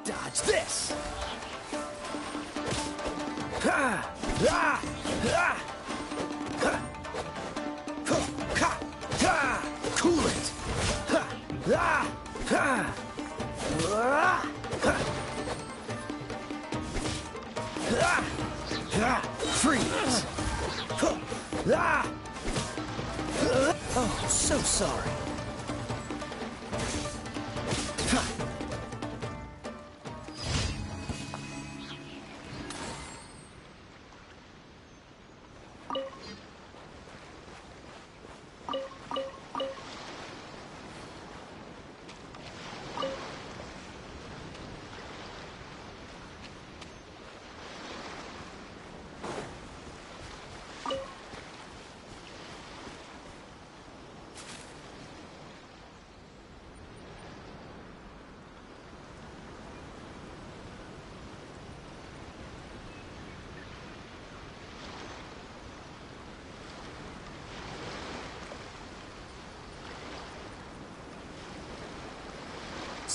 Dodge this! Cool it! Freeze! Oh, so sorry.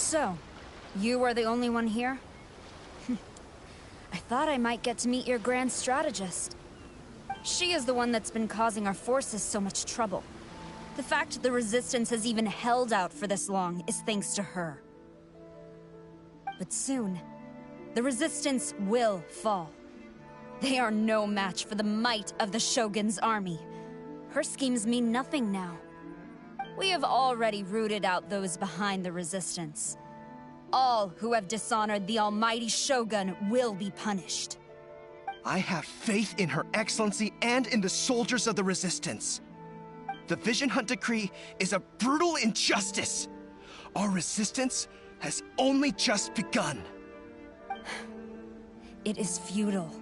So, you are the only one here? I thought I might get to meet your grand strategist. She is the one that's been causing our forces so much trouble. The fact the Resistance has even held out for this long is thanks to her. But soon, the Resistance will fall. They are no match for the might of the Shogun's army. Her schemes mean nothing now. We have already rooted out those behind the Resistance. All who have dishonored the almighty Shogun will be punished. I have faith in Her Excellency and in the soldiers of the Resistance. The Vision Hunt Decree is a brutal injustice. Our resistance has only just begun. It is futile.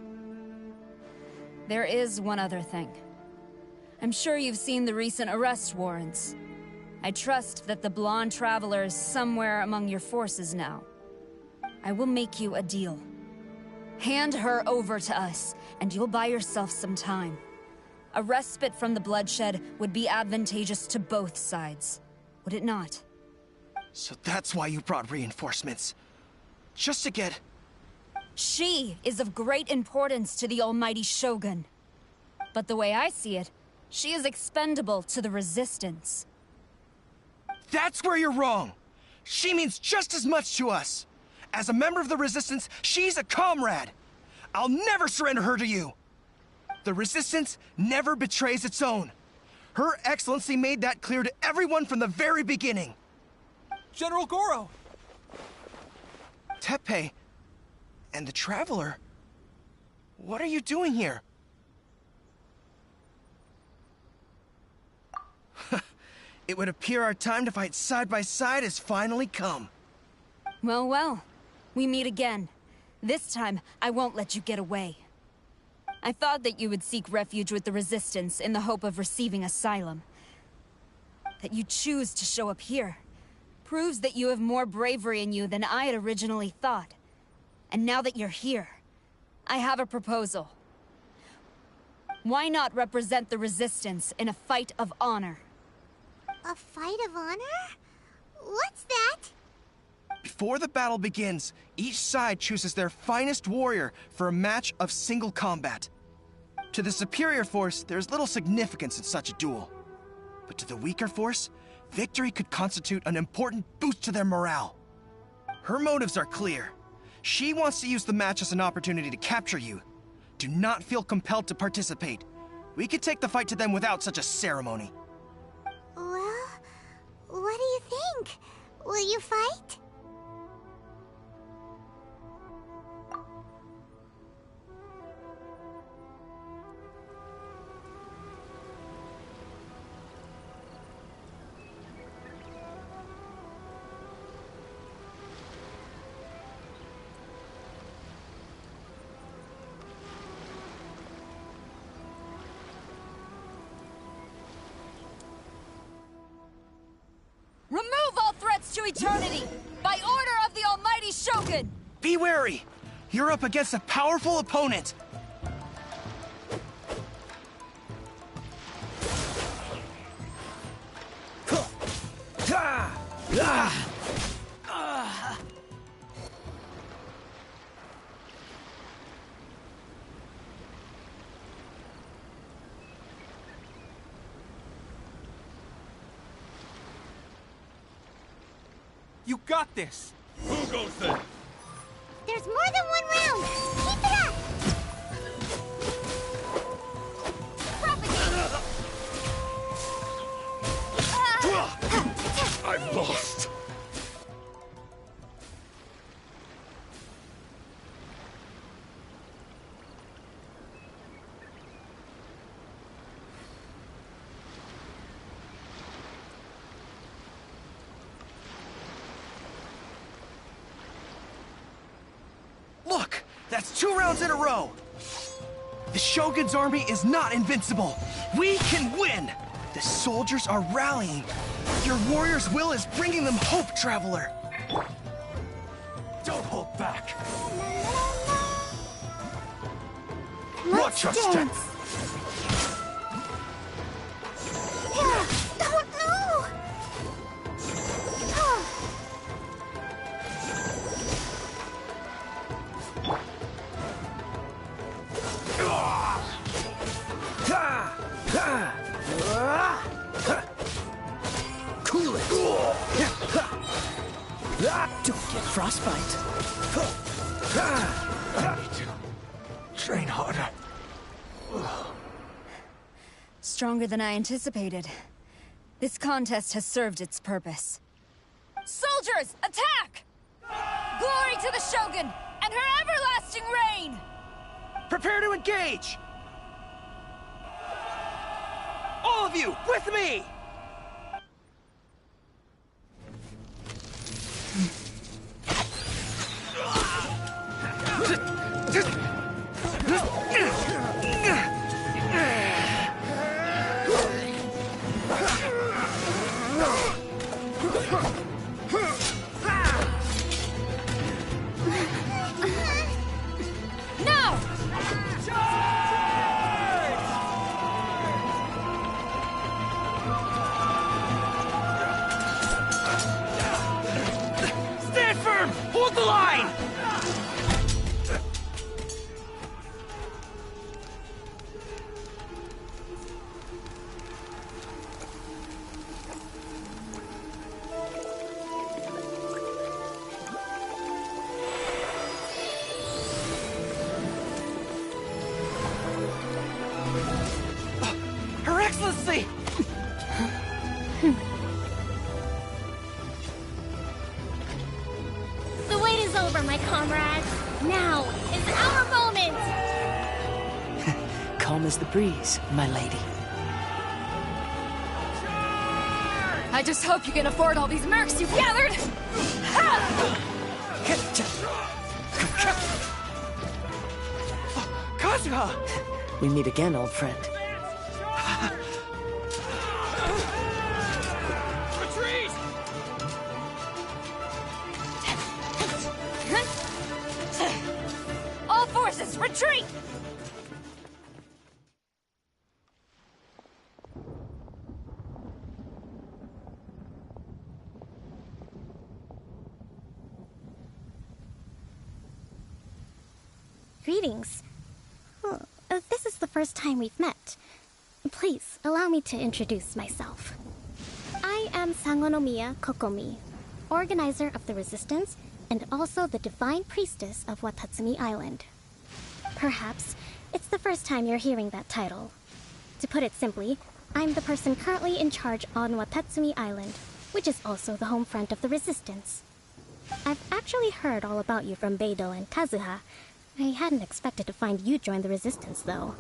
There is one other thing. I'm sure you've seen the recent arrest warrants. I trust that the blonde traveler is somewhere among your forces now. I will make you a deal. Hand her over to us, and you'll buy yourself some time. A respite from the bloodshed would be advantageous to both sides, would it not? So that's why you brought reinforcements. Just to get... She is of great importance to the almighty Shogun. But the way I see it, she is expendable to the Resistance. That's where you're wrong! She means just as much to us! As a member of the Resistance, she's a comrade! I'll never surrender her to you! The Resistance never betrays its own. Her Excellency made that clear to everyone from the very beginning. General Goro! Teppei and the Traveler, what are you doing here? It would appear our time to fight side by side has finally come. Well, well. We meet again. This time, I won't let you get away. I thought that you would seek refuge with the Resistance in the hope of receiving asylum. That you choose to show up here proves that you have more bravery in you than I had originally thought. And now that you're here, I have a proposal. Why not represent the Resistance in a fight of honor? A fight of honor? What's that? Before the battle begins, each side chooses their finest warrior for a match of single combat. To the superior force, there's little significance in such a duel. But to the weaker force, victory could constitute an important boost to their morale. Her motives are clear. She wants to use the match as an opportunity to capture you. Do not feel compelled to participate. We could take the fight to them without such a ceremony. Well, what do you think? Will you fight? Remove all threats to eternity! By order of the almighty Shogun! Be wary! You're up against a powerful opponent! You got this! Who goes there? There's more than one round! Keep it up! I've lost! Look! That's 2 rounds in a row! The Shogun's army is not invincible! We can win! The soldiers are rallying! Your warrior's will is bringing them hope, Traveler! Don't hold back! Watch your step! Oh no! Don't get frostbite. Train harder. Stronger than I anticipated. This contest has served its purpose. Soldiers, attack! Glory to the Shogun and her everlasting reign! Prepare to engage! All of you, with me! No! Stand firm! Hold the line! Her Excellency! The wait is over, my comrades. Now is our moment! Calm as the breeze, my lady. I just hope you can afford all these mercs you've gathered! Kazuha! We meet again, old friend. Retreat! All forces, retreat! Greetings. This is the first time we've met. Please, allow me to introduce myself. I am Sangonomiya Kokomi, organizer of the Resistance and also the Divine Priestess of Watatsumi Island. Perhaps it's the first time you're hearing that title. To put it simply, I'm the person currently in charge on Watatsumi Island, which is also the home front of the Resistance. I've actually heard all about you from Beidou and Kazuha. I hadn't expected to find you join the Resistance, though.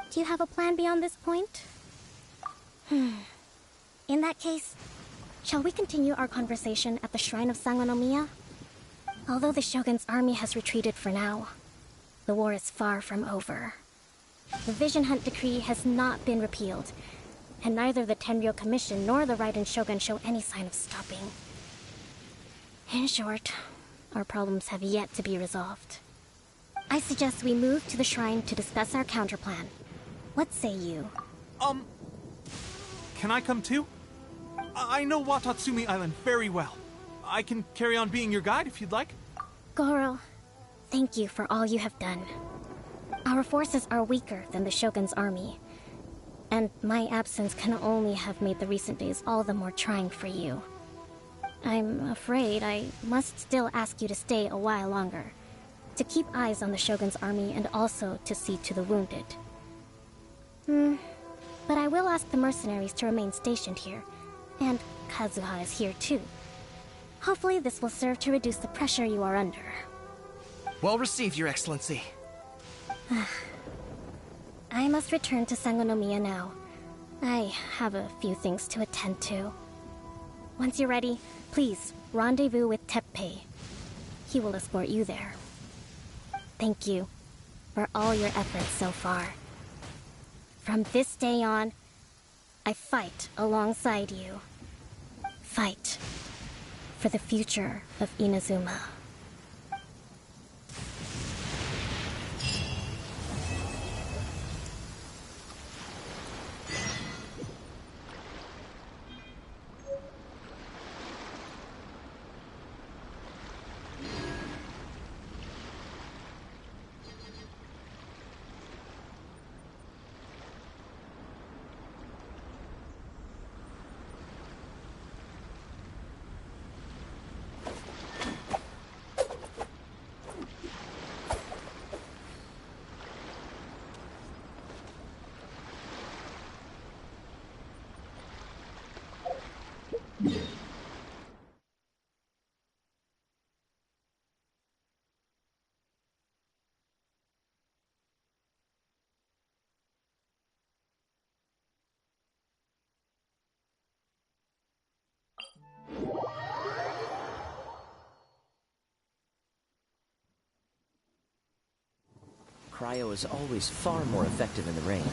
Do you have a plan beyond this point? In that case, shall we continue our conversation at the Shrine of Sangonomiya? Although the Shogun's army has retreated for now, the war is far from over. The Vision Hunt Decree has not been repealed, and neither the Tenryo Commission nor the Raiden Shogun show any sign of stopping. In short, our problems have yet to be resolved. I suggest we move to the shrine to discuss our counterplan. What say you? Can I come too? I know Watatsumi Island very well. I can carry on being your guide if you'd like. Goro, thank you for all you have done. Our forces are weaker than the Shogun's army, and my absence can only have made the recent days all the more trying for you. I'm afraid I must still ask you to stay a while longer, to keep eyes on the Shogun's army and also to see to the wounded. But I will ask the mercenaries to remain stationed here, and Kazuha is here too. Hopefully this will serve to reduce the pressure you are under. Well received, Your Excellency. I must return to Sangonomiya now. I have a few things to attend to. Once you're ready, please rendezvous with Teppei. He will escort you there. Thank you for all your efforts so far. From this day on, I fight alongside you. Fight for the future of Inazuma. Cryo is always far more effective in the rain.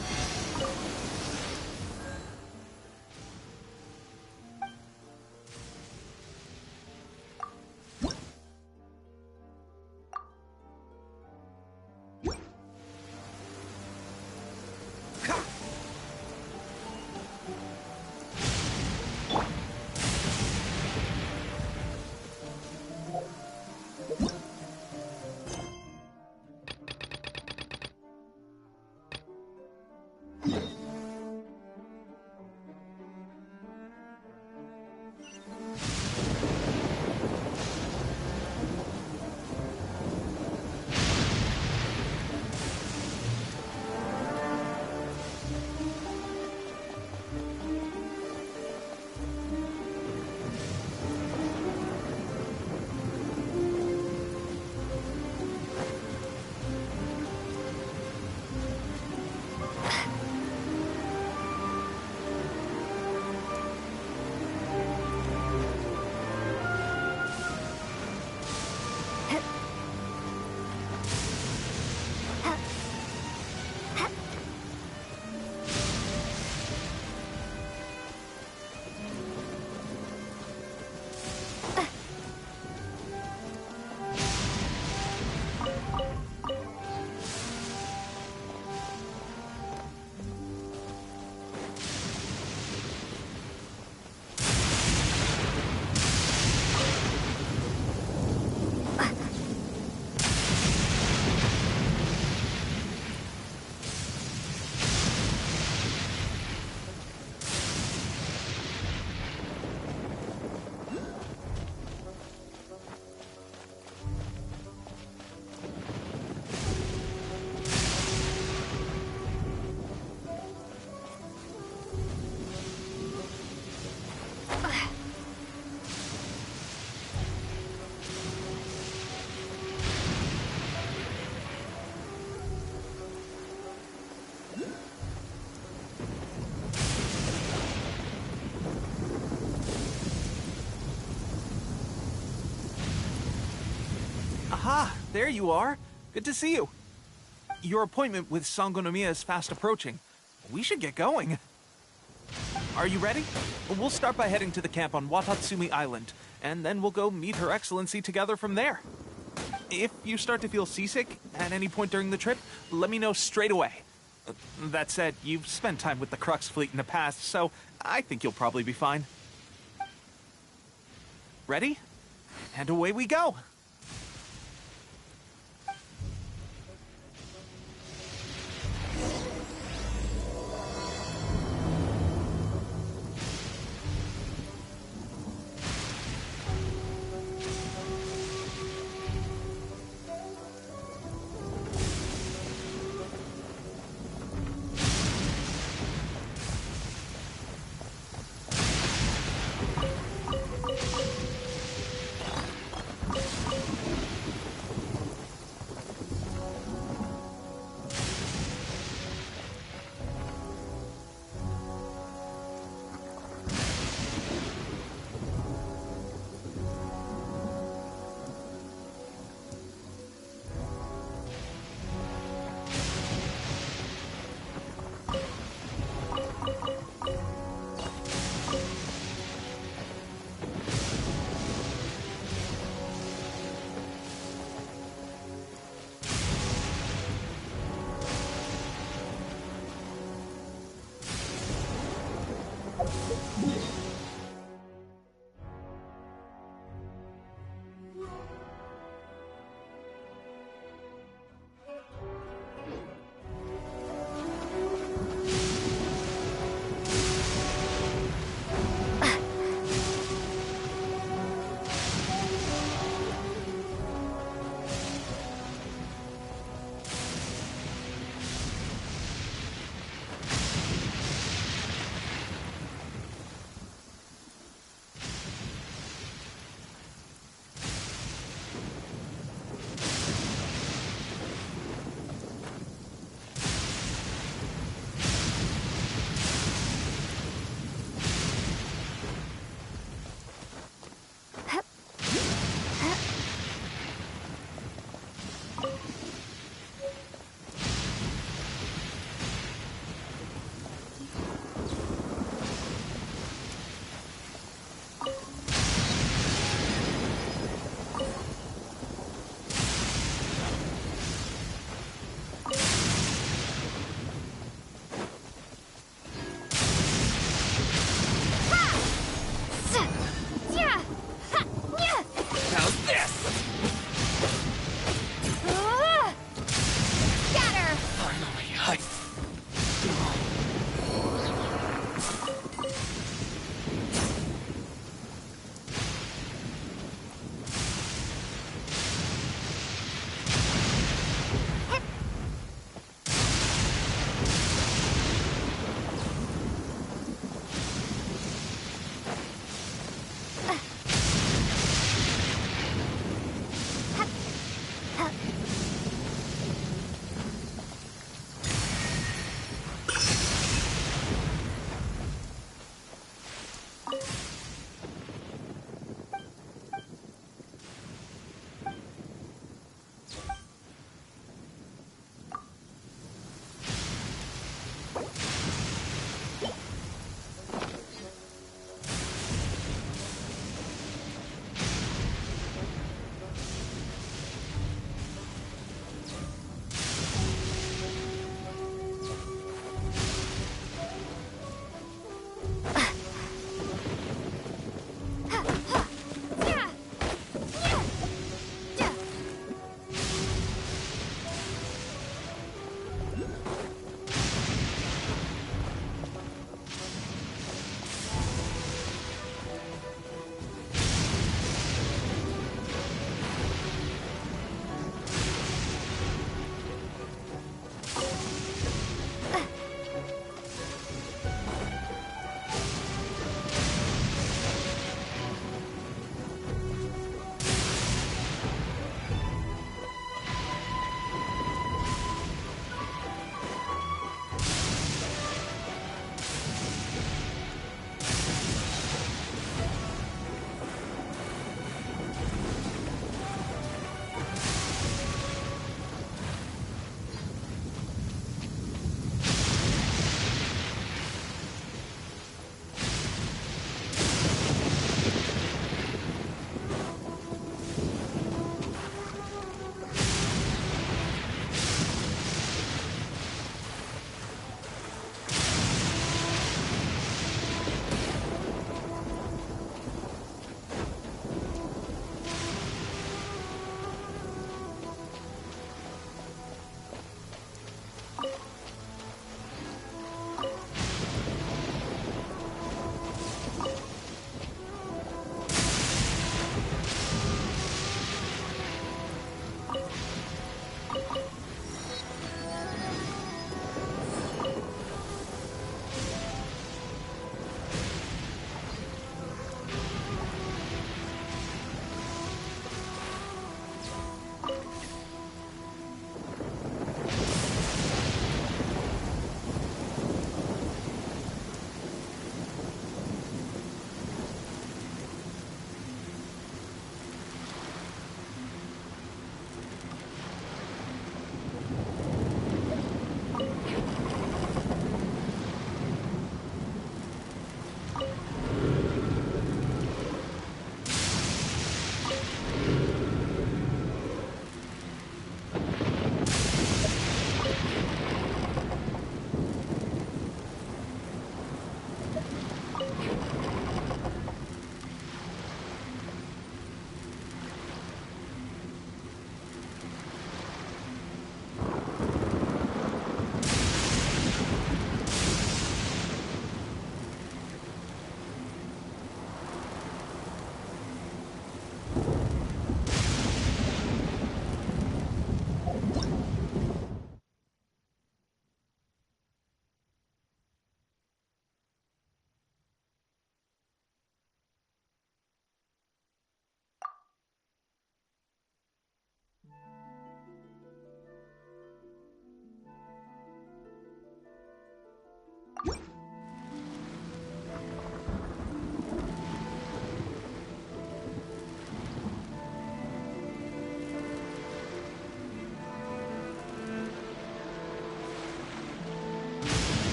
Aha! There you are. Good to see you. Your appointment with Sangonomiya is fast approaching. We should get going. Are you ready? We'll start by heading to the camp on Watatsumi Island, and then we'll go meet Her Excellency together from there. If you start to feel seasick at any point during the trip, let me know straight away. That said, you've spent time with the Crux fleet in the past, so I think you'll probably be fine. Ready? And away we go!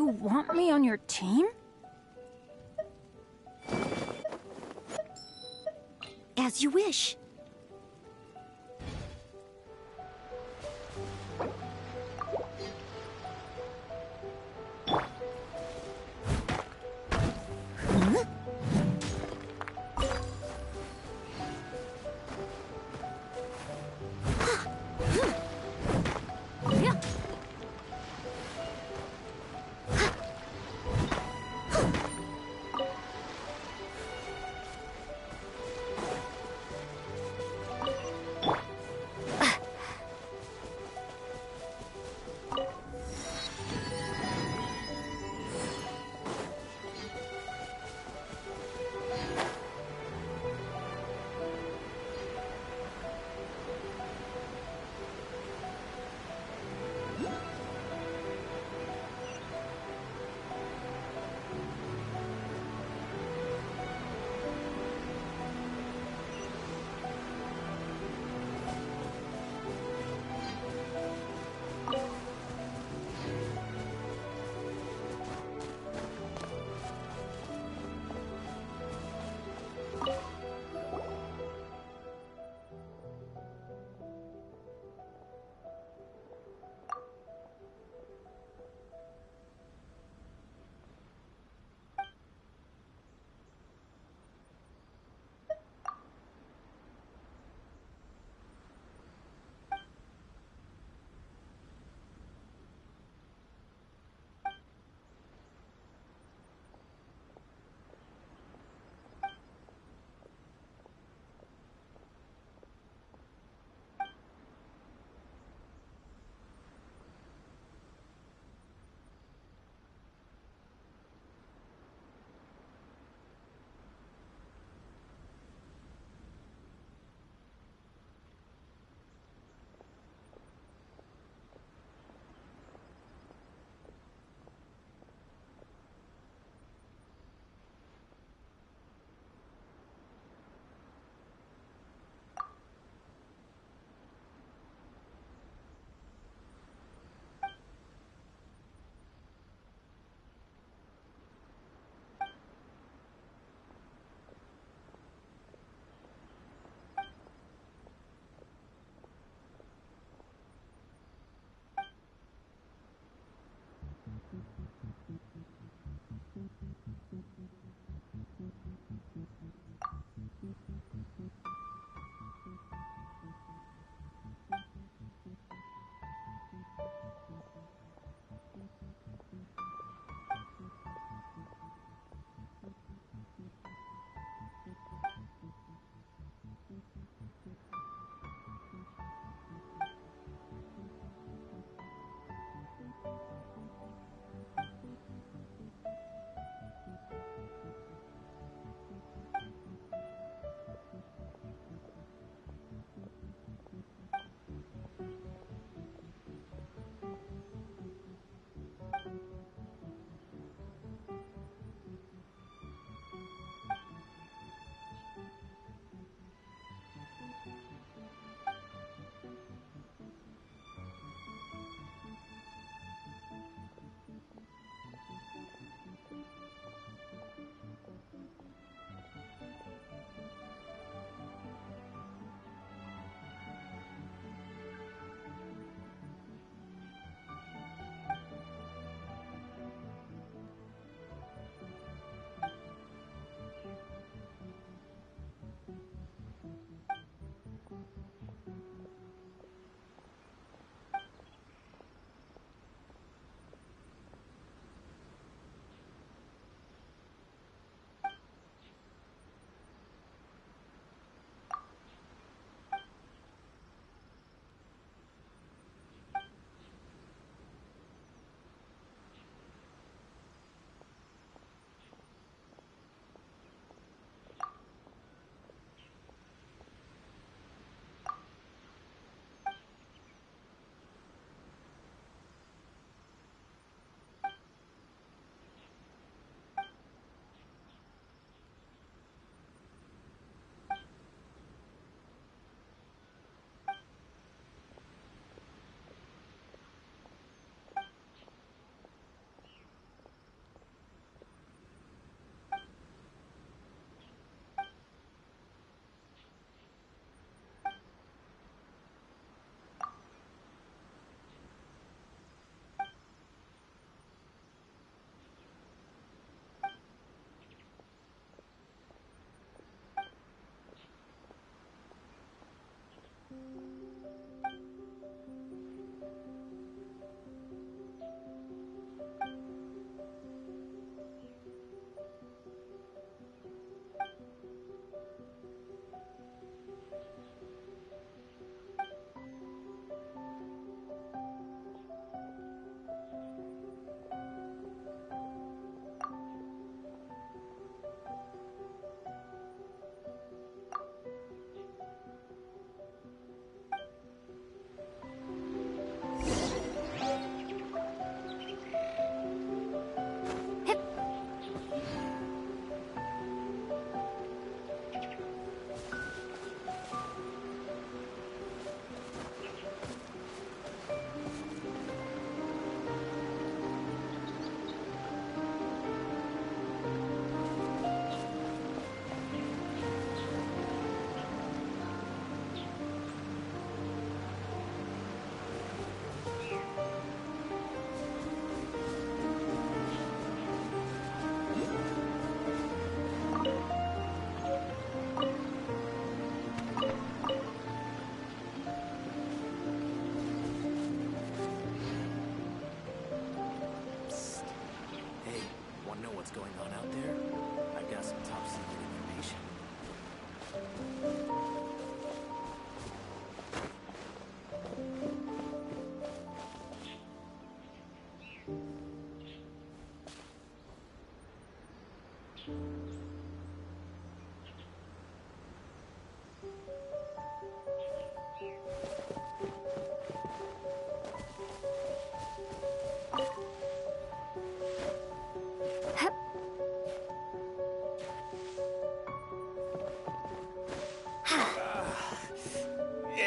You want me on your team? As you wish.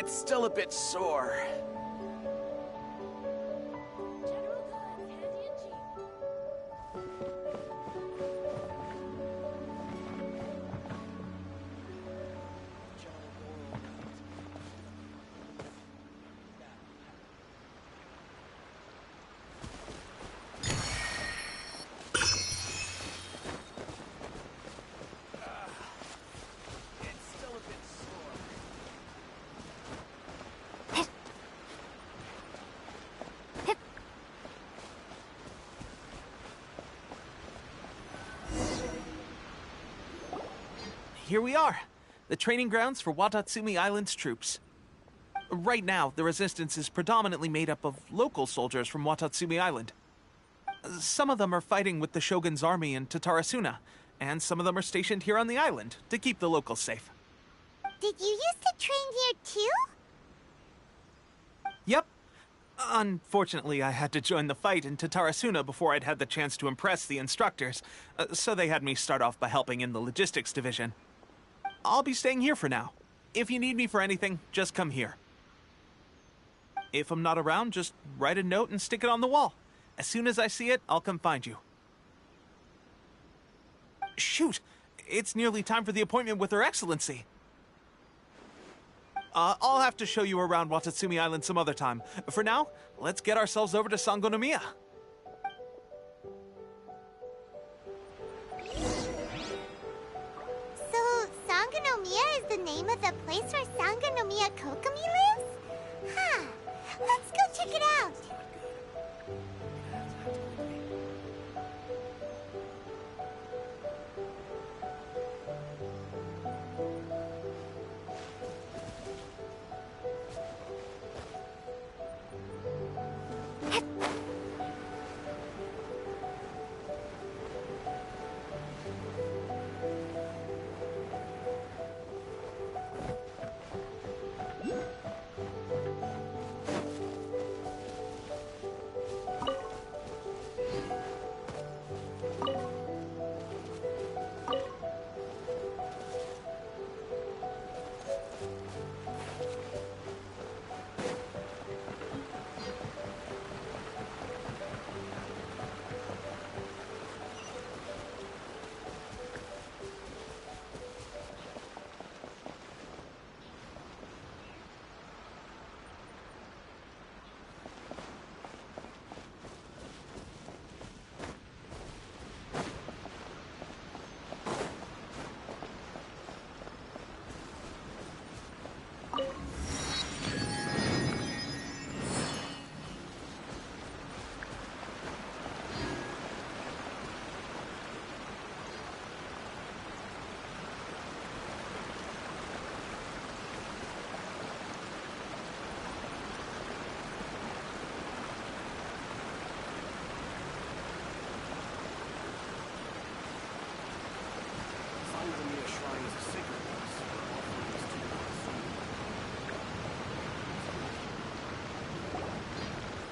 It's still a bit sore. Here we are, the training grounds for Watatsumi Island's troops. Right now, the resistance is predominantly made up of local soldiers from Watatsumi Island. Some of them are fighting with the Shogun's army in Tatarasuna, and some of them are stationed here on the island to keep the locals safe. Did you used to train here too? Yep. Unfortunately, I had to join the fight in Tatarasuna before I'd had the chance to impress the instructors, so they had me start off by helping in the logistics division. I'll be staying here for now. If you need me for anything, just come here. If I'm not around, just write a note and stick it on the wall. As soon as I see it, I'll come find you. Shoot! It's nearly time for the appointment with Her Excellency. I'll have to show you around Watatsumi Island some other time. For now, let's get ourselves over to Sangonomiya. So, Sangonomiya is the name of the place where Sangonomiya Kokomi lives? Huh. Let's go check it out.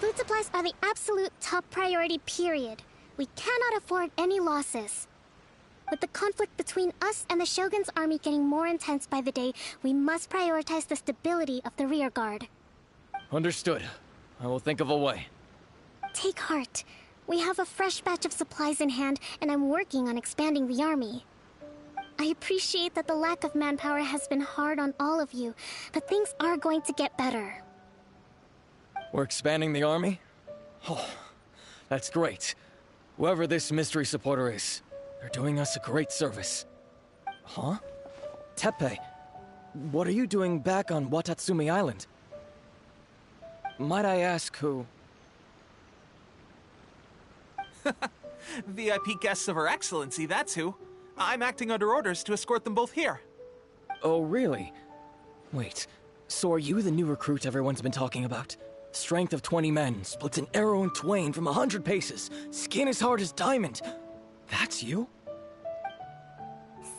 Food supplies are the absolute top priority, period. We cannot afford any losses. With the conflict between us and the Shogun's army getting more intense by the day, we must prioritize the stability of the rear guard. Understood. I will think of a way. Take heart. We have a fresh batch of supplies in hand, and I'm working on expanding the army. I appreciate that the lack of manpower has been hard on all of you, but things are going to get better. We're expanding the army? Oh, that's great. Whoever this mystery supporter is, they're doing us a great service. Huh? Teppei, what are you doing back on Watatsumi Island? Might I ask who? VIP guests of Her Excellency, that's who. I'm acting under orders to escort them both here. Oh, really? Wait, so are you the new recruit everyone's been talking about? Strength of 20 men, splits an arrow in twain from 100 paces, skin as hard as diamond. That's you?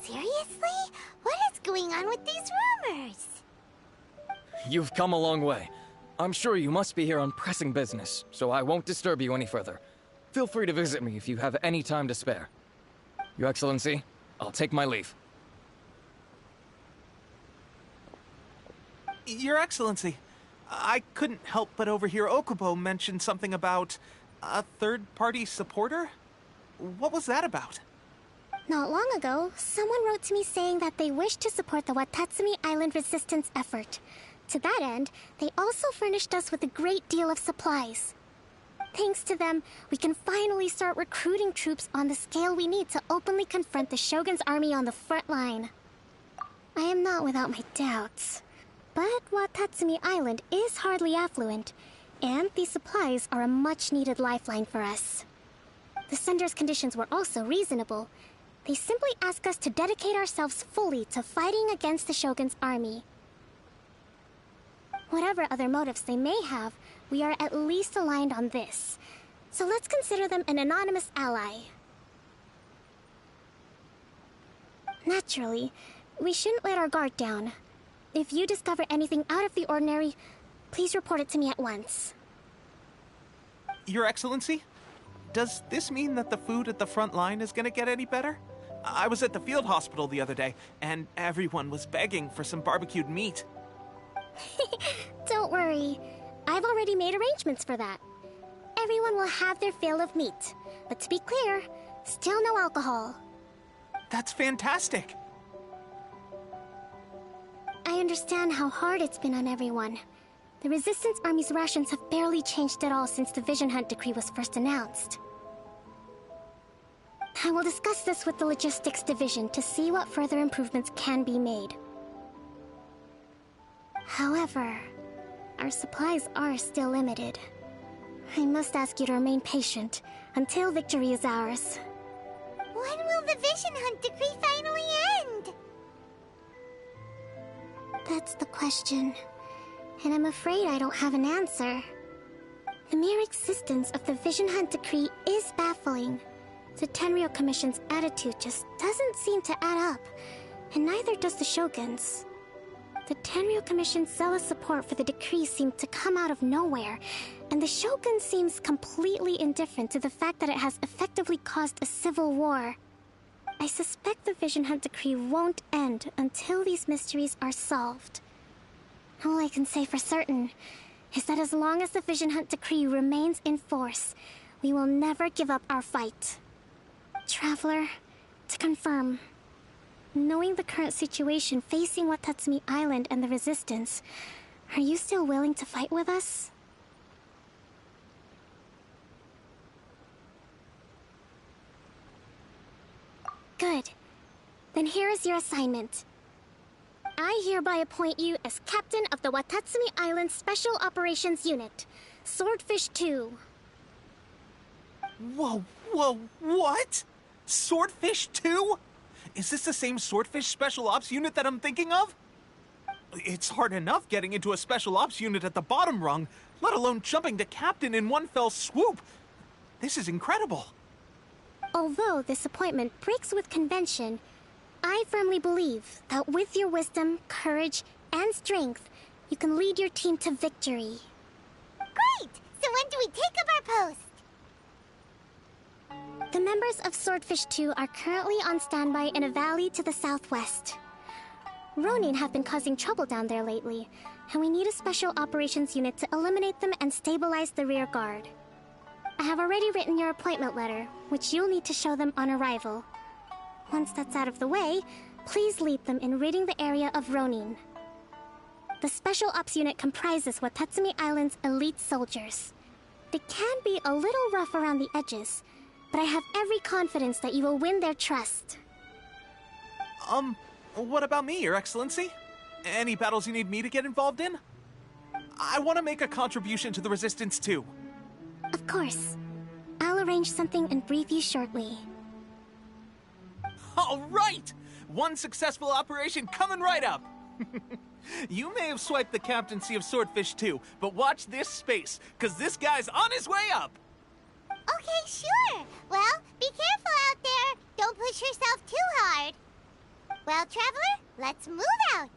Seriously? What is going on with these rumors? You've come a long way. I'm sure you must be here on pressing business, so I won't disturb you any further. Feel free to visit me if you have any time to spare. Your Excellency, I'll take my leave. Your Excellency, I couldn't help but overhear Okubo mention something about a third-party supporter? What was that about? Not long ago, someone wrote to me saying that they wish to support the Watatsumi Island resistance effort. To that end, they also furnished us with a great deal of supplies. Thanks to them, we can finally start recruiting troops on the scale we need to openly confront the Shogun's army on the front line. I am not without my doubts. But Watatsumi Island is hardly affluent, and these supplies are a much-needed lifeline for us. The sender's conditions were also reasonable. They simply ask us to dedicate ourselves fully to fighting against the Shogun's army. Whatever other motives they may have, we are at least aligned on this. So let's consider them an anonymous ally. Naturally, we shouldn't let our guard down. If you discover anything out of the ordinary, please report it to me at once. Your Excellency, does this mean that the food at the front line is gonna get any better? I was at the field hospital the other day, and everyone was begging for some barbecued meat. Don't worry. I've already made arrangements for that. Everyone will have their fill of meat. But to be clear, still no alcohol. That's fantastic! I understand how hard it's been on everyone. The Resistance Army's rations have barely changed at all since the Vision Hunt decree was first announced. I will discuss this with the Logistics Division to see what further improvements can be made. However, our supplies are still limited. I must ask you to remain patient until victory is ours. When will the Vision Hunt decree finally end? That's the question, and I'm afraid I don't have an answer. The mere existence of the Vision Hunt decree is baffling. The Tenryou Commission's attitude just doesn't seem to add up, and neither does the Shogun's. The Tenryou Commission's zealous support for the decree seemed to come out of nowhere, and the Shogun seems completely indifferent to the fact that it has effectively caused a civil war. I suspect the Vision Hunt decree won't end until these mysteries are solved. All I can say for certain is that as long as the Vision Hunt decree remains in force, we will never give up our fight. Traveler, to confirm, knowing the current situation facing Watatsumi Island and the Resistance, are you still willing to fight with us? Good. Then here is your assignment. I hereby appoint you as Captain of the Watatsumi Island Special Operations Unit, Swordfish 2. Whoa, what? Swordfish 2? Is this the same Swordfish Special Ops unit that I'm thinking of? It's hard enough getting into a Special Ops unit at the bottom rung, let alone jumping to Captain in one fell swoop. This is incredible. Although this appointment breaks with convention, I firmly believe that with your wisdom, courage, and strength, you can lead your team to victory. Great! So when do we take up our post? The members of Swordfish 2 are currently on standby in a valley to the southwest. Ronin have been causing trouble down there lately, and we need a special operations unit to eliminate them and stabilize the rear guard. I have already written your appointment letter, which you'll need to show them on arrival. Once that's out of the way, please lead them in ridding the area of Ronin. The Special Ops unit comprises Watatsumi Island's elite soldiers. They can be a little rough around the edges, but I have every confidence that you will win their trust. What about me, Your Excellency? Any battles you need me to get involved in? I want to make a contribution to the Resistance too. Of course. I'll arrange something and brief you shortly. All right! One successful operation coming right up! You may have swiped the captaincy of Swordfish 2, but watch this space, because this guy's on his way up! Okay, sure. Well, be careful out there. Don't push yourself too hard. Well, Traveler, let's move out.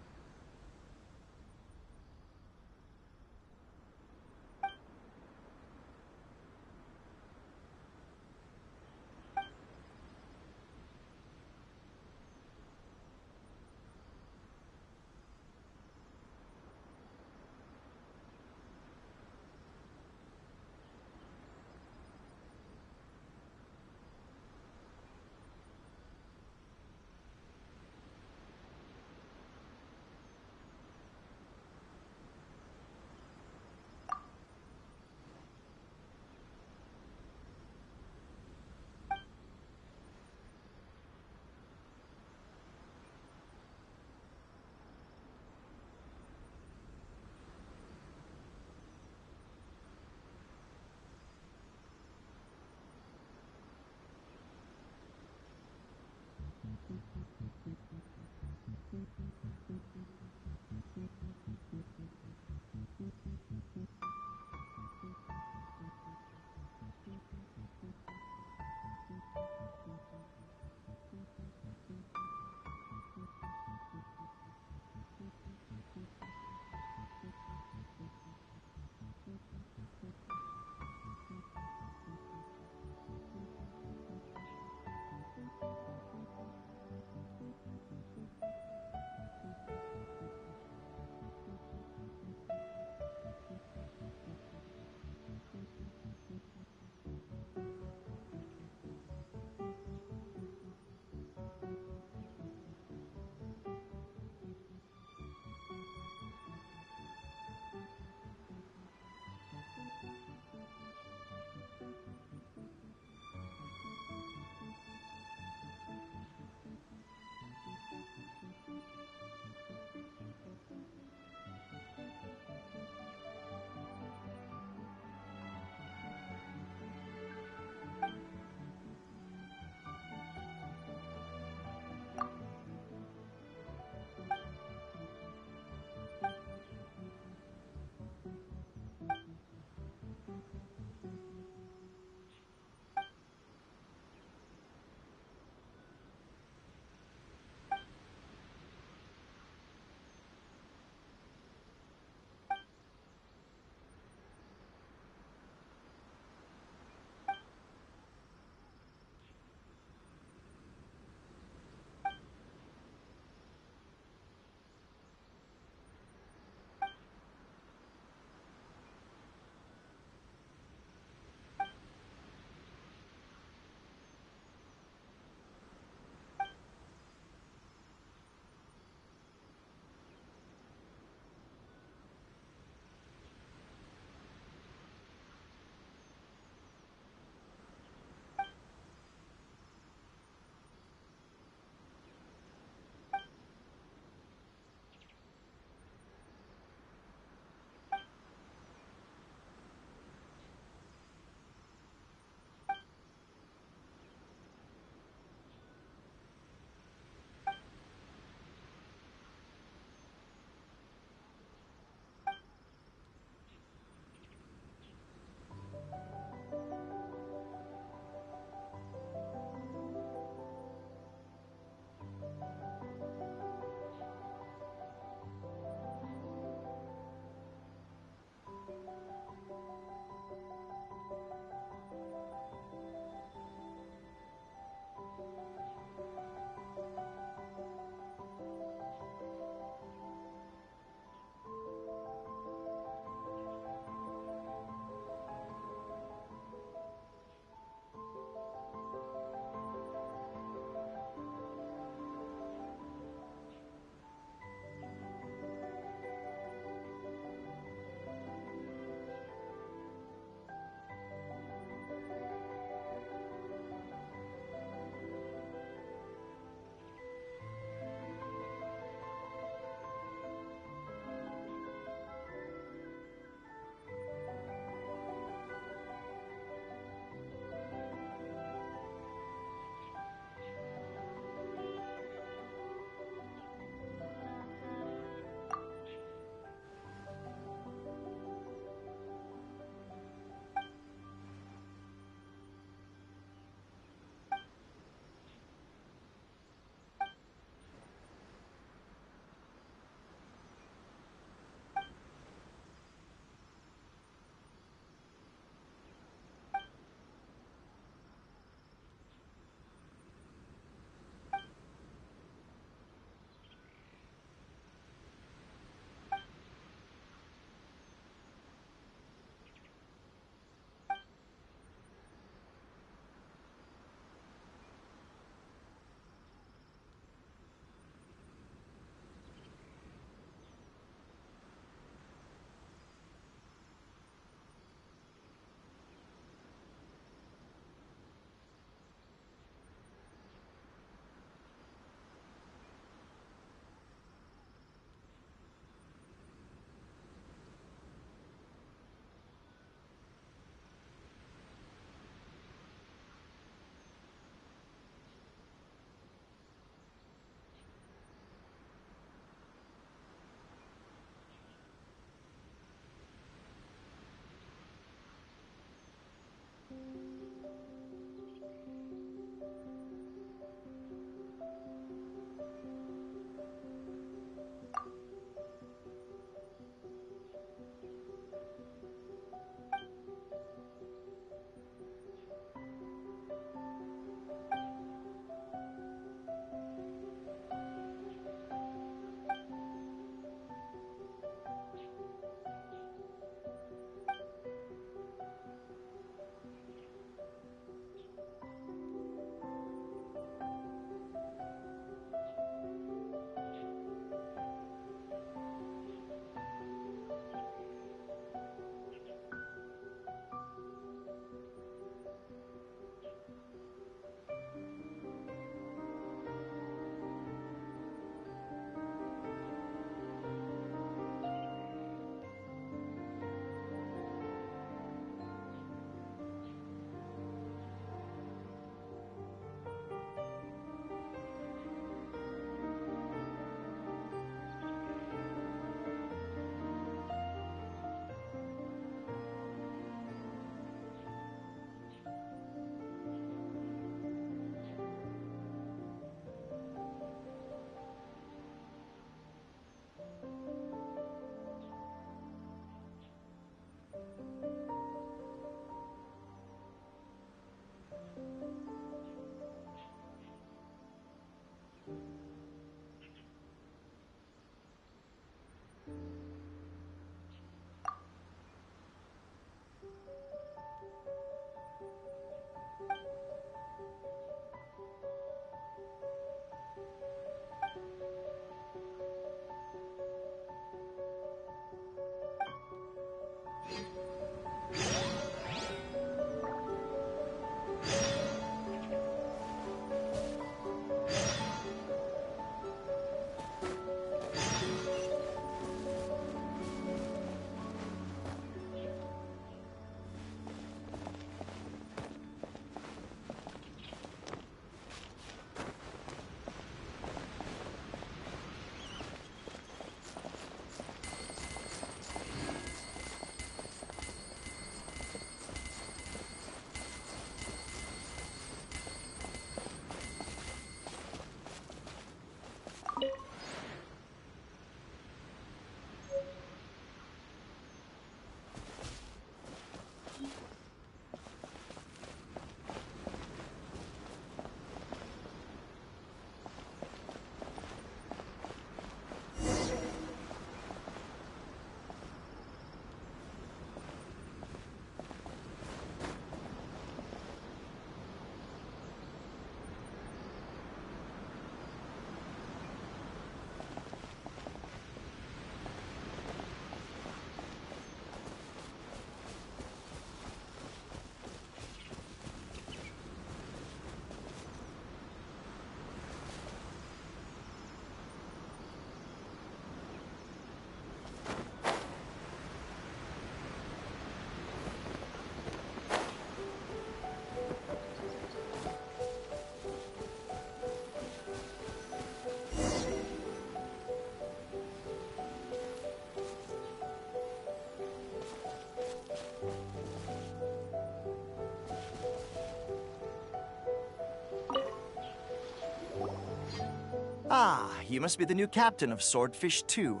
Ah, you must be the new captain of Swordfish 2.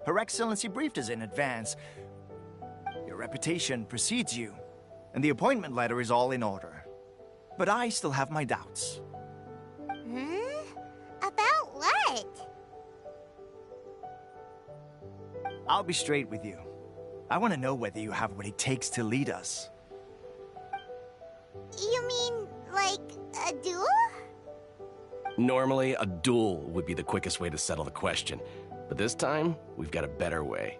Her Excellency briefed us in advance. Your reputation precedes you, and the appointment letter is all in order. But I still have my doubts. About what? I'll be straight with you. I want to know whether you have what it takes to lead us. You mean, like, a duel? Normally, a duel would be the quickest way to settle the question. But this time, we've got a better way.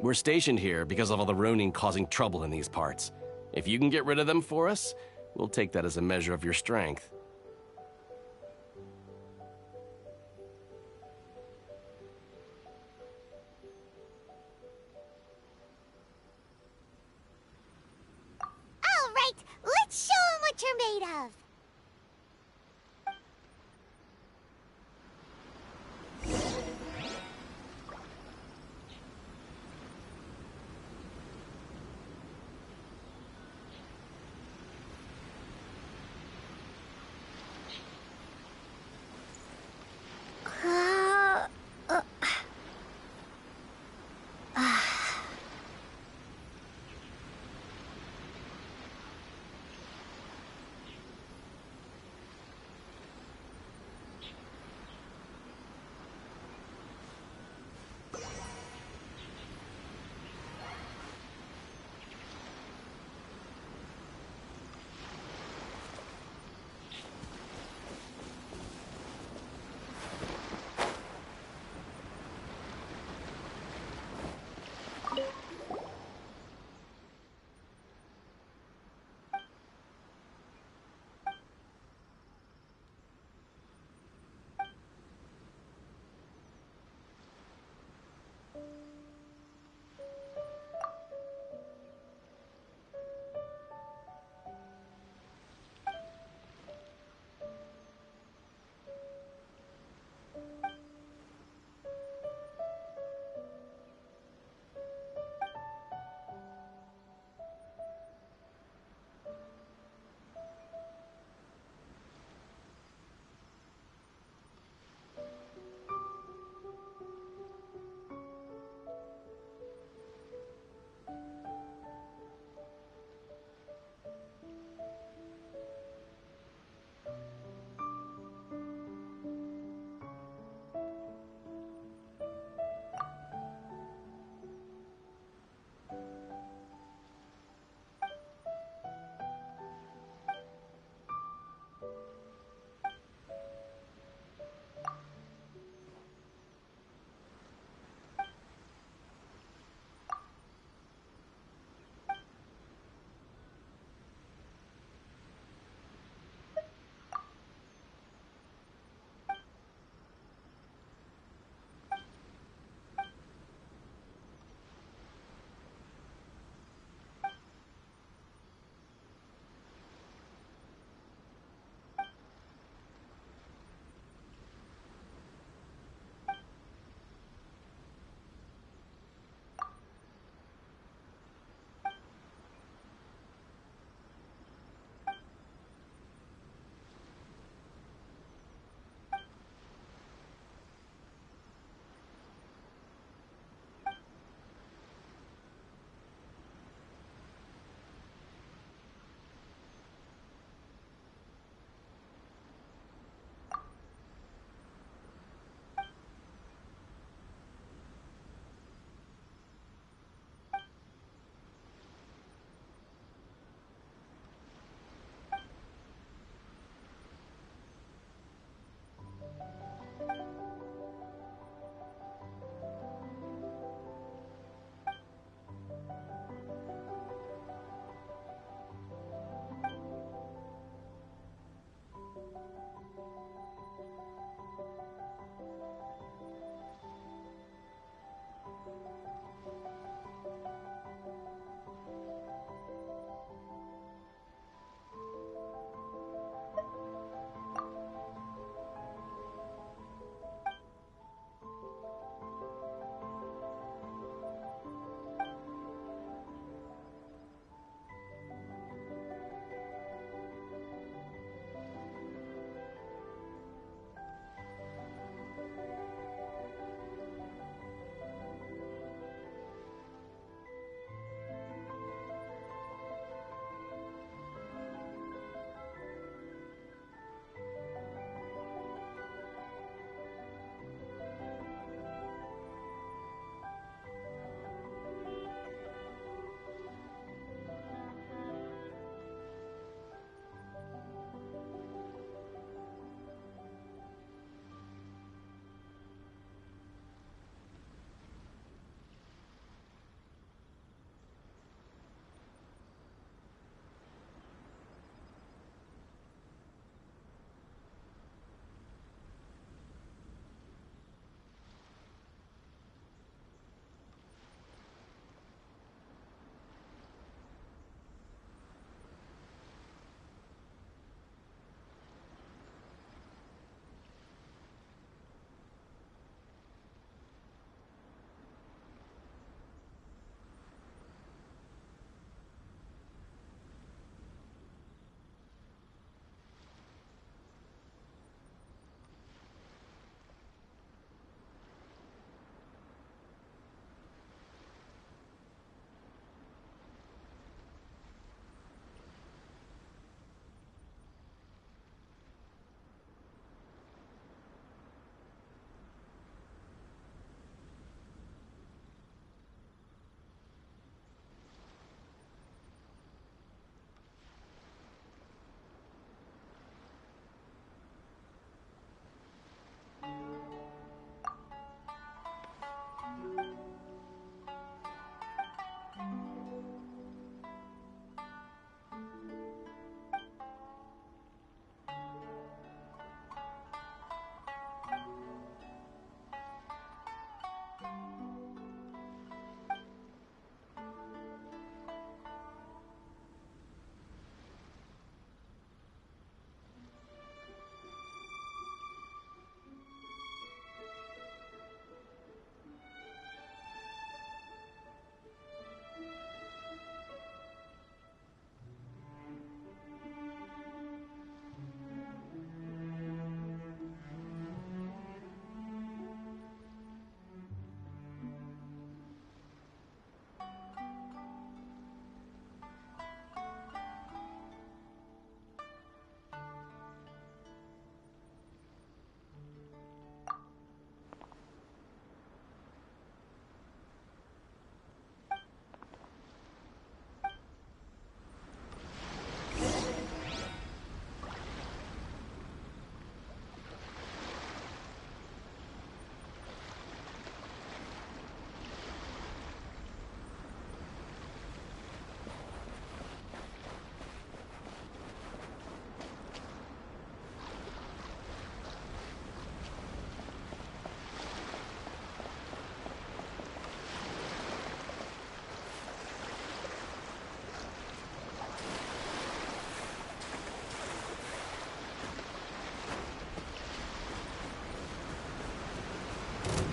We're stationed here because of all the Ronin causing trouble in these parts. If you can get rid of them for us, we'll take that as a measure of your strength. All right, let's show 'em what you're made of.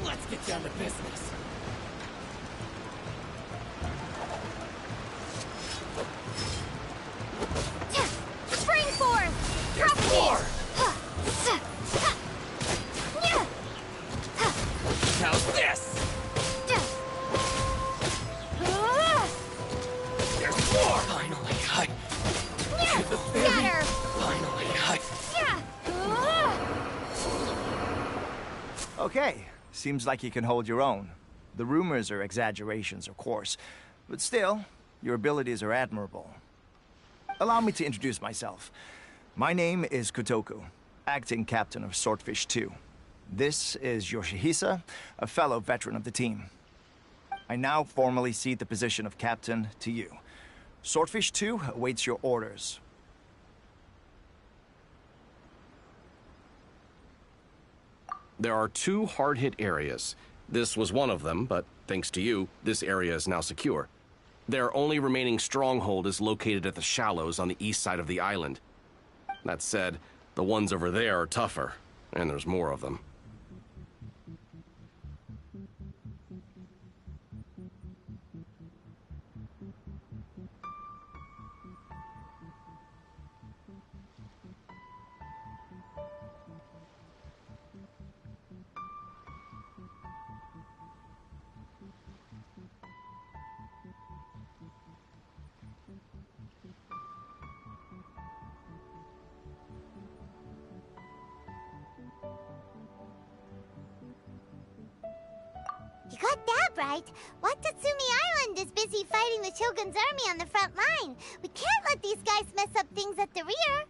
Let's get down to business. Spring form! Drop here! How's this? There's more! Finally, Scatter! Finally, Okay, seems like you can hold your own. The rumors are exaggerations, of course, but still, your abilities are admirable. Allow me to introduce myself. My name is Kotoku, acting captain of Swordfish 2. This is Yoshihisa, a fellow veteran of the team. I now formally cede the position of captain to you. Swordfish 2 awaits your orders. There are 2 hard-hit areas. This was one of them, but thanks to you, this area is now secure. Their only remaining stronghold is located at the shallows on the east side of the island. That said, the ones over there are tougher, and there's more of them. You got that right. Watatsumi Island is busy fighting the Shogun's army on the front line. We can't let these guys mess up things at the rear.